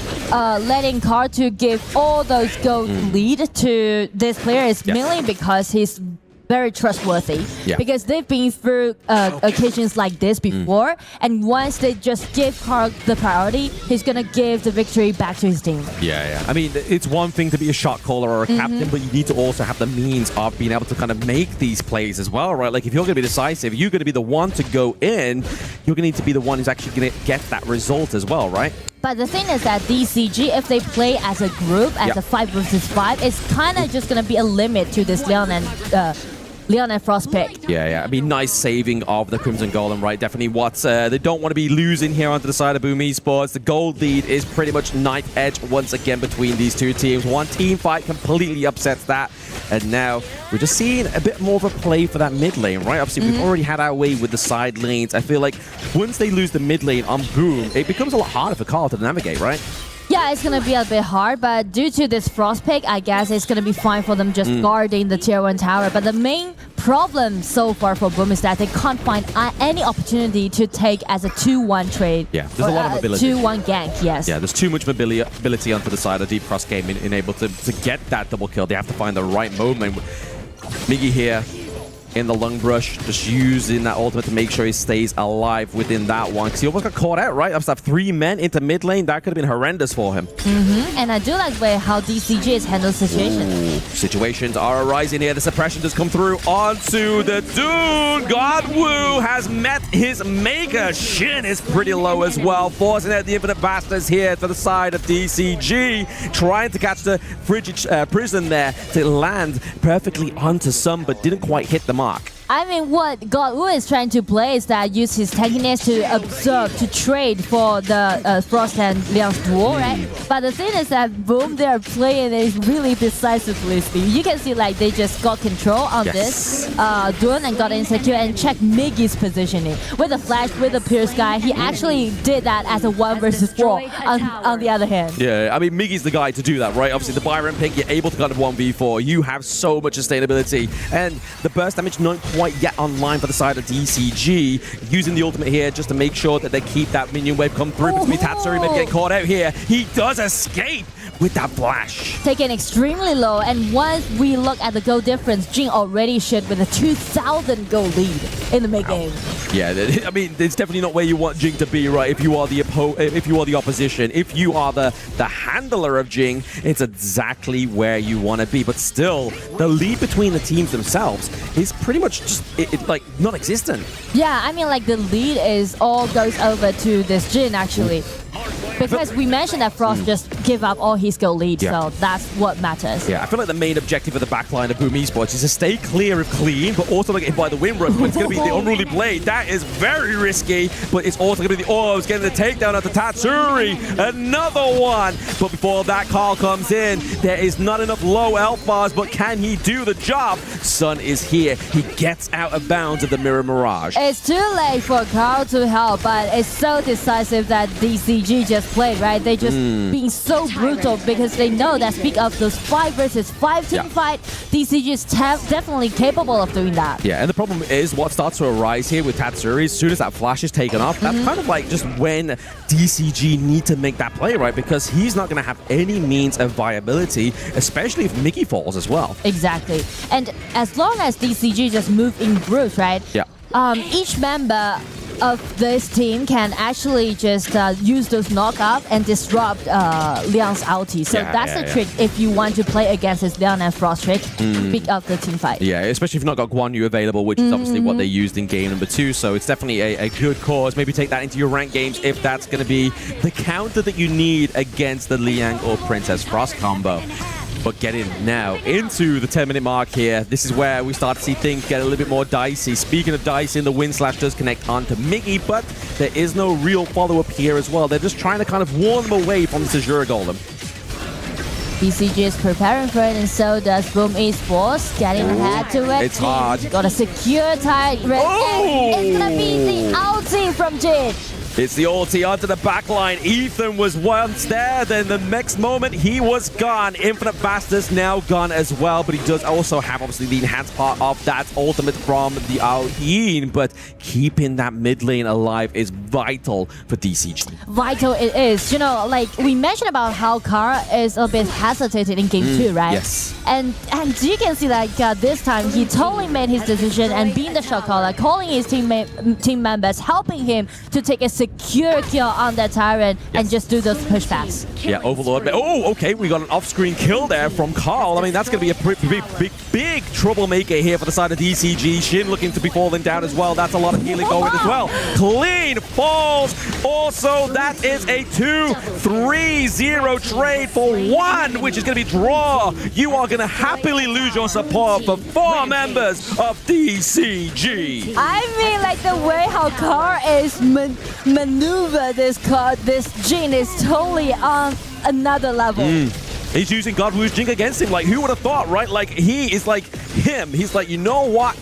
letting Carl to give all those gold lead to this player is mainly because he's very trustworthy, because they've been through occasions like this before, and once they just give Carl the priority, he's gonna give the victory back to his team. I mean, it's one thing to be a shot caller or a captain, but you need to also have the means of being able to kind of make these plays as well, right? Like, if you're gonna be decisive, you're gonna be the one to go in, you're gonna need to be the one who's actually gonna get that result as well, right? But the thing is that DCG, if they play as a group, as a 5 versus 5, it's kind of just going to be a limit to this Leon and Leon and Frost picked. Yeah. I mean, nice saving of the Crimson Golem, right? Definitely what they don't want to be losing here onto the side of Boom Esports. The gold lead is pretty much knife edge once again between these two teams. One team fight completely upsets that. And now we're just seeing a bit more of a play for that mid lane, right? Obviously, we've already had our way with the side lanes. I feel like once they lose the mid lane on Boom, it becomes a lot harder for Carl to navigate, right? Yeah, it's going to be a bit hard, but due to this Frost pick, I guess it's going to be fine for them just guarding the tier 1 tower. But the main problem so far for Boom is that they can't find any opportunity to take as a 2-1 trade. Yeah, there's a lot of mobility. 2-1 gank, yes. Yeah, there's too much ability onto the side of Deep Cross game in able to get that double kill. They have to find the right moment. Miggy here in the lung brush, just using that ultimate to make sure he stays alive within that one. Because he almost got caught out, right? Up 3 men into mid lane. That could have been horrendous for him. And I do like the way how DCG has handled situations. Situations are arising here. The suppression does come through onto the Dune. Godwoo has met his maker. Shin is pretty low as well, forcing out the Infinite Bastards here to the side of DCG, trying to catch the frigid prison there to land perfectly onto some, but didn't quite hit the mark. I mean, what Godwoo is trying to play is that use his tankiness to observe, to trade for the Frost and Leon's duel, right? But the thing is that Boom, they're playing it really decisively. You can see like they just got control on this Dune and got insecure and checked Miggy's positioning. With the flash, with the Pierce guy, he actually did that as a 1 versus 4 on the other hand. Yeah, I mean, Miggy's the guy to do that, right? Obviously, the Byron pick, you're able to kind of 1v4. You have so much sustainability. And the burst damage not quite yet online for the side of DCG, using the ultimate here just to make sure that they keep that minion wave come through. Between Tatsuri maybe getting caught out here. He does escape with that flash. Taken extremely low, and once we look at the goal difference, Jing already should with a 2,000 goal lead in the mid game. Yeah, I mean, it's definitely not where you want Jing to be, right? If you are the opposition, if you are the handler of Jing, it's exactly where you want to be. But still, the lead between the teams themselves is pretty much just like non-existent. Yeah, I mean, like the lead is all goes over to this Jin actually. Because we mentioned that Frost just give up all his goal lead, so that's what matters. Yeah, I feel like the main objective of the backline of Boom Esports is to stay clear of clean, but also not get hit by the wind rush. But it's going to be the unruly blade. That is very risky, but it's also going to be the Orbs getting the takedown onto Tatsuri. Another one. But before that call comes in, there is not enough low elf bars, but can he do the job? Sun is here. He gets out of bounds of the Mirror Mirage. It's too late for Carl to help, but it's so decisive that DCG just played, right? They just being so brutal because they know that speak of those 5 versus 5 team fight, DCG is definitely capable of doing that. Yeah, and the problem is what starts to arise here with Tatsuri, as soon as that flash is taken off, that's kind of like just when DCG need to make that play, right? Because he's not going to have any means of viability, especially if Miggy falls as well. Exactly. And as long as DCG just move in groups, right? Yeah. Each member of this team can actually just use those knock-up and disrupt Leon's ulti. So that's the trick if you want to play against this Leon and Frost trick, pick up the team fight. Yeah, especially if you've not got Guan Yu available, which is obviously what they used in game number 2. So it's definitely a good cause. Maybe take that into your ranked games if that's going to be the counter that you need against the Liang or Princess Frost combo. But getting now into the 10-minute mark here, this is where we start to see things get a little bit more dicey. Speaking of dicey, the Wind Slash does connect onto Miggy, but there is no real follow-up here as well. They're just trying to kind of warn them away from the Azure Golem. DCG is preparing for it, and so does Boom Esports. Getting ahead to it. It's hard. Got a secure tight red, and it's gonna be the ulti from Jin. It's the ulti onto the backline. Ethan was once there, then the next moment he was gone. Infinite Bastards now gone as well, but he does also have obviously the enhanced part of that ultimate from the Aoyin, but keeping that mid lane alive is vital for DCG. Vital it is. You know, like we mentioned about how Kara is a bit hesitated in game 2, right? Yes. And you can see like this time he totally made his decision and being the shot caller, calling his team members, helping him to take a secure kill on that Tyrant and just do those pushbacks. Yeah, Overlord. Oh, okay, we got an off-screen kill there from Carl. I mean, that's going to be a pretty big troublemaker here for the side of DCG. Shin looking to be falling down as well. That's a lot of healing going as well. Clean falls Also, that is a 2-3-0 trade for 1, which is going to be draw. You are going to happily lose your support for 4 members of DCG. I mean, like the way how Carl is maneuver this card, this Jin is totally on another level. He's using God Wu's Jing against him. Like, who would have thought, right? Like, he is like him. He's like, you know what?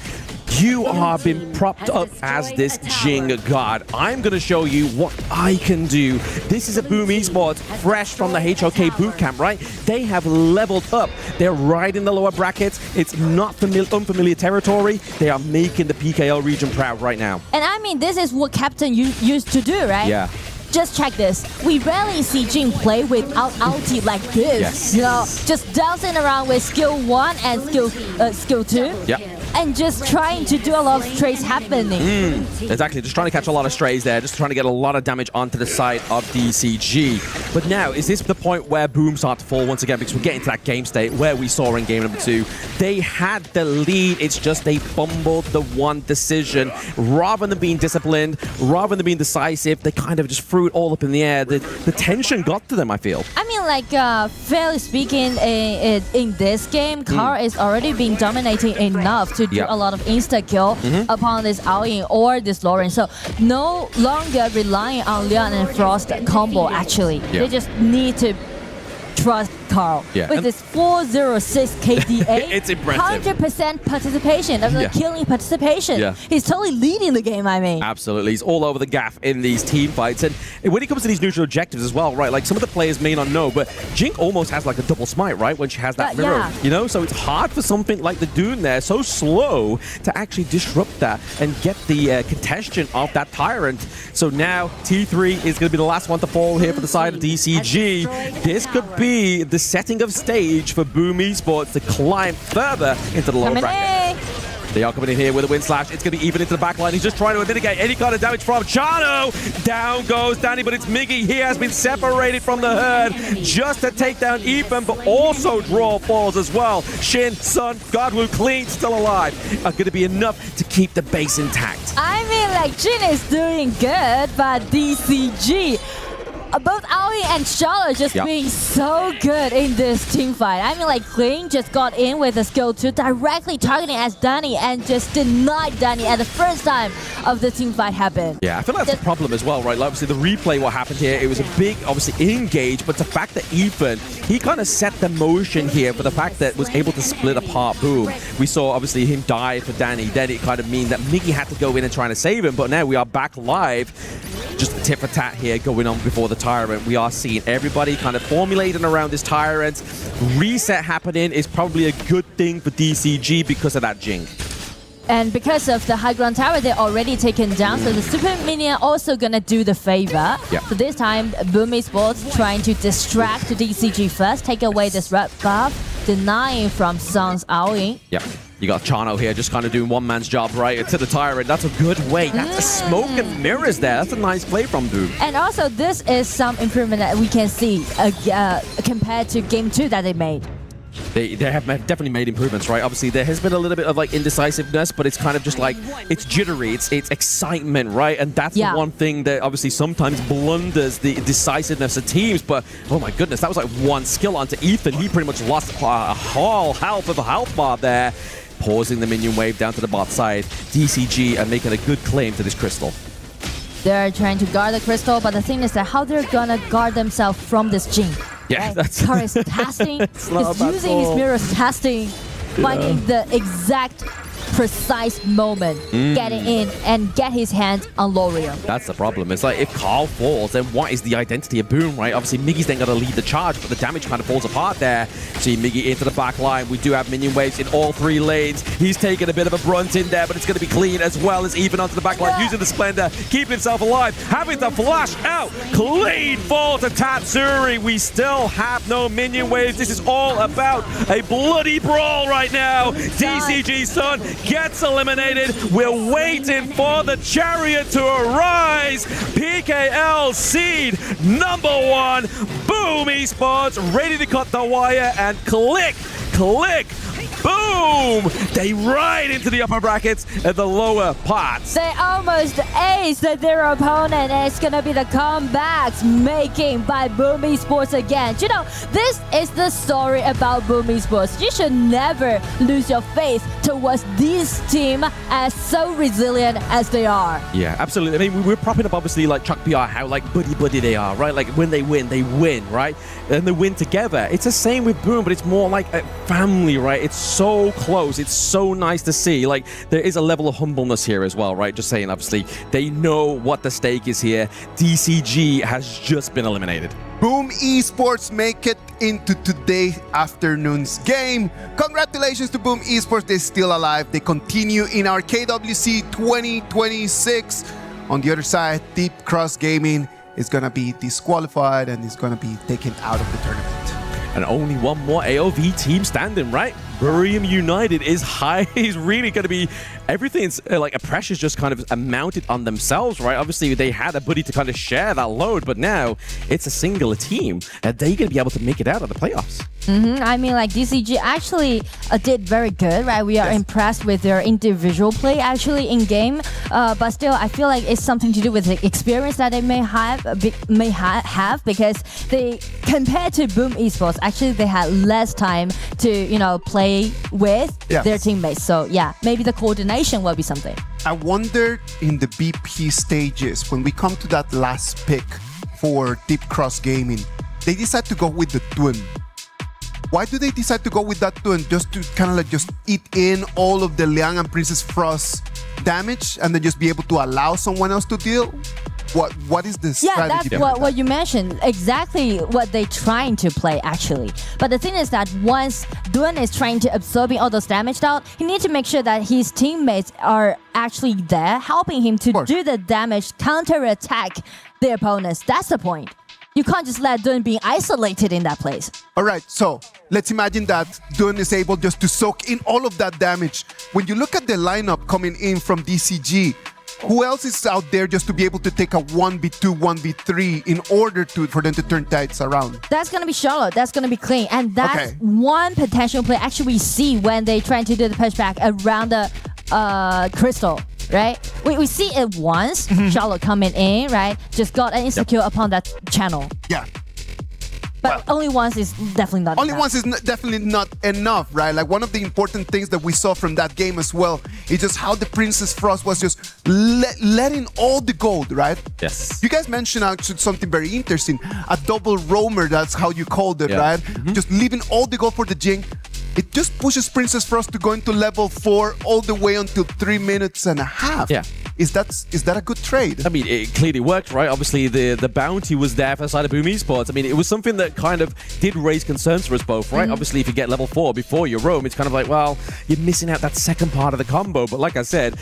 You are being propped up as this Jing god. I'm going to show you what I can do. This is a Boom Esports fresh from the HOK bootcamp, right? They have leveled up. They're right in the lower brackets. It's not unfamiliar territory. They are making the PKL region proud right now. And I mean, this is what Captain used to do, right? Yeah. Just check this. We rarely see Jin play without ulti like this. Yes. You know, just dancing around with skill 1 and skill 2. Yeah. And just trying to do a lot of trades happening. Exactly, just trying to catch a lot of strays there, just trying to get a lot of damage onto the side of DCG. But now, is this the point where Boom start to fall once again? Because we're getting to that game state where we saw in game number 2. They had the lead, it's just they fumbled the one decision. Rather than being disciplined, rather than being decisive, they kind of just threw it all up in the air. The tension got to them, I feel. I mean, like, fairly speaking, in this game, Carl is already being dominating enough to do a lot of insta-kill upon this Aoying or this Lauren. So no longer relying on Leon and Frost combo, actually. They just need to trust Carl. With this 406 KDA, it's impressive. 100% participation, killing participation. He's totally leading the game, I mean. Absolutely. He's all over the gaff in these team fights. And when it comes to these neutral objectives as well, right, like some of the players may not know, but Jing almost has like a double smite, right, when she has that mirror, you know? So it's hard for something like the Dune there, so slow, to actually disrupt that and get the contention of that Tyrant. So now T3 is going to be the last one to fall here for the side of DCG. This could be the setting of stage for Boom Esports to climb further into the lower bracket. They are coming in here with a wind slash. It's going to be even into the back line. He's just trying to mitigate any kind of damage from Chano. Down goes Danny, but it's Miggy. He has been separated from the herd just to take down Ethan, but also draw falls as well. Shin, Sun, Godwu, Clean, still alive. Are going to be enough to keep the base intact. I mean, like, Jin is doing good, but DCG, both Aoi and Charlotte just being so good in this team fight. I mean, like, Kling just got in with a skill 2 directly targeting as Danny and just denied Danny at the first time of the team fight happened. Yeah, I feel like that's a problem as well, right? Like, obviously, the replay, what happened here, it was a big, obviously, engage, but the fact that Ethan, he kind of set the motion here for the fact that was able to split apart Boom. We saw, obviously, him die for Danny. Then it kind of mean that Miggy had to go in and try to save him, but now we are back live. Just a tit-for-tat here going on before the Tyrant. We are seeing everybody kind of formulating around this Tyrant. Reset happening is probably a good thing for DCG because of that Jing. And because of the high ground tower, they're already taken down, so the super minion also gonna do the favor. So this time, Boom Esports trying to distract DCG first, take away this red buff, denying from Sun's Aoying. You got Chano here just kind of doing one man's job right to the Tyrant. That's a good way. That's a smoke and mirrors there. That's a nice play from Boom. And also, this is some improvement that we can see compared to Game 2 that they made. They have definitely made improvements, right? Obviously, there has been a little bit of like indecisiveness, but it's kind of just like, it's jittery, it's excitement, right? And that's the one thing that obviously sometimes blunders the decisiveness of teams. But oh my goodness, that was like one skill onto Ethan. He pretty much lost a whole half of a health bar there. Pausing the minion wave down to the bot side. DCG are making a good claim to this crystal. They're trying to guard the crystal, but the thing is that how they're gonna guard themselves from this Jing. That's Kara is testing, he's using his mirrors testing, finding the exact precise moment, getting in and get his hands on L'Oreal. That's the problem. It's like if Carl falls, then what is the identity of Boom, right? Obviously, Miggy's then got to lead the charge, but the damage kind of falls apart there. See Miggy into the back line. We do have minion waves in all 3 lanes. He's taking a bit of a brunt in there, but it's going to be clean as well as even onto the back line, using the Splendor, keeping himself alive, having to flash out. Clean fall to Tatsuri. We still have no minion waves. This is all about a bloody brawl right now. DCG Sun gets eliminated. We're waiting for the Chariot to arise. PKL seed #1. Boom Esports ready to cut the wire and click Boom! They ride into the upper brackets and the lower parts. They almost aced their opponent, and it's gonna be the comebacks making by Boom Esports again. You know, this is the story about Boom Esports. You should never lose your faith towards this team as so resilient as they are. Yeah, absolutely. I mean, we're propping up obviously like Chuck PR, how like buddy they are, right? Like when they win, right? And they win together. It's the same with Boom, but it's more like a family, right? It's so close. It's so nice to see. Like there is a level of humbleness here as well, right? Just saying, obviously, they know what the stake is here. DCG has just been eliminated. Boom Esports make it into today afternoon's game. Congratulations to Boom Esports. They're still alive. They continue in our KWC 2026. On the other side, Deep Cross Gaming is going to be disqualified and is going to be taken out of the tournament. And only one more AOV team standing, right? Burium United is really going to be, everything's like a pressure's just kind of mounted on themselves, right? Obviously, they had a buddy to kind of share that load, but now it's a singular team. And they're going to be able to make it out of the playoffs. I mean, like DCG actually did very good, right? We are impressed with their individual play actually in game, but still, I feel like it's something to do with the experience that they may have because they, compared to Boom Esports, actually they had less time to play with their teammates. So yeah, maybe the coordination will be something. I wonder in the BP stages when we come to that last pick for Deep Cross Gaming, they decide to go with the twin. Why do they decide to go with that twin? Just to kind of like just eat in all of the Liang and Princess Frost damage and then just be able to allow someone else to deal? What is the strategy? Yeah, that's what you mentioned. Exactly what they're trying to play, actually. But the thing is that once Duan is trying to absorbing all those damage out, he needs to make sure that his teammates are actually there, helping him to do the damage, counter-attack the opponents. That's the point. You can't just let Duan be isolated in that place. All right, so let's imagine that Duan is able just to soak in all of that damage. When you look at the lineup coming in from DCG, who else is out there just to be able to take a 1v2, 1v3 in order for them to turn tides around? That's going to be Charlotte. That's going to be clean. And that's one potential play actually we see when they trying to do the pushback around the crystal, right? We see it once, Charlotte coming in, right? Just got an insecure upon that channel. Yeah. But only once is definitely not Only enough. once is definitely not enough, right? Like one of the important things that we saw from that game as well is just how the Princess Frost was just letting all the gold, right? Yes. You guys mentioned actually something very interesting. A double roamer, that's how you called it, right? Just leaving all the gold for the Jing. It just pushes Princess Frost to go into level 4 all the way until 3 minutes and a half. Yeah. Is that a good trade? I mean, it clearly worked, right? Obviously, the bounty was there for the side of Boom Esports. I mean, it was something that kind of did raise concerns for us both, right? Obviously, if you get level 4 before you roam, it's kind of like, well, you're missing out that second part of the combo. But like I said,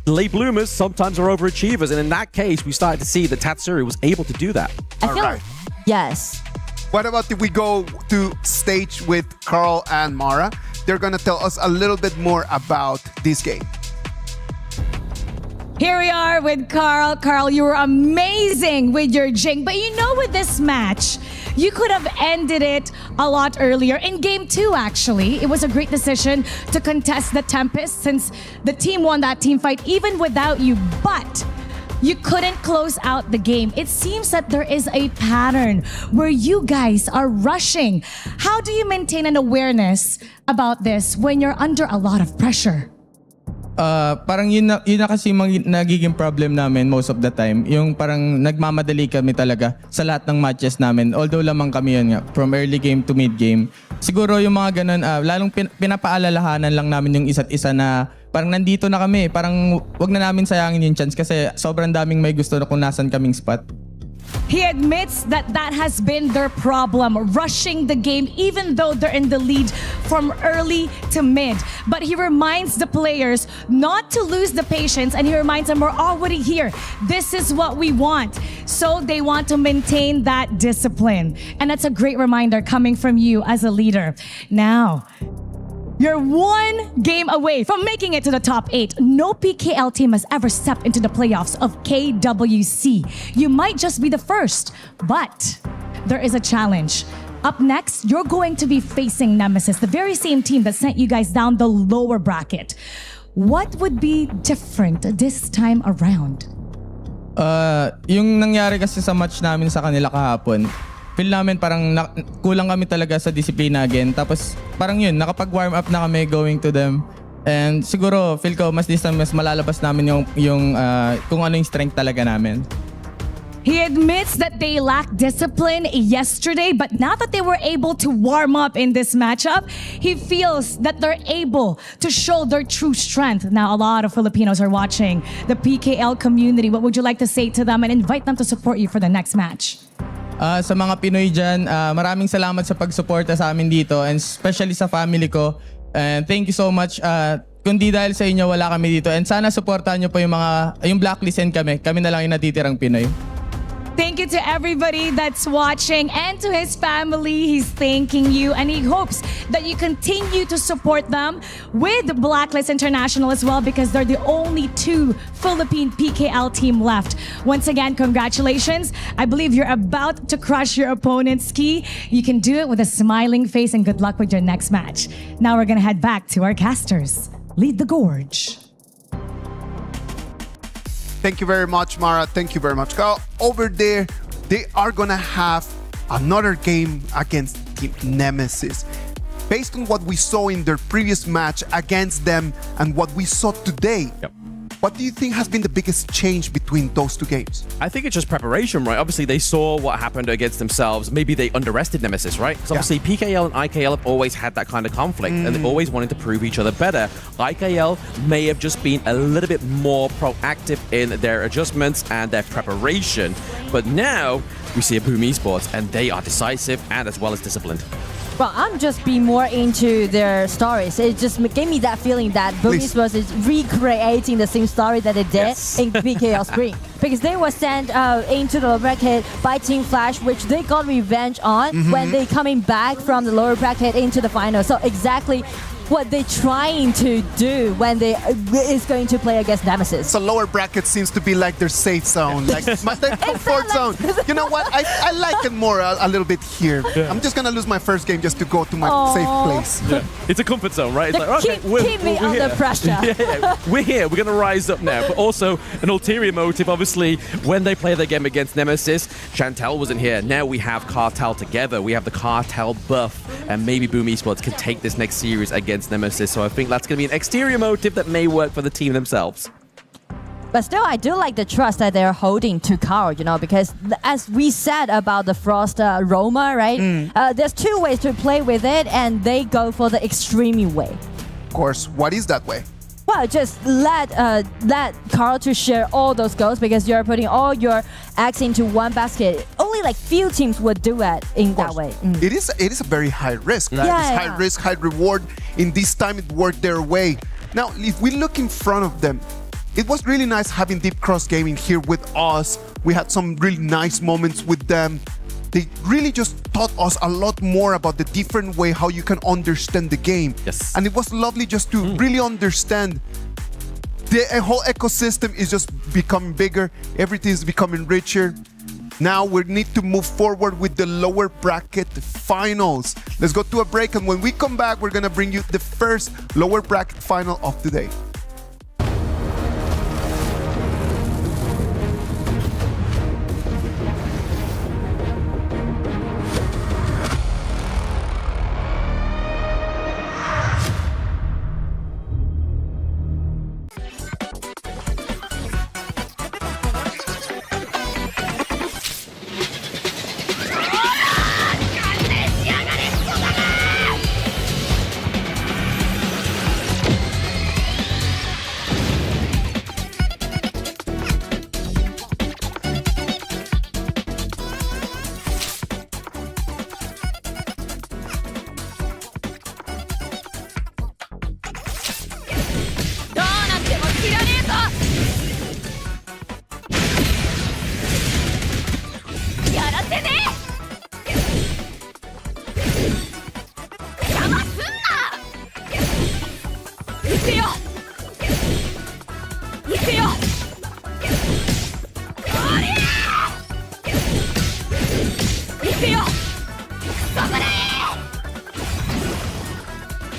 late bloomers sometimes are overachievers. And in that case, we started to see that Tatsuri was able to do that. I feel yes. What about if we go to stage with Carl and Mara? They're going to tell us a little bit more about this game. Here we are with Carl. Carl, you were amazing with your Jing. But with this match, you could have ended it a lot earlier. In game 2, actually, it was a great decision to contest the Tempest since the team won that team fight even without you. But you couldn't close out the game. It seems that there is a pattern where you guys are rushing. How do you maintain an awareness about this when you're under a lot of pressure? Parang yun na kasi nagiging problem namin most of the time. Yung parang nagmamadali kami talaga sa lahat ng matches namin. Although lamang kami yun nga, from early game to mid game. Siguro yung mga ganun, lalong pinapaalalahanan lang namin yung isa't isa na parang nandito na kami. Parang wag na namin sayangin yung chance kasi sobrang daming may gusto na kung nasan kaming spot. He admits that has been their problem, rushing the game even though they're in the lead from early to mid. But he reminds the players not to lose the patience, and he reminds them we're already here. This is what we want. So they want to maintain that discipline. And that's a great reminder coming from you as a leader. Now, you're one game away from making it to the top 8. No PKL team has ever stepped into the playoffs of KWC. You might just be the first, but there is a challenge. Up next, you're going to be facing Nemesis, the very same team that sent you guys down the lower bracket. What would be different this time around? Yung nangyari kasi sa match namin sa kanila kahapon, feel namin parang kulang kami talaga sa disiplina again. Tapos parang yun, nakapag-warm up na kami going to them. And siguro, feel ko mas this time mas malalabas namin yung kung ano yung strength talaga namin. He admits that they lacked discipline yesterday, but now that they were able to warm up in this matchup, he feels that they're able to show their true strength. Now, a lot of Filipinos are watching the PKL community. What would you like to say to them and invite them to support you for the next match? Sa mga Pinoy dyan, maraming salamat sa pagsuporta sa amin dito and especially sa family ko. And thank you so much. Kundi dahil sa inyo, wala kami dito. And sana supportahan nyo po yung blacklist and kami. Kami na lang yung natitirang Pinoy. Thank you to everybody that's watching and to his family. He's thanking you and he hopes that you continue to support them with Blacklist International as well because they're the only two Philippine PKL team left. Once again, congratulations. I believe you're about to crush your opponent's key. You can do it with a smiling face and good luck with your next match. Now we're going to head back to our casters. Lead the gorge. Thank you very much, Mara. Thank you very much, Carl. Over there, they are gonna have another game against Team Nemesis. Based on what we saw in their previous match against them and what we saw today, what do you think has been the biggest change between those two games? I think it's just preparation, right? Obviously, they saw what happened against themselves. Maybe they underestimated Nemesis, right? Because obviously, PKL and IKL have always had that kind of conflict, and they've always wanted to prove each other better. IKL may have just been a little bit more proactive in their adjustments and their preparation. But now, we see a Boom Esports, and they are decisive and as well as disciplined. Well, I'm just being more into their stories. It just gave me that feeling that Boom Esports is recreating the same story that they did in PKL Spring. Because they were sent into the lower bracket by Team Flash, which they got revenge on when they coming back from the lower bracket into the final. So exactly what they're trying to do when they is going to play against Nemesis. So lower bracket seems to be like their safe zone, like their comfort zone. You know what? I like it more a little bit here. Yeah. I'm just gonna lose my first game just to go to my safe place. Yeah. It's a comfort zone, right? It's like, okay, keep me under pressure. We're here. We're gonna rise up now. But also an ulterior motive. Obviously, when they play their game against Nemesis, Chantel wasn't here. Now we have Cartel together. We have the Cartel buff, and maybe Boom Esports can take this next series against Nemesis. So I think that's going to be an exterior motive that may work for the team themselves. But still, I do like the trust that they're holding to Carl, you know, because as we said about the Frost Roma, right? There's two ways to play with it, and they go for the extreme way. Of course, what is that way? Well, just let Carl to share all those goals because you're putting all your eggs into one basket. Only like few teams would do it in that way. It is a very high risk. Right? Yeah, it's high risk, high reward. In this time, it worked their way. Now, if we look in front of them, it was really nice having Deep Cross Gaming here with us. We had some really nice moments with them. They really just taught us a lot more about the different way how you can understand the game. Yes. And it was lovely just to really understand the whole ecosystem is just becoming bigger. Everything is becoming richer. Now we need to move forward with the lower bracket finals. Let's go to a break, and when we come back, we're gonna bring you the first lower bracket final of today.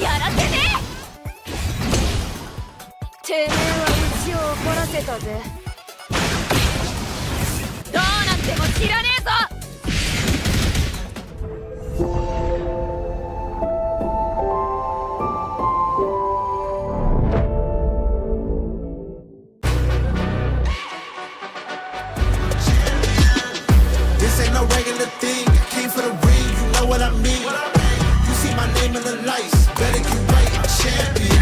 やらせててめえはうちを怒らせたぜどうなっても知らねえぞThis ain't no regular thing. I came for the ring, you know what I mean. You see my name in the lights, better get right, I'm champion.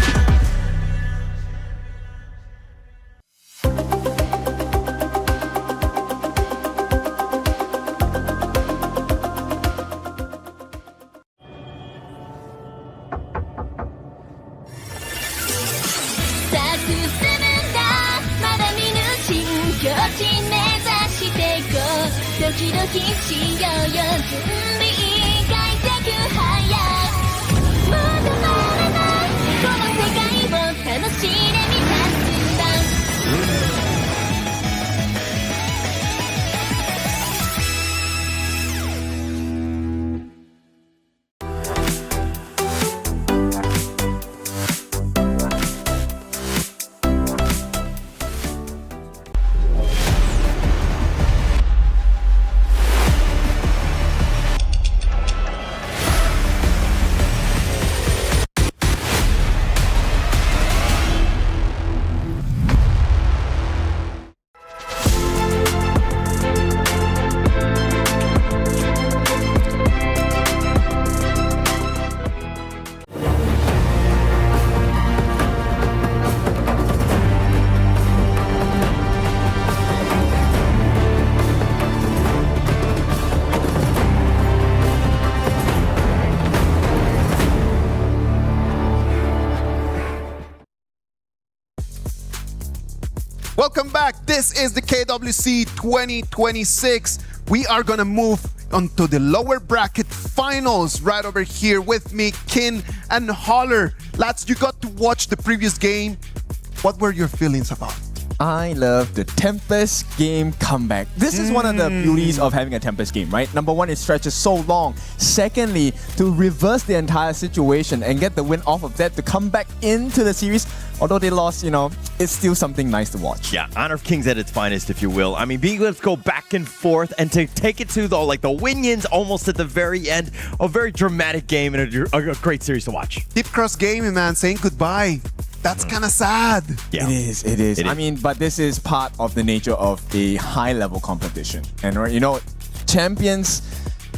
Welcome back. This is the KWC 2026. We are going to move on to the lower bracket finals right over here with me, Kin and Holler. Lads, you got to watch the previous game. What were your feelings about it? I love the Tempest game comeback. This is one of the beauties of having a Tempest game, right? Number one, it stretches so long. Secondly, to reverse the entire situation and get the win off of that, to come back into the series, although they lost, it's still something nice to watch. Yeah, Honor of Kings at its finest, if you will. I mean, being able to go back and forth and to take it to the win-ins almost at the very end. A very dramatic game and a great series to watch. Deep Cross Gaming, man, saying goodbye. That's kind of sad. Yeah. It is. I mean, but this is part of the nature of a high-level competition. And, champions,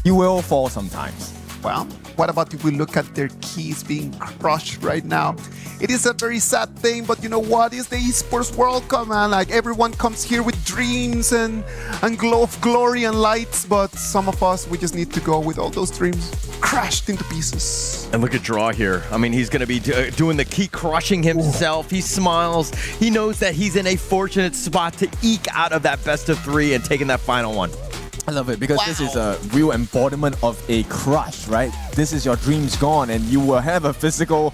you will fall sometimes. Well, what about if we look at their keys being crushed right now? It is a very sad thing, but you know what? It's the Esports World Cup, man. Like, everyone comes here with dreams and glow of glory and lights, but some of us, we just need to go with all those dreams crashed into pieces. And look at Draw here. I mean, he's going to be doing the key crushing himself. He smiles. He knows that he's in a fortunate spot to eke out of that best of three and taking that final one. I love it because this is a real embodiment of a crush, right? This is your dreams gone and you will have a physical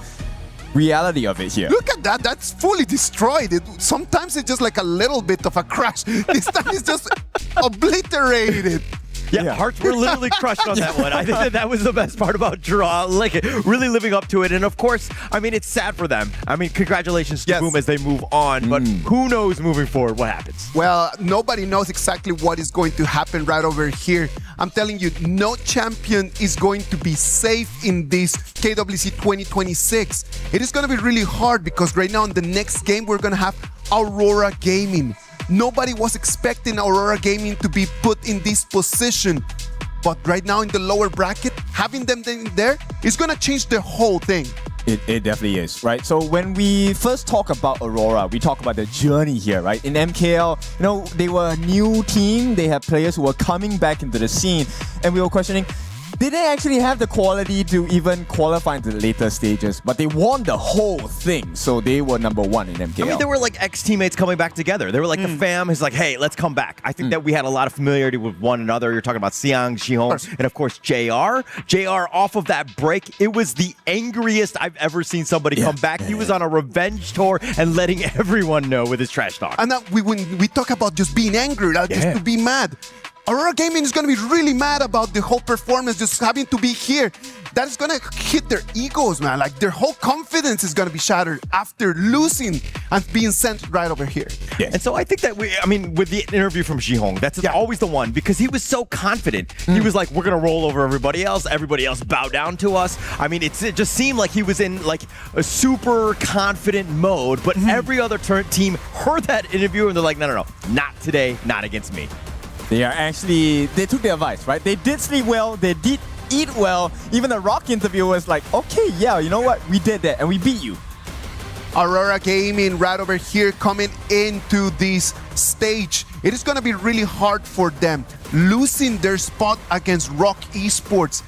reality of it here. Look at that. That's fully destroyed. Sometimes it's just like a little bit of a crash. This time it's just obliterated. Yeah, hearts were literally crushed on that one. I think that was the best part about Draw, like really living up to it. And of course, I mean, it's sad for them. I mean, congratulations to Boom as they move on, but who knows moving forward what happens? Well, nobody knows exactly what is going to happen right over here. I'm telling you, no champion is going to be safe in this KWC 2026. It is going to be really hard because right now in the next game, we're going to have Aurora Gaming. Nobody was expecting Aurora Gaming to be put in this position. But right now in the lower bracket, having them there is going to change the whole thing. It definitely is, right? So when we first talk about Aurora, we talk about the journey here, right? In MKL, they were a new team. They had players who were coming back into the scene. And we were questioning, did they actually have the quality to even qualify into the later stages? But they won the whole thing, so they were number one in MKL. I mean, they were like ex-teammates coming back together. They were like the fam is like, hey, let's come back. I think that we had a lot of familiarity with one another. You're talking about Xiang, Xihong, and of course, JR. JR off of that break, it was the angriest I've ever seen somebody come back. He was on a revenge tour and letting everyone know with his trash talk. And when we talk about just being angry, just to be mad, Aurora Gaming is going to be really mad about the whole performance, just having to be here. that is gonna hit their egos, man. Like their whole confidence is gonna be shattered after losing and being sent right over here. Yeah. And so I think that with the interview from Jihong, that's always the one because he was so confident. He was like, we're going to roll over everybody else bow down to us. I mean, it just seemed like he was in like a super confident mode, but every other team heard that interview and they're like, no, not today, not against me. They took the advice, right? They did sleep well, they did eat well. Even the Rock interview was like, okay, yeah, you know what? We did that and we beat you. Aurora Gaming right over here coming into this stage. It is going to be really hard for them. Losing their spot against Rock Esports.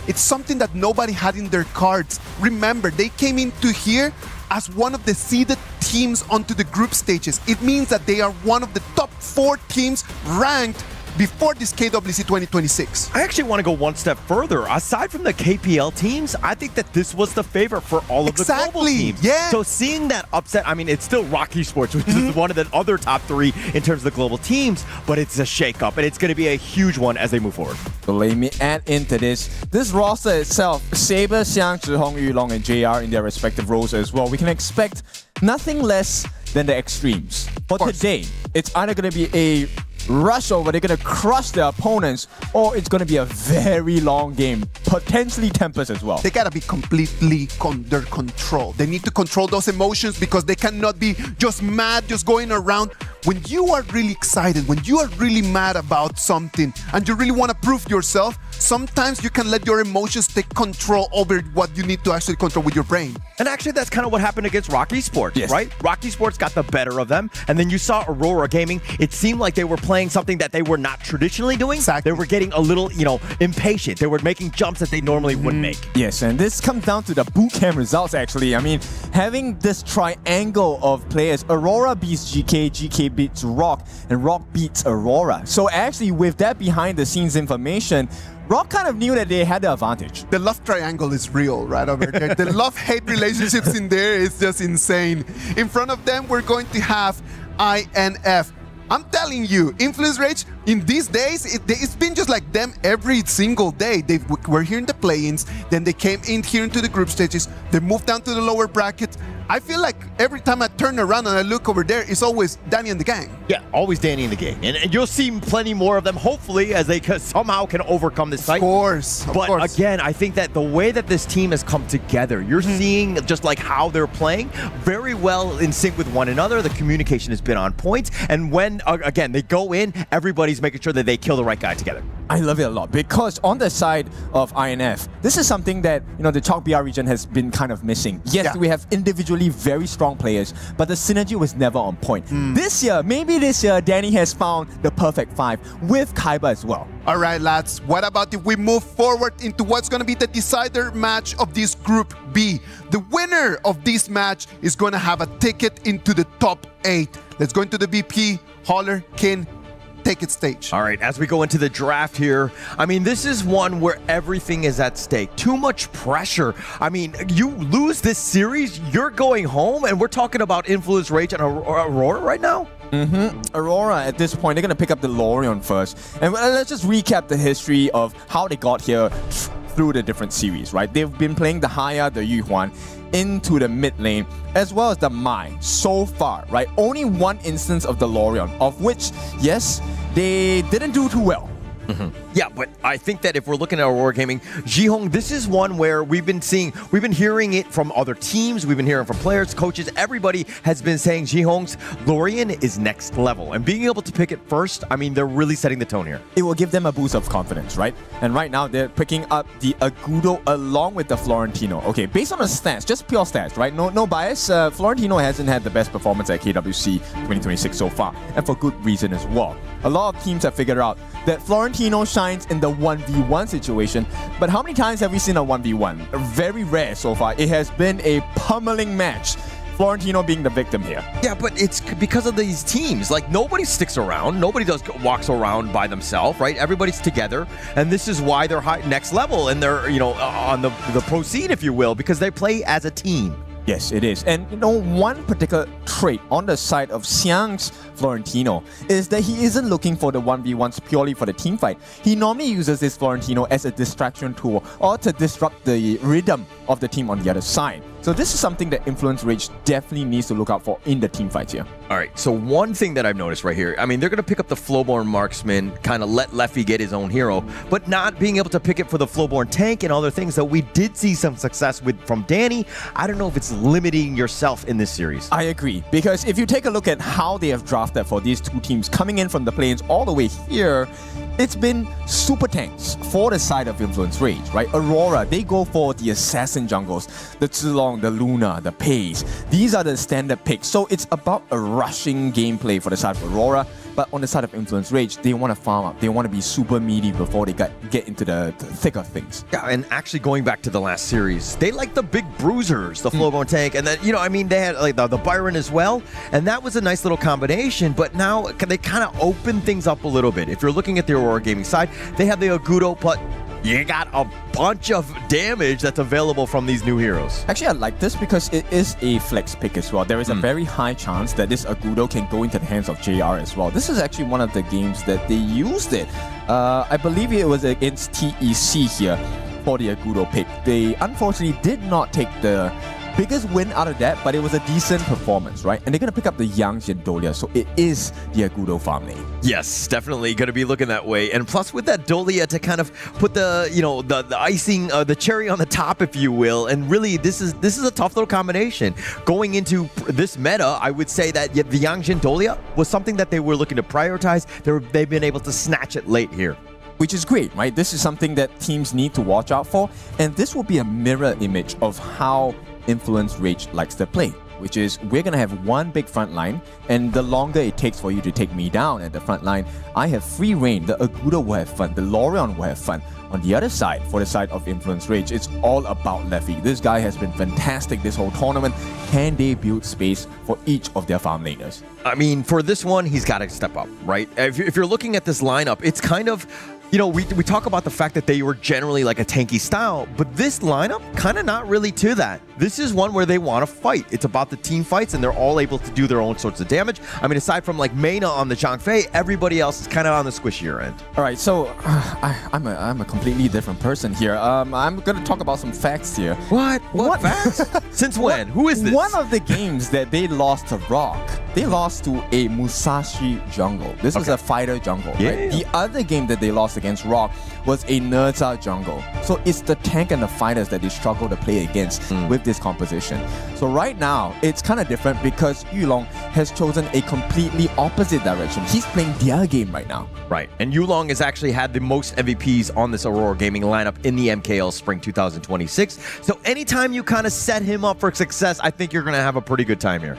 It's something that nobody had in their cards. Remember, they came into here as one of the seeded teams onto the group stages. It means that they are one of the top 4 teams ranked before this KWC 2026. I actually want to go one step further. Aside from the KPL teams, I think that this was the favorite for all of the global teams. Yeah. So seeing that upset, I mean, it's still Rock Esports, which is one of the other top 3 in terms of the global teams, but it's a shakeup, and it's going to be a huge one as they move forward. So let me add into this roster itself, Saber, Xiang, Zhihong, Yulong, and JR in their respective roles as well. We can expect nothing less than the extremes. For today, it's either going to be a rush over, they're going to crush their opponents, or it's going to be a very long game, potentially tempers as well. They got to be completely under control. They need to control those emotions because they cannot be just mad, just going around. When you are really excited, when you are really mad about something and you really want to prove yourself, sometimes you can let your emotions take control over what you need to actually control with your brain. And actually, that's kind of what happened against Rock Esports, right? Rock Esports got the better of them. And then you saw Aurora Gaming. It seemed like they were playing something that they were not traditionally doing. Exactly. They were getting a little, impatient. They were making jumps that they normally wouldn't make. Yes, and this comes down to the boot camp results, actually. I mean, having this triangle of players, Aurora beats GK, GK beats Rock, and Rock beats Aurora. So actually, with that behind-the-scenes information, Rock kind of knew that they had the advantage. The love triangle is real, right over there. The love-hate relationships in there is just insane. In front of them, we're going to have INF. I'm telling you, Influence Rage, in these days, it's been just like them every single day. They were here in the play-ins, then they came in here into the group stages, they moved down to the lower bracket. I feel like every time I turn around and I look over there, it's always Danny and the gang. Yeah, always Danny and the gang. And you'll see plenty more of them, hopefully, as they somehow can overcome this fight. Of course. But again, I think that the way that this team has come together, you're seeing just like how they're playing very well in sync with one another. The communication has been on point. And when, again, they go in, everybody's making sure that they kill the right guy together. I love it a lot because on the side of INF, this is something that the Chalk BR region has been kind of missing. Yes, we have individually very strong players, but the synergy was never on point. Maybe this year, Danny has found the perfect 5 with Kaiba as well. All right, lads. What about if we move forward into what's going to be the decider match of this Group B? The winner of this match is going to have a ticket into the top 8. Let's go into the BP. Holler, Kin, take its stage. All right, as we go into the draft here, I mean, this is one where everything is at stake. Too much pressure. I mean, you lose this series, you're going home, and we're talking about Influence Rage and Aurora right now? Aurora, at this point, they're going to pick up the Lorion first. And let's just recap the history of how they got here through the different series, right? They've been playing the Haya, the Yuhuan, into the mid lane, as well as the Mai so far, right? Only one instance of the Lorion, of which, yes, they didn't do too well. Yeah, but I think that if we're looking at Aurora Gaming, Jihong, this is one where we've been hearing it from other teams, we've been hearing from players, coaches, everybody has been saying Jihong's Lorion is next level. And being able to pick it first, I mean, they're really setting the tone here. It will give them a boost of confidence, right? And right now, they're picking up the Agudo along with the Florentino. Okay, based on the stats, just pure stats, right? No bias. Florentino hasn't had the best performance at KWC 2026 so far, and for good reason as well. A lot of teams have figured out that Florentino shines in the 1v1 situation, but how many times have we seen a 1v1? Very rare so far. It has been a pummeling match. Florentino being the victim here. Yeah, but it's because of these teams. Like, nobody sticks around. Nobody walks around by themselves, right? Everybody's together, and this is why they're next level, and they're, on the pro scene, if you will, because they play as a team. Yes, it is. And one particular trait on the side of Xiang's Florentino is that he isn't looking for the 1v1s purely for the team fight. He normally uses this Florentino as a distraction tool or to disrupt the rhythm of the team on the other side. So this is something that Influence Rage definitely needs to look out for in the team fights here. All right, so one thing that I've noticed right here, I mean, they're going to pick up the Flowborn Marksman, kind of let Leffy get his own hero, but not being able to pick it for the Flowborn Tank and other things that we did see some success with from Danny. I don't know if it's limiting yourself in this series. I agree, because if you take a look at how they have drafted for these two teams coming in from the plains all the way here, it's been super tanks for the side of Influence Rage, right? Aurora, they go for the assassin jungles, the Zilong, the Luna, the Pace. These are the standard picks. So it's about a rushing gameplay for the side of Aurora, but on the side of Influence Rage, they want to farm up. They want to be super meaty before they get into the thick of things. Yeah, and actually going back to the last series, they like the big bruisers, the Flowborn Tank, and then, I mean, they had like the Byron as well, and that was a nice little combination, but now they kind of open things up a little bit. If you're looking at the Aurora Gaming side, they have the Agudo, but you got a bunch of damage that's available from these new heroes. Actually, I like this because it is a flex pick as well. There is a very high chance that this Agudo can go into the hands of JR as well. This is actually one of the games that they used it. I believe it was against TEC here for the Agudo pick. They unfortunately did not take the biggest win out of that, but it was a decent performance, right? And they're going to pick up the Yang Dolia, so it is the Agudo farm lane. Yes, definitely going to be looking that way. And plus with that Dolia to kind of put the, the icing, the cherry on the top, if you will. And really, this is a tough little combination. Going into this meta, I would say that the Yang Dolia was something that they were looking to prioritize. They've been able to snatch it late here. Which is great, right? This is something that teams need to watch out for. And this will be a mirror image of how Influence Rage likes to play, which is we're going to have one big front line, and the longer it takes for you to take me down at the front line, I have free reign. The Agudo will have fun, the Lorion will have fun. On the other side, for the side of Influence Rage, it's all about Leffy. This guy has been fantastic this whole tournament. Can they build space for each of their farm laners? I mean, for this one, he's got to step up, right? If you're looking at this lineup, it's kind of, we talk about the fact that they were generally like a tanky style, but this lineup kind of not really to that. This is one where they want to fight. It's about the team fights, and they're all able to do their own sorts of damage. I mean, aside from like Mena on the Zhang Fei, everybody else is kind of on the squishier end. All right, so I'm a completely different person here. I'm going to talk about some facts here. What facts? Since when? Who is this? One of the games that they lost to Rock, they lost to a Musashi jungle. This is a fighter jungle, right? The other game that they lost against Rock was a Nerza jungle. So it's the tank and the fighters that they struggle to play against with this composition. So right now, it's kind of different because Yulong has chosen a completely opposite direction. He's playing their game right now. Right, and Yulong has actually had the most MVPs on this Aurora Gaming lineup in the MKL Spring 2026. So anytime you kind of set him up for success, I think you're going to have a pretty good time here.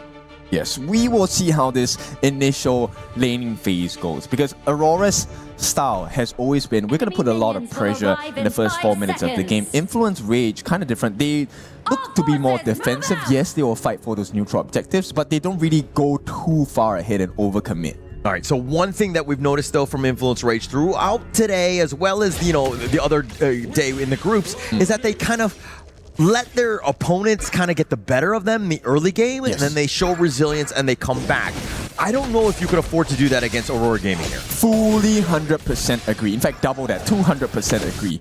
Yes, we will see how this initial laning phase goes, because Aurora's style has always been, we're going to put a lot of pressure in the first 4 minutes of the game. Influence Rage, kind of different. They look to be more defensive. Yes, they will fight for those neutral objectives, but they don't really go too far ahead and overcommit. All right, so one thing that we've noticed, though, from Influence Rage throughout today, as well as, the other day in the groups, is that they kind of let their opponents kind of get the better of them in the early game, and then they show resilience and they come back. I don't know if you could afford to do that against Aurora Gaming here. Fully 100% agree. In fact, double that, 200% agree.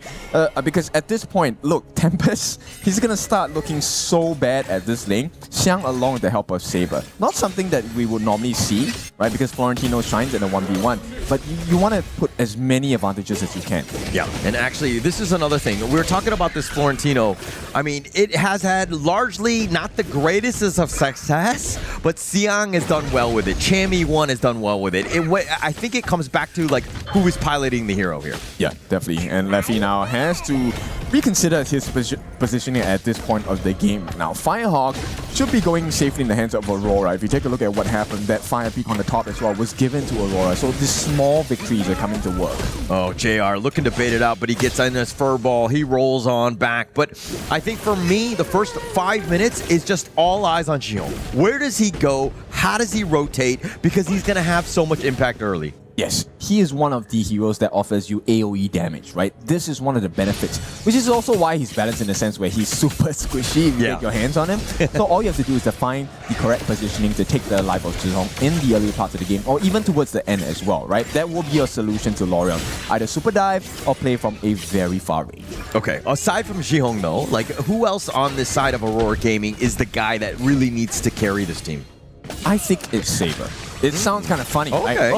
Because at this point, look, Tempest, he's going to start looking so bad at this lane. Xiang along with the help of Saber. Not something that we would normally see, right? Because Florentino shines in a 1v1. But you want to put as many advantages as you can. Yeah, and actually, this is another thing. We were talking about this Florentino. I mean, it has had largely not the greatest of success, but Xiang has done well with it. Chami 1 has done well with it. I think it comes back to like who is piloting the hero here. Yeah, definitely. And Leffy now has to reconsider his positioning at this point of the game. Now, Firehawk should be going safely in the hands of Aurora. If you take a look at what happened, that Fire Peak on the top as well was given to Aurora. So these small victories are coming to work. Oh, JR looking to bait it out, but he gets in his furball. He rolls on back. But I think for me, the first 5 minutes is just all eyes on Jiong. Where does he go? How does he rotate? Because he's going to have so much impact early. Yes, he is one of the heroes that offers you AoE damage, right? This is one of the benefits, which is also why he's balanced in the sense where he's super squishy if you get your hands on him. So all you have to do is to find the correct positioning to take the life of Zhihong in the early parts of the game, or even towards the end as well, right? That will be your solution to Lorion. Either super dive or play from a very far range. Okay, aside from Zhihong though, like who else on this side of Aurora Gaming is the guy that really needs to carry this team? I think it's Saber. It sounds kind of funny. Okay,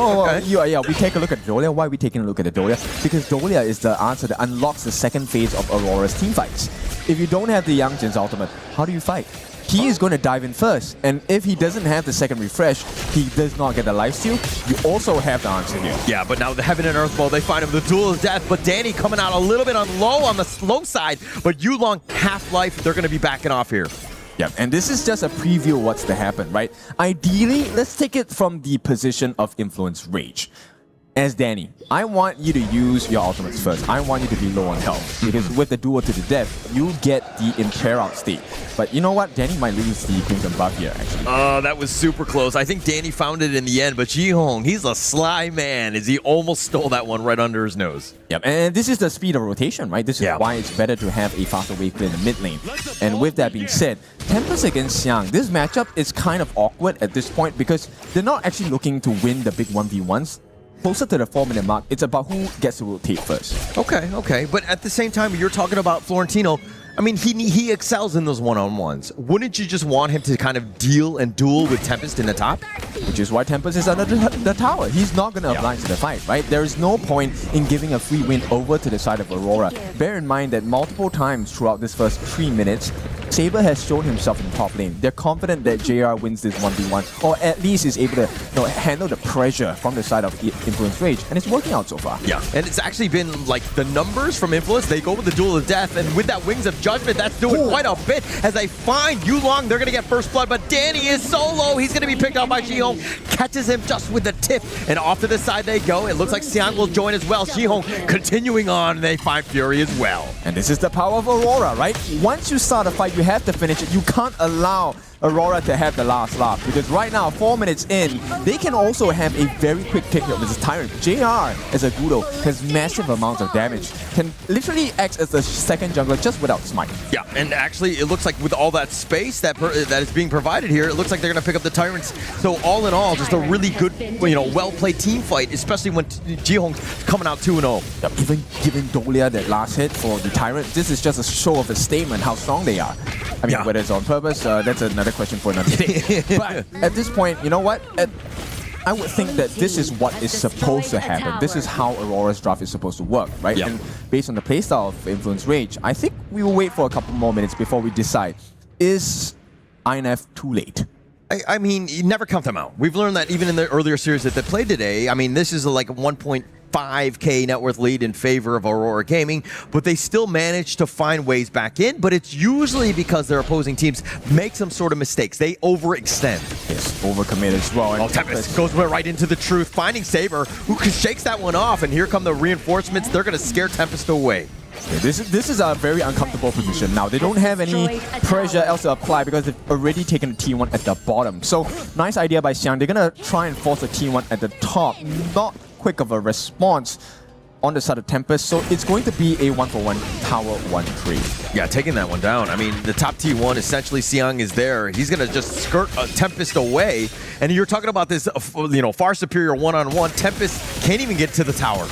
Yeah, we take a look at Dolia. Why are we taking a look at the Dolia? Because Dolia is the answer that unlocks the second phase of Aurora's team fights. If you don't have the Young Jin's ultimate, how do you fight? He is going to dive in first, and if he doesn't have the second refresh, he does not get the lifesteal. You also have the answer here. Yeah, but now the Heaven and Earth Bowl, they find him the Duel of Death, but Danny coming out a little bit on the slow side, but Yulong half-life, they're going to be backing off here. Yeah, and this is just a preview of what's to happen, right? Ideally, let's take it from the position of Influence Rage. As Danny, I want you to use your ultimates first. I want you to be low on health, because with the duel to the death, you get the Impair out state. But you know what? Danny might lose the Crimson buff here, actually. Oh, that was super close. I think Danny found it in the end, but Zhihong, he's a sly man, as he almost stole that one right under his nose. Yep, and this is the speed of rotation, right? This is why it's better to have a faster wave clear in the mid lane. And with that being said, Tempest against Xiang, this matchup is kind of awkward at this point because they're not actually looking to win the big 1v1s. Closer to the 4-minute mark, it's about who gets to rotate first. Okay. But at the same time, you're talking about Florentino. I mean, he excels in those one-on-ones. Wouldn't you just want him to kind of deal and duel with Tempest in the top? Which is why Tempest is under the tower. He's not going to oblige to the fight, right? There is no point in giving a free win over to the side of Aurora. Bear in mind that multiple times throughout this first 3 minutes, Saber has shown himself in the top lane. They're confident that JR wins this 1v1, or at least is able to handle the pressure from the side of Influence Rage, and it's working out so far. Yeah, and it's actually been like the numbers from Influence, they go with the Duel of Death, and with that Wings of Judgment, that's doing quite a bit as they find Yulong. They're going to get first blood, but Danny is solo. He's going to be picked up by Zhihong, catches him just with the tip, and off to the side they go. It looks like Xiang will join as well. Zhihong continuing on, and they find Fury as well. And this is the power of Aurora, right? Once you start a fight, you have to finish it. You can't allow Aurora to have the last laugh, because right now, 4 minutes in, they can also have a very quick pick of this Tyrant. JR as a Gudo has massive amounts of damage, can literally act as the second jungler just without smite. Yeah, and actually it looks like with all that space that is being provided here, it looks like they're going to pick up the Tyrants. So all in all, just a really good, well-played team fight, especially when Zhihong's coming out 2-0. Yep, even giving Dolia that last hit for the Tyrant, this is just a show of a statement how strong they are. I mean, whether it's on purpose, that's another question for another day. But at this point, you know what? I would think that this is what is supposed to happen. This is how Aurora's draft is supposed to work, right? Yeah. And based on the playstyle of Influence Rage, I think we will wait for a couple more minutes before we decide, is INF too late? I mean, you never count them out. We've learned that even in the earlier series that they played today. I mean, this is like a 1.5K net worth lead in favor of Aurora Gaming, but they still manage to find ways back in, but it's usually because their opposing teams make some sort of mistakes. They overextend. Yes, overcommit as well. And Tempest goes right into the truth, finding Saber, who shakes that one off, and here come the reinforcements. They're going to scare Tempest away. Yeah, this is a very uncomfortable position now. They don't have any pressure else to apply because they've already taken a T1 at the bottom. So, nice idea by Xiang. They're going to try and force a T1 at the top. Not quick of a response on the side of Tempest, so it's going to be a 1-for-1 tower 1 trade. Yeah, taking that one down. I mean, the top T1, essentially Xiang is there. He's going to just skirt Tempest away. And you're talking about this, far superior one-on-one. Tempest can't even get to the tower.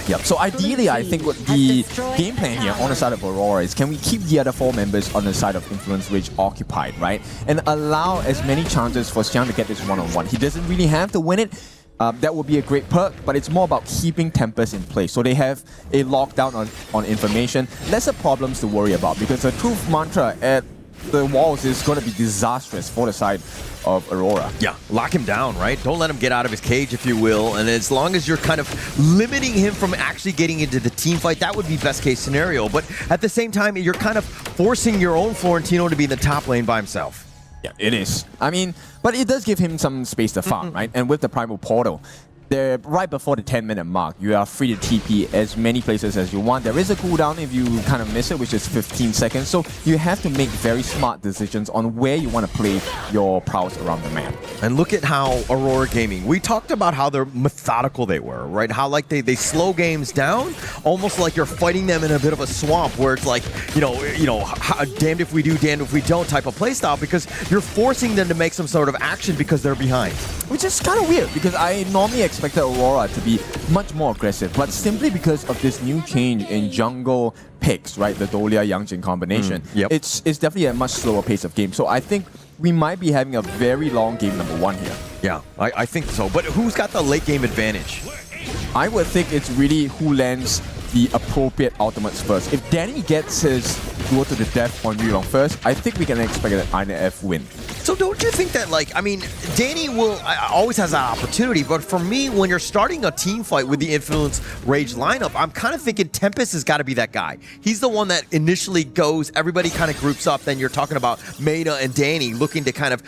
Yep, so ideally, I think what the game plan here on the side of Aurora is, can we keep the other 4 members on the side of Influence Rage occupied, right? And allow as many chances for Xiang to get this one-on-one. He doesn't really have to win it. That would be a great perk, but it's more about keeping Tempest in place. So they have a lockdown on information. Lesser problems to worry about, because the truth mantra at the walls is going to be disastrous for the side of Aurora. Yeah, lock him down, right? Don't let him get out of his cage, if you will. And as long as you're kind of limiting him from actually getting into the team fight, that would be best case scenario. But at the same time, you're kind of forcing your own Florentino to be in the top lane by himself. Yeah, it is. I mean, but it does give him some space to farm, right? And with the Primal Portal, they're right before the 10-minute mark. You are free to TP as many places as you want. There is a cooldown if you kind of miss it, which is 15 seconds. So you have to make very smart decisions on where you want to play your prowess around the map. And look at how Aurora Gaming, we talked about how they're methodical they were, right? How like they slow games down, almost like you're fighting them in a bit of a swamp where it's like, damned if we do, damned if we don't type of playstyle, because you're forcing them to make some sort of action because they're behind. Which is kind of weird, because I normally expected Aurora to be much more aggressive, but simply because of this new change in jungle picks, right? The Dolia Yangjin combination. It's definitely a much slower pace of game. So I think we might be having a very long game number 1 here. Yeah, I think so. But who's got the late game advantage? I would think it's really who lands the appropriate ultimates first. If Danny gets his duel to the death on Yulong first, I think we can expect an INF win. So don't you think that, Danny always has that opportunity, but for me, when you're starting a team fight with the Influence Rage lineup, I'm kind of thinking Tempest has got to be that guy. He's the one that initially goes, everybody kind of groups up, then you're talking about Maida and Danny looking to kind of,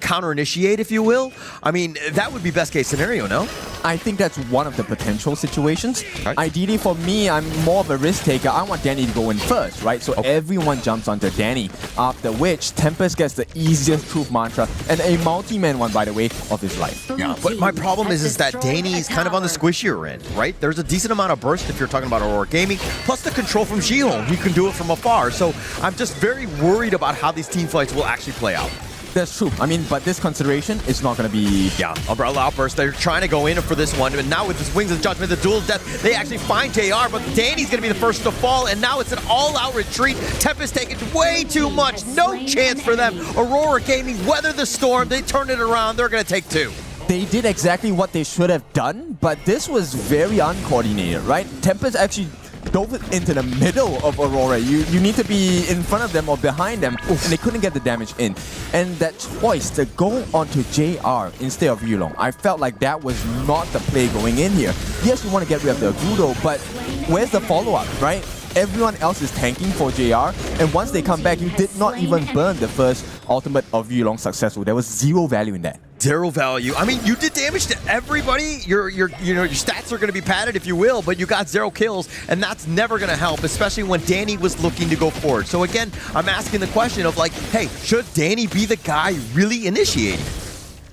counter-initiate, if you will. I mean, that would be best case scenario, no? I think that's one of the potential situations. Right. Ideally for me, I'm more of a risk taker. I want Danny to go in first, right? So everyone jumps onto Danny, after which Tempest gets the easiest truth mantra, and a multi-man one, by the way, of his life. Yeah, but my problem is that Danny's kind of on the squishier end, right? There's a decent amount of burst if you're talking about Aurora Gaming, plus the control from Jihong. He can do it from afar. So I'm just very worried about how these team fights will actually play out. That's true. I mean, but this consideration is not going to be... Yeah, Umbrella Outburst, they're trying to go in for this one, and now with this Wings of Judgment, the Duel of Death, they actually find JR, but Danny's going to be the first to fall, and now it's an all-out retreat. Tempest taking way too much. No chance for them. Aurora Gaming weather the storm. They turn it around. They're going to take 2. They did exactly what they should have done, but this was very uncoordinated, right? Tempest actually dove into the middle of Aurora. You need to be in front of them or behind them, and they couldn't get the damage in. And that choice to go onto JR instead of Yulong, I felt like that was not the play going in here. Yes, you want to get rid of the Gudo, but where's the follow-up, right? Everyone else is tanking for JR, and once they come back, you did not even burn the first ultimate of Yulong successful. There was zero value in that. Zero value. I mean, you did damage to everybody. Your stats are going to be padded, if you will, but you got 0 kills, and that's never going to help, especially when Danny was looking to go forward. So again, I'm asking the question of hey, should Danny be the guy really initiating?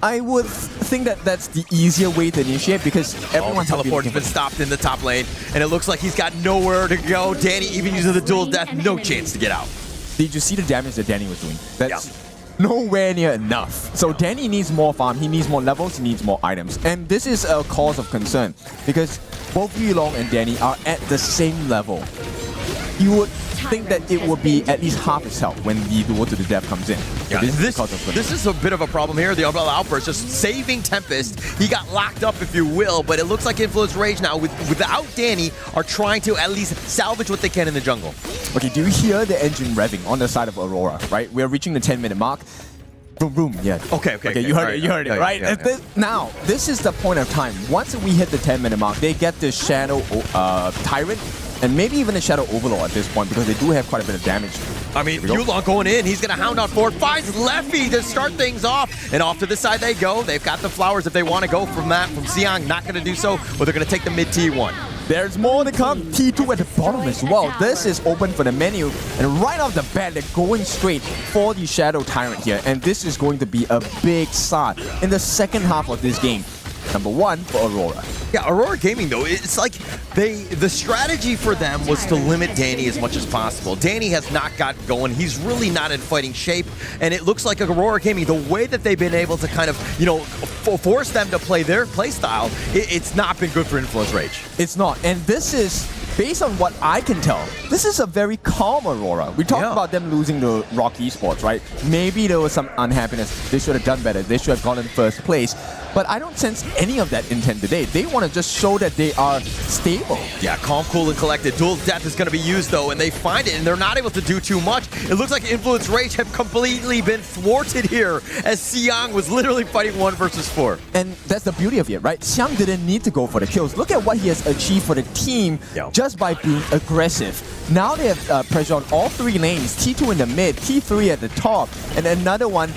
I would think that that's the easier way to initiate, because everyone's teleport's been stopped in the top lane, and it looks like he's got nowhere to go. Danny, even using the Duel of Death, no chance to get out. Did you see the damage that Danny was doing? That's nowhere near enough. So Danny needs more farm, he needs more levels, he needs more items. And this is a cause of concern, because both Yulong and Danny are at the same level. You would think that it would be at least half his health when the duel to the death comes in. Yeah, this is a bit of a problem here. The Umbrella Outburst just saving Tempest. He got locked up, if you will, but it looks like Influence Rage now, without Danny, are trying to at least salvage what they can in the jungle. Okay, do you hear the engine revving on the side of Aurora, right? We're reaching the 10-minute mark. Boom, boom, yeah. Okay, you heard it, right? Yeah. Now, this is the point of time. Once we hit the 10-minute mark, they get the Shadow Tyrant, and maybe even a Shadow Overlord at this point, because they do have quite a bit of damage. I mean, Yulong going in, he's going to hound out forward, finds Leffy to start things off, and off to the side they go. They've got the flowers if they want to go from that, from Xiang, not going to do so, but they're going to take the mid T1. There's more to come. T2 at the bottom as well. This is open for the menu, and right off the bat, they're going straight for the Shadow Tyrant here, and this is going to be a big start in the second half of this game. Number 1 for Aurora. Yeah, Aurora Gaming, though, it's like the strategy for them was to limit Danny as much as possible. Danny has not gotten going. He's really not in fighting shape, and it looks like Aurora Gaming, the way that they've been able to kind of, force them to play their play style, it's not been good for Influence Rage. It's not, and this is, based on what I can tell, this is a very calm Aurora. We talked about them losing to Rock Esports, right? Maybe there was some unhappiness. They should have done better. They should have gotten first place. But I don't sense any of that intent today. They want to just show that they are stable. Yeah, calm, cool, and collected. Duel of Death is going to be used, though, and they find it, and they're not able to do too much. It looks like Influence Rage have completely been thwarted here, as Xiang was literally fighting 1 versus 4. And that's the beauty of it, right? Xiang didn't need to go for the kills. Look at what he has achieved for the team just by being aggressive. Now they have pressure on all three lanes, T2 in the mid, T3 at the top, and another one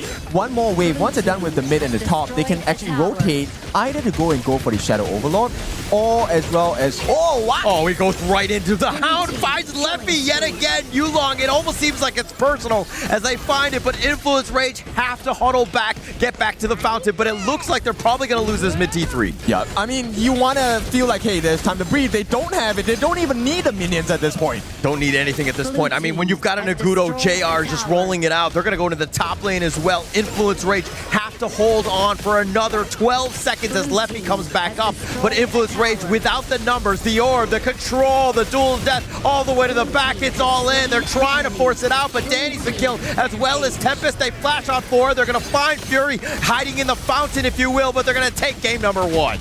more wave. Once they're done with the mid and the top, they can actually rotate either to go for the Shadow Overlord, or as well as... Oh, wow! Oh, he goes right into the Hound, finds Leffy yet again. Yulong, it almost seems like it's personal as they find it, but Influence Rage have to huddle back, get back to the fountain, but it looks like they're probably going to lose this mid T3. Yeah, I mean, you want to feel like, hey, there's time to breathe. They don't have it. They don't even need the minions at this point. Don't need anything at this point. I mean, when you've got an Agudo JR just rolling it out, they're going to go into the top lane as well. Influence Rage have to hold on for another 12 seconds as Leffy comes back up, but Influence Rage without the numbers, the orb, the control, the dual death, all the way to the back, it's all in. They're trying to force it out, but Danny's been killed as well as Tempest. They flash on 4. They're going to find Fury hiding in the fountain, if you will, but they're going to take game number 1.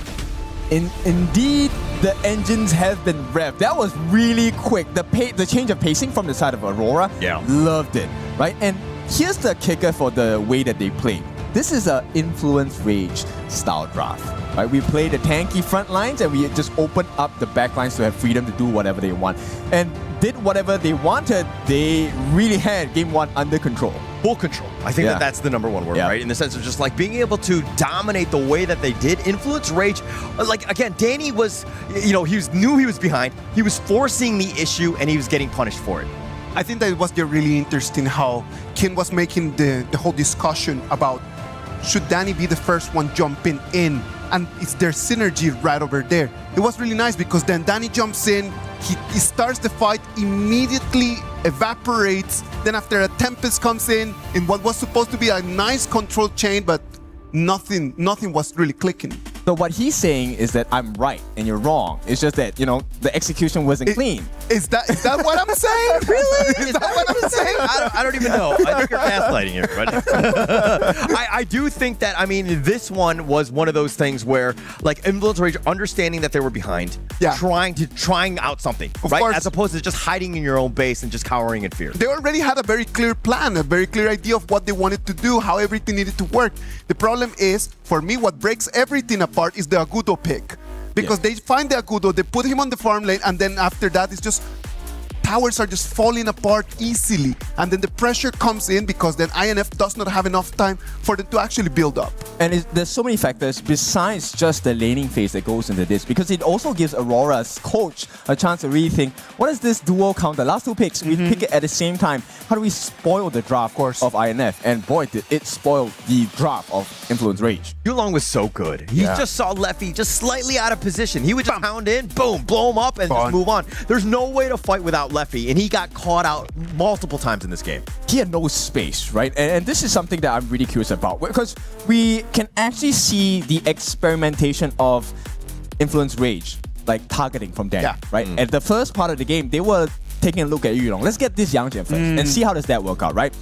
Indeed, the engines have been revved. That was really quick. The change of pacing from the side of Aurora, loved it, right? And here's the kicker for the way that they play. This is a Influence Rage style draft, right? We play the tanky front lines and we just open up the back lines to have freedom to do whatever they want. And did whatever they wanted. They really had game 1 under control. Full control. I think that's the number 1 word, right? In the sense of just like being able to dominate the way that they did. Influence Rage, like again, Danny was, knew he was behind. He was forcing the issue and he was getting punished for it. I think that it was really interesting how Kin was making the whole discussion about should Danny be the first one jumping in, and it's their synergy right over there. It was really nice because then Danny jumps in, he starts the fight, immediately evaporates, then after a Tempest comes in what was supposed to be a nice control chain, but nothing was really clicking. So what he's saying is that I'm right and you're wrong. It's just that, the execution wasn't clean. Is that what I'm saying? Really? Is that what I'm saying? I don't even know. I think you're gaslighting here, but I do think that, this one was one of those things where, like, Influence Rage understanding that they were behind, trying out something, right? Course. As opposed to just hiding in your own base and just cowering in fear. They already had a very clear plan, a very clear idea of what they wanted to do, how everything needed to work. The problem is, for me, what breaks everything apart is the Agudo pick. Because they find the Agudo, they put him on the farm lane, and then after that, it's just towers are just falling apart easily. And then the pressure comes in because then INF does not have enough time for them to actually build up. And there's so many factors besides just the laning phase that goes into this, because it also gives Aurora's coach a chance to really think, what is this duo counter? Last 2 picks, we pick it at the same time. How do we spoil the draft of INF? And boy, did it spoil the draft of Influence Rage. Yulong was so good. He just saw Leffy just slightly out of position. He would just pound in, boom, blow him up, and just move on. There's no way to fight without Leffy, and he got caught out multiple times in this game. He had no space, right? And this is something that I'm really curious about, because we can actually see the experimentation of Influence Rage, like targeting from Danny, right? At the first part of the game, they were taking a look at Yulong. Let's get this Yang Jian first and see how does that work out, right?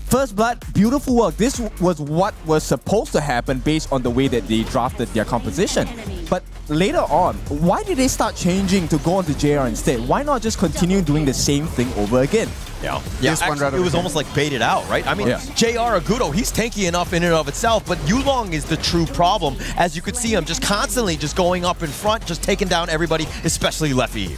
First Blood, beautiful work. This was what was supposed to happen based on the way that they drafted their composition. But later on, why did they start changing to go on to JR instead? Why not just continue doing the same thing over again? It was almost like baited out, right? JR Agudo, he's tanky enough in and of itself, but Yulong is the true problem. As you could see him just constantly just going up in front, just taking down everybody, especially Leffy.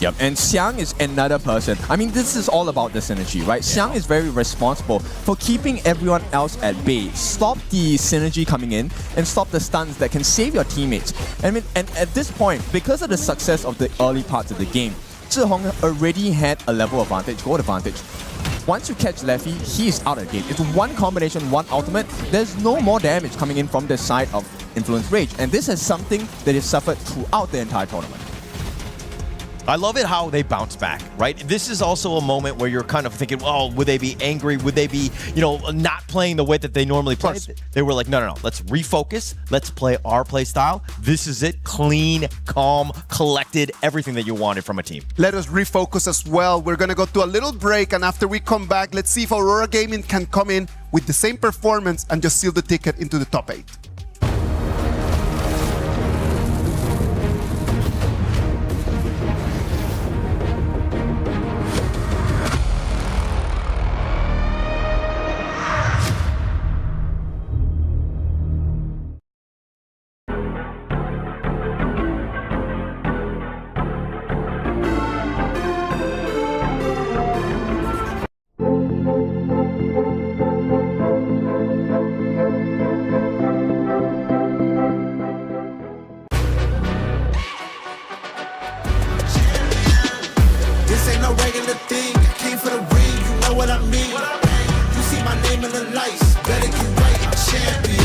Yep, and Xiang is another person. This is all about the synergy, right? Xiang is very responsible for keeping everyone else at bay. Stop the synergy coming in and stop the stuns that can save your teammates. And at this point, because of the success of the early parts of the game, Zhihong already had a level advantage, gold advantage. Once you catch Leffy, he is out of the game. It's one combination, one ultimate. There's no more damage coming in from the side of Influence Rage. And this is something that is suffered throughout the entire tournament. I love it how they bounce back, right? This is also a moment where you're kind of thinking, oh, would they be angry? Would they be, not playing the way that they normally play? They were like, no. Let's refocus. Let's play our play style. This is it. Clean, calm, collected, everything that you wanted from a team. Let us refocus as well. We're going to go to a little break, and after we come back, let's see if Aurora Gaming can come in with the same performance and just seal the ticket into the top 8. name in the lights. Better get right, I'm champion.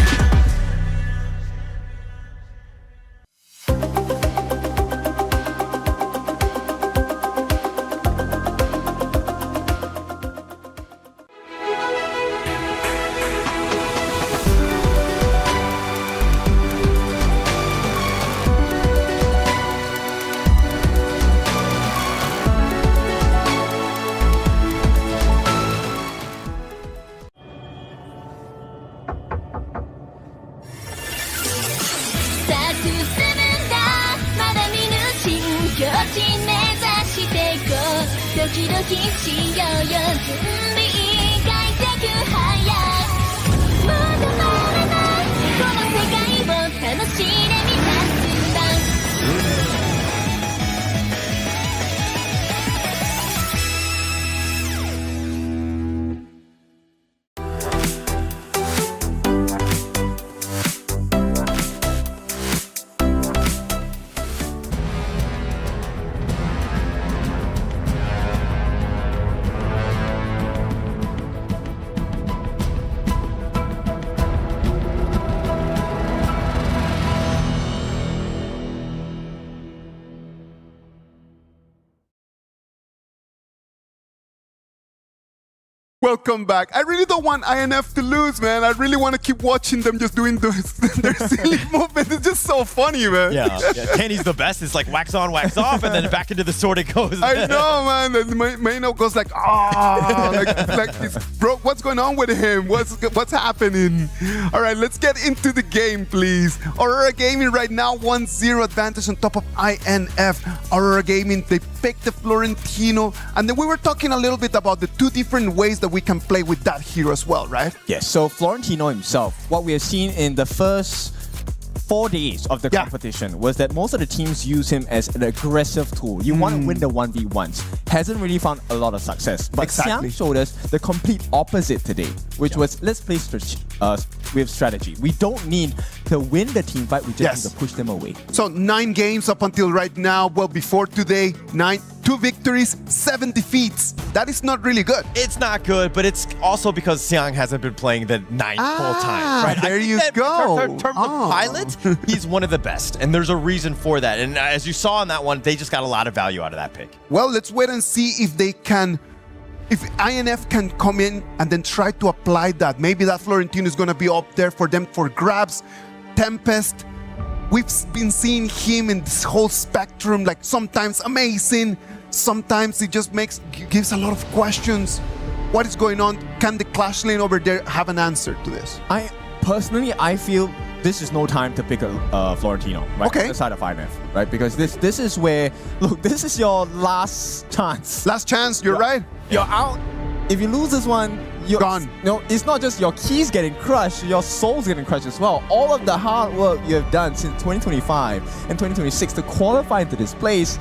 Welcome back. I really don't want INF to lose, man. I really want to keep watching them just doing their silly movements. It's just so funny, man. Yeah. Kenny's the best. It's like wax on, wax off, and then back into the sword it goes. I know, man. And Maino goes like, like this, bro. What's going on with him? What's happening? All right, let's get into the game, please. Aurora Gaming right now 1-0 advantage on top of INF. Aurora Gaming, they picked the Florentino, and then we were talking a little bit about the two different ways that we can play with that hero as well, right? Yes, so Florentino himself, what we have seen in the first 4 days of the competition was that most of the teams use him as an aggressive tool. You want to win the 1v1s. Hasn't really found a lot of success. But Xiang showed us the complete opposite today, which was let's play with strategy. We don't need to win the team fight, we just need to push them away. So 9 games up until right now. Well, before today, 2 victories, 7 defeats. That is not really good. It's not good, but it's also because Xiang hasn't been playing the 9 full time. Right? There you go. In terms of pilot, he's one of the best, and there's a reason for that. And as you saw in that one, they just got a lot of value out of that pick. Well, let's wait and see if they can, if INF can come in and then try to apply that. Maybe that Florentino is going to be up there for them for grabs. Tempest, we've been seeing him in this whole spectrum, like sometimes amazing, sometimes it just gives a lot of questions. What is going on? Can the Clash lane over there have an answer to this? I feel this is no time to pick a Florentino, right? Okay. On the side of INF, right? Because this is where, look, this is your last chance. Last chance, you're right. You're out. If you lose this one, you're gone. No, it's not just your keys getting crushed, your soul's getting crushed as well. All of the hard work you have done since 2025 and 2026 to qualify into this place,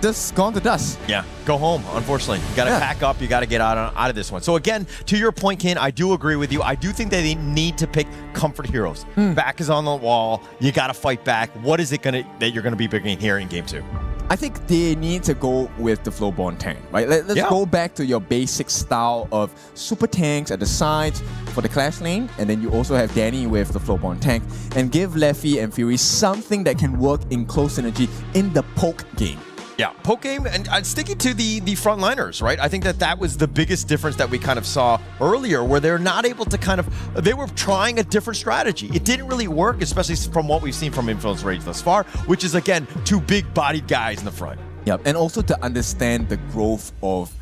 just gone to dust. Yeah, go home, unfortunately. You got to pack up. You got to get out of this one. So again, to your point, Ken, I do agree with you. I do think that they need to pick comfort heroes. Back is on the wall. You got to fight back. What is it that you're going to be picking here in Game 2? I think they need to go with the Flowborn tank, right? Let's go back to your basic style of super tanks at the sides for the Clash lane, and then you also have Danny with the Flowborn tank, and give Leffy and Fury something that can work in close synergy in the poke game. Yeah, poke game and sticking to the frontliners, right? I think that was the biggest difference that we kind of saw earlier, where they're not able to they were trying a different strategy. It didn't really work, especially from what we've seen from Influence Rage thus far, which is, again, 2 big-bodied guys in the front. Yep, and also to understand the growth of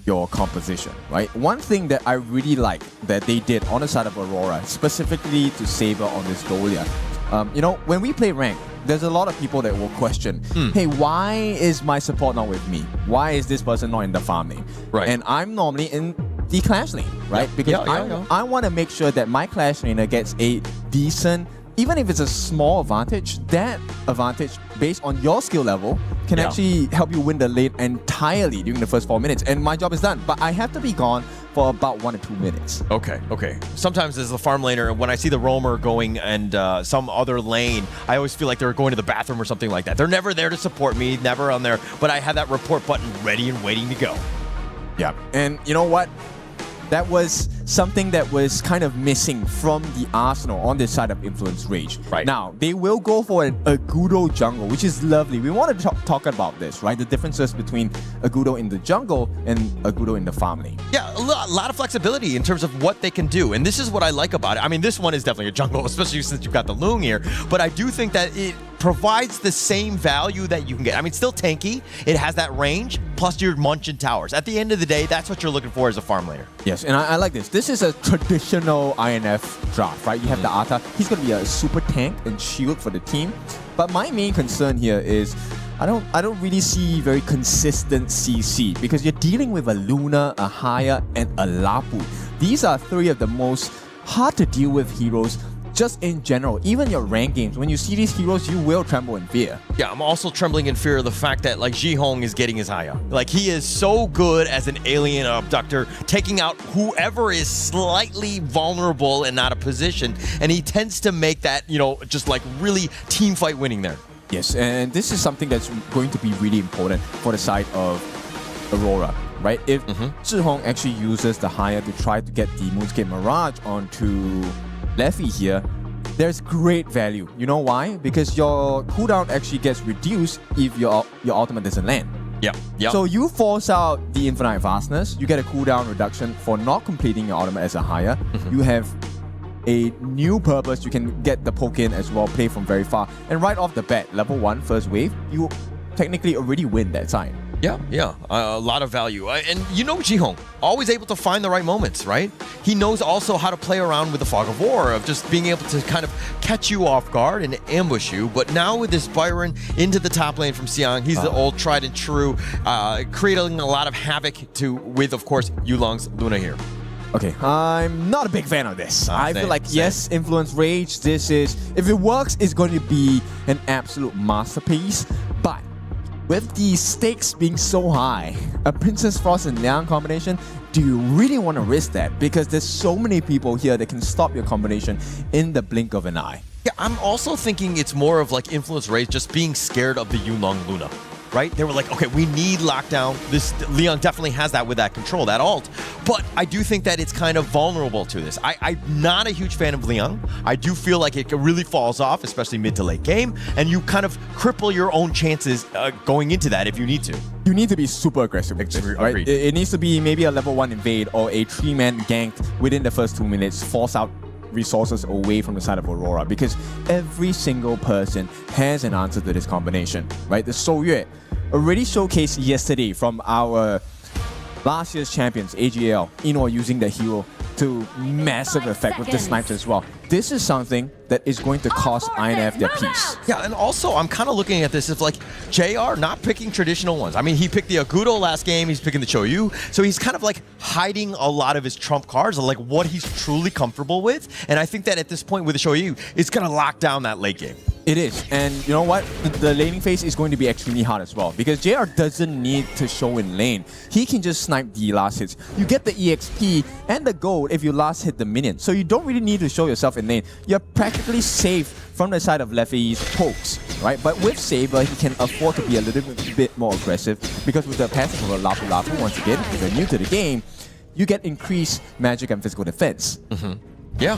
your composition, right? One thing that I really like that they did on the side of Aurora, specifically to Saber on this Dolia, when we play rank, there's a lot of people that will question, hey, why is my support not with me? Why is this person not in the farm lane? Right. And I'm normally in the Clash lane, right? Because I want to make sure that my Clash laner gets a decent, even if it's a small advantage, that advantage based on your skill level can actually help you win the lane entirely during the first 4 minutes. And my job is done, but I have to be gone for about 1 or 2 minutes. Okay. Sometimes as a farm laner, when I see the roamer going and some other lane, I always feel like they're going to the bathroom or something like that. They're never there to support me, never on there, but I have that report button ready and waiting to go. Yeah, and you know what? That was something that was kind of missing from the Arsenal on this side of Influence Rage. Right. Now, they will go for an Agudo jungle, which is lovely. We want to talk about this, right? The differences between Agudo in the jungle and Agudo in the farm lane. Yeah, a lot of flexibility in terms of what they can do. And this is what I like about it. I mean, this one is definitely a jungle, especially since you've got the Loong here. But I do think that it provides the same value that you can get. I mean, still tanky. It has that range, plus your Munchin towers. At the end of the day, that's what you're looking for as a farm laner. Yes, and I like this. This is a traditional INF draft, right? You have the Ata. He's going to be a super tank and shield for the team. But my main concern here is I don't really see very consistent CC because you're dealing with a Luna, a Haya, and a Lapu. These are three of the most hard to deal with heroes just in general. Even your rank games, when you see these heroes, you will tremble in fear. Yeah, I'm also trembling in fear of the fact that like Jihong is getting his Haya. Like he is so good as an alien abductor, taking out whoever is slightly vulnerable and out of position, and he tends to make that, you know, just like really team fight winning there. Yes, and this is something that's going to be really important for the side of Aurora, right? If Zhihong actually uses the Haya to try to get the Moonscape Mirage onto Leffy here, there's great value. You know why? Because your cooldown actually gets reduced if your ultimate doesn't land. Yeah. So you force out the Infinite Vastness, you get a cooldown reduction for not completing your ultimate as a Haya. You have a new purpose. You can get the poke in as well, play from very far. And right off the bat, level 1, first wave, you technically already win that side. Yeah, a lot of value. And you know Jihong, always able to find the right moments, right? He knows also how to play around with the Fog of War, of just being able to kind of catch you off guard and ambush you. But now with this Byron into the top lane from Xiang, he's the old tried and true, creating a lot of havoc with, of course, Yulong's Luna here. Okay, I'm not a big fan of this. I feel like, same. yes, Influence Rage, this is, if it works, it's going to be an absolute masterpiece. But with the stakes being so high, a Princess Frost and Liang combination, do you really want to risk that? Because there's so many people here that can stop your combination in the blink of an eye. Yeah, I'm also thinking it's more of like Influence Rage just being scared of the Yulong Luna. Right? They were like, okay, we need lockdown. This Leon definitely has that with that control, that ult. But I do think that it's kind of vulnerable to this. I'm not a huge fan of Leon. I do feel like it really falls off, especially mid to late game, and you kind of cripple your own chances going into that if you need to. You need to be super aggressive with this, right? It needs to be maybe a level 1 invade or a 3-man gank within the first 2 minutes, force out resources away from the side of Aurora, because every single person has an answer to this combination, right? The Soyue already showcased yesterday from our last year's champions, AGL, Ino using the hero to massive effect with the snipes as well. This is something that is going to cost INF their piece. Yeah, and also I'm kind of looking at this as like JR not picking traditional ones. I mean, he picked the Agudo last game, he's picking the Choyu, so he's kind of like hiding a lot of his trump cards, like what he's truly comfortable with. And I think that at this point with the Choyu, it's going to lock down that late game. It is, and you know what? The laning phase is going to be extremely hard as well, because JR doesn't need to show in lane. He can just snipe the last hits. You get the EXP and the gold if you last hit the minion, so you don't really need to show yourself in lane. You're practically safe from the side of Leffy's pokes, right? But with Saber, he can afford to be a little bit more aggressive, because with the passive of a Lapu Lapu, once again, if you're new to the game, you get increased magic and physical defense. Yeah.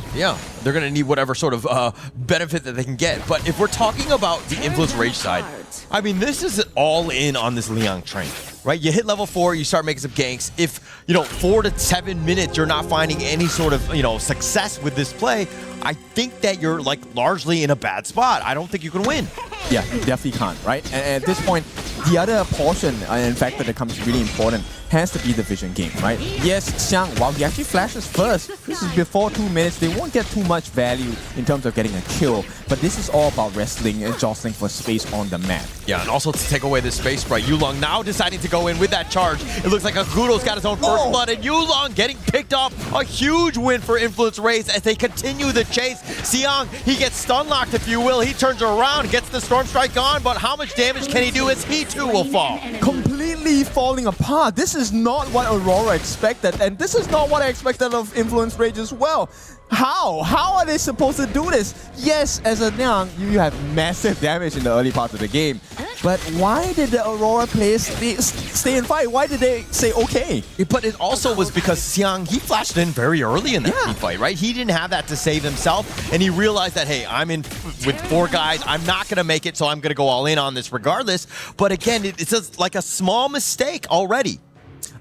They're going to need whatever sort of benefit that they can get. But if we're talking about the Influence Rage side, I mean, this is all in on this Liang train, right? You hit level 4, you start making some ganks. If, 4 to 7 minutes, you're not finding any sort of, success with this play, I think that you're, like, largely in a bad spot. I don't think you can win. Yeah, you definitely can't, right? And at this point, the other portion, in fact, that becomes really important has to be the vision game, right? Yes, Xiang, while he actually flashes first, this is before 2 minutes, they won't get too much value in terms of getting a kill, but this is all about wrestling and jostling for space on the map. Yeah, and also to take away this space sprite, Yulong now deciding to go in with that charge. It looks like Agudo's got his own first blood, and Yulong getting picked off. A huge win for Influence Rays as they continue the chase. Xiang, he gets stun locked, if you will. He turns around, gets the Storm Strike on, but how much damage can he do as he too will fall? Completely falling apart. This is not what Aurora expected, and this is not what I expected of Influence Rage as well. How? How are they supposed to do this? Yes, as a Liang, you have massive damage in the early parts of the game, But why did the Aurora players stay and fight? Why did they say okay? But it also was because Xiang, he flashed in very early in that team fight, right? He didn't have that to save himself, and he realized that, hey, I'm in with 4 guys. I'm not going to make it, so I'm going to go all in on this regardless. But again, it's just like a small mistake already.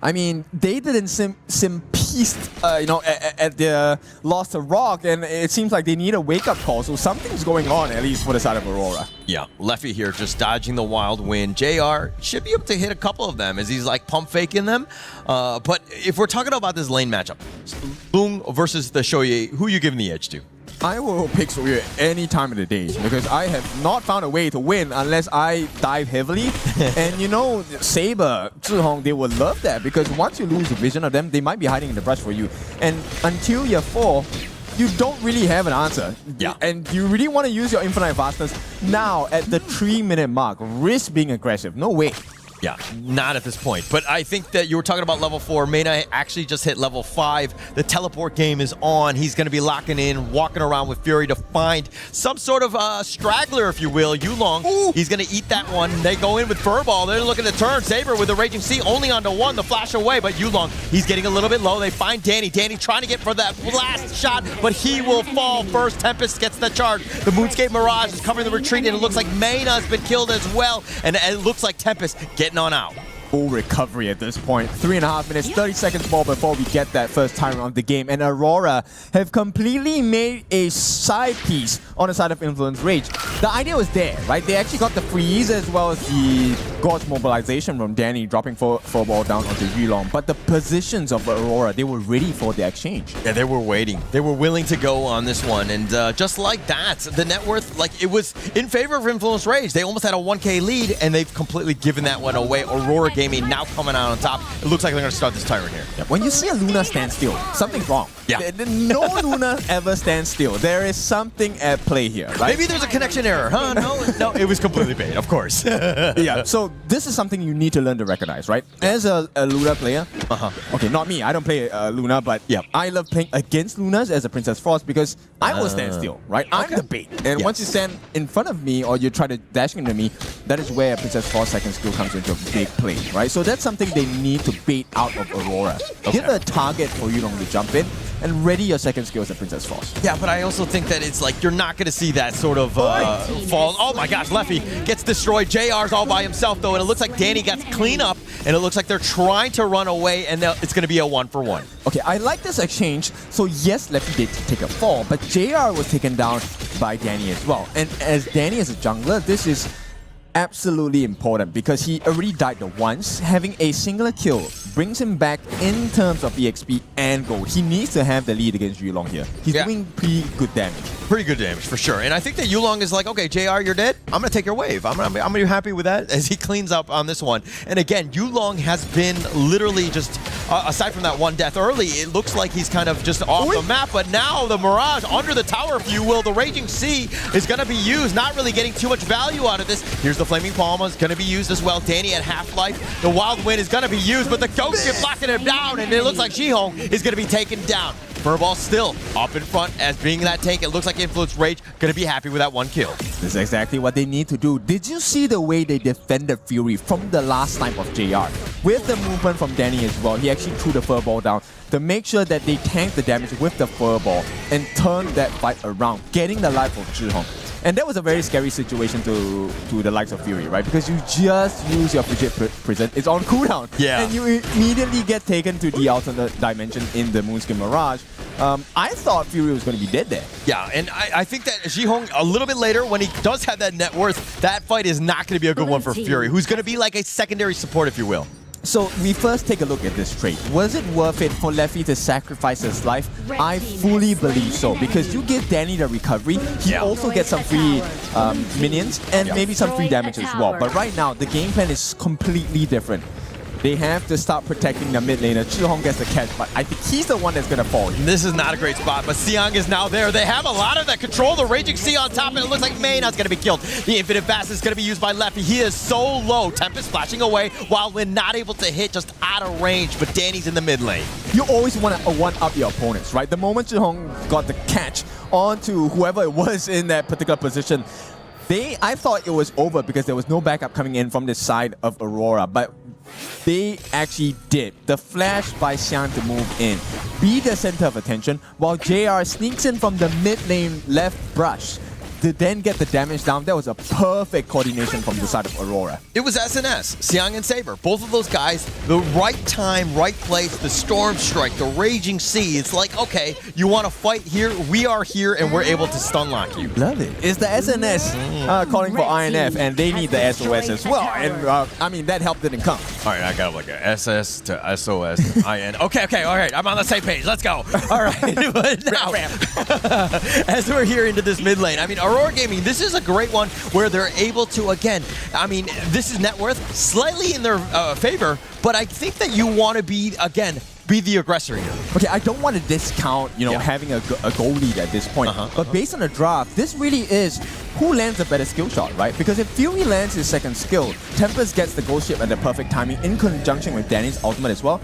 I mean, they didn't seem pissed, at the loss to Rock, and it seems like they need a wake-up call. So something's going on, at least for the side of Aurora. Yeah, Leffy here just dodging the wild win. JR should be able to hit a couple of them as he's like pump faking them. But if we're talking about this lane matchup, Lung versus the Shoye, who are you giving the edge to? I will pick Soya any time of the day because I have not found a way to win unless I dive heavily. And Saber, Zhihong, they would love that because once you lose the vision of them, they might be hiding in the brush for you. And until you're 4, you don't really have an answer. Yeah. And you really want to use your infinite fastness now at the 3-minute mark. Risk being aggressive. No way. Yeah, not at this point. But I think that you were talking about level 4. Mena actually just hit level 5. The teleport game is on. He's going to be locking in, walking around with Fury to find some sort of straggler, if you will. Yulong, he's going to eat that one. They go in with Furball. They're looking to turn. Saber with the Raging Sea only onto 1. The flash away, but Yulong, he's getting a little bit low. They find Danny. Danny trying to get for that last shot, but he will fall first. Tempest gets the charge. The Moonscape Mirage is covering the retreat, and it looks like Mena's been killed as well. And it looks like Tempest getting on out. Full recovery at this point. 3.5 minutes, 30 seconds more before we get that first time of the game. And Aurora have completely made a side piece on the side of Influence Rage. The idea was there, right? They actually got the freeze as well as the Gorge mobilization from Danny dropping 4 ball down onto Yulong. But the positions of Aurora, they were ready for the exchange. Yeah, they were waiting. They were willing to go on this one. And just like that, the net worth, like it was in favor of Influence Rage. They almost had a 1K lead, and they've completely given that one away. Aurora Gaming now coming out on top. It looks like they're going to start this tyrant here. Yeah, when you see a Luna stand still, something's wrong. Yeah. No Luna ever stands still. There is something at play here, right? Maybe there's a connection error, huh? No, it was completely bait, of course. Yeah, so this is something you need to learn to recognize, right? As a Luna player, okay, not me, I don't play Luna, but I love playing against Lunas as a Princess Frost because I will stand still, right? I'm the bait. And once you stand in front of me or you try to dash into me, that is where Princess Frost second skill comes into a big play, right? So that's something they need to bait out of Aurora. Give a target for Yulong to jump in and ready your second skill as a Princess Frost. Yeah, but I also think that it's like you're not going to see that sort of fall. Oh my gosh, Leffy gets destroyed. JR's all by himself though, and it looks like Danny got clean up, and it looks like they're trying to run away, and it's going to be a 1-for-1. Okay, I like this exchange. So yes, Leffy did take a fall, but JR was taken down by Danny as well. And as Danny is a jungler, this is absolutely important because he already died once. Having a singular kill brings him back in terms of EXP and gold. He needs to have the lead against Yulong here. He's doing pretty good damage. Pretty good damage, for sure. And I think that Yulong is like, okay, JR, you're dead. I'm going to take your wave. I'm gonna be happy with that as he cleans up on this one. And again, Yulong has been literally just, aside from that one death early, it looks like he's kind of just off the map. But now the Mirage under the tower, if you will, the Raging Sea is going to be used. Not really getting too much value out of this. Here's the Flaming Palma is going to be used as well. Danny at half-life. The Wild Wind is going to be used, but the Ghost is blocking him down, and it looks like Jihong is going to be taken down. Furball still up in front as being that tank. It looks like Influence Rage going to be happy with that one kill. This is exactly what they need to do. Did you see the way they defended Fury from the last snipe of JR? With the movement from Danny as well, he actually threw the Furball down to make sure that they tank the damage with the Furball and turn that fight around, getting the life of Zhihong. And that was a very scary situation to the likes of Fury, right? Because you just use your Frigid Prison. It's on cooldown. Yeah. And you immediately get taken to the alternate dimension in the Moonscape Mirage. I thought Fury was going to be dead there. Yeah, and I think that Jihong, a little bit later, when he does have that net worth, that fight is not going to be a good one for Fury, who's going to be like a secondary support, if you will. So we first take a look at this trade. Was it worth it for Leffy to sacrifice his life? I fully believe so, because you give Danny the recovery, he also gets some free minions and maybe some free damage as well. But right now, the game plan is completely different. They have to start protecting the mid laner. Zhihong gets the catch, but I think he's the one that's going to fall. This is not a great spot, but Xiang is now there. They have a lot of that control. The Raging Sea on top, and it looks like Mena's going to be killed. The Infinite Fast is going to be used by Leffy. He is so low. Tempest flashing away, while we're not able to hit, just out of range, but Danny's in the mid lane. You always want to one-up your opponents, right? The moment Zhihong got the catch onto whoever it was in that particular position, I thought it was over because there was no backup coming in from the side of Aurora, but they actually did. The flash by Xiang to move in, be the center of attention, while JR sneaks in from the mid lane left brush to then get the damage down. That was a perfect coordination from the side of Aurora. It was SNS, Xiang and Saber. Both of those guys, the right time, right place, the Storm Strike, the Raging Sea. It's like, okay, you want to fight here? We are here and we're able to stun lock you. Love it. It's the SNS calling for INF, and they need the SOS as well. And I mean, that help didn't come. All right, I got like a SS to SOS to IN. Okay, all right, I'm on the same page. Let's go. All right, but now, as we're here into this mid lane, I mean, Aurora Gaming, this is a great one where they're able to, again, I mean, this is net worth slightly in their favor, but I think that you want to be the aggressor here. Okay, I don't want to discount, having a goal lead at this point. But based on the draft, this really is who lands a better skill shot, right? Because if Fury lands his second skill, Tempest gets the ghost ship at the perfect timing in conjunction with Danny's ultimate as well,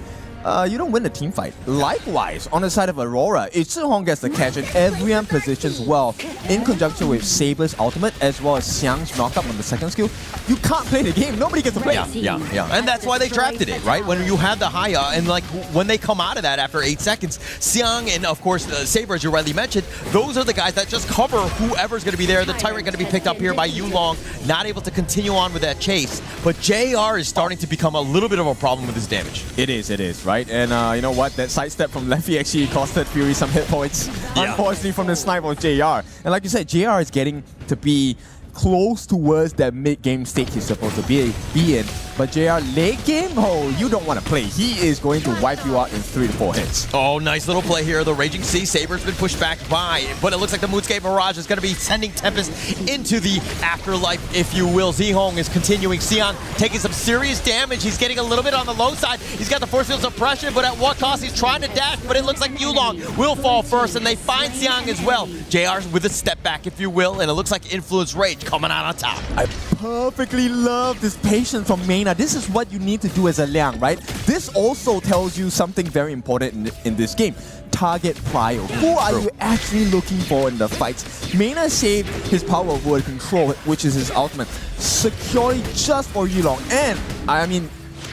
you don't win the team fight. Likewise, on the side of Aurora, if Zhihong gets the catch and everyone positions well in conjunction with Saber's ultimate as well as Xiang's knockup on the second skill, you can't play the game. Nobody gets to play. Yeah. And that's why they drafted it, right? When you have the Haya, and like when they come out of that after 8 seconds, Xiang and of course Saber, as you rightly mentioned, those are the guys that just cover whoever's going to be there. The Tyrant going to be picked up here by Yulong, not able to continue on with that chase. But JR is starting to become a little bit of a problem with his damage. It is, right? And you know what? That sidestep from Leffy actually costed Fury some hit points, unfortunately, from the snipe of JR. And like you said, JR is getting to be close towards that mid-game state he's supposed to be in. But JR late game, you don't want to play. He is going to wipe you out in 3 to 4 hits. Oh, nice little play here. The Raging Sea Saber's been pushed back by, but it looks like the Moonscape Mirage is going to be sending Tempest into the afterlife, if you will. Zhihong is continuing. Xiang taking some serious damage. He's getting a little bit on the low side. He's got the force field suppression, but at what cost? He's trying to dash, but it looks like Yulong will fall first, and they find Xiang as well. JR with a step back, if you will, and it looks like Influence Rage coming out on top. I perfectly love this patience from Mena. This is what you need to do as a Liang, right? This also tells you something very important in this game. Target prio. Who are you actually looking for in the fights? Mena saved his power of word control, which is his ultimate, securely just for Yulong. And, I mean,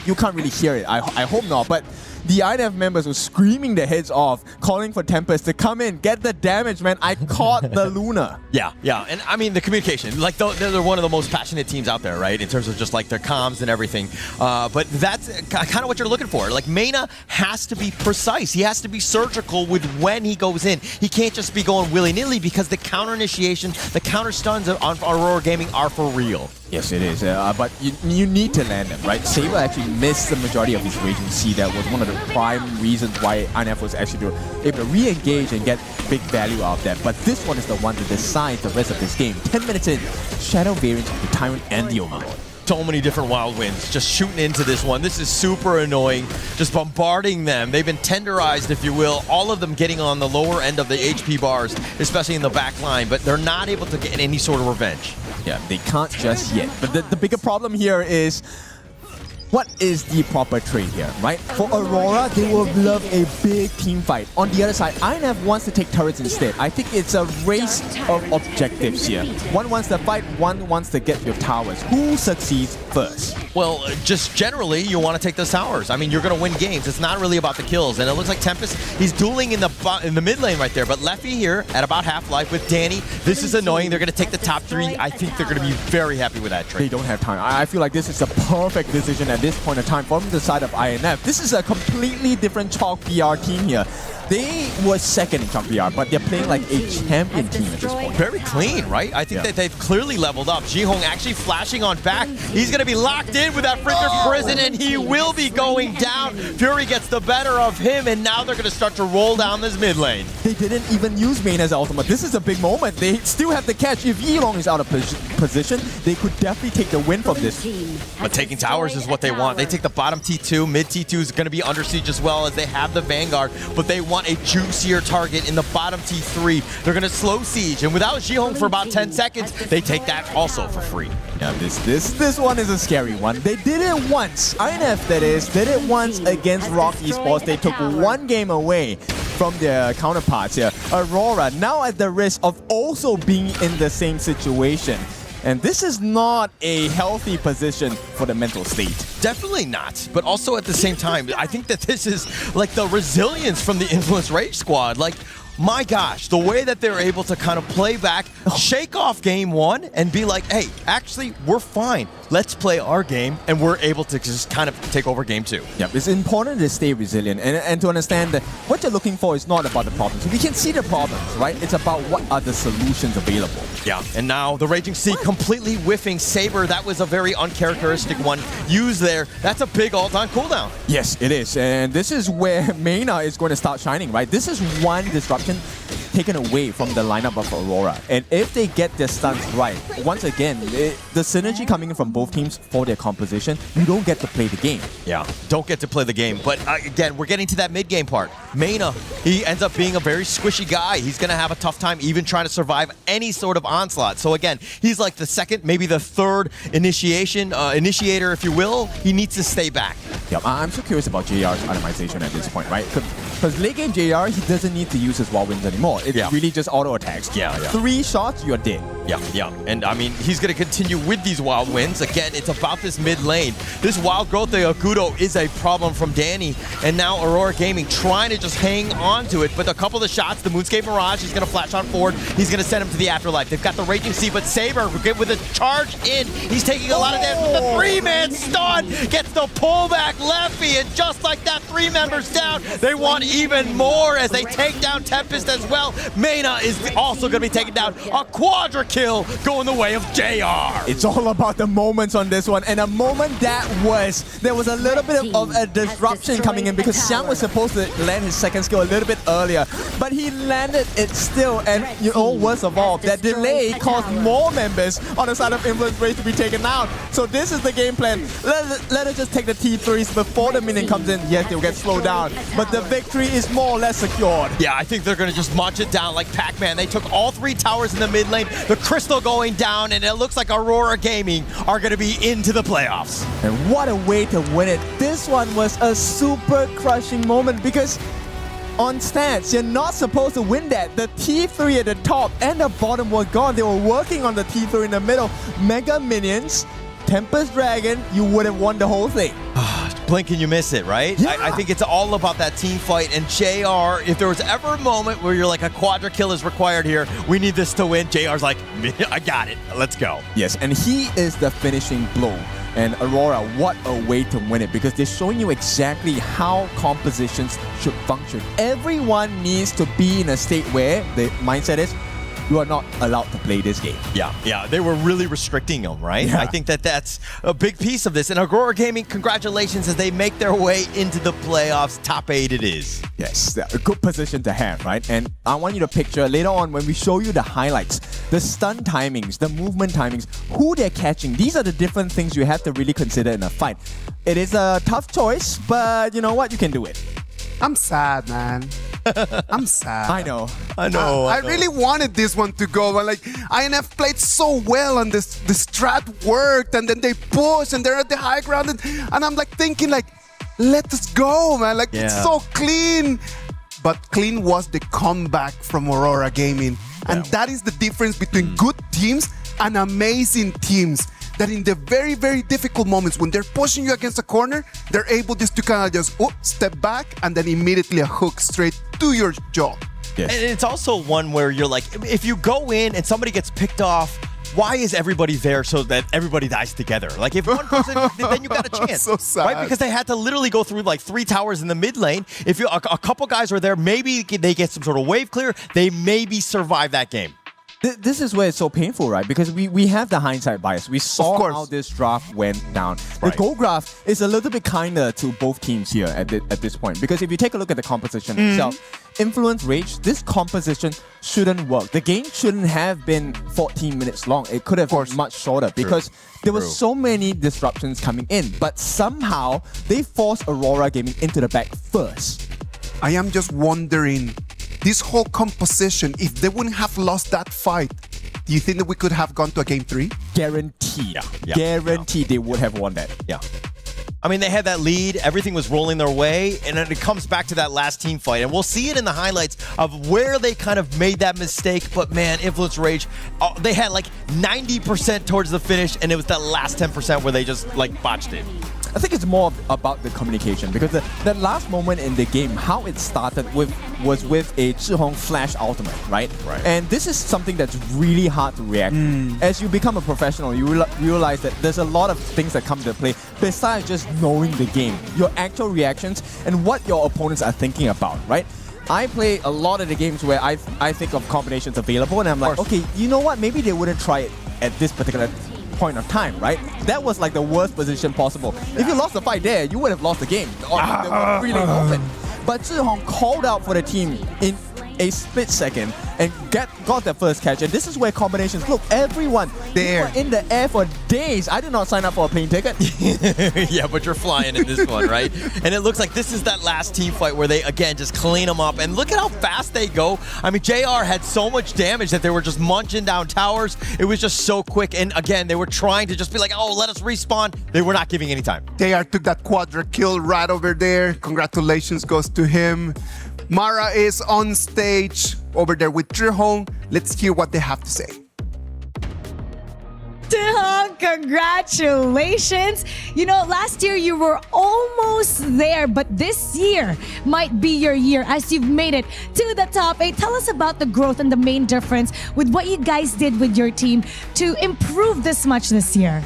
you can't really hear it. I hope not, but the INF members were screaming their heads off, calling for Tempest to come in, get the damage, man. I caught the Luna. Yeah. And I mean, the communication, like they're one of the most passionate teams out there, right? In terms of just like their comms and everything. But that's kind of what you're looking for. Like Mena has to be precise. He has to be surgical with when he goes in. He can't just be going willy-nilly because the counter initiation, the counter stuns on Aurora Gaming are for real. Yes, it is. But you need to land them, right? Saber actually missed the majority of his Raging Sea. That was one of the prime reasons why INF was actually able to re-engage and get big value out of that. But this one is the one to decide the rest of this game. 10 minutes in, Shadow variants of the Tyrant and the Overlord. So many different wild winds just shooting into this one. This is super annoying, just bombarding them. They've been tenderized, if you will, all of them getting on the lower end of the HP bars, especially in the back line, but they're not able to get any sort of revenge. Yeah, they can't just yet. But the bigger problem here is, what is the proper trade here, right? For Aurora, they will love a big team fight. On the other side, INF wants to take turrets instead. I think it's a race of objectives here. One wants to fight, one wants to get your towers. Who succeeds first? Well, just generally, you want to take those towers. I mean, you're going to win games. It's not really about the kills. And it looks like Tempest, he's dueling in the mid lane right there. But Leffy here at about half-life with Danny. This is annoying. They're going to take the top 3. I think they're going to be very happy with that trade. They don't have time. I feel like this is a perfect decision at this point in time from the side of INF. This is a completely different Chalk BR team here. They were second in Chalk BR, but they're playing like a champion team at this point. Very clean, right? I think that they've clearly leveled up. Zhihong actually flashing on back. He's going to be locked in with that Fritter Prison, and he will be going down. Fury gets the better of him, and now they're going to start to roll down this mid lane. They didn't even use Main as ultimate. This is a big moment. They still have the catch. If Yilong is out of position, they could definitely take the win from this. But taking towers is what they want. They take the bottom T2. Mid T2 is going to be under siege as well, as they have the Vanguard, but they want a juicier target in the bottom T3. They're going to slow siege, and without Zhihong for about 10 seconds, they take that also for free. Yeah, this one is a scary one. They did it once. INF, that is, did it once against Rock Esports. They took one game away from their counterparts here. Aurora, now at the risk of also being in the same situation. And this is not a healthy position for the mental state. Definitely not. But also at the same time, I think that this is like the resilience from the Influence Rage squad. Like, my gosh, the way that they're able to kind of play back, shake off game one and be like, hey, actually, we're fine. Let's play our game. And we're able to just kind of take over game two. Yep, it's important to stay resilient and to understand that what you're looking for is not about the problems. We can see the problems, right? It's about what are the solutions available. Yeah, and now the Raging Sea completely whiffing Saber. That was a very uncharacteristic one used there. That's a big all-time cooldown. Yes, it is. And this is where Mena is going to start shining, right? This is one disruption taken away from the lineup of Aurora. And if they get their stunts right, once again, the synergy coming in from both teams for their composition, you don't get to play the game. Yeah, don't get to play the game. But again, we're getting to that mid-game part. Mena, he ends up being a very squishy guy. He's going to have a tough time even trying to survive any sort of onslaught. So again, he's like the second, maybe the third initiator, if you will. He needs to stay back. Yep, I'm so curious about JR's itemization at this point, right? Because late game JR, he doesn't need to use his wall wins anymore. It's really just auto attacks. Yeah. 3 shots, you're dead. Yeah. And I mean, he's going to continue with these wild wins. Again, it's about this mid lane. This wild growth of Okudo is a problem from Danny. And now Aurora Gaming trying to just hang on to it. But a couple of shots, the Moonscape Mirage, he's going to flash on forward. He's going to send him to the afterlife. They've got the Raging Sea, but Saber with a charge in. He's taking a lot of damage. The 3-man stun gets the pullback Leffy. And just like that, 3 members down. They want even more as they take down Tempest as well. Mena is also going to be taken down. A quadra kill going the way of JR. It's all about the moments on this one. And a moment there was a little bit of a disruption coming in because Xiang was supposed to land his second skill a little bit earlier. But he landed it still. And you know, worst of all, that delay caused more members on the side of Influence Rage to be taken out. So this is the game plan. Let us just take the T3s before the minion comes in. Yes, they'll get slowed down. But the victory is more or less secured. Yeah, I think they're going to just munch it down like Pac-Man. They took all 3 towers in the mid lane, the crystal going down, and it looks like Aurora Gaming are going to be into the playoffs. And what a way to win it. This one was a super crushing moment because on stats, you're not supposed to win that. The T3 at the top and the bottom were gone. They were working on the T3 in the middle. Mega Minions, Tempest Dragon, you would have won the whole thing. Blink and you miss it, right? Yeah. I think it's all about that team fight. And JR, if there was ever a moment where you're like, a quadra kill is required here, we need this to win, JR's like, I got it, let's go. Yes, and he is the finishing blow. And Aurora, what a way to win it because they're showing you exactly how compositions should function. Everyone needs to be in a state where the mindset is, you are not allowed to play this game. Yeah, they were really restricting them, right? Yeah. I think that that's a big piece of this. And Aurora Gaming, congratulations as they make their way into the playoffs. Top 8 it is. Yes, a good position to have, right? And I want you to picture later on when we show you the highlights, the stun timings, the movement timings, who they're catching. These are the different things you have to really consider in a fight. It is a tough choice, but you know what? You can do it. I'm sad, man. I'm sad. I know. I really wanted this one to go. But like INF played so well and the strat worked and then they push and they're at the high ground and I'm like thinking like, let us go, man. Like it's so clean. But clean was the comeback from Aurora Gaming. And that is the difference between good teams and amazing teams. That in the very, very difficult moments when they're pushing you against a corner, they're able just to kind of just step back and then immediately a hook straight to your jaw. Yes. And it's also one where you're like, if you go in and somebody gets picked off, why is everybody there so that everybody dies together? Like if one person, then you got a chance. So sad. Right? Because they had to literally go through like 3 towers in the mid lane. If a couple guys are there, maybe they get some sort of wave clear. They maybe survive that game. This is where it's so painful, right? Because we have the hindsight bias. We saw how this draft went down. The goal graph is a little bit kinder to both teams here at this point. Because if you take a look at the composition itself, Influence Rage, this composition shouldn't work. The game shouldn't have been 14 minutes long. It could have been much shorter because there were so many disruptions coming in. But somehow, they forced Aurora Gaming into the back first. I am just wondering, this whole composition, if they wouldn't have lost that fight, do you think that we could have gone to a game 3? Guaranteed. Guaranteed they would have won that. Yeah. I mean, they had that lead. Everything was rolling their way. And then it comes back to that last team fight. And we'll see it in the highlights of where they kind of made that mistake. But man, Influence Rage, they had like 90% towards the finish. And it was that last 10% where they just like botched it. I think it's more about the communication because the last moment in the game, how it started was with a Zhihong flash ultimate, right? And this is something that's really hard to react. As you become a professional, you realize that there's a lot of things that come into play besides just knowing the game. Your actual reactions and what your opponents are thinking about, right? I play a lot of the games where I think of combinations available and I'm like, okay, you know what? Maybe they wouldn't try it at this particular point of time, right? That was like the worst position possible. If you lost the fight there, you would have lost the game. Or they were really open. But Zhihong called out for the team in a split second and got their first catch. And this is where combinations, look, everyone there in the air for days. I did not sign up for a plane ticket. Yeah, but you're flying in this one, right? And it looks like this is that last team fight where they, again, just clean them up. And look at how fast they go. I mean, JR had so much damage that they were just munching down towers. It was just so quick. And again, they were trying to just be like, oh, let us respawn. They were not giving any time. JR took that quadra kill right over there. Congratulations goes to him. Mara is on stage over there with Zhihong. Let's hear what they have to say. Zhihong, congratulations. You know, last year you were almost there, but this year might be your year as you've made it to the top 8. Tell us about the growth and the main difference with what you guys did with your team to improve this much this year.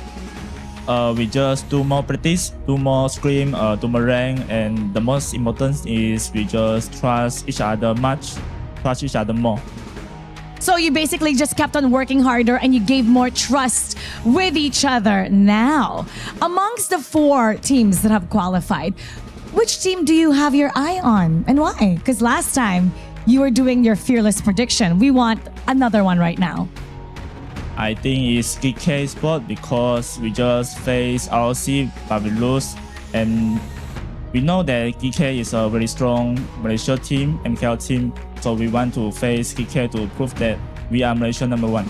We just do more practice, do more scrim, do more rank, and the most important is we just trust each other much, trust each other more. So you basically just kept on working harder and you gave more trust with each other. Now, amongst the 4 teams that have qualified, which team do you have your eye on and why? Because last time you were doing your fearless prediction. We want another one right now. I think it's GK Esports because we just face ROC but we lose, and we know that GK is a very strong Malaysia team, MKL team, so we want to face GK to prove that we are Malaysia #1.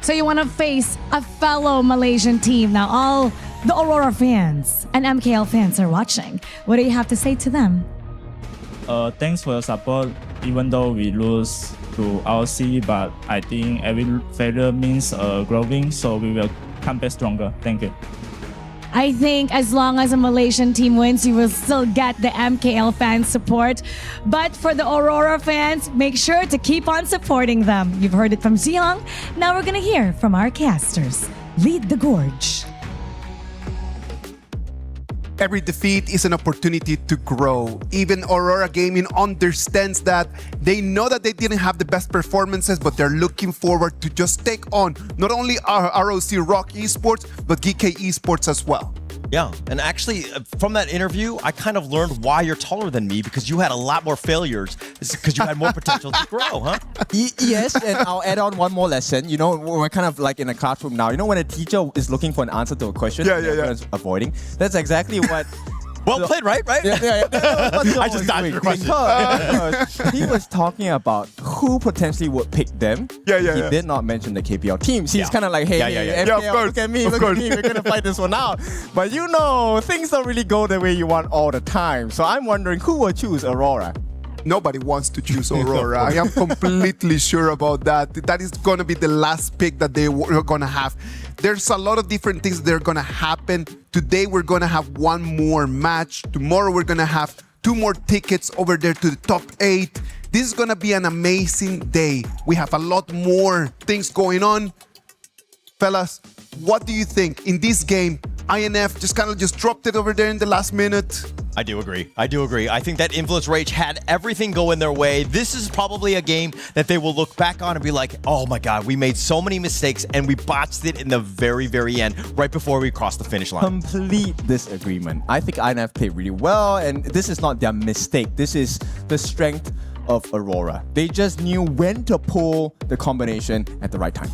So you want to face a fellow Malaysian team. Now all the Aurora fans and MKL fans are watching. What do you have to say to them? Thanks for your support, even though we lose to RC, but I think every failure means growing, so we will come back stronger. Thank you. I think as long as a Malaysian team wins, you will still get the MKL fan support. But for the Aurora fans, make sure to keep on supporting them. You've heard it from Zhihong. Now we're going to hear from our casters. Lead the Gorge. Every defeat is an opportunity to grow. Even Aurora Gaming understands that. They know that they didn't have the best performances, but they're looking forward to just take on not only ROC Rock Esports, but GK Esports as well. Yeah, and actually, from that interview, I kind of learned why you're taller than me, because you had a lot more failures. It's because you had more potential to grow, huh? Yes, and I'll add on one more lesson. You know, we're kind of like in a classroom now. You know, when a teacher is looking for an answer to a question, everyone's avoiding. That's exactly what... Well played, right? Yeah. I just dodged your question. Because he was talking about who potentially would pick them. He did not mention the KPL teams. He's kind of like, hey, MPL, look at me, we're going to fight this one out. But you know, things don't really go the way you want all the time. So I'm wondering who will choose Aurora. Nobody wants to choose Aurora. I am completely sure about that. That is going to be the last pick that they were going to have. There's a lot of different things that are going to happen. Today, we're going to have one more match. Tomorrow, we're going to have 2 more tickets over there to the top 8. This is going to be an amazing day. We have a lot more things going on. Fellas, what do you think? In this game, INF just dropped it over there in the last minute. I do agree. I think that Influence Rage had everything going their way. This is probably a game that they will look back on and be like, oh my God, we made so many mistakes and we botched it in the very, very end, right before we crossed the finish line. Complete disagreement. I think INF played really well, and this is not their mistake. This is the strength of Aurora. They just knew when to pull the combination at the right time.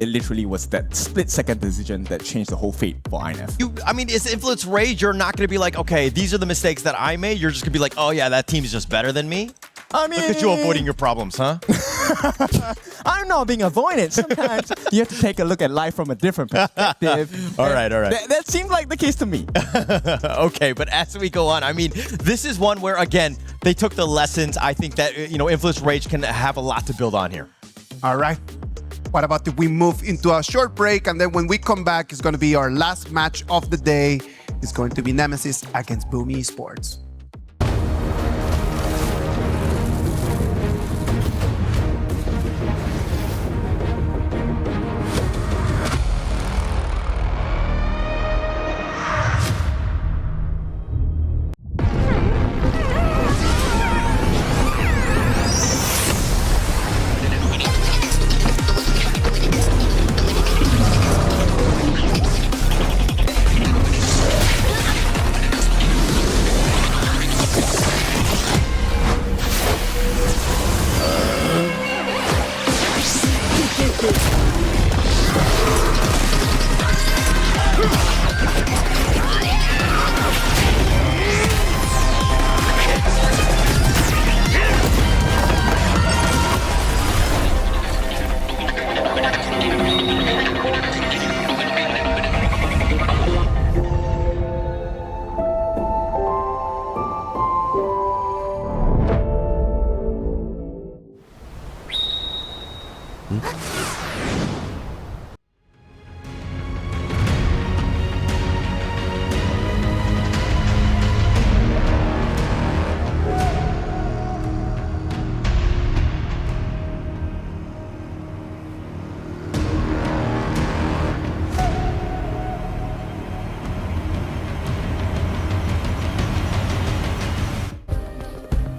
It literally was that split-second decision that changed the whole fate for INF. I mean, it's Influence Rage. You're not going to be like, okay, these are the mistakes that I made. You're just going to be like, oh yeah, that team is just better than me. I mean... Look at you avoiding your problems, huh? I'm not being avoidant. Sometimes you have to take a look at life from a different perspective. All right. That seemed like the case to me. Okay, but as we go on, I mean, this is one where, again, they took the lessons. I think that, Infamous Rage can have a lot to build on here. All right. What about if we move into a short break, and then when we come back, it's going to be our last match of the day. It's going to be Nemesis against Boom Esports.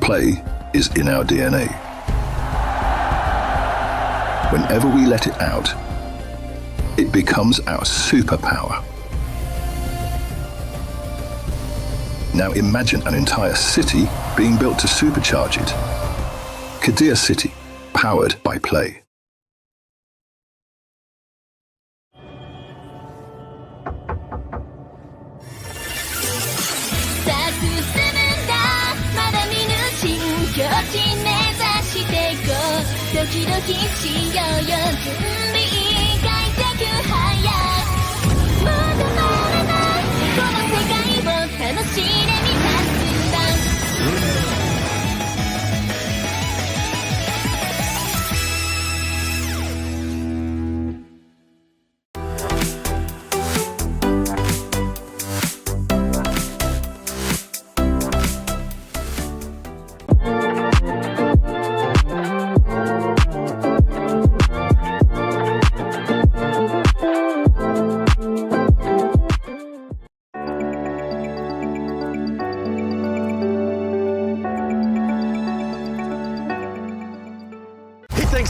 Play is in our DNA. Whenever we let it out, it becomes our superpower. Now imagine an entire city being built to supercharge it. Kadir City, powered by play.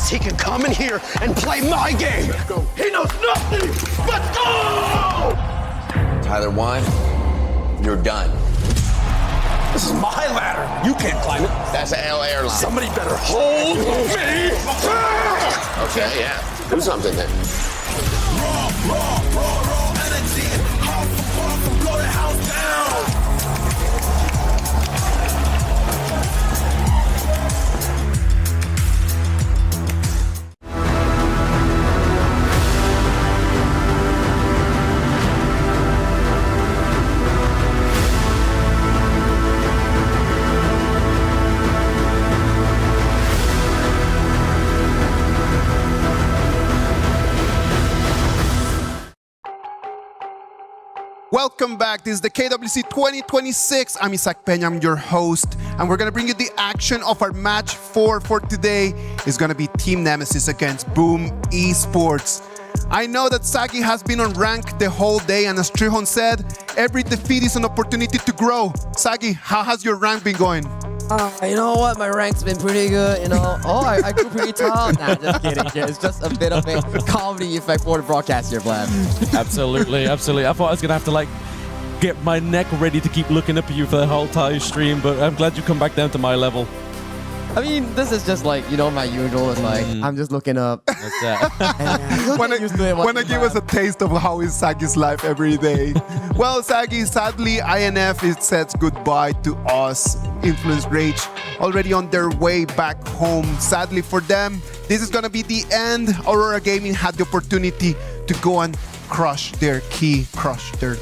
He can come in here and play my game. He knows nothing. Let's go! Tyler Wine, you're done. This is my ladder. You can't climb it. That's an L airline. Somebody better hold me. Okay, yeah. Do something then. Raw energy. House from blow the house down. Welcome back. This is the KWC 2026. I'm Isaac Peña, I'm your host, and we're gonna bring you the action of our match 4 for today. It's gonna be Team Nemesis against Boom Esports. I know that Sagi has been on rank the whole day, and as Trihon said, every defeat is an opportunity to grow. Sagi, how has your rank been going? You know what? My rank's been pretty good, you know. Oh, I grew pretty tall. Nah, just kidding. It's just a bit of a comedy effect for the broadcast here, Vlad. Absolutely. I thought I was going to have to, get my neck ready to keep looking up at you for the whole entire stream, but I'm glad you come back down to my level. I mean, this is just my usual. It's I'm just looking up. That's that. Wanna give us a taste of how is Sagi's life every day. Well, Sagi, sadly, INF says goodbye to us. Influence Rage already on their way back home. Sadly for them, this is gonna be the end. Aurora Gaming had the opportunity to go and crush their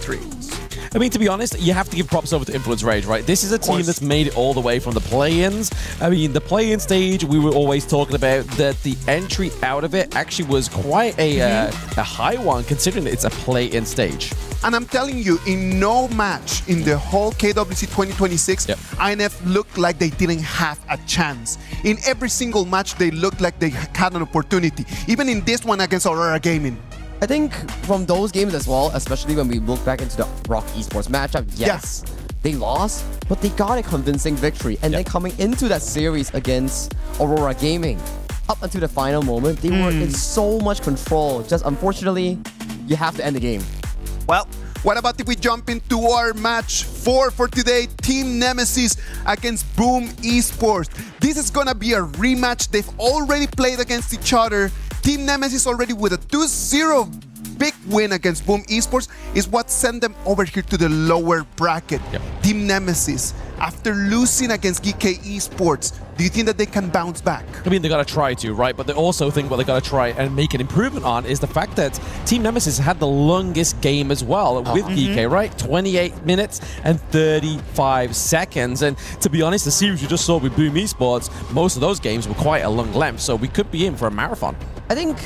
dreams. I mean, to be honest, you have to give props over to Influence Rage, right? This is a team that's made it all the way from the play-ins. I mean, the play-in stage, we were always talking about that the entry out of it actually was quite a high one, considering that it's a play-in stage. And I'm telling you, in no match in the whole KWC 2026, INF looked like they didn't have a chance. In every single match, they looked like they had an opportunity. Even in this one against Aurora Gaming. I think from those games as well, especially when we look back into the Rock Esports matchup, yes, they lost, but they got a convincing victory. And then coming into that series against Aurora Gaming, up until the final moment, they were in so much control. Just unfortunately, you have to end the game. Well, what about if we jump into our match 4 for today? Team Nemesis against Boom Esports. This is gonna be a rematch. They've already played against each other. Team Nemesis already with a 2-0 big win against Boom Esports is what sent them over here to the lower bracket. Team Nemesis, after losing against GK Esports, do you think that they can bounce back? I mean, they got to try to, right? But they also think what they got to try and make an improvement on is the fact that Team Nemesis had the longest game as well with GK, right? 28 minutes and 35 seconds. And to be honest, the series we just saw with Boom Esports, most of those games were quite a long length. So we could be in for a marathon. I think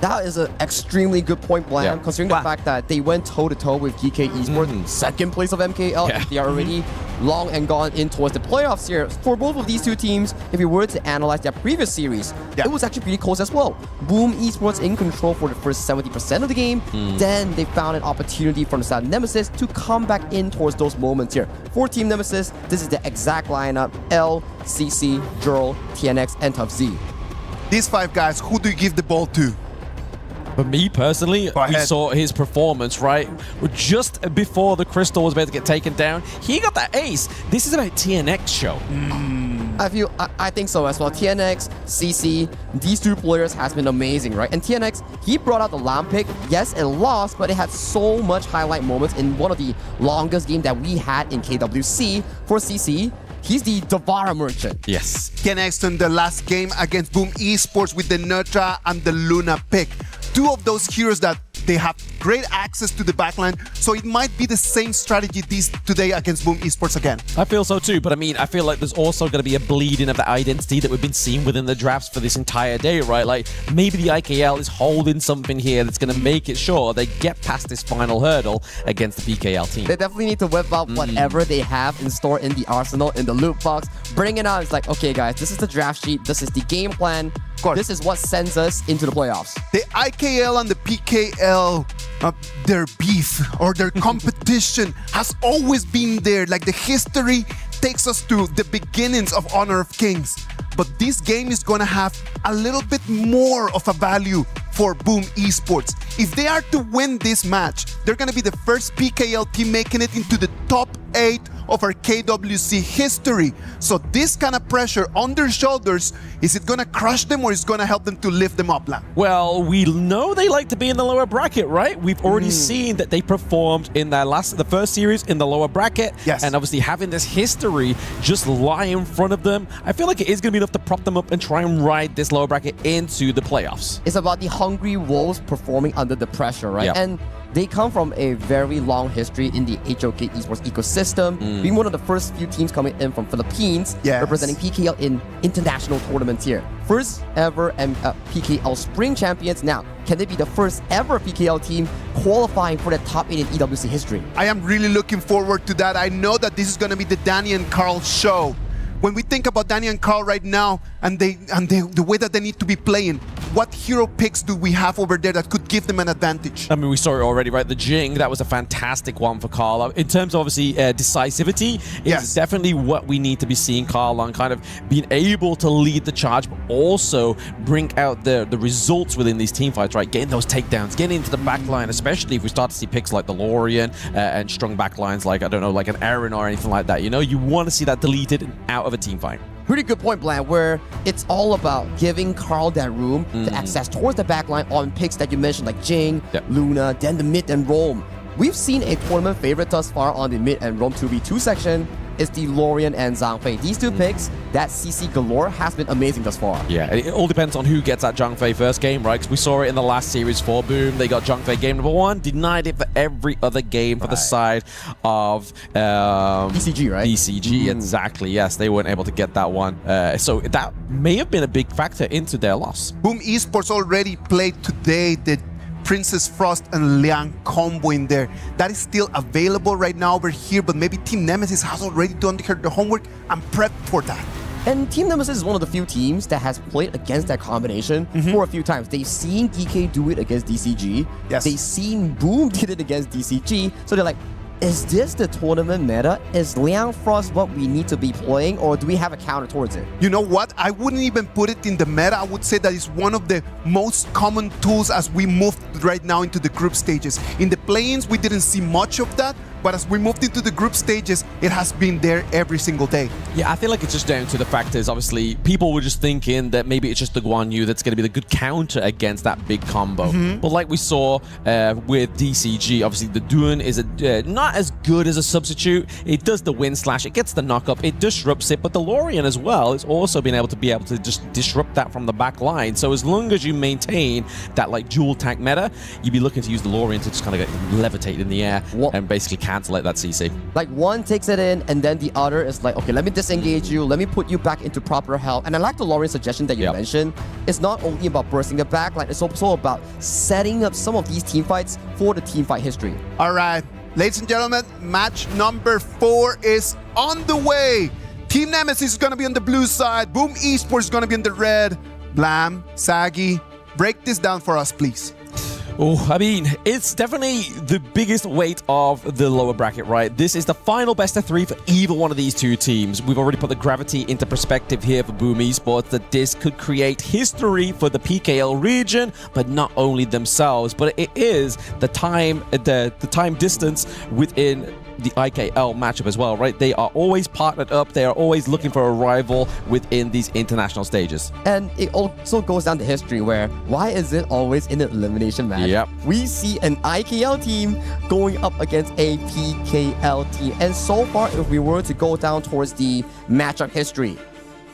that is an extremely good point, Blam, considering the fact that they went toe-to-toe with GK Esports, second place of MKL, and they are already long and gone in towards the playoffs here. For both of these two teams, if you were to analyze their previous series, it was actually pretty close as well. Boom Esports in control for the first 70% of the game, then they found an opportunity from the side of Nemesis to come back in towards those moments here. For Team Nemesis, this is the exact lineup: L, CC, Jurl, TNX, and Tough Z. These 5 guys, who do you give the ball to? For me personally, we saw his performance, right? Just before the crystal was about to get taken down, he got that ace. This is about TNX show. I think so as well. TNX, CC, these two players has been amazing, right? And TNX, he brought out the lamp pick. Yes, it lost, but it had so much highlight moments in one of the longest games that we had in KWC. For CC, he's the Devara merchant. Yes. TNX in the last game against Boom Esports with the Nutra and the Luna pick. Two of those heroes that they have great access to the backline, so it might be the same strategy today against Boom Esports again. I feel so too, but I mean, I feel like there's also going to be a bleeding of the identity that we've been seeing within the drafts for this entire day, right? Like, maybe the IKL is holding something here that's going to make it sure they get past this final hurdle against the PKL team. They definitely need to whip out whatever they have in store in the arsenal, in the loot box. Bring it out. It's like, okay, guys, this is the draft sheet. This is the game plan. This is what sends us into the playoffs. The IKL and the PKL, their beef or their competition has always been there. Like, the history takes us to the beginnings of Honor of Kings. But this game is going to have a little bit more of a value for Boom Esports. If they are to win this match, they're going to be the first PKL team making it into the top 8 of our KWC history. So this kind of pressure on their shoulders, is it going to crush them or is it going to help them to lift them up, Lam? Well, we know they like to be in the lower bracket, right? We've already seen that they performed in the first series in the lower bracket. Yes. And obviously having this history just lie in front of them, I feel like it is going to be enough to prop them up and try and ride this lower bracket into the playoffs. It's about the hungry wolves performing under the pressure, right? Yep. And they come from a very long history in the HOK Esports ecosystem, being one of the first few teams coming in from Philippines, representing PKL in international tournaments here. First ever PKL Spring Champions. Now, can they be the first ever PKL team qualifying for the top 8 in EWC history? I am really looking forward to that. I know that this is going to be the Danny and Carl show. When we think about Danny and Carl right now and the way that they need to be playing, what hero picks do we have over there that could give them an advantage? I mean, we saw it already, right? The Jing, that was a fantastic one for Carl. In terms of, obviously, decisivity, it's definitely what we need to be seeing Carl on, kind of being able to lead the charge, but also bring out the results within these team fights, right? Getting those takedowns, getting into the back line, especially if we start to see picks like the Lorian and strong back lines like, I don't know, like an Aaron or anything like that. You know, you want to see that deleted and out of a team fight. Pretty good point, Bland, where it's all about giving Carl that room to access towards the backline on picks that you mentioned, like Jing, Luna, then the mid and roam. We've seen a tournament favorite thus far on the mid and roam 2v2 section. is the Lorian and Zhangfei. These two picks, that CC galore, has been amazing thus far. Yeah, it all depends on who gets that Zhangfei first game, right? Because we saw it in the last series for Boom. They got Zhangfei game number 1, denied it for every other game for the side of DCG, right? DCG, exactly. Yes, they weren't able to get that one. So that may have been a big factor into their loss. Boom Esports already played today the Princess Frost and Liang combo in there. That is still available right now over here, but maybe Team Nemesis has already done their homework and prepped for that. And Team Nemesis is one of the few teams that has played against that combination for a few times. They've seen DK do it against DCG. Yes. They've seen Boom did it against DCG. So they're like, is this the tournament meta? Is Liang Frost what we need to be playing, or do we have a counter towards it? You know what? I wouldn't even put it in the meta. I would say that it's one of the most common tools as we move right now into the group stages. In the play-ins, we didn't see much of that, but as we moved into the group stages, it has been there every single day. Yeah, I feel like it's just down to the factors. Obviously, people were just thinking that maybe it's just the Guan Yu that's going to be the good counter against that big combo. But like we saw with DCG, obviously the Dune is not as good as a substitute. It does the win slash, it gets the knock up, it disrupts it, but the Lorian as well is also being able to just disrupt that from the back line. So as long as you maintain that like dual tank meta, you'd be looking to use the Lorian to just kind of get levitate in the air and basically cancel that CC. Like one takes it in, and then the other is like, okay, let me disengage you, let me put you back into proper health. And I like the Lorian suggestion that you mentioned. It's not only about bursting the back, like it's also about setting up some of these team fights for the team fight history. All right, ladies and gentlemen, match number 4 is on the way. Team Nemesis is going to be on the blue side. Boom Esports is going to be on the red. Blam, Saggy, break this down for us, please. Oh, I mean, it's definitely the biggest weight of the lower bracket, right? This is the final best of 3 for either one of these two teams. We've already put the gravity into perspective here for Boom Esports, that this could create history for the PKL region, but not only themselves, but it is the time distance within the IKL matchup as well, right? They are always partnered up. They are always looking for a rival within these international stages. And it also goes down to history where, why is it always in an elimination match? Yep. We see an IKL team going up against a PKL team. And so far, if we were to go down towards the matchup history,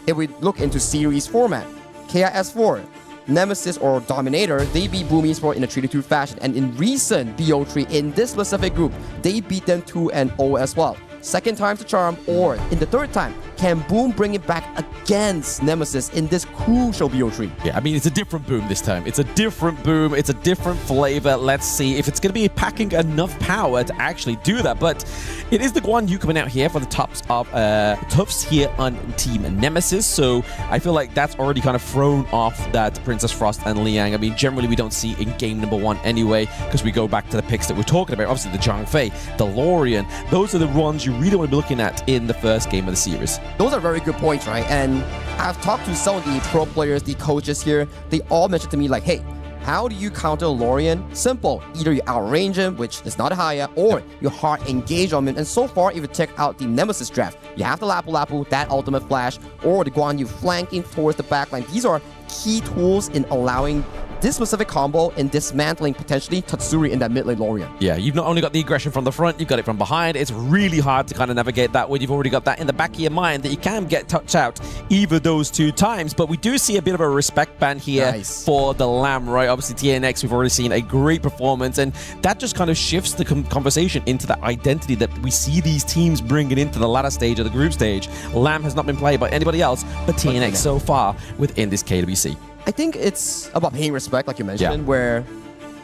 if we look into series format, KIS4, Nemesis or Dominator, they beat Boom Esports in a 3-2 fashion. And in recent BO3, in this specific group, they beat them 2-0 as well. Second time's the charm, or in the third time, can Boom bring it back against Nemesis in this crucial BO3? Yeah, I mean, it's a different Boom this time. It's a different Boom. It's a different flavor. Let's see if it's going to be packing enough power to actually do that. But it is the Guan Yu coming out here for the Tufts here on Team Nemesis. So I feel like that's already kind of thrown off that Princess Frost and Liang. I mean, generally we don't see in game number 1 anyway, because we go back to the picks that we're talking about. Obviously, the Zhangfei, the Lorian. Those are the ones you really want to be looking at in the first game of the series. Those are very good points, right? And I've talked to some of the pro players, the coaches here. They all mentioned to me like, hey, how do you counter Lorian? Simple. Either you outrange him, which is not higher, or you hard engage on him. And so far, if you check out the Nemesis draft, you have the Lapu Lapu, that ultimate flash, or the Guan Yu flanking towards the backline. These are key tools in allowing this specific combo and dismantling potentially Tatsuri in that mid lane Lorian. Yeah, you've not only got the aggression from the front, you've got it from behind. It's really hard to kind of navigate that when you've already got that in the back of your mind that you can get touched out either those two times. But we do see a bit of a respect ban here for the Lamb, right? Obviously, TNX, we've already seen a great performance, and that just kind of shifts the conversation into that identity that we see these teams bringing into the latter stage of the group stage. Lamb has not been played by anybody else but TNX so far within this KWC. I think it's about paying respect, like you mentioned, where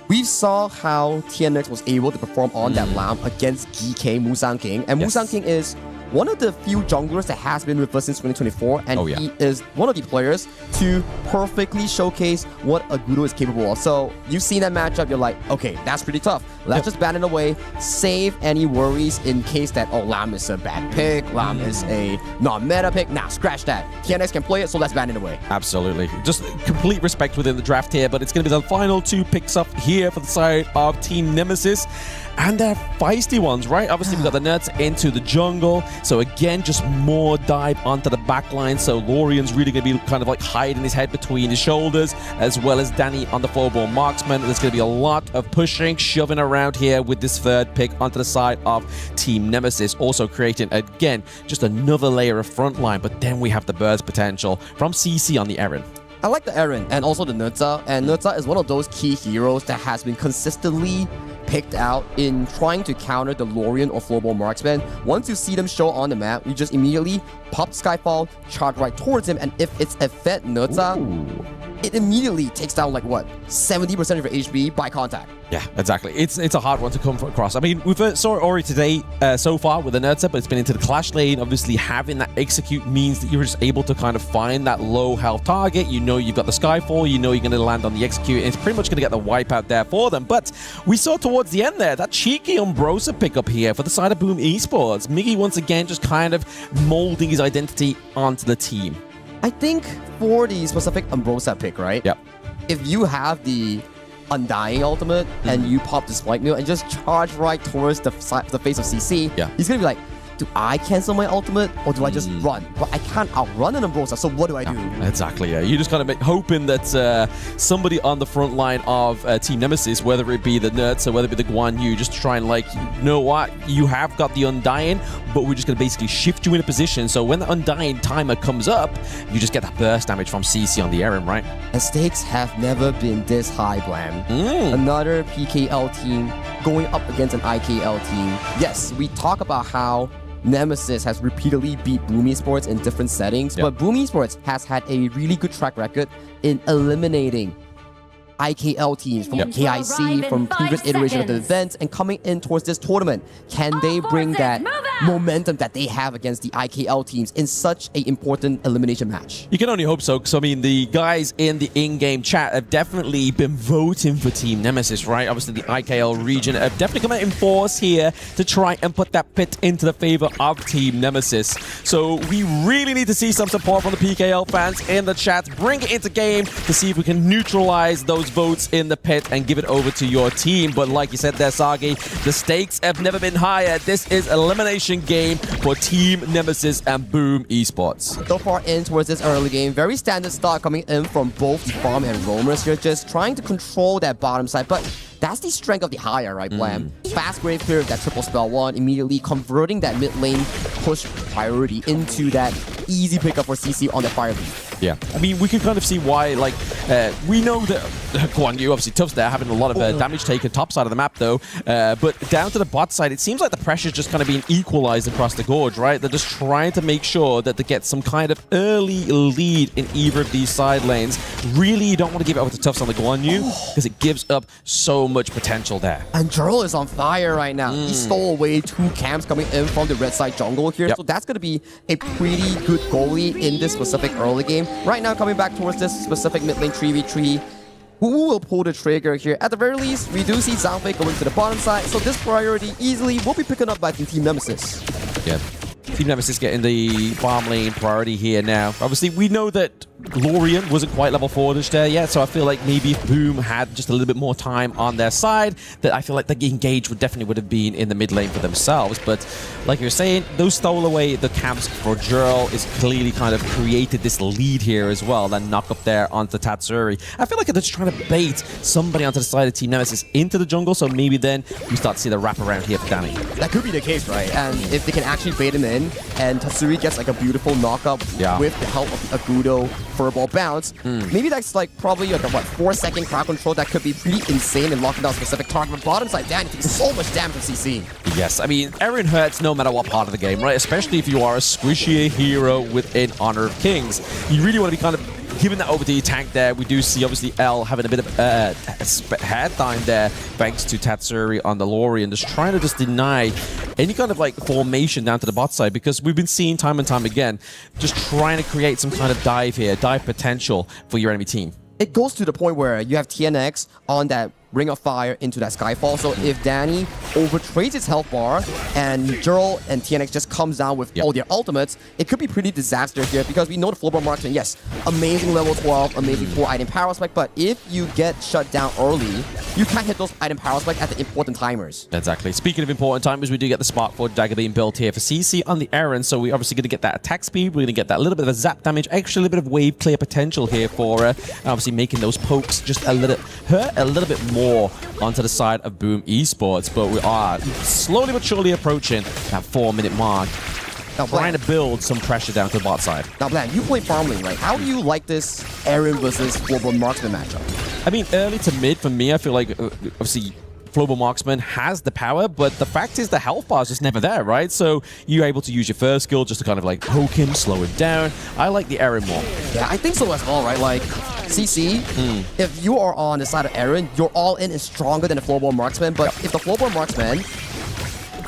we saw how TNX was able to perform on that Lamb against GK Musang King. And Musang King is one of the few junglers that has been with us since 2024, and he is one of the players to perfectly showcase what Agudo is capable of. So you've seen that matchup, you're like, okay, that's pretty tough. Let's just ban it away, save any worries in case that, oh, Lam is a bad pick, Lam is a non-meta pick. Nah, scratch that. TNX can play it, so let's ban it away. Absolutely. Just complete respect within the draft here, but it's going to be the final 2 picks up here for the side of Team Nemesis. And they're feisty ones, right? Obviously, we've got the Nuts into the jungle. So again, just more dive onto the back line. So Lorian's really going to be kind of like hiding his head between his shoulders, as well as Danny on the 4-ball marksman. There's going to be a lot of pushing, shoving around here with this third pick onto the side of Team Nemesis. Also creating, again, just another layer of front line. But then we have the burst potential from CC on the Eren. I like the Eren and also the Nutza. And Nutza is one of those key heroes that has been consistently picked out in trying to counter the Lorian or Flowball marksman. Once you see them show on the map, you just immediately pop Skyfall, charge right towards him, and if it's a Fed Nutza, it immediately takes down like what, 70% of your HP by contact. Yeah, exactly. It's a hard one to come across. I mean, we've saw Ori today so far with the Nurtza, but it's been into the clash lane. Obviously, having that execute means that you're just able to kind of find that low health target. You know you've got the Skyfall. You know you're going to land on the execute. And it's pretty much going to get the wipe out there for them. But we saw towards the end there, that cheeky Umbrosa pickup here for the side of Boom Esports. Miggy once again just kind of molding his identity onto the team. I think for the specific Umbrosa pick, right? Yep. If you have the Undying ultimate and you pop the Spike Mill and just charge right towards the face of CC, he's gonna be like, do I cancel my ultimate or do I just run? But I can't outrun an Umbrosa, so what do I do? Exactly, yeah. You just kind of hoping that somebody on the front line of Team Nemesis, whether it be the Nerds or whether it be the Guan Yu, just try and like, you know what, you have got the Undying, but we're just going to basically shift you in a position. So when the Undying timer comes up, you just get that burst damage from CC on the Eren, right? And stakes have never been this high, Blam. Another PKL team going up against an IKL team. Yes, we talk about how Nemesis has repeatedly beat Boom Esports in different settings, but Boom Esports has had a really good track record in eliminating IKL teams from KIC, from previous iteration of the event, and coming in towards this tournament. Can they bring that momentum that they have against the IKL teams in such an important elimination match? You can only hope so, because I mean, the guys in the in-game chat have definitely been voting for Team Nemesis, right? Obviously, the IKL region have definitely come out in force here to try and put that pit into the favor of Team Nemesis. So we really need to see some support from the PKL fans in the chat. Bring it into game to see if we can neutralize those votes in the pit and give it over to your team. But like you said there, Sagi, the stakes have never been higher. This is elimination game for Team Nemesis and Boom Esports. So far in towards this early game, very standard start coming in from both Farm and Roamers here, just trying to control that bottom side, but that's the strength of the higher, right, Blam? Fast grave clear of that triple spell one, immediately converting that mid lane push priority into that easy pickup for CC on the fire leaf. Yeah, I mean, we can kind of see why, like, we know that Guan Yu, obviously Tuff's there, having a lot of damage taken top side of the map, though. But down to the bot side, it seems like the pressure's just kind of being equalized across the gorge, right? They're just trying to make sure that they get some kind of early lead in either of these side lanes. Really, you don't want to give it over to Tuffs on the Guan Yu, because it gives up so much potential there. And Jurl is on fire right now. He stole away 2 camps coming in from the red side jungle here, so that's going to be a pretty good goalie in this specific early game. Right now, coming back towards this specific mid lane 3v3, who will pull the trigger here? At the very least, we do see Zhangfei going to the bottom side, so this priority easily will be picking up by Team Nemesis. Yeah. Team Nemesis getting the farm lane priority here now. Obviously, we know that Lorian wasn't quite level 4-ish there yet, so I feel like maybe if Boom had just a little bit more time on their side, that I feel like the engage would have been in the mid lane for themselves. But like you're saying, those stole away the camps for Jurl is clearly kind of created this lead here as well, that knock up there onto Tatsuri. I feel like they're just trying to bait somebody onto the side of Team Nemesis into the jungle, so maybe then we start to see the wrap around here for Danny. That could be the case, right? And if they can actually bait him in, and Tatsuri gets like a beautiful knockup with the help of the Agudo furball bounce, maybe that's like probably like a 4-second crowd control that could be pretty insane in locking down a specific target. But bottom side, Danny takes so much damage from CC. Yes, I mean, Eren hurts no matter what part of the game, right? Especially if you are a squishy hero within Honor of Kings. You really want to be kind of giving that over to your tank there. We do see, obviously, L having a bit of head time there, thanks to Tatsuri on the Lorian, just trying to just deny any kind of, like, formation down to the bot side, because we've been seeing time and time again, just trying to create some kind of dive here, dive potential for your enemy team. It goes to the point where you have TNX on that Ring of Fire into that Skyfall. So if Danny overtrades his health bar and Jurl and TNX just comes down with all their ultimates, it could be pretty disastrous here because we know the Flowball Marksman, yes, amazing level 12, amazing 4 item power spec, but if you get shut down early, you can't hit those item power spec at the important timers. Exactly. Speaking of important timers, we do get the Spark 4 Dagger being built here for CC on the Aaron, so we're obviously going to get that attack speed, we're going to get that little bit of a zap damage, extra little bit of wave clear potential here for obviously making those pokes just a little bit more onto the side of Boom Esports, but we are slowly but surely approaching that 4-minute mark. Now, trying to build some pressure down to the bot side. Now, Bland, you play farm lane, right? How do you like this Aaron versus Flowball Marksman matchup? I mean, early to mid, for me, I feel like, obviously, Flowball Marksman has the power, but the fact is the health bar is just never there, right? So you're able to use your first skill just to kind of like poke him, slow him down. I like the Aaron more. Yeah, I think so as well, right? Like, CC, if you are on the side of Aaron, your all-in is stronger than the Flowball Marksman, but if the Flowball Marksman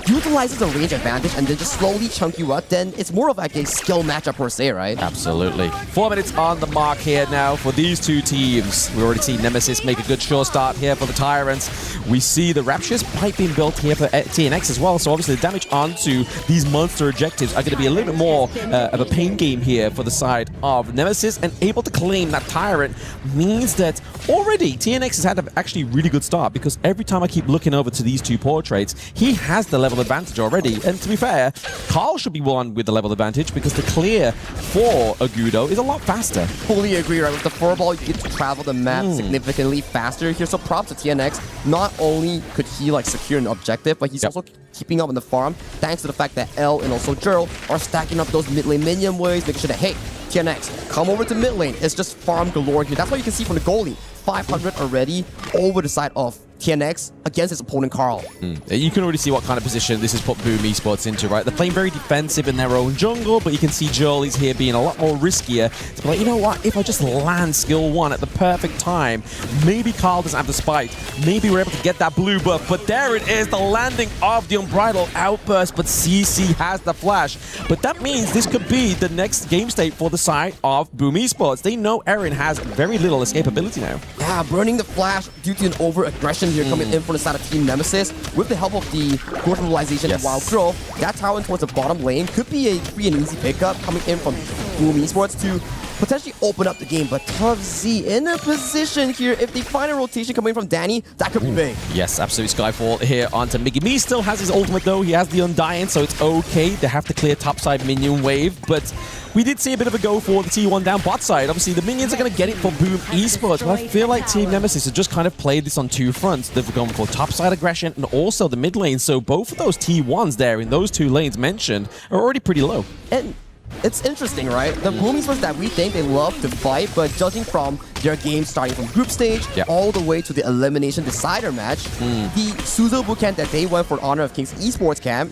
utilizes a range advantage and then just slowly chunk you up, then it's more of like a skill matchup per se, right? Absolutely. 4 minutes on the mark here now for these two teams. We already see NMSS make a good sure start here for the Tyrants. We see the Raptures pipe being built here for TNX as well, so obviously the damage onto these monster objectives are going to be a little bit more of a pain game here for the side of NMSS, and able to claim that Tyrant means that already TNX has had an actually really good start, because every time I keep looking over to these two portraits, he has the level advantage already. And to be fair, Carl should be one with the level advantage because the clear for Agudo is a lot faster. Fully agree, right? With the furball, you get to travel the map significantly faster here. So props to TNX. Not only could he like secure an objective, but he's also keeping up on the farm thanks to the fact that L and also Jurl are stacking up those mid lane minion waves, making sure that, hey, TNX, come over to mid lane. It's just farm galore here. That's what you can see from the goalie. 500 already over the side of TNX against his opponent Carl. You can already see what kind of position this has put Boom Esports into, right? They're playing very defensive in their own jungle, but you can see Joel is here being a lot more riskier to be like, you know what, if I just land skill 1 at the perfect time, maybe Carl doesn't have the spike, maybe we're able to get that blue buff, but there it is, the landing of the Unbridled Outburst, but CC has the flash. But that means this could be the next game state for the side of Boom Esports. They know Aaron has very little escapability now. Yeah, burning the flash due to an over-aggression here coming in from the side of Team Nemesis. With the help of the growth mobilization and Wild Growth, that tower towards the bottom lane could be a free and easy pickup coming in from Boom Esports to potentially open up the game. But Tough Z in a position here. If they find a rotation coming from Danny, that could be big. Yes, absolutely. Skyfall here onto Miggy. Me still has his ultimate though. He has the Undying, so it's okay. They have to clear topside minion wave, but we did see a bit of a go for the T1 down bot side. Obviously, the minions are going to get it for Boom Esports, but I feel like Team Nemesis have just kind of played this on two fronts. They've gone for topside aggression and also the mid lane, so both of those T1s there in those two lanes mentioned are already pretty low. And it's interesting, right? The Boom Esports that we think they love to fight, but judging from their game starting from group stage all the way to the elimination decider match, the Suzo bootcamp that they went for Honor of Kings Esports camp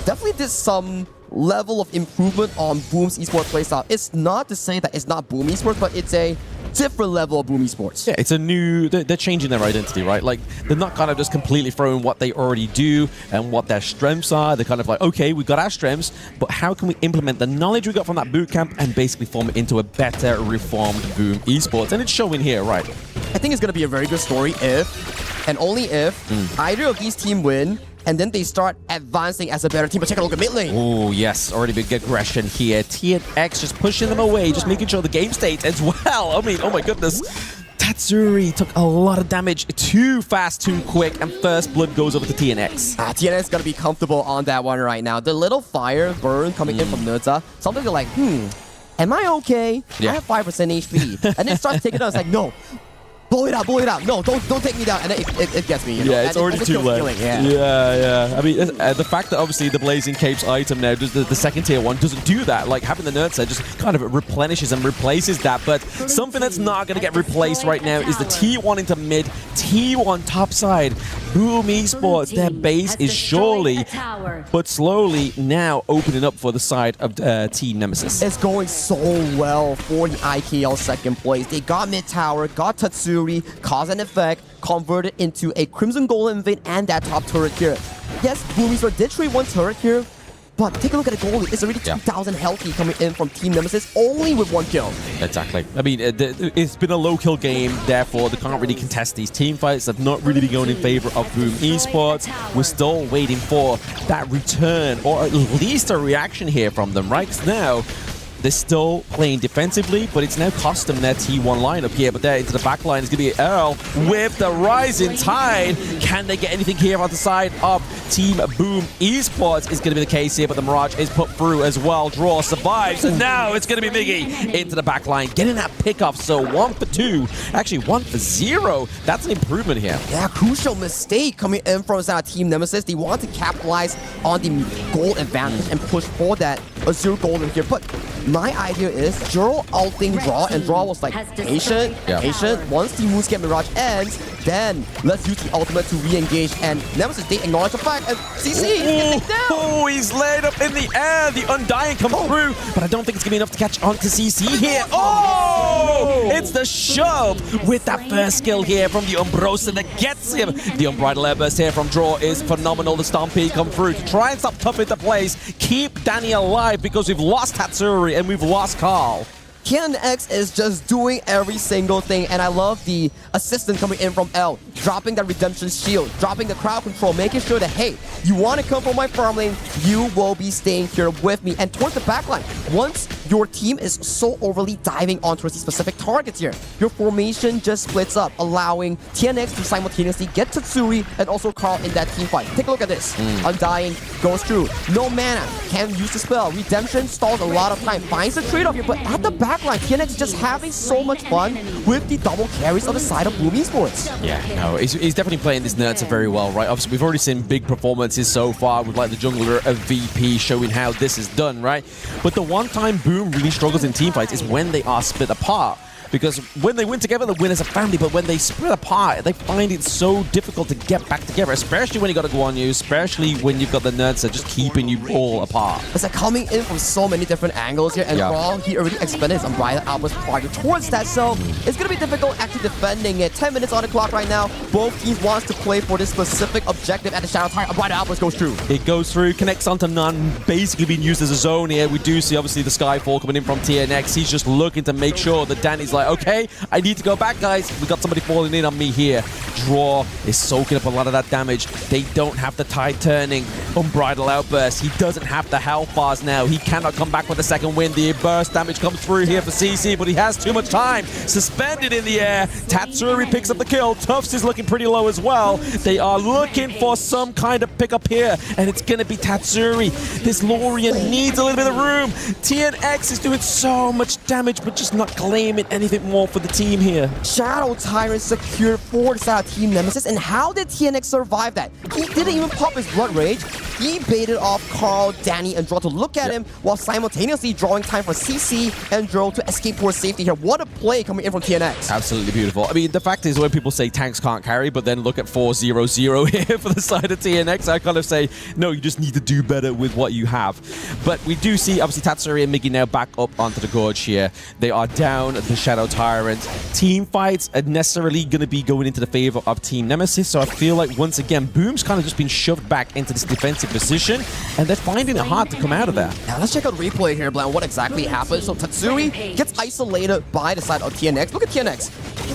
definitely did some level of improvement on Boom's esports playstyle. It's not to say that it's not Boom Esports, but it's a different level of Boom Esports. Yeah, it's a new... They're changing their identity, right? Like, they're not kind of just completely throwing what they already do and what their strengths are. They're kind of like, okay, we've got our strengths, but how can we implement the knowledge we got from that bootcamp and basically form it into a better, reformed Boom Esports? And it's showing here, right? I think it's going to be a very good story if, and only if, either of these teams win, and then they start advancing as a better team. But check a look at mid lane. Oh, yes. Already big aggression here. TNX just pushing them away, just making sure the game state as well. I mean, oh my goodness. Tatsuri took a lot of damage too fast, too quick, and first blood goes over to TNX. TNX is going to be comfortable on that one right now. The little fire burn coming in from Nerza, something they're like, am I okay? I have 5% HP. And then it starts taking it out. It's like, no. Blow it out. No, don't take me down. And then it gets me. You know? Yeah, it's already too late. Yeah. I mean, the fact that obviously the Blazing Capes item now, does the second tier one, doesn't do that. Like, having the Nerdset just kind of replenishes and replaces that. But something that's not going to get replaced right now is the T1 into mid, T1 topside. Boom Esports, their base is surely, but slowly now opening up for the side of Team Nemesis. It's going so well for the IKL second place. They got mid tower, got Tatsuri, cause and effect, converted into a Crimson Golem Invade and that top turret here. Yes, Boom Esports did trade one turret here, But take a look at the goalie. It's already 2,000 healthy coming in from Team Nemesis, only with 1 kill. Exactly. I mean, it's been a low-kill game, therefore they can't really contest these team fights. They've not really been going in favor of Boom Esports. We're still waiting for that return, or at least a reaction here from them, right? 'Cause now, they're still playing defensively, but it's now cost them their T1 lineup here. But there into the back line is going to be Earl with the rising tide. Can they get anything here on the side of Team Boom Esports? Is going to be the case here, but the Mirage is put through as well. Draw survives, and now it's going to be Miggy into the back line, getting that pickoff. So 1 for 2, actually 1 for 0. That's an improvement here. Yeah, crucial mistake coming in from Team Nemesis. They want to capitalize on the goal advantage and push for that 0 goal in here. But my idea is Juro ulting Draw, and Draw was like patient. Once the Moonscape Mirage ends, then let's use the ultimate to re-engage. And Nemesis, they acknowledge the fact, and CC Oh, he's laid up in the air. The Undying come through, but I don't think it's going to be enough to catch on to CC here. Oh! It's the shove with that first skill here from the Umbrosa that gets him. The Unbridled Airburst here from Draw is phenomenal. The Stampede come through to try and stop Tough into place, keep Danny alive, because we've lost Tatsuri and we've lost Carl. TNX is just doing every single thing, and I love the assistant coming in from L, dropping that Redemption Shield, dropping the crowd control, making sure that, hey, you want to come from my farm lane, you will be staying here with me. And towards the back line, once your team is so overly diving onto these specific targets here, your formation just splits up, allowing TNX to simultaneously get Tatsuri and also Carl in that team fight. Take a look at this. Undying goes through. No mana, can't use the spell. Redemption stalls a lot of time, finds the trade-off here, but at the back line, TNX just having so much fun with the double carries on the side of Boom Esports. Yeah, no, he's definitely playing this Nurture very well, right? Obviously, we've already seen big performances so far with like the jungler of VP showing how this is done, right? But the one time Boom really struggles in teamfights is when they are split apart. Because when they win together, they win as a family, but when they split apart, they find it so difficult to get back together, especially when you got a Guan Yu, especially when you've got the nerds that just keeping you all apart. It's like coming in from so many different angles here, and Raw, he already expended his Unbridled Outburst prior towards that, so it's going to be difficult actually defending it. 10 minutes on the clock right now. Both teams wants to play for this specific objective at the Shadow Tire. Unbridled Outburst goes through. It goes through, connects onto none, basically being used as a zone here. We do see, obviously, the Skyfall coming in from TNX. He's just looking to make sure that Danny's like, okay, I need to go back, guys. We got somebody falling in on me here. Draw is soaking up a lot of that damage. They don't have the tide turning. Unbridled Outburst. He doesn't have the health bars now. He cannot come back with a second win. The burst damage comes through here for CC, but he has too much time. Suspended in the air. Tatsuri picks up the kill. Tufts is looking pretty low as well. They are looking for some kind of pickup here, and it's going to be Tatsuri. This Lorian needs a little bit of room. TNX is doing so much damage, but just not claiming anything more for the team here. Shadow Tyrant secured for the side of Team Nemesis, and how did TNX survive that? He didn't even pop his Blood Rage. He baited off Carl, Danny, and Draw to look at him while simultaneously drawing time for CC and Draw to escape for safety here. What a play coming in from TNX. Absolutely beautiful. I mean, the fact is when people say tanks can't carry, but then look at 4-0-0 here for the side of TNX, I kind of say, no, you just need to do better with what you have. But we do see, obviously, Tatsuri and Miggy now back up onto the gorge here. They are down the Shadow Tyrant. Team fights are necessarily going to be going into the favor of Team Nemesis, so I feel like, once again, Boom's kind of just been shoved back into this defensive position, and they're finding it hard to come out of there. Now let's check out replay here, Blan, what exactly happened. So Tatsuri gets isolated by the side of TNX. Look at TNX.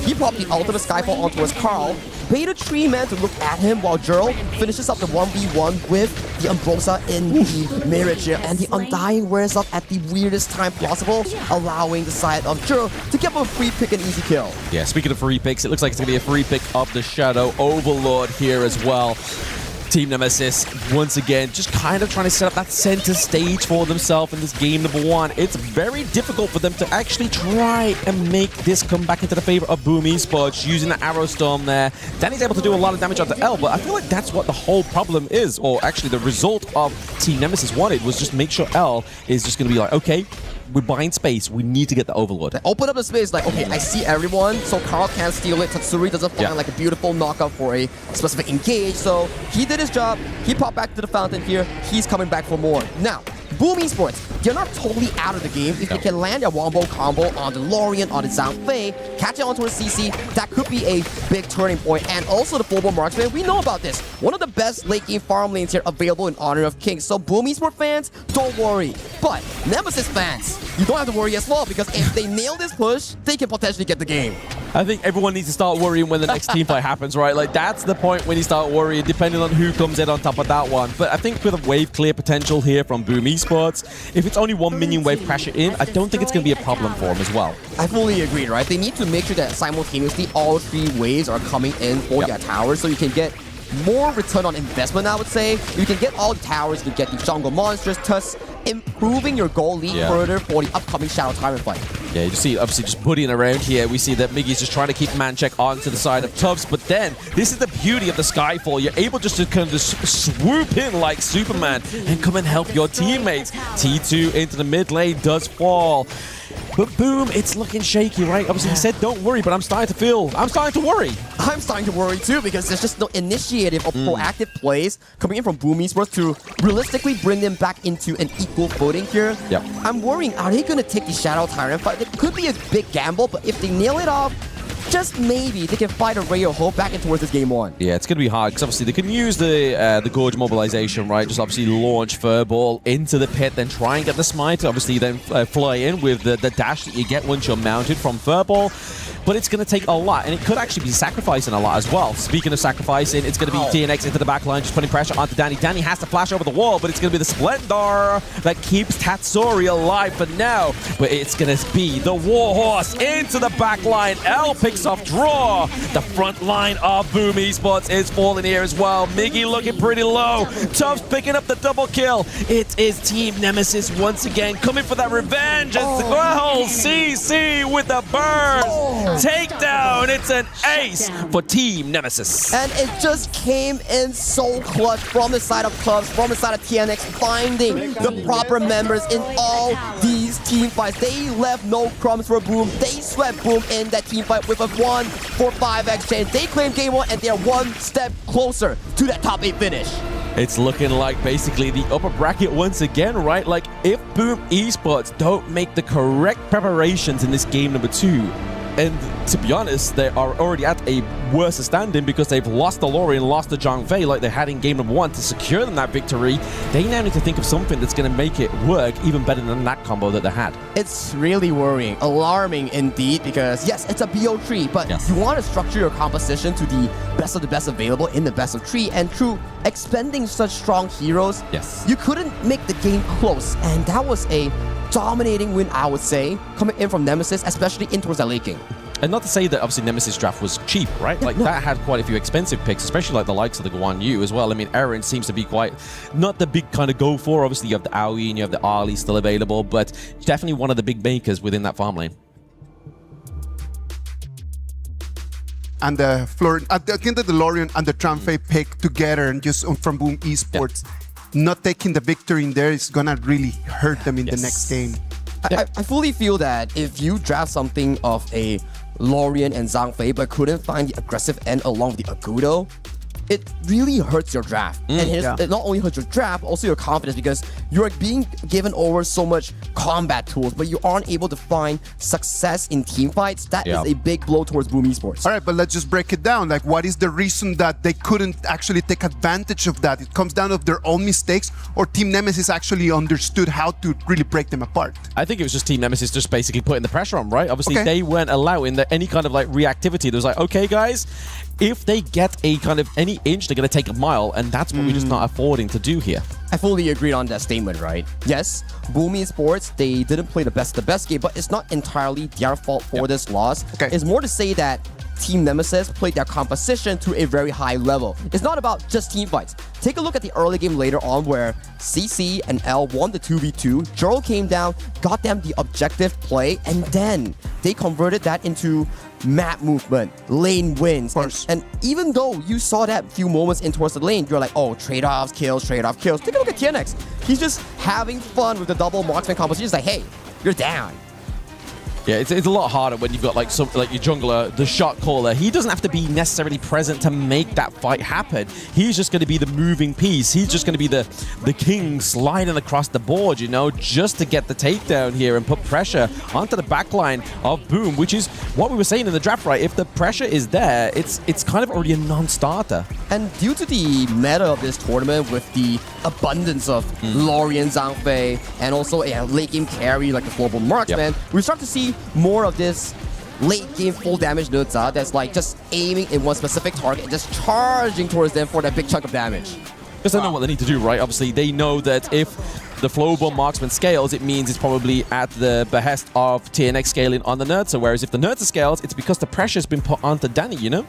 He popped the ultimate Skyfall onto his Carl, baited 3 men to look at him while Juro finishes up the 1v1 with the Umbrosa in the Mirage here, and the Undying wears up at the weirdest time possible, allowing the side of Juro to get a free pick and easy kill. Yeah, speaking of free picks, it looks like it's going to be a free pick of the Shadow Overlord here as well. Team Nemesis, once again, just kind of trying to set up that center stage for themselves in this game number 1. It's very difficult for them to actually try and make this come back into the favor of Boom Esports using the Arrow Storm there. Danny's able to do a lot of damage onto L, but I feel like that's what the whole problem is, or actually the result of Team Nemesis wanted was just make sure L is just going to be like, okay, we're buying space. We need to get the Overlord. They open up the space like, okay, I see everyone, so Carl can't steal it. Tatsuri doesn't find like a beautiful knockout for a specific engage, so he did his job. He popped back to the fountain here. He's coming back for more. Now, Boom Esports, they're not totally out of the game. If they can land a wombo combo on the Lorien, on the Zhang Fei, catch it onto a CC, that could be a big turning point. And also the full-blown marksman, we know about this. One of the best late game farm lanes here available in Honor of Kings. So Boom Esports fans, don't worry. But Nemesis fans, you don't have to worry as well, because if they nail this push, they can potentially get the game. I think everyone needs to start worrying when the next team fight happens, right? Like, that's the point when you start worrying, depending on who comes in on top of that one. But I think with a wave clear potential here from Boom Esports, if it's only one minion wave crashing in, I don't think it's going to be a problem for them as well. I fully agree, right? They need to make sure that simultaneously all 3 waves are coming in for your towers, so you can get more return on investment, I would say. You can get all the towers, you can get the jungle monsters, thus improving your goal lead further for the upcoming Shadow Tyrant fight. Yeah, you see, obviously, just putting around here, we see that Miggy's just trying to keep man check onto the side of Tufts, but then, this is the beauty of the Skyfall. You're able just to kind of just swoop in like Superman and come and help your teammates. T2 into the mid lane does fall. But Boom, it's looking shaky, right? Obviously, he said don't worry, but I'm starting to worry. I'm starting to worry too, because there's just no initiative or proactive plays coming in from Boom Esports to realistically bring them back into an equal footing here. Yep. I'm worrying, are they going to take the Shadow Tyrant fight? It could be a big gamble, but if they nail it off, just maybe they can fight a ray of hope back in towards this game 1. Yeah, it's going to be hard because obviously they can use the Gorge mobilization, right? Just obviously launch Furball into the pit, then try and get the smite. Obviously then fly in with the dash that you get once you're mounted from Furball. But it's going to take a lot, and it could actually be sacrificing a lot as well. Speaking of sacrificing, it's going to be DNX into the back line, just putting pressure onto Danny. Danny has to flash over the wall, but it's going to be the Splendor that keeps Tatsuri alive for now. But it's going to be the Warhorse into the back line. L picks off draw. The front line of Boom Esports is falling here as well. Miggy looking pretty low. Tufts picking up the double kill. It is Team Nemesis once again coming for that revenge as well. CC with the burn. Takedown. It's an ace for Team Nemesis. And it just came in so clutch from the side of Clubs, from the side of TNX, finding the proper members in all these team fights. They left no crumbs for Boom. They swept Boom in that team fight with a 1-for-5 exchange. They claim game 1, and they are one step closer to that top 8 finish. It's looking like basically the upper bracket once again, right? Like, if Boom Esports don't make the correct preparations in this game number 2, and to be honest, they are already at a worse standing because they've lost the Lorien, lost the Zhang Fei like they had in game number 1 to secure them that victory. They now need to think of something that's going to make it work even better than that combo that they had. It's really worrying, alarming indeed, because yes, it's a BO3, but you want to structure your composition to the best of the best available in the best of 3, and through expending such strong heroes, you couldn't make the game close, and that was a dominating win, I would say, coming in from Nemesis, especially in towards that late game. And not to say that obviously Nemesis draft was cheap, right? Like that had quite a few expensive picks, especially like the likes of the Guan Yu as well. I mean, Aaron seems to be quite not the big kind of go for. Obviously, you have the Aoi and you have the Ali still available, but definitely one of the big makers within that farm lane. And the Florian, again, the Lorien and the Tramfei pick together, and just from Boom Esports, not taking the victory in there is gonna really hurt them in the next game. I fully feel that if you draft something of a Lorien and Zhang Fei but couldn't find the aggressive end along with the Agudo, it really hurts your draft. And it not only hurts your draft, also your confidence, because you're being given over so much combat tools, but you aren't able to find success in team fights. That is a big blow towards Boom Esports. All right, but let's just break it down. Like, what is the reason that they couldn't actually take advantage of that? It comes down to their own mistakes, or Team Nemesis actually understood how to really break them apart? I think it was just Team Nemesis just basically putting the pressure on, right? Obviously, they weren't allowing any kind of like reactivity. There was like, okay, guys, if they get a kind of any inch, they're going to take a mile, and that's what we're just not affording to do here. I fully agree on that statement, right? Yes, Boom Esports, they didn't play the best game, but it's not entirely their fault for this loss. It's more to say that Team Nemesis played their composition to a very high level. It's not about just team fights. Take a look at the early game later on where CC and L won the 2v2. Gerald came down, got them the objective play, and then they converted that into map movement, lane wins. And even though you saw that few moments in towards the lane, you're like, oh, trade-offs, kills, trade-off, kills. Take a look at TNX. He's just having fun with the double marksman composition. He's like, hey, you're down. Yeah, it's a lot harder when you've got like your jungler, the shot caller. He doesn't have to be necessarily present to make that fight happen. He's just going to be the moving piece. He's just going to be the king sliding across the board, you know, just to get the takedown here and put pressure onto the backline of Boom, which is what we were saying in the draft, right? If the pressure is there, it's kind of already a non-starter. And due to the meta of this tournament with the abundance of Glory and Zhangfei and also a late game carry like a global marksman, we start to see more of this late game full damage Nutza that's like just aiming in one specific target and just charging towards them for that big chunk of damage. Because they know what they need to do, right? Obviously, they know that if the Flowbomb Marksman scales, it means it's probably at the behest of TNX scaling on the Nurtza, whereas if the Nurtza scales, it's because the pressure's been put onto Danny, you know?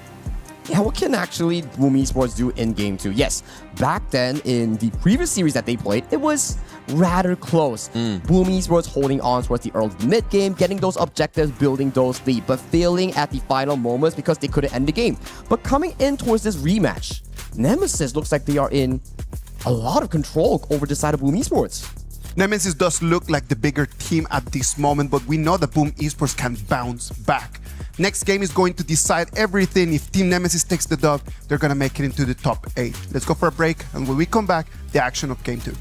Yeah, what can actually Boom Esports do in Game 2? Yes, back then in the previous series that they played, it was rather close. Boom Esports holding on towards the early mid game, getting those objectives, building those lead, but failing at the final moments because they couldn't end the game. But coming in towards this rematch, NMSS looks like they are in a lot of control over the side of Boom Esports. NMSS does look like the bigger team at this moment, but we know that Boom Esports can bounce back. Next game is going to decide everything. If Team NMSS takes the dub, they're going to make it into the top 8. Let's go for a break, and when we come back, the action of Game 2.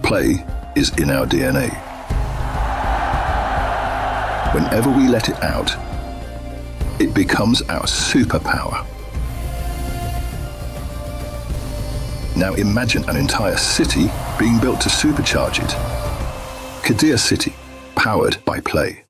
Play is in our DNA. Whenever we let it out, it becomes our superpower. Now imagine an entire city being built to supercharge it. Kadir City, powered by play.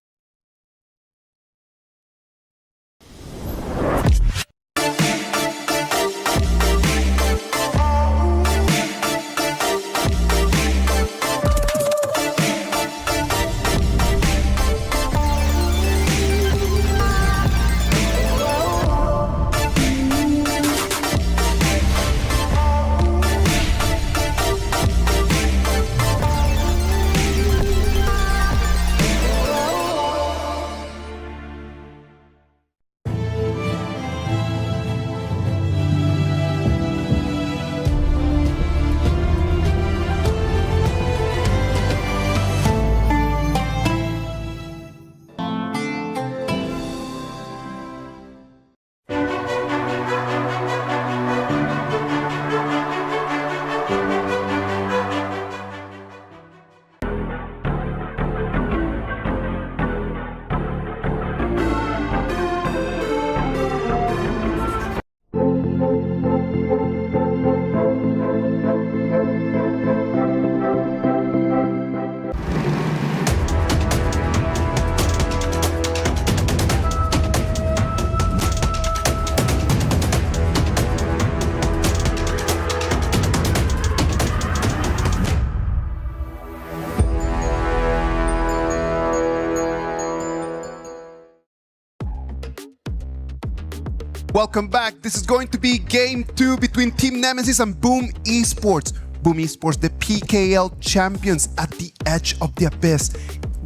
Welcome back. This is going to be Game 2 between Team NMSS and Boom Esports. Boom Esports, the PKL champions at the edge of the abyss.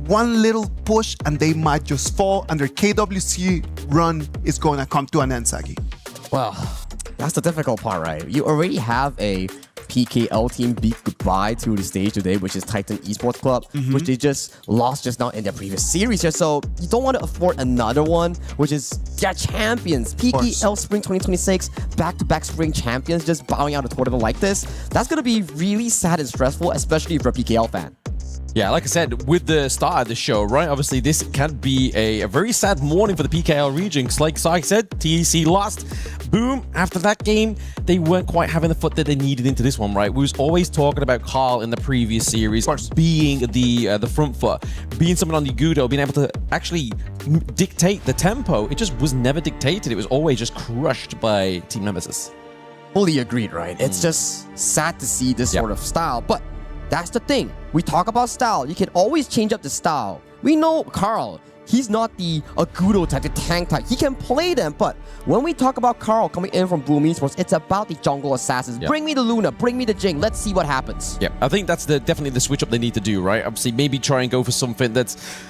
One little push and they might just fall, and their KWC run is going to come to an end, Sagi. Well, that's the difficult part, right? You already have a PKL team beat goodbye to the stage today, which is Titan Esports Club, which they just lost just now in their previous series here. So you don't want to afford another one, which is their champions. PKL Spring 2026, back-to-back spring champions, just bowing out a tournament like this. That's going to be really sad and stressful, especially if you're a PKL fan. Yeah, like I said, with the start of the show, right? Obviously, this can be a very sad morning for the PKL region. Because like I said, TEC lost. Boom, after that game, they weren't quite having the foot that they needed into this one, right? We was always talking about Carl in the previous series being the front foot, being someone on the Gudo, being able to actually dictate the tempo. It just was never dictated. It was always just crushed by Team NMSS. Fully agreed, right? It's just sad to see this sort of style, but that's the thing. We talk about style. You can always change up the style. We know Carl. He's not the Agudo type, the tank type. He can play them, but when we talk about Carl coming in from Boom Esports, it's about the jungle assassins. Bring me the Luna, bring me the Jing. Let's see what happens. Yeah, I think that's definitely the switch up they need to do, right? Obviously, maybe try and go for something that's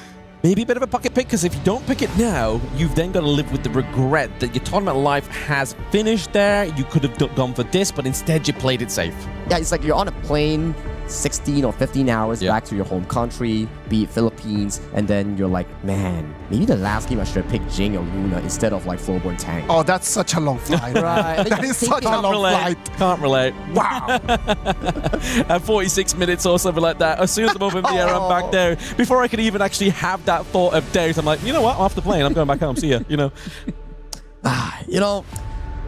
maybe a bit of a pocket pick, because if you don't pick it now, you've then got to live with the regret that your tournament life has finished there. You could have gone for this, but instead you played it safe. Yeah, it's like you're on a plane 16 or 15 hours back to your home country, be it Philippines, and then you're like, man, maybe the last game I should have picked Jing or Luna instead of like Flowborn Tank. Oh, that's such a long flight. Right. That is such a long flight. Can't relate. Wow. At 46 minutes or something like that, as soon as I'm over in the air, I'm back there. Before I could even actually have that thought of doubt, I'm like, you know what? I'm off the plane. I'm going back home. See ya. You know. You know,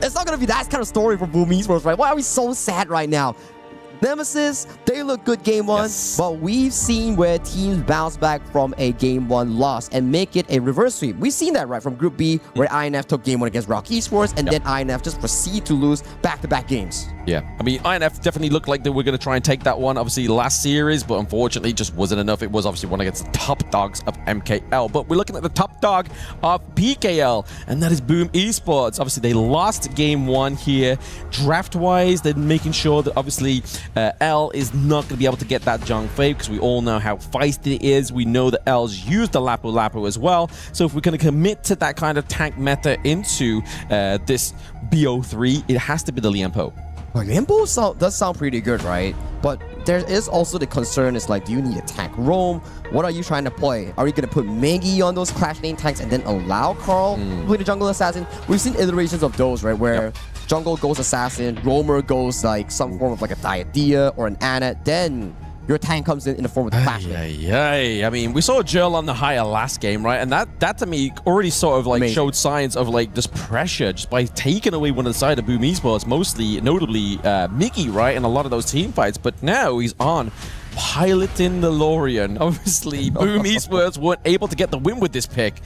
it's not gonna be that kind of story for Boom Esports, right? Why are we so sad right now? Nemesis, they look good game one, but we've seen where teams bounce back from a game one loss and make it a reverse sweep. We've seen that, right, from Group B, where INF took game one against Rock Esports, and then INF just proceed to lose back-to-back games. Yeah, I mean, INF definitely looked like they were going to try and take that one, obviously, last series, but unfortunately, it just wasn't enough. It was obviously one against the top dogs of MKL, but we're looking at the top dog of PKL, and that is Boom Esports. Obviously, they lost game one here. Draft-wise, they're making sure that, obviously, L is not going to be able to get that Zhang Fei, because we all know how feisty it is. We know that L's used the Lapu Lapu as well, so if we're going to commit to that kind of tank meta into this BO3, it has to be the Lianpo. Well, Lianpo does sound pretty good, right? But there is also the concern is like, do you need a tank roam? What are you trying to play? Are you going to put Maggie on those Clash Lane tanks and then allow Carl to play the jungle assassin? We've seen iterations of those, right? Where jungle goes assassin, roamer goes like some form of like a Diadea or an Anna, then your tank comes in the form of the Clash Lane. I mean, we saw Jill on the higher last game, right? And that to me already sort of like showed signs of like this pressure just by taking away one of the side of Boom Esports, mostly notably Mickey, right? And a lot of those team fights. But now he's on piloting the Lorian. Obviously, Boom Esports weren't able to get the win with this pick.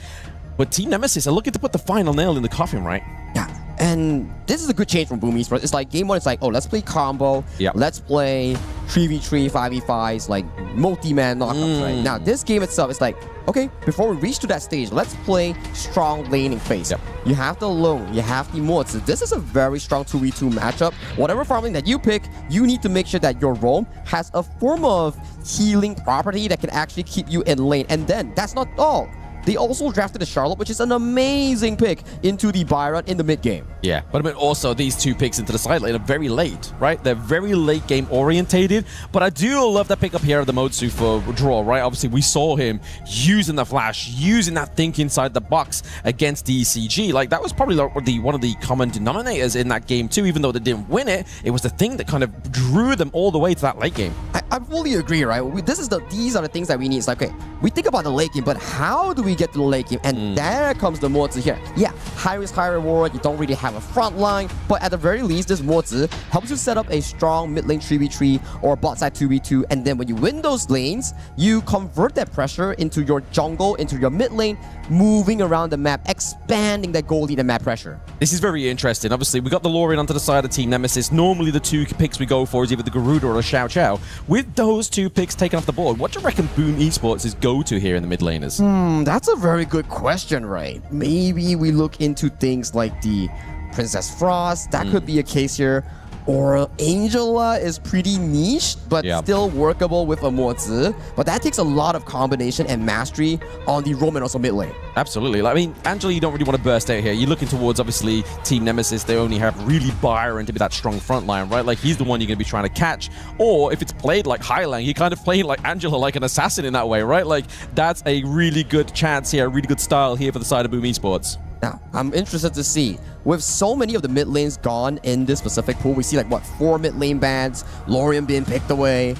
But Team Nemesis are looking to put the final nail in the coffin, right? Yeah. And this is a good change from Boom Esports. It's like game one, it's like, oh, let's play combo. Let's play 3v3, 5v5s, like multi-man knockouts, right? Now, this game itself is like, okay, before we reach to that stage, let's play strong laning phase. You have the Lone, you have the Mords. This is a very strong 2v2 matchup. Whatever farming that you pick, you need to make sure that your roam has a form of healing property that can actually keep you in lane. And then, that's not all. They also drafted a Charlotte, which is an amazing pick, into the Byron in the mid game. Yeah, but I mean, also these two picks into the side lane are very late, right? They're very late game orientated, but I do love that pick up here of the Motsu for draw, right? Obviously, we saw him using the flash, using that think inside the box against DCG. Like, that was probably one of the common denominators in that game too, even though they didn't win it. It was the thing that kind of drew them all the way to that late game. I fully agree, right? These are the things that we need. It's like, okay, we think about the late game, but how do we get to the late game? And there comes the Mozi here. Yeah, high risk, high reward. You don't really have a front line, but at the very least, this Mozi helps you set up a strong mid lane 3v3 or bot side 2v2. And then when you win those lanes, you convert that pressure into your jungle, into your mid lane, moving around the map, expanding that goal lead and map pressure. This is very interesting. Obviously, we got the Lorian onto the side of Team Nemesis. Normally, the two picks we go for is either the Garuda or the Xiao Xiao. With those two picks taken off the board, what do you reckon Boom Esports' go-to here in the mid laners? That's a very good question, right? Maybe we look into things like the Princess Frost. That could be a case here. Or Angela is pretty niche, but still workable with a Mozi. But that takes a lot of combination and mastery on the roam and also mid lane. Absolutely. Like, I mean, Angela, you don't really want to burst out here. You're looking towards, obviously, Team Nemesis. They only have really Byron to be that strong front line, right? Like, he's the one you're going to be trying to catch. Or if it's played like Highland, you're kind of playing like Angela, like an assassin in that way, right? Like, that's a really good chance here, a really good style here for the side of Boom Esports. Now, I'm interested to see, with so many of the mid lanes gone in this specific pool, we see like, 4 mid lane bans, Lorian being picked away.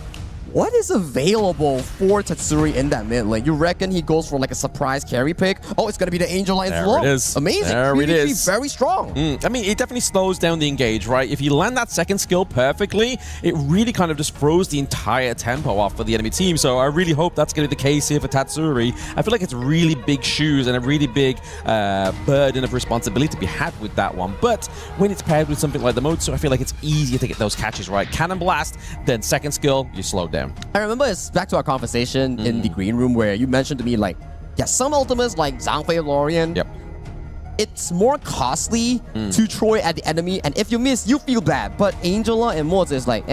What is available for Tatsuri in that mid lane? You reckon he goes for like a surprise carry pick? Oh, it's going to be the Angel Lines There it is. Amazing. There it is. Very strong. I mean, it definitely slows down the engage, right? If you land that second skill perfectly, it really kind of just throws the entire tempo off for the enemy team. So I really hope that's going to be the case here for Tatsuri. I feel like it's really big shoes and a really big burden of responsibility to be had with that one. But when it's paired with something like the Motsu, I feel like it's easier to get those catches right. Cannon Blast, then second skill, you slow down. I remember it's back to our conversation in the green room where you mentioned to me like, yeah, some ultimates like Zhang Fei Lorian, it's more costly to Troy at the enemy, and if you miss, you feel bad. But Angela and Mozi is like,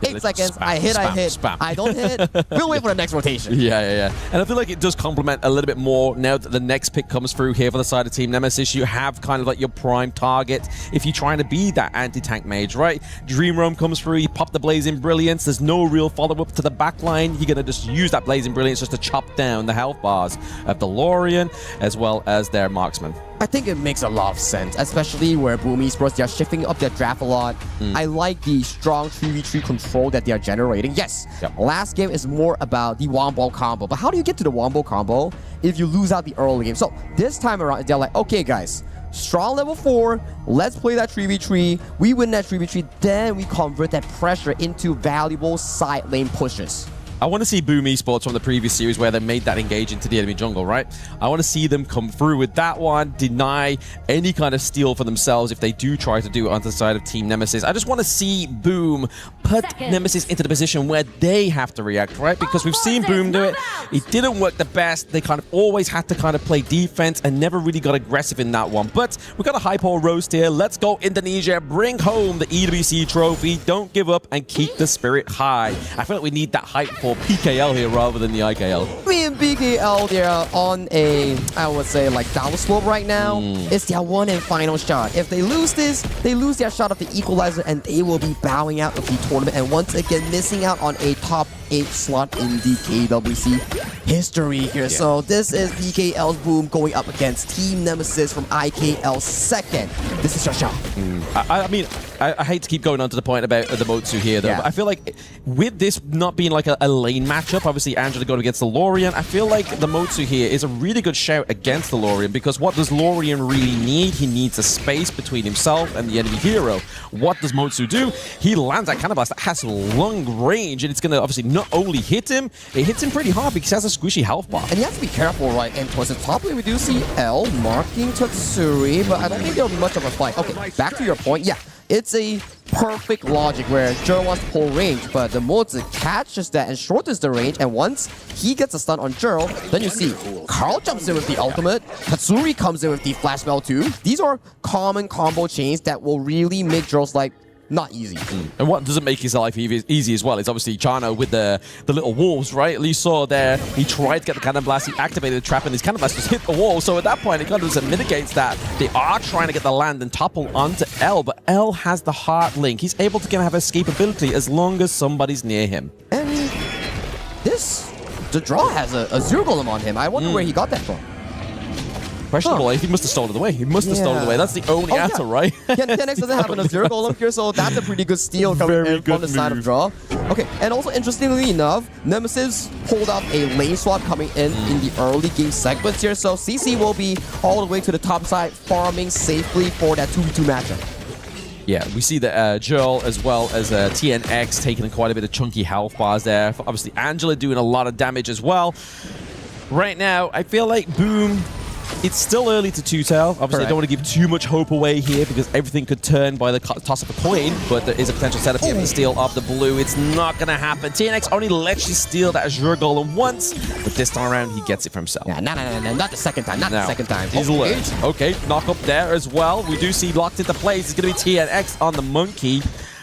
8 seconds. Spam, I hit. spam. I don't hit. We'll wait for the next rotation. Yeah. And I feel like it does complement a little bit more now that the next pick comes through here for the side of Team Nemesis. You have kind of like your prime target if you're trying to be that anti-tank mage, right? Dream Roam comes through, you pop the Blazing Brilliance. There's no real follow-up to the backline. You're going to just use that Blazing Brilliance just to chop down the health bars of the Lorian as well as their marksman. I think it makes a lot of sense, especially where Boom Esports, they're shifting up their draft a lot. I like the strong 3v3 control that they are generating. Yes, last game is more about the wombo combo, but how do you get to the wombo combo if you lose out the early game? So this time around, they're like, okay guys, strong level 4, let's play that 3v3. We win that 3v3, then we convert that pressure into valuable side lane pushes. I want to see Boom Esports from the previous series where they made that engage into the enemy jungle, right? I want to see them come through with that one, deny any kind of steal for themselves if they do try to do it onto the side of Team Nemesis. I just want to see Boom put Nemesis into the position where they have to react, right? Because we've seen Boom do it. It didn't work the best. They kind of always had to kind of play defense and never really got aggressive in that one. But we got a hypo roast here. Let's go Indonesia. Bring home the EWC trophy. Don't give up and keep the spirit high. I feel like we need that hype for PKL here rather than the IKL. Me and PKL, they're on a, I would say, like downslope right now. It's their one and final shot. If they lose this, they lose their shot of the equalizer and they will be bowing out of the tournament and once again missing out on a top 8 slot in the KWC history here. So this is PKL's Boom going up against Team Nemesis from IKL second. This is your shot. I mean, I hate to keep going on to the point about the Motsu here, though, but I feel like with this not being like a lane matchup, obviously Angela going against the Lorian, I feel like the Motsu here is a really good shout against the Lorian because what does Lorian really need? He needs a space between himself and the enemy hero. What does Motsu do? He lands that Cannon Blast that has long range, and it's going to obviously not only hit him, it hits him pretty hard because he has a squishy health bar. And you have to be careful, right? And towards the top lane, we do see L marking Tatsuri, but I don't think there'll be much of a fight. Okay, back to your point. Yeah, it's a perfect logic where Jero wants to pull range, but the Motsu catches that and shortens the range, and once he gets a stun on Jero, then you see Carl jumps in with the ultimate, Tatsuri comes in with the flash spell too. These are common combo chains that will really make Jero's life not easy. And what doesn't make his life easy as well is obviously Chano with the little wolves, right? You saw there, he tried to get the Cannon Blast, he activated the trap, and his Cannon Blast just hit the wall. So at that point, it kind of just mitigates that. They are trying to get the land and topple onto L, but L has the heart link. He's able to kind of have escapability as long as somebody's near him. And the draw has a Zero Golem on him. I wonder where he got that from. Questionable. He must have stolen it away. He must have stolen it away. That's the only answer, right? Tenex doesn't have a Zero Golem here, so that's a pretty good steal coming in from the side of draw. Okay, and also interestingly enough, Nemesis pulled out a lane swap coming in the early game sequence here, so CC will be all the way to the top side, farming safely for that 2v2 matchup. Yeah, we see that Joel as well as TNX taking quite a bit of chunky health bars there. Obviously, Angela doing a lot of damage as well. Right now, I feel like Boom... It's still early to two-tail. Obviously, I don't want to give too much hope away here because everything could turn by the toss of a coin, but there is a potential setup here for the steal of the blue. It's not going to happen. TNX only lets you steal that Azure Golem once, but this time around, he gets it for himself. Yeah, no, not the second time. Not the second time. He's alert. Okay, knock up there as well. We do see locked into place. It's going to be TNX on the monkey.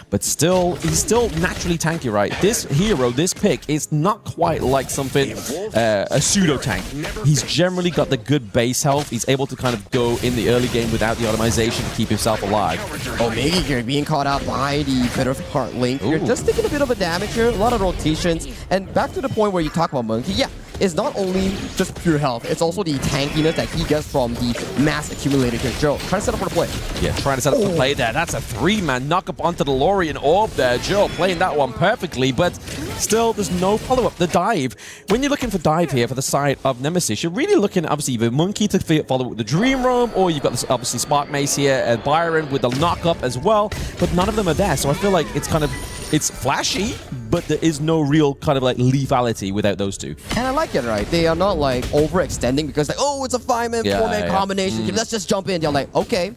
But still, he's still naturally tanky, right? This hero, this pick, is not quite like something, a pseudo-tank. He's generally got the good base health. He's able to kind of go in the early game without the automation to keep himself alive. Omega here being caught out by the bit of heart link. You're just taking a bit of a damage here, a lot of rotations. And back to the point where you talk about Monkey, yeah, it's not only just pure health, it's also the tankiness that he gets from the mass accumulated here. Joe, trying to set up for the play. Yeah, trying to set up the play there. That's a 3-man knock up onto the Lorian orb there. Joe playing that one perfectly, but still, there's no follow-up. The dive. When you're looking for dive here for the side of Nemesis, you're really looking, obviously, either Monkey to follow with the Dream Roam, or you've got this, obviously, Spark Mace here, and Byron with the knock-up as well, but none of them are there, so I feel like it's kind of, it's flashy, but there is no real kind of like lethality without those two. And I like it, right? They are not like overextending because like, oh, it's a 5-man, 4-man combination. Let's just jump in. They're like, okay.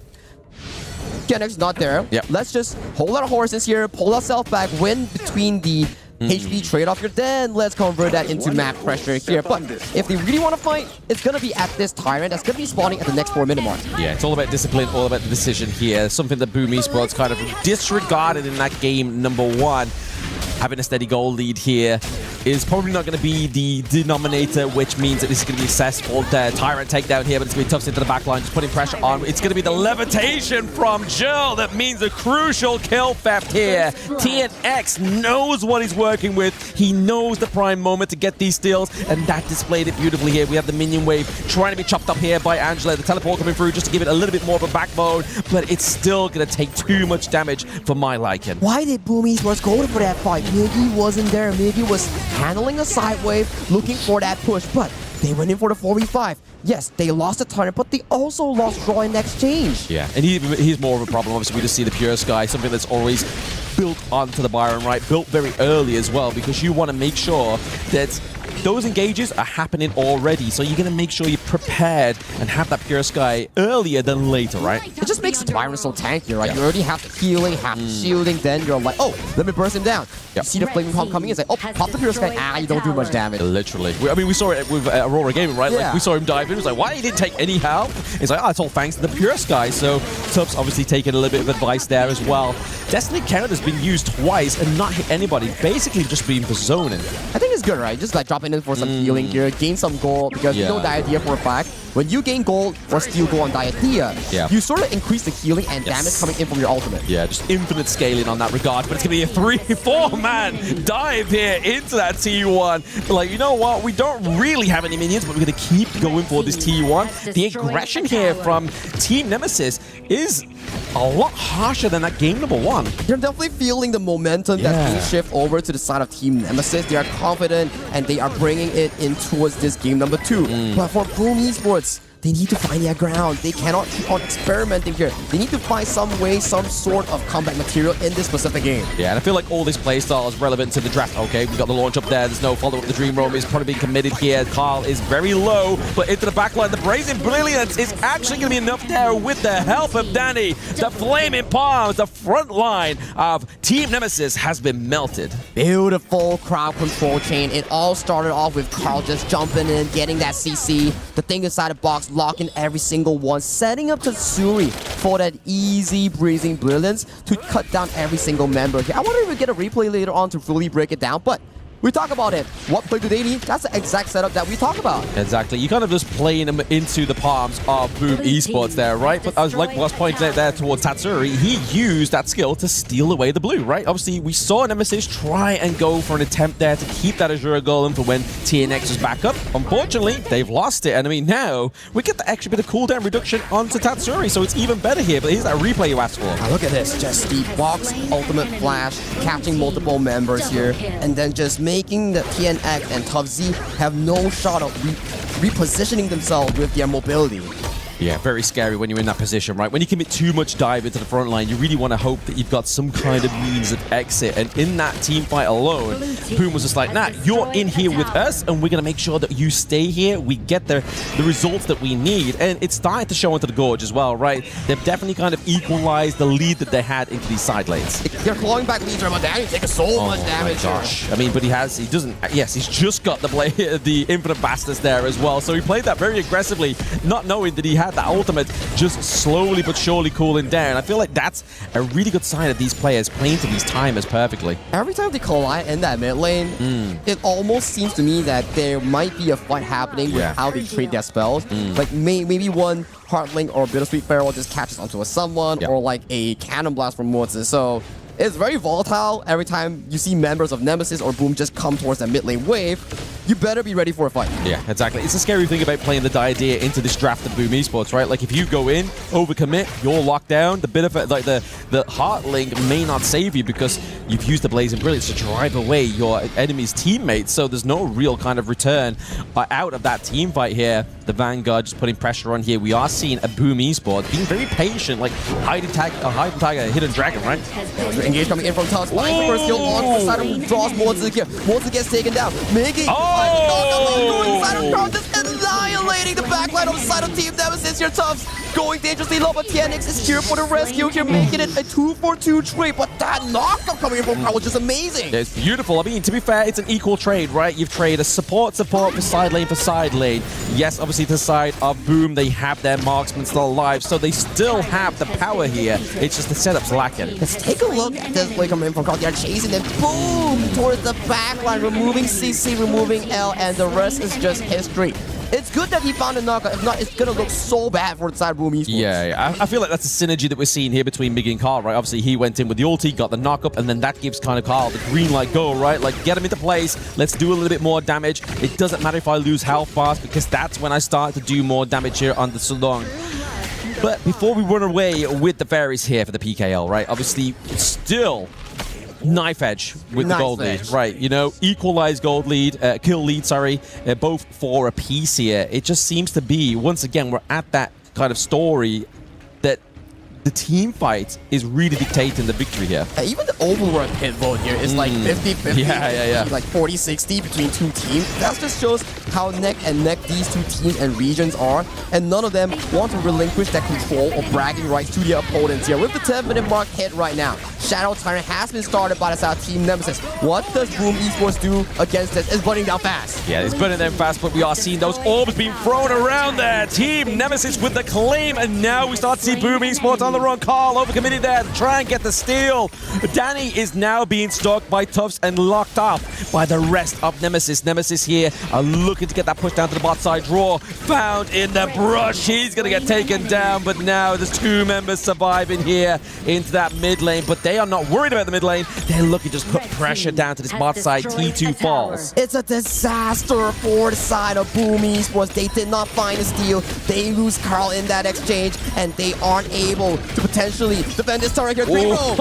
Kennex not there. Let's just hold our horses here, pull ourselves back, win between the HP trade-off here, then let's convert that into map pressure here. But if they really want to fight, it's going to be at this Tyrant that's going to be spawning at the next 4-minute mark. Yeah, it's all about discipline, all about the decision here. Something that Boom Esports kind of disregarded in that game number 1. having a steady goal lead here is probably not going to be the denominator, which means that this is going to be successful. Tyrant takedown here, but it's going to be tough into the back line, just putting pressure on. It's going to be the levitation from Jill that means a crucial kill theft here. TNX knows what he's working with. He knows the prime moment to get these steals, and that displayed it beautifully here. We have the minion wave trying to be chopped up here by Angela. The teleport coming through just to give it a little bit more of a backbone, but it's still going to take too much damage for my liking. Why did Boom Esports go for that fight? Miggy wasn't there. Miggy was handling a side wave, looking for that push, but they went in for the 4v5. Yes, they lost the turret, but they also lost draw in exchange. Yeah, and he's more of a problem. Obviously, we just see the Pure Sky, something that's always built onto the Byron, right? Built very early as well, because you want to make sure that those engages are happening already, so you're going to make sure you're prepared and have that Pure Sky earlier than later, right? It just makes the Byron so tanky, right? You already have the healing, have the shielding, then you're like, oh, let me burst him down. You see the Flaming Palm coming in, it's like, oh, pop the Pure Sky, you don't do much damage. Literally. I mean, we saw it with Aurora Gaming, right? Like, we saw him dive in, it was like, why he didn't take any help? It's like, oh, it's all thanks to the Pure Sky. So Tubbs obviously taking a little bit of advice there as well. Destiny Counter's been used twice and not hit anybody, basically just being for zoning. I think it's good, right? Just like dropping in for some healing gear, gain some gold, because you know the idea for a fact. When you gain gold or steal gold on Diathea, you sort of increase the healing and damage coming in from your ultimate. Yeah, just infinite scaling on that regard. But it's going to be a 3-4 man dive here into that T1. Like, you know what? We don't really have any minions, but we're going to keep going for this T1. The aggression here from Team Nemesis is a lot harsher than that game number 1. You're definitely feeling the momentum that's being shifted over to the side of Team Nemesis. They are confident and they are bringing it in towards this game number 2. But for Boom Esports, they need to find their ground. They cannot keep on experimenting here. They need to find some way, some sort of comeback material in this specific game. Yeah, and I feel like all this playstyle is relevant to the draft. Okay, we got the launch up there. There's no follow-up. The Dream Roam is probably being committed here. Carl is very low, but into the backline. The Brazen Brilliance is actually going to be enough there with the help of Danny. The Flaming Palms, the front line of Team Nemesis has been melted. Beautiful crowd control chain. It all started off with Carl just jumping in, getting that CC, the thing inside the box, locking every single one, setting up Tatsuri for that easy breezing brilliance to cut down every single member here. I wonder if we get a replay later on to fully break it down, but we talk about it. What play do they need? That's the exact setup that we talk about. Exactly. You kind of just playing them into the palms of Boom Esports there, right? But I was like was pointing out there towards Tatsuri, he used that skill to steal away the blue, right? Obviously, we saw Nemesis try and go for an attempt there to keep that Azure Golem for when TNX was back up. Unfortunately, they've lost it. And I mean, now we get the extra bit of cooldown reduction onto Tatsuri, so it's even better here. But here's that replay you asked for. Now look at this. Just the box, ultimate flash, catching multiple members here, and then just making the TNX and Tough Z have no shot of repositioning themselves with their mobility. Yeah, very scary when you're in that position, right? When you commit too much dive into the front line, you really want to hope that you've got some kind of means of exit. And in that team fight alone, Boom was just like, nah, you're in here with us, and we're going to make sure that you stay here. We get the results that we need. And it's starting to show into the Gorge as well, right? They've definitely kind of equalized the lead that they had into these side lanes. They're clawing back leads, but Danny's taking so much damage. Oh my gosh. I mean, but he's just got the Infinite Bastards there as well. So he played that very aggressively, not knowing that he had that ultimate just slowly but surely cooling down. I feel like that's a really good sign of these players playing to these timers perfectly. Every time they collide in that mid lane, it almost seems to me that there might be a fight happening with how they trade their spells. Like maybe one Heartlink or Bittersweet Farewell just catches onto someone, or like a Cannon Blast from Mozart. So it's very volatile. Every time you see members of Nemesis or Boom just come towards that mid lane wave, you better be ready for a fight. Yeah, exactly. It's a scary thing about playing the Diadea into this draft of Boom Esports, right? Like, if you go in, overcommit, you're locked down. The bit of it, like the Heartlink may not save you because you've used the Blazing Brilliance to drive away your enemy's teammates. So there's no real kind of return out of that team fight here. The Vanguard just putting pressure on here. We are seeing a Boom Esports being very patient, like hiding tag a Hidden Dragon, right? Engage coming in from Tubbs. First skill on the side of draws Mozart here. Mozart gets taken down. Miggy. Oh! Inside of Crown just annihilated Manipulating the backline on the side of Team Nemesis. Your Tufts going dangerously low, but TNX is here for the rescue. Here making it a 2-for-2 trade. But that knockup coming in from Power was just amazing. It's beautiful. I mean, to be fair, it's an equal trade, right? You've traded a support for side lane. Yes, obviously to the side of Boom, they have their marksman still alive, so they still have the power here. It's just the setup's lacking. Let's take a look at this play coming in from Carl. They're chasing them, boom, towards the backline, removing CC, removing L, and the rest is just history. It's good that he found a knockout. If not, it's going to look so bad for the side of Boom Esports. Yeah, I feel like that's a synergy that we're seeing here between Miggy and Carl, right? Obviously, he went in with the ulti, got the knockup, and then that gives kind of Carl the green light go, right? Like, get him into place. Let's do a little bit more damage. It doesn't matter if I lose health fast, because that's when I start to do more damage here on the Sulong. But before we run away with the fairies here for the PKL, right? Obviously, still knife edge with the gold lead, right? You know, equalized gold lead, kill lead, sorry, both for a piece here. It just seems to be, once again, we're at that kind of story that the team fight is really dictating the victory here. Even the overall hit vote here is like 50-50. Yeah. Like 40-60 between two teams. That just shows how neck and neck these two teams and regions are. And none of them want to relinquish that control or bragging rights to their opponents here. With the 10-minute mark hit right now, Shadow Tyrant has been started by the side of Team Nemesis. What does Boom Esports do against this? It's burning down fast. Yeah, it's burning them fast, but we are seeing those orbs being thrown around there. Team Nemesis with the claim, and now we start to see Boom Esports on the run. Carl overcommitted there to try and get the steal. Danny is now being stalked by Tufts and locked up by the rest of Nemesis. Nemesis here are looking to get that push down to the bot side. Draw found in the brush. He's going to get taken down, but now there's two members surviving here into that mid lane, but they are not worried about the mid lane. They're looking to just put pressure down to this bot side. T2 falls. It's a disaster for the side of Boom Esports. They did not find a steal. They lose Carl in that exchange, and they aren't able to potentially defend this turret here. Dream Roam.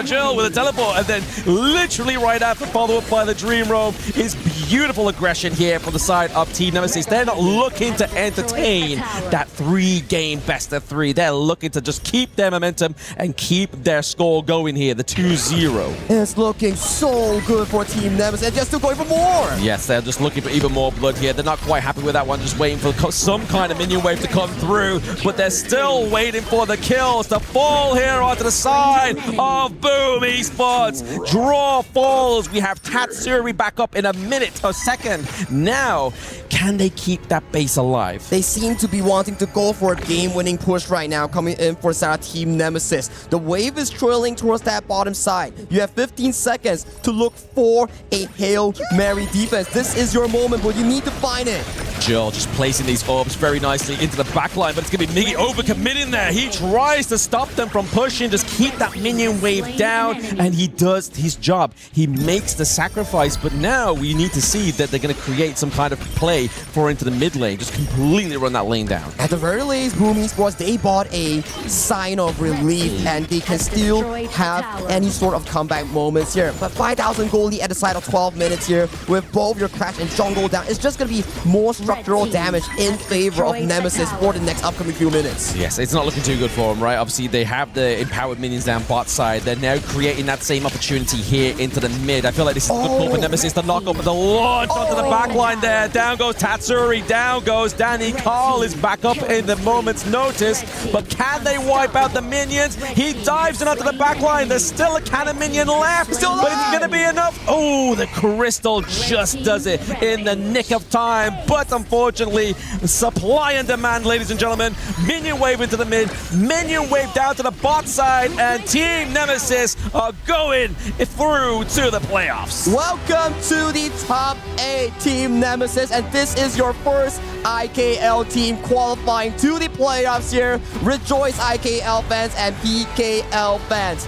Jill with a teleport, and then literally right after, follow up by the Dream Roam. Is beautiful aggression here from the side of Team Nemesis. They're not looking to entertain that 3-game best of 3. They're looking to just keep their momentum and keep their score going here, the 2-0. It's looking so good for Team Nemesis, and just still going for more. Yes, they're just looking for even more blood here. They're not quite happy with that one, just waiting for some kind of minion wave to come through, but they're still waiting for the kills to fall here onto the side of Boom Esports. Draw falls. We have Tatsuri back up in a second. Now, can they keep that base alive? They seem to be wanting to go for a game-winning push right now, coming in for Sarah Team Nemesis. The wave is trailing towards that bottom side. You have 15 seconds to look for a Hail Mary defense. This is your moment, but you need to find it. Jill just placing these orbs very nicely into the backline, but it's going to be Miggy overcommitting there. He tries to stop them from pushing, just keep that minion wave down, and he does his job. He makes the sacrifice, but now we need to see that they're going to create some kind of play for into the mid lane, just completely run that lane down. At the very least, Boom Esports, they bought a sign of relief, and they can still have any sort of comeback moments here. But 5,000 gold lead at the side of 12 minutes here, with both your Crash and Jungle down, it's just going to be more structural damage in favor of Nemesis for the next upcoming few minutes. Yes, it's not looking too good for them, right? Obviously, they have the empowered minions down bot side. They're now creating that same opportunity here into the mid. I feel like this is a good call for Nemesis to knock up with the launch onto the back line there. Down goes Tatsuri, down goes Danny. Carl is back up in the moment's notice, but can they wipe out the minions? He dives in onto the back line. There's still a cannon minion left, but it's going to be enough. Oh, the crystal just does it in the nick of time, but unfortunately, supply and demand, ladies and gentlemen. Minion wave into the mid, minion wave down to the bot side, and Team Nemesis are going through to the playoffs. Welcome to the top 8, Team Nemesis, and this is your first IKL team qualifying to the playoffs here. Rejoice, IKL fans and PKL fans.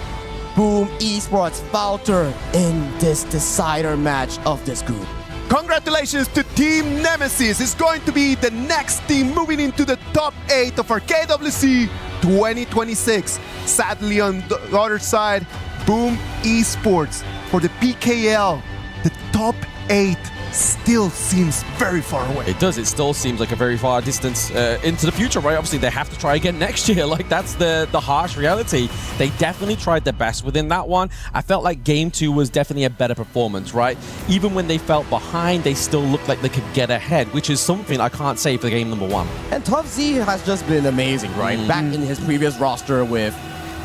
Boom Esports falter in this decider match of this group. Congratulations to Team Nemesis. It's going to be the next team moving into the top 8 of our KWC 2026. Sadly, on the other side, Boom Esports for the PKL, the top 8 still seems very far away. It does. It still seems like a very far distance into the future, right? Obviously, they have to try again next year. Like, that's the harsh reality. They definitely tried their best within that one. I felt like Game 2 was definitely a better performance, right? Even when they felt behind, they still looked like they could get ahead, which is something I can't say for game number 1. And Tough Z has just been amazing, right? Back in his previous roster with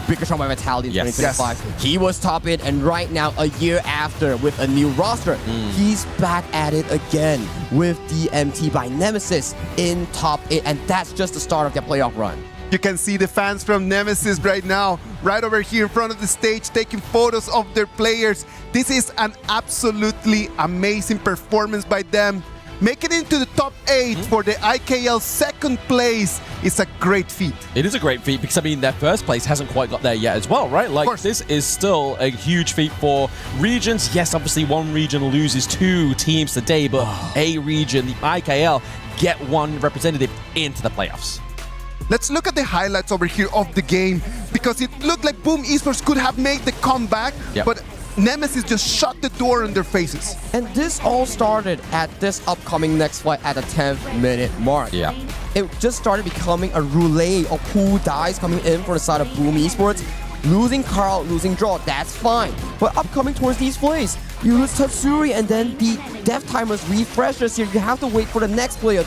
Bigger Strong by Vitality in 2025. He was top 8, and right now, a year after, with a new roster, he's back at it again with DMT by Nemesis in top 8, and that's just the start of their playoff run. You can see the fans from Nemesis right now, right over here in front of the stage, taking photos of their players. This is an absolutely amazing performance by them. Making it into the top 8 for the IKL second place is a great feat. It is a great feat because, I mean, their first place hasn't quite got there yet as well, right? Like, this is still a huge feat for regions. Yes, obviously one region loses 2 teams today, but a region, the IKL, get 1 representative into the playoffs. Let's look at the highlights over here of the game, because it looked like Boom Esports could have made the comeback, but Nemesis just shut the door on their faces. And this all started at this upcoming next fight at the 10th minute mark. Yeah. It just started becoming a roulette of who dies coming in for the side of Boom Esports. Losing Carl, losing Draw, that's fine. But upcoming towards these plays, you lose Tatsuri, and then the death timers refreshes here. You have to wait for the next player,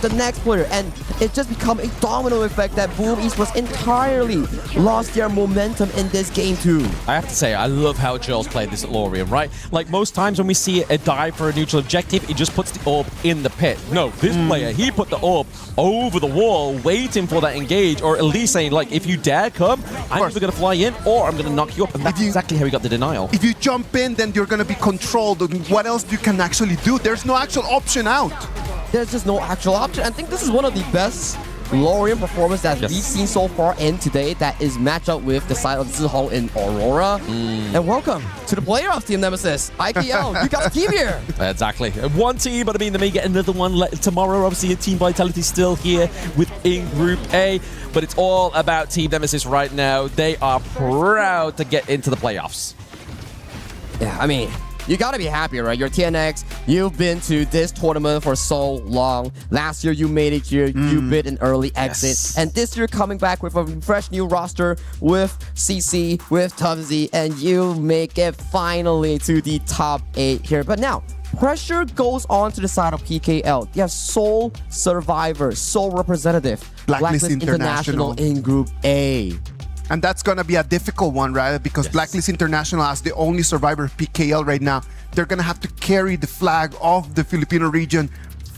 and it just become a domino effect that Boom Esports entirely lost their momentum in this game too. I have to say, I love how Joel's played this at Lorium, right? Like, most times when we see a dive for a neutral objective, he just puts the orb in the pit. No, this player, he put the orb over the wall, waiting for that engage, or at least saying, like, if you dare come, I'm either going to fly in or I'm going to knock you up. And that's exactly how he got the denial. If you jump in, then you're going to be controlled. What else you can actually do? There's no actual option out. There's just no actual option. I think this is one of the best Lorium performance that we've seen so far in today that is matched up with the side of Zihong in Aurora. And welcome to the playoffs, Team Nemesis. IKL, you got a team here. Exactly. One team, but I mean, they may get another one tomorrow. Obviously, Team Vitality still here within Group A, but it's all about Team Nemesis right now. They are proud to get into the playoffs. Yeah, I mean, you gotta be happy, right? You're TNX, you've been to this tournament for so long. Last year you made it here, you bid an early exit. And this year coming back with a fresh new roster with CC, with Tough Z, and you make it finally to the top 8 here. But now, pressure goes on to the side of PKL. They have sole survivor, sole representative, Blacklist International in Group A. And that's going to be a difficult one, right? Because Blacklist International, as the only survivor of PKL right now, they're going to have to carry the flag of the Filipino region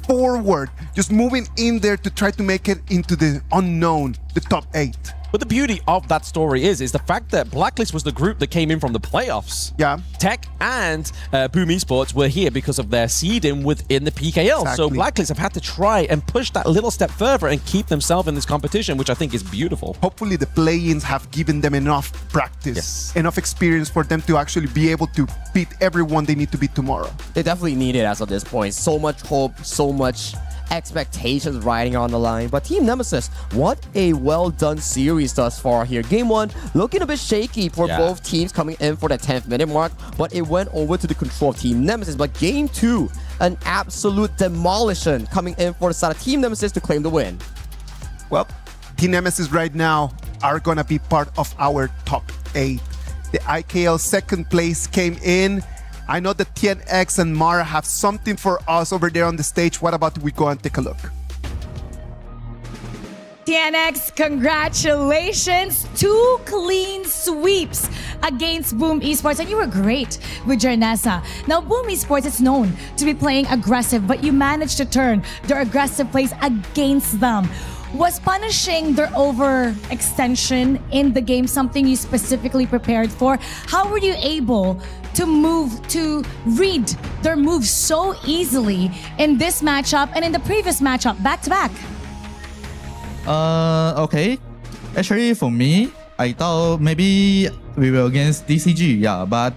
forward, just moving in there to try to make it into the unknown, the top 8. But the beauty of that story is the fact that Blacklist was the group that came in from the playoffs. Yeah. Tech and Boom Esports were here because of their seeding within the PKL. Exactly. So Blacklist have had to try and push that little step further and keep themselves in this competition, which I think is beautiful. Hopefully the play-ins have given them enough practice, enough experience for them to actually be able to beat everyone they need to beat tomorrow. They definitely need it as of this point. So much hope, so much expectations riding on the line. But Team Nemesis, what a well done series thus far here. Game 1 looking a bit shaky for both teams coming in for the 10th minute mark, but it went over to the control of Team Nemesis. But Game 2, an absolute demolition coming in for the side of Team Nemesis to claim the win. Well, Team Nemesis right now are going to be part of our top 8. The IKL second place came in. I know that TNX and Mara have something for us over there on the stage. What about we go and take a look? TNX, congratulations! 2 clean sweeps against Boom Esports, and you were great with Jarnessa. Now, Boom Esports is known to be playing aggressive, but you managed to turn their aggressive plays against them. Was punishing their overextension in the game something you specifically prepared for? How were you able to read their moves so easily in this matchup and in the previous matchup, back-to-back? Okay. Actually, for me, I thought maybe we were against DCG, but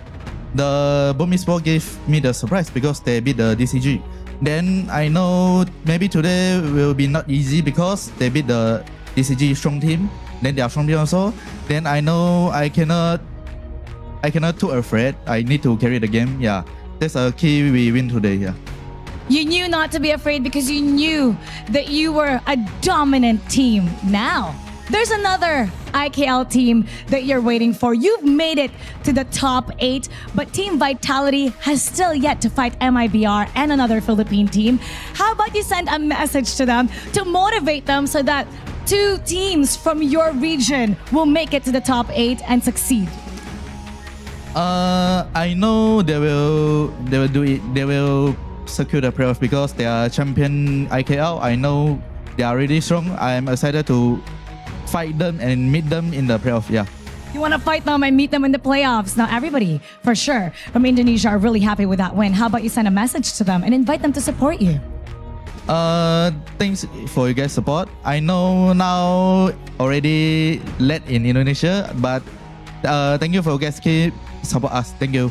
the Boom Esports gave me the surprise because they beat the DCG. Then I know maybe today will be not easy because they beat the DCG strong team. Then they are strong team also. Then I know I cannot too afraid. I need to carry the game. Yeah, that's a key we win today. Yeah. You knew not to be afraid because you knew that you were a dominant team. Now, there's another IKL team that you're waiting for. You've made it to the top 8, but Team Vitality has still yet to fight MIBR and another Philippine team. How about you send a message to them to motivate them so that 2 teams from your region will make it to the top 8 and succeed? I know they will do it. They will secure the playoff because they are champion IKL. I know they are really strong. I'm excited to fight them and meet them in the playoff. Yeah. You want to fight them and meet them in the playoffs. Now, everybody, for sure, from Indonesia are really happy with that win. How about you send a message to them and invite them to support you? Thanks for your guys' support. I know now already late in Indonesia, but thank you for you guys keep support us. Thank you.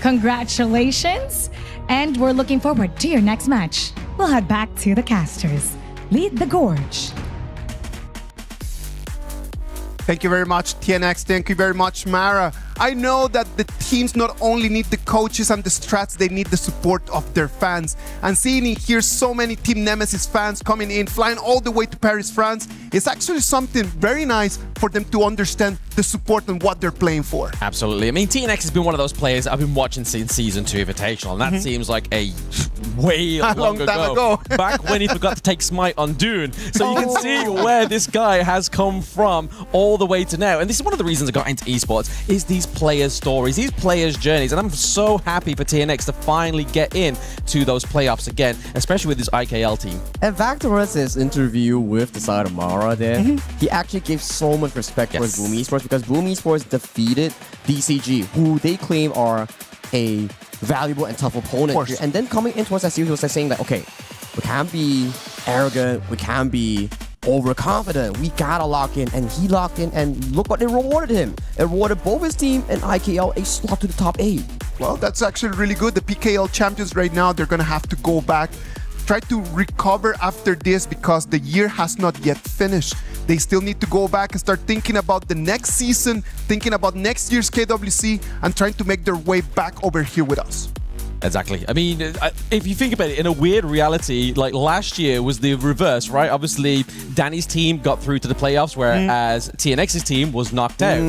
Congratulations. And we're looking forward to your next match. We'll head back to the casters. Lead the Gorge. Thank you very much, TNX. Thank you very much, Mara. I know that the teams not only need the coaches and the strats, they need the support of their fans. And seeing here so many Team Nemesis fans coming in, flying all the way to Paris, France, is actually something very nice for them to understand the support and what they're playing for. Absolutely. I mean, TNX has been one of those players I've been watching since Season 2 Invitational, and that seems like a way long ago. Back when he forgot to take Smite on Dune. So you can see where this guy has come from all the way to now. And this is one of the reasons I got into esports, is these players' stories, these players' journeys. And I'm so happy for TNX to finally get in to those playoffs again, especially with this IKL team. And back towards his interview with the side of Mara there, he actually gave so much respect towards Boom Esports because Boom Esports defeated DCG, who they claim are a valuable and tough opponent here. And then coming in towards that series, he was like saying that, okay, we can't be arrogant, we can't be overconfident, we gotta lock in. And he locked in, and look what they rewarded him. It rewarded both his team and IKL a slot to the top 8. Well, that's actually really good. The PKL champions right now, they're gonna have to go back, try to recover after this because the year has not yet finished. They still need to go back and start thinking about the next season, thinking about next year's KWC, and trying to make their way back over here with us. Exactly. I mean, if you think about it, in a weird reality, like last year was the reverse, right? Obviously, Danny's team got through to the playoffs, whereas TNX's team was knocked out.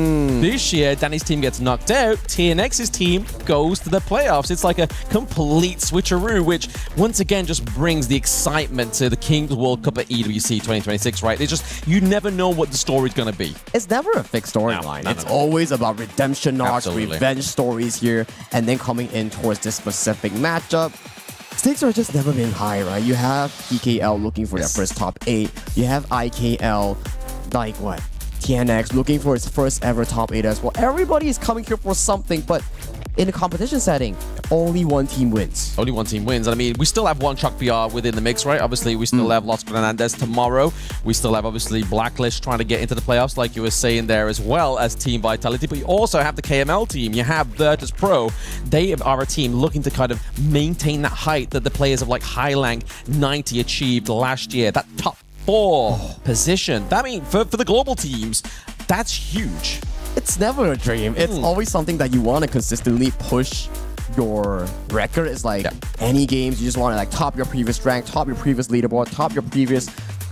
This year, Danny's team gets knocked out, TNX's team goes to the playoffs. It's like a complete switcheroo, which once again just brings the excitement to the Kings World Cup at EWC 2026, right? It's just, you never know what the story's going to be. It's never a fixed storyline. It's always about redemption arcs, revenge stories here, and then coming in towards this specific matchup. Stakes are just never been high, right? You have PKL looking for their first top 8. You have IKL, like what? TNX looking for its first ever top 8 as well. Everybody is coming here for something, but in a competition setting, only one team wins. Only one team wins. And I mean, we still have one Chuck BR within the mix, right? Obviously, we still have Los Fernandez tomorrow. We still have, obviously, Blacklist trying to get into the playoffs, like you were saying there, as well as Team Vitality. But you also have the KML team. You have Virtus Pro. They are a team looking to kind of maintain that height that the players of like Highlang 90 achieved last year. That top 4 position. That means for the global teams, that's huge. It's never a dream. It's always something that you want to consistently push your record. It's like any games, you just want to like top your previous rank, top your previous leaderboard, top your previous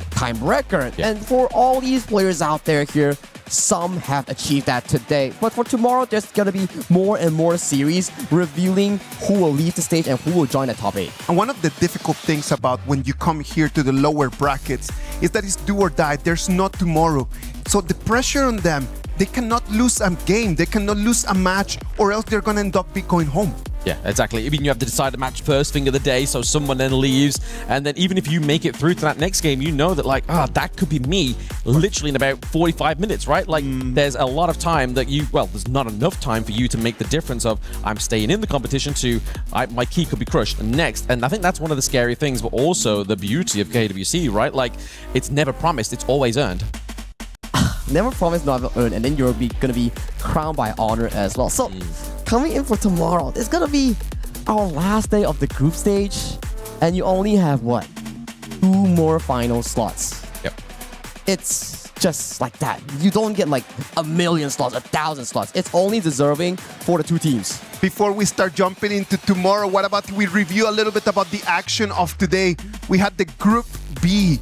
time record. And for all these players out there here, some have achieved that today. But for tomorrow, there's going to be more and more series revealing who will leave the stage and who will join the top 8. And one of the difficult things about when you come here to the lower brackets is that it's do or die. There's not tomorrow. So the pressure on them, they cannot lose a game, they cannot lose a match, or else they're going to end up going home. Yeah, exactly. Even you have to decide the match first thing of the day, so someone then leaves, and then even if you make it through to that next game, you know that like, that could be me literally in about 45 minutes, right? Like, there's a lot of time that there's not enough time for you to make the difference of I'm staying in the competition to my key could be crushed next. And I think that's one of the scary things, but also the beauty of KWC, right? Like, it's never promised, it's always earned. Never promised, never earned, and then you're gonna be crowned by honor as well. So, coming in for tomorrow, it's gonna be our last day of the group stage, and you only have what? 2 more final slots. Yep. It's just like that. You don't get like 1,000,000 slots, 1,000 slots. It's only deserving for the two teams. Before we start jumping into tomorrow, what about we review a little bit about the action of today? We had the Group B.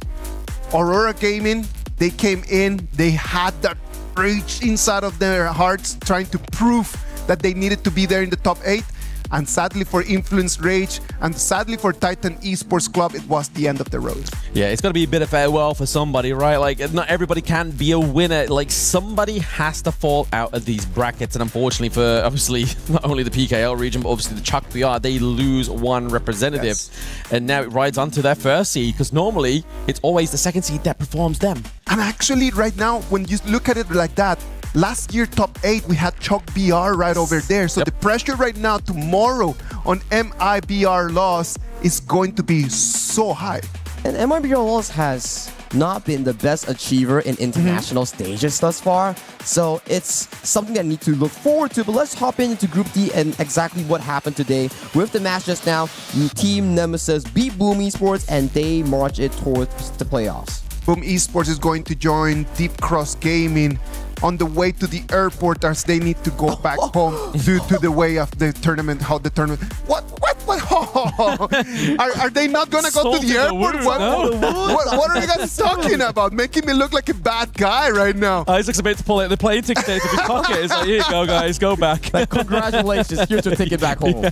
Aurora Gaming, they came in, they had that rage inside of their hearts trying to prove that they needed to be there in the top 8. And sadly for Influence Rage and sadly for Titan Esports Club, it was the end of the road. Yeah, it's got to be a bit of farewell for somebody, right? Like, not everybody can be a winner. Like, somebody has to fall out of these brackets. And unfortunately for, obviously, not only the PKL region, but obviously the Chuck BR, they lose one representative. Yes. And now it rides on to their first seed, because normally it's always the second seed that performs them. And actually right now, when you look at it like that, last year, top 8, we had Chuck BR right over there. So the pressure right now, tomorrow, on MIBR loss is going to be so high. And MIBR loss has not been the best achiever in international stages thus far. So it's something that I need to look forward to. But let's hop into Group D and exactly what happened today. With the match just now, Team Nemesis beat Boom Esports and they march it towards the playoffs. Boom Esports is going to join Deep Cross Gaming on the way to the airport as they need to go back home due to the way of the tournament, how the tournament... What? Are they not going to go to the airport? What are you guys talking about? Making me look like a bad guy right now. Isaac's about to pull out the plane ticket out of his pocket. It's like, here you go, guys, go back. Like, congratulations, here's your ticket back home.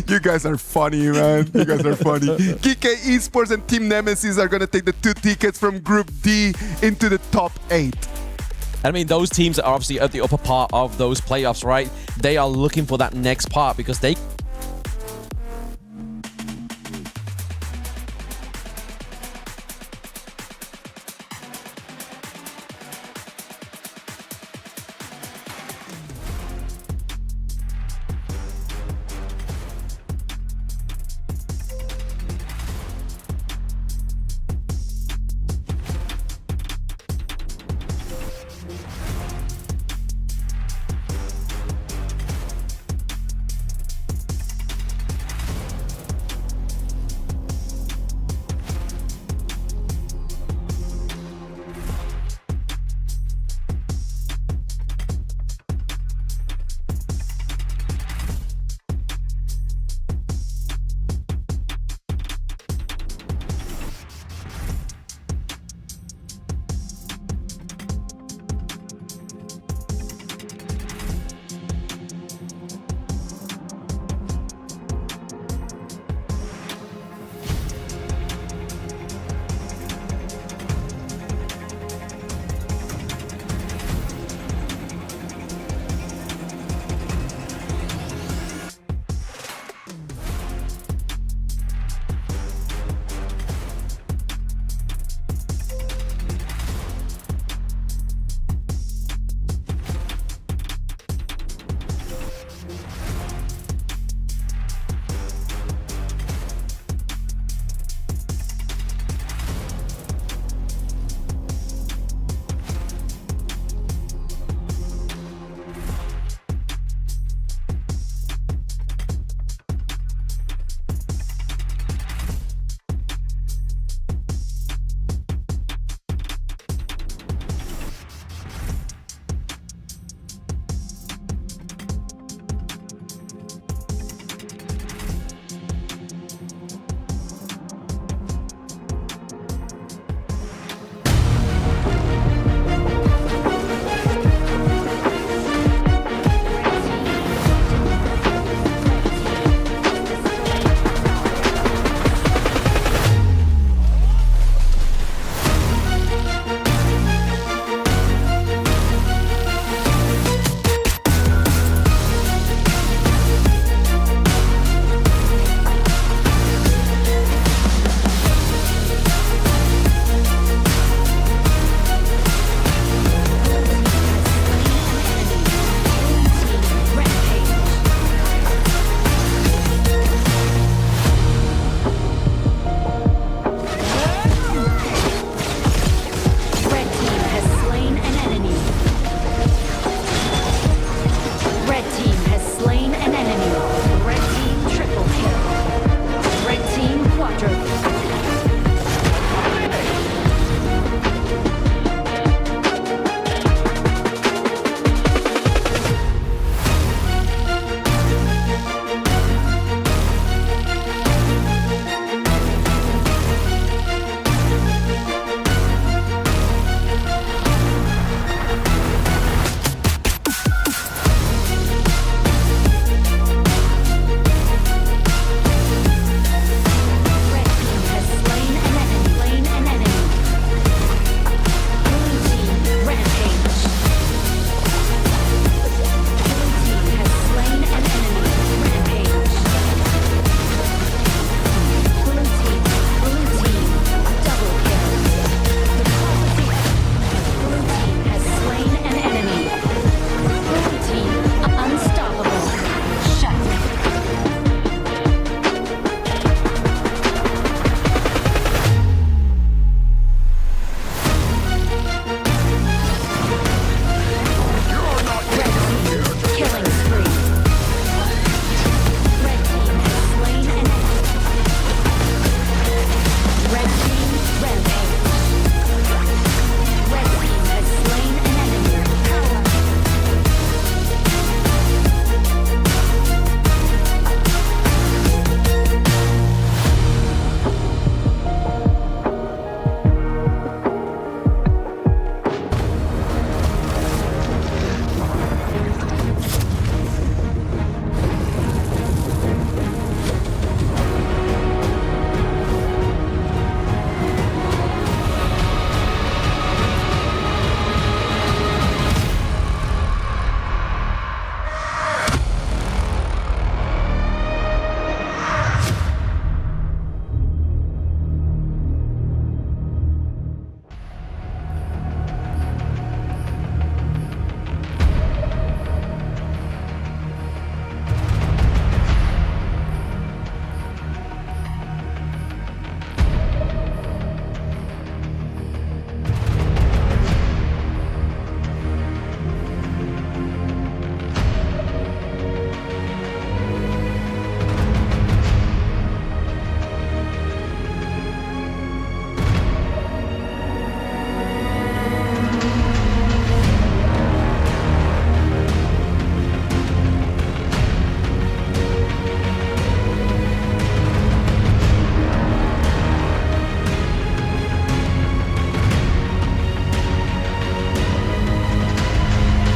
You guys are funny, man. You guys are funny. KK Esports and Team Nemesis are going to take the 2 tickets from Group D into the top 8. I mean, those teams are obviously at the upper part of those playoffs, right? They are looking for that next part because they